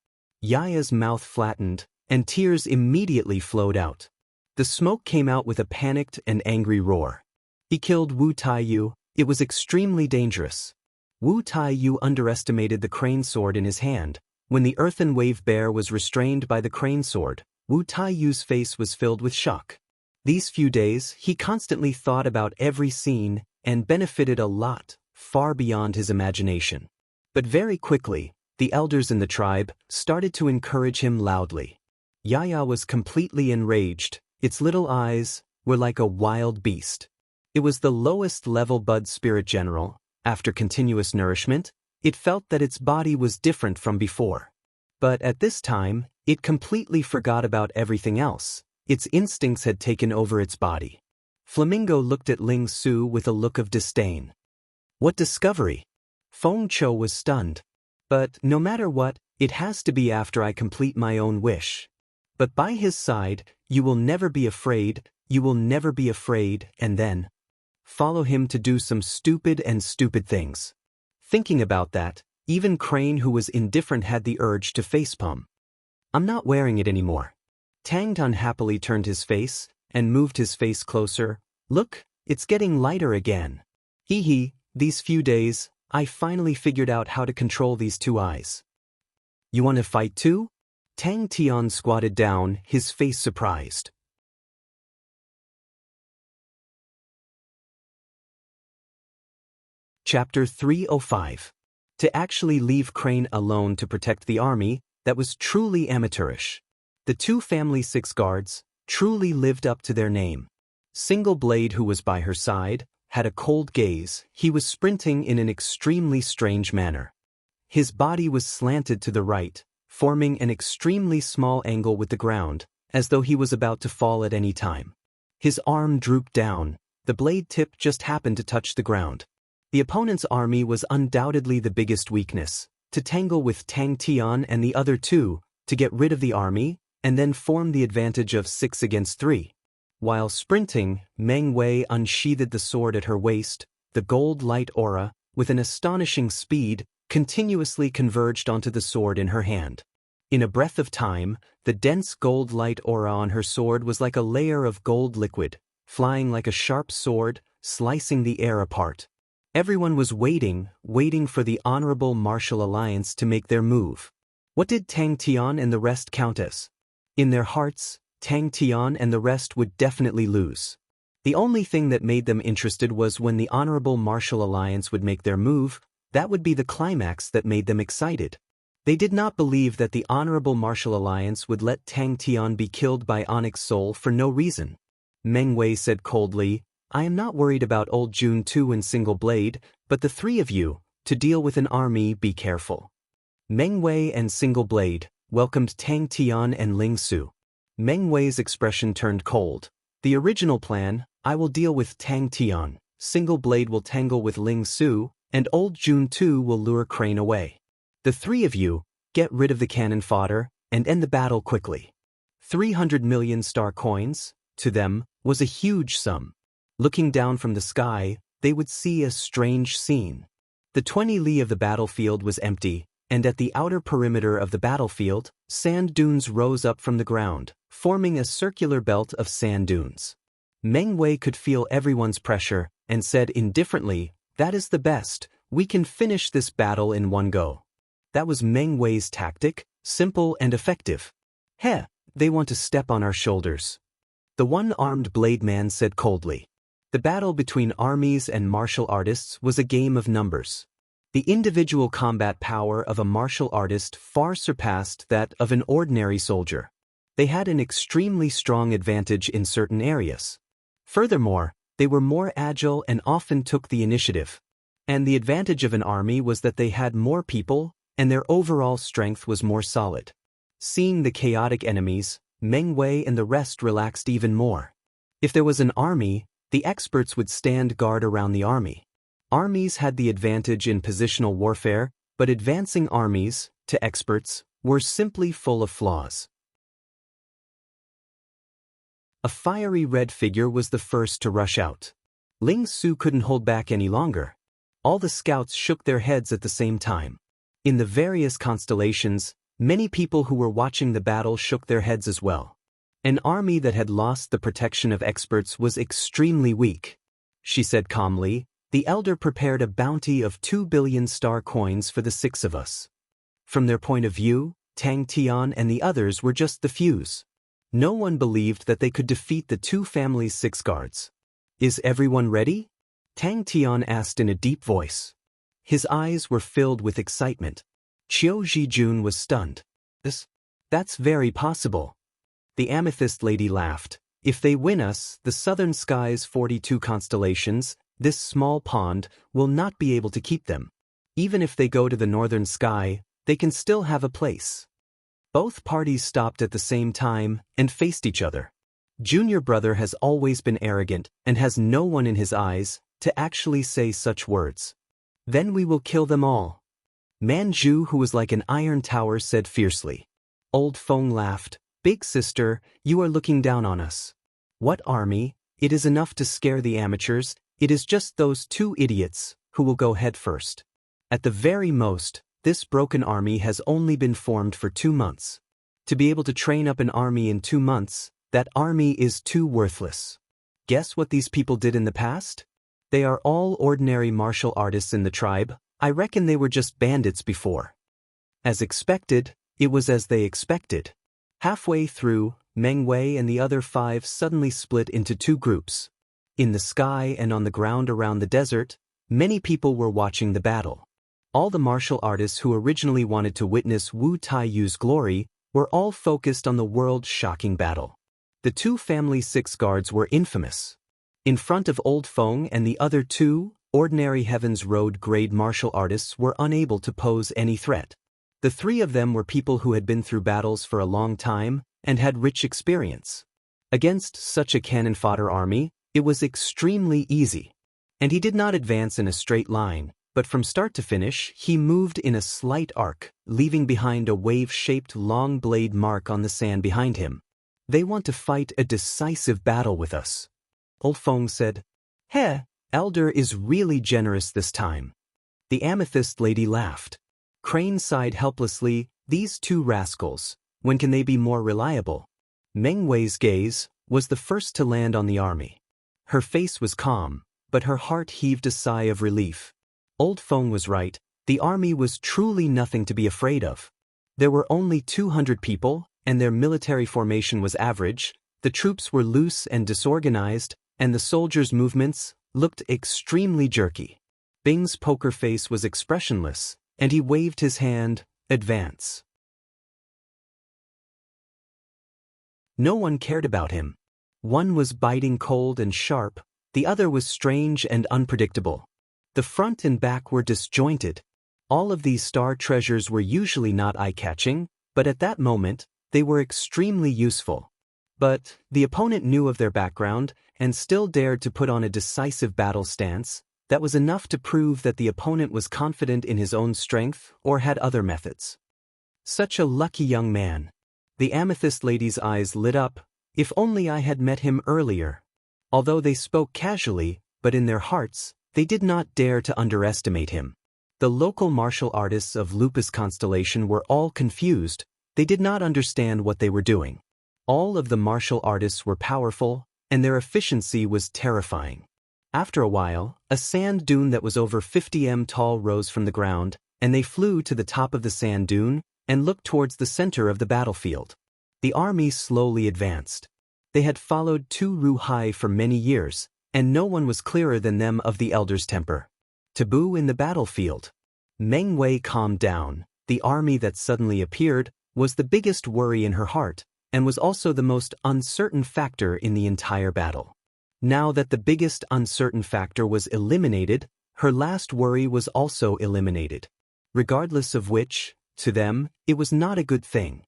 Yaya's mouth flattened, and tears immediately flowed out. The smoke came out with a panicked and angry roar. He killed Wu Taiyu. It was extremely dangerous. Wu Taiyu underestimated the crane sword in his hand. When the earthen wave bear was restrained by the crane sword, Wu Taiyu's face was filled with shock. These few days, he constantly thought about every scene and benefited a lot, far beyond his imagination. But very quickly, the elders in the tribe started to encourage him loudly. Yaya was completely enraged. Its little eyes were like a wild beast. It was the lowest level bud spirit general. After continuous nourishment, it felt that its body was different from before. But at this time, it completely forgot about everything else. Its instincts had taken over its body. Flamingo looked at Ling Su with a look of disdain. What discovery? Feng Chou was stunned. But no matter what, it has to be after I complete my own wish. But by his side, you will never be afraid, and then follow him to do some stupid things. Thinking about that, even Crane, who was indifferent, had the urge to facepalm. I'm not wearing it anymore. Tang unhappily turned his face and moved his face closer. Look, it's getting lighter again. Hee, these few days, I finally figured out how to control these two eyes. You want to fight too? Tang Tian squatted down, his face surprised. Chapter 305. To actually leave Crane alone to protect the army, that was truly amateurish. The two family 6 guards truly lived up to their name. Single Blade, who was by her side, had a cold gaze. He was sprinting in an extremely strange manner. His body was slanted to the right, forming an extremely small angle with the ground, as though he was about to fall at any time. His arm drooped down. The blade tip just happened to touch the ground. The opponent's army was undoubtedly the biggest weakness. To tangle with Tang Tian and the other two, to get rid of the army, and then form the advantage of 6 against 3. While sprinting, Meng Wei unsheathed the sword at her waist. The gold light aura, with an astonishing speed, continuously converged onto the sword in her hand. In a breath of time, the dense gold light aura on her sword was like a layer of gold liquid, flying like a sharp sword, slicing the air apart. Everyone was waiting for the honorable martial alliance to make their move. What did Tang Tian and the rest count as? In their hearts, Tang Tian and the rest would definitely lose. The only thing that made them interested was when the honorable martial alliance would make their move. That would be the climax that made them excited. They did not believe that the honorable martial alliance would let Tang Tian be killed by Onyx Soul for no reason. Meng Wei said coldly, I am not worried about old Jun 2 and Single Blade, but the 3 of you, to deal with an army, be careful. Meng Wei and Single Blade welcomed Tang Tian and Ling Su. Meng Wei's expression turned cold. The original plan, I will deal with Tang Tian, Single Blade will tangle with Ling Su, and old Jun 2 will lure Crane away. The 3 of you, get rid of the cannon fodder, and end the battle quickly. 300 million star coins, to them, was a huge sum. Looking down from the sky, they would see a strange scene. The 20 li of the battlefield was empty, and at the outer perimeter of the battlefield, sand dunes rose up from the ground, forming a circular belt of sand dunes. Meng Wei could feel everyone's pressure, and said indifferently, that is the best, we can finish this battle in one go. That was Meng Wei's tactic, simple and effective. Heh, they want to step on our shoulders. The one-armed blade man said coldly. The battle between armies and martial artists was a game of numbers. The individual combat power of a martial artist far surpassed that of an ordinary soldier. They had an extremely strong advantage in certain areas. Furthermore, they were more agile and often took the initiative. And the advantage of an army was that they had more people, and their overall strength was more solid. Seeing the chaotic enemies, Meng Wei and the rest relaxed even more. If there was an army, the experts would stand guard around the army. Armies had the advantage in positional warfare, but advancing armies, to experts, were simply full of flaws. A fiery red figure was the first to rush out. Ling Su couldn't hold back any longer. All the scouts shook their heads at the same time. In the various constellations, many people who were watching the battle shook their heads as well. An army that had lost the protection of experts was extremely weak. she said calmly. The elder prepared a bounty of 2 billion star coins for the 6 of us. From their point of view, Tang Tian and the others were just the fews. No one believed that they could defeat the 2 families' 6 guards. Is everyone ready? Tang Tian asked in a deep voice. His eyes were filled with excitement. Qiu Zhijun was stunned. That's very possible. The amethyst lady laughed. If they win us, the southern sky's 42 constellations, this small pond, will not be able to keep them. Even if they go to the northern sky, they can still have a place. Both parties stopped at the same time and faced each other. Junior brother has always been arrogant and has no one in his eyes to actually say such words. Then we will kill them all. Manju, who was like an iron tower, said fiercely. Old Feng laughed. Big sister, you are looking down on us. What army? It is enough to scare the amateurs. It is just those 2 idiots who will go head first. At the very most, this broken army has only been formed for 2 months. To be able to train up an army in 2 months, that army is too worthless. Guess what these people did in the past? They are all ordinary martial artists in the tribe. I reckon they were just bandits before. As expected, it was as they expected. Halfway through, Meng Wei and the other 5 suddenly split into 2 groups. In the sky and on the ground around the desert, many people were watching the battle. All the martial artists who originally wanted to witness Wu Taiyu's glory were all focused on the world-shocking battle. The 2 family 6 guards were infamous. In front of Old Feng and the other 2, ordinary Heaven's Road grade martial artists were unable to pose any threat. The 3 of them were people who had been through battles for a long time and had rich experience. Against such a cannon fodder army, it was extremely easy. And he did not advance in a straight line, but from start to finish, he moved in a slight arc, leaving behind a wave-shaped long blade mark on the sand behind him. They want to fight a decisive battle with us. Old Feng said, Heh, Elder is really generous this time. The amethyst lady laughed. Crane sighed helplessly. These 2 rascals, when can they be more reliable? Meng Wei's gaze was the first to land on the army. Her face was calm, but her heart heaved a sigh of relief. Old Feng was right. The army was truly nothing to be afraid of. There were only 200 people, and their military formation was average. The troops were loose and disorganized, and the soldiers' movements looked extremely jerky. Bing's poker face was expressionless, and he waved his hand, advance. No one cared about him. One was biting cold and sharp, the other was strange and unpredictable. The front and back were disjointed. All of these star treasures were usually not eye-catching, but at that moment, they were extremely useful. But the opponent knew of their background and still dared to put on a decisive battle stance. That was enough to prove that the opponent was confident in his own strength or had other methods. Such a lucky young man. The amethyst lady's eyes lit up. If only I had met him earlier. Although they spoke casually, but in their hearts, they did not dare to underestimate him. The local martial artists of Lupus Constellation were all confused. They did not understand what they were doing. All of the martial artists were powerful, and their efficiency was terrifying. After a while, a sand dune that was over 50 m tall rose from the ground, and they flew to the top of the sand dune and looked towards the center of the battlefield. The army slowly advanced. They had followed Tu Ruhai for many years, and no one was clearer than them of the elder's temper. Taboo in the battlefield. Meng Wei calmed down. The army that suddenly appeared was the biggest worry in her heart, and was also the most uncertain factor in the entire battle. Now that the biggest uncertain factor was eliminated, her last worry was also eliminated. Regardless of which, to them, it was not a good thing.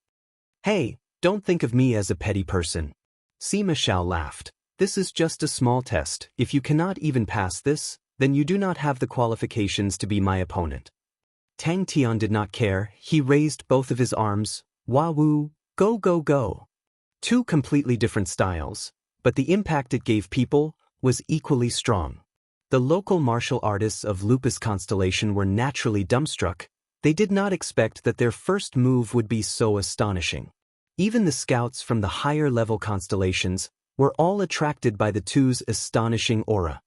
Hey, don't think of me as a petty person. Sima Xiao laughed. This is just a small test. If you cannot even pass this, then you do not have the qualifications to be my opponent. Tang Tian did not care. He raised both of his arms. Wah-woo, go go go. 2 completely different styles, but the impact it gave people was equally strong. The local martial artists of Lupus Constellation were naturally dumbstruck. They did not expect that their first move would be so astonishing. Even the scouts from the higher level constellations were all attracted by the two's astonishing aura.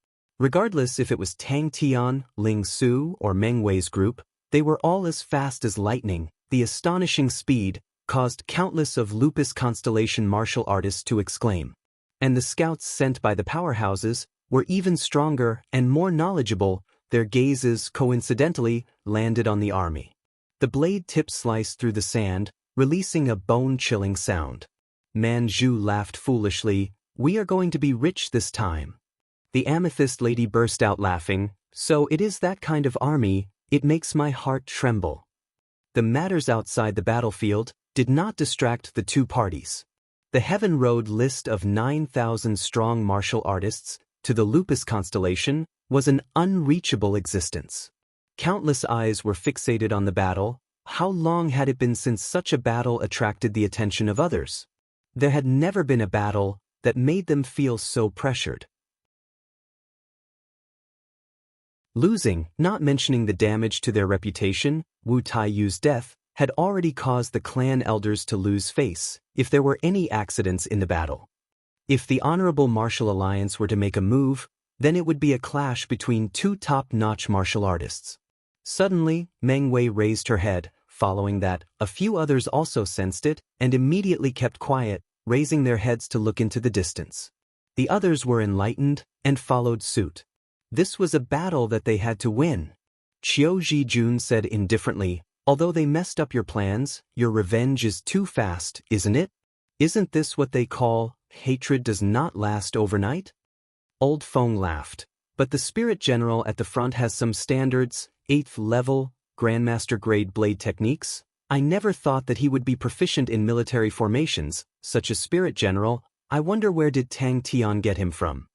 Regardless if it was Tang Tian, Ling Su, or Meng Wei's group, they were all as fast as lightning. The astonishing speed caused countless of Lupus Constellation martial artists to exclaim. And the scouts sent by the powerhouses were even stronger and more knowledgeable. Their gazes, coincidentally, landed on the army. The blade tip sliced through the sand, releasing a bone-chilling sound. Manju laughed foolishly. "We are going to be rich this time." The amethyst lady burst out laughing. "So it is that kind of army, it makes my heart tremble." The matters outside the battlefield did not distract the two parties. The Heaven Road list of 9,000-strong martial artists to the Lupus constellation was an unreachable existence. Countless eyes were fixated on the battle. How long had it been since such a battle attracted the attention of others? There had never been a battle that made them feel so pressured. Losing, not mentioning the damage to their reputation, Wu Taiyu's death, had already caused the clan elders to lose face if there were any accidents in the battle. If the Honorable Martial Alliance were to make a move, then it would be a clash between two top-notch martial artists. Suddenly, Meng Wei raised her head. Following that, a few others also sensed it and immediately kept quiet, raising their heads to look into the distance. The others were enlightened and followed suit. This was a battle that they had to win. Qiu Zhijun said indifferently, "Although they messed up your plans, your revenge is too fast, isn't it? Isn't this what they call, hatred does not last overnight?" Old Feng laughed. "But the spirit general at the front has some standards, 8th level, Grandmaster grade blade techniques. I never thought that he would be proficient in military formations, such as spirit general. I wonder where did Tang Tian get him from?"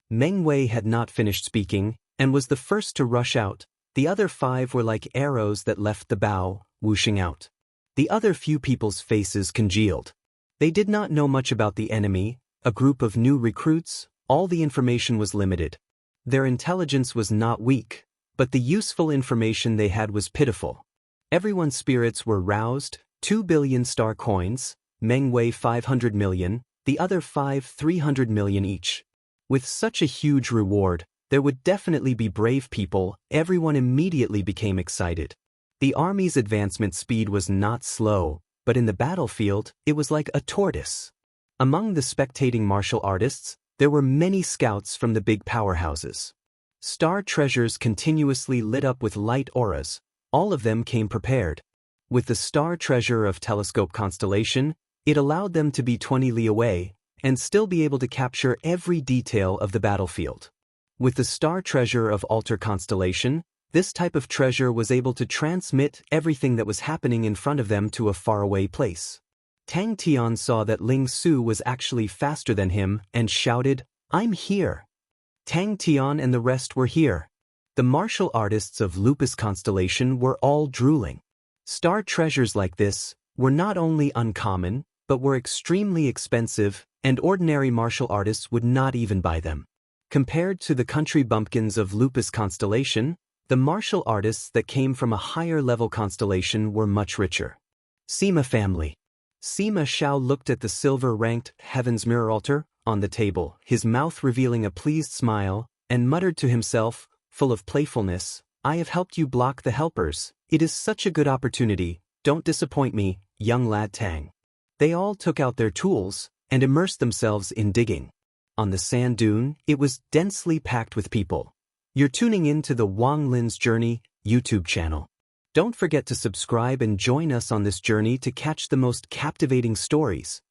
Meng Wei had not finished speaking, and was the first to rush out. The other 5 were like arrows that left the bow, whooshing out. The other few people's faces congealed. They did not know much about the enemy, a group of new recruits. All the information was limited. Their intelligence was not weak, but the useful information they had was pitiful. Everyone's spirits were roused. 2 billion star coins, Meng Wei 500 million, the other 5 300 million each. With such a huge reward, there would definitely be brave people. Everyone immediately became excited. The army's advancement speed was not slow, but in the battlefield, it was like a tortoise. Among the spectating martial artists, there were many scouts from the big powerhouses. Star treasures continuously lit up with light auras. All of them came prepared. With the star treasure of Telescope Constellation, it allowed them to be 20 li away and still be able to capture every detail of the battlefield. With the star treasure of Altar Constellation, this type of treasure was able to transmit everything that was happening in front of them to a faraway place. Tang Tian saw that Ling Su was actually faster than him and shouted, "I'm here!" Tang Tian and the rest were here. The martial artists of Lupus Constellation were all drooling. Star treasures like this were not only uncommon, but were extremely expensive, and ordinary martial artists would not even buy them. Compared to the country bumpkins of Lupus Constellation, the martial artists that came from a higher-level constellation were much richer. Sima family. Sima Xiao looked at the silver-ranked Heaven's Mirror Altar on the table, his mouth revealing a pleased smile, and muttered to himself, full of playfulness, "I have helped you block the helpers. It is such a good opportunity. Don't disappoint me, young lad Tang." They all took out their tools and immersed themselves in digging. On the sand dune, it was densely packed with people. You're tuning in to the Wang Lin's Journey YouTube channel. Don't forget to subscribe and join us on this journey to catch the most captivating stories.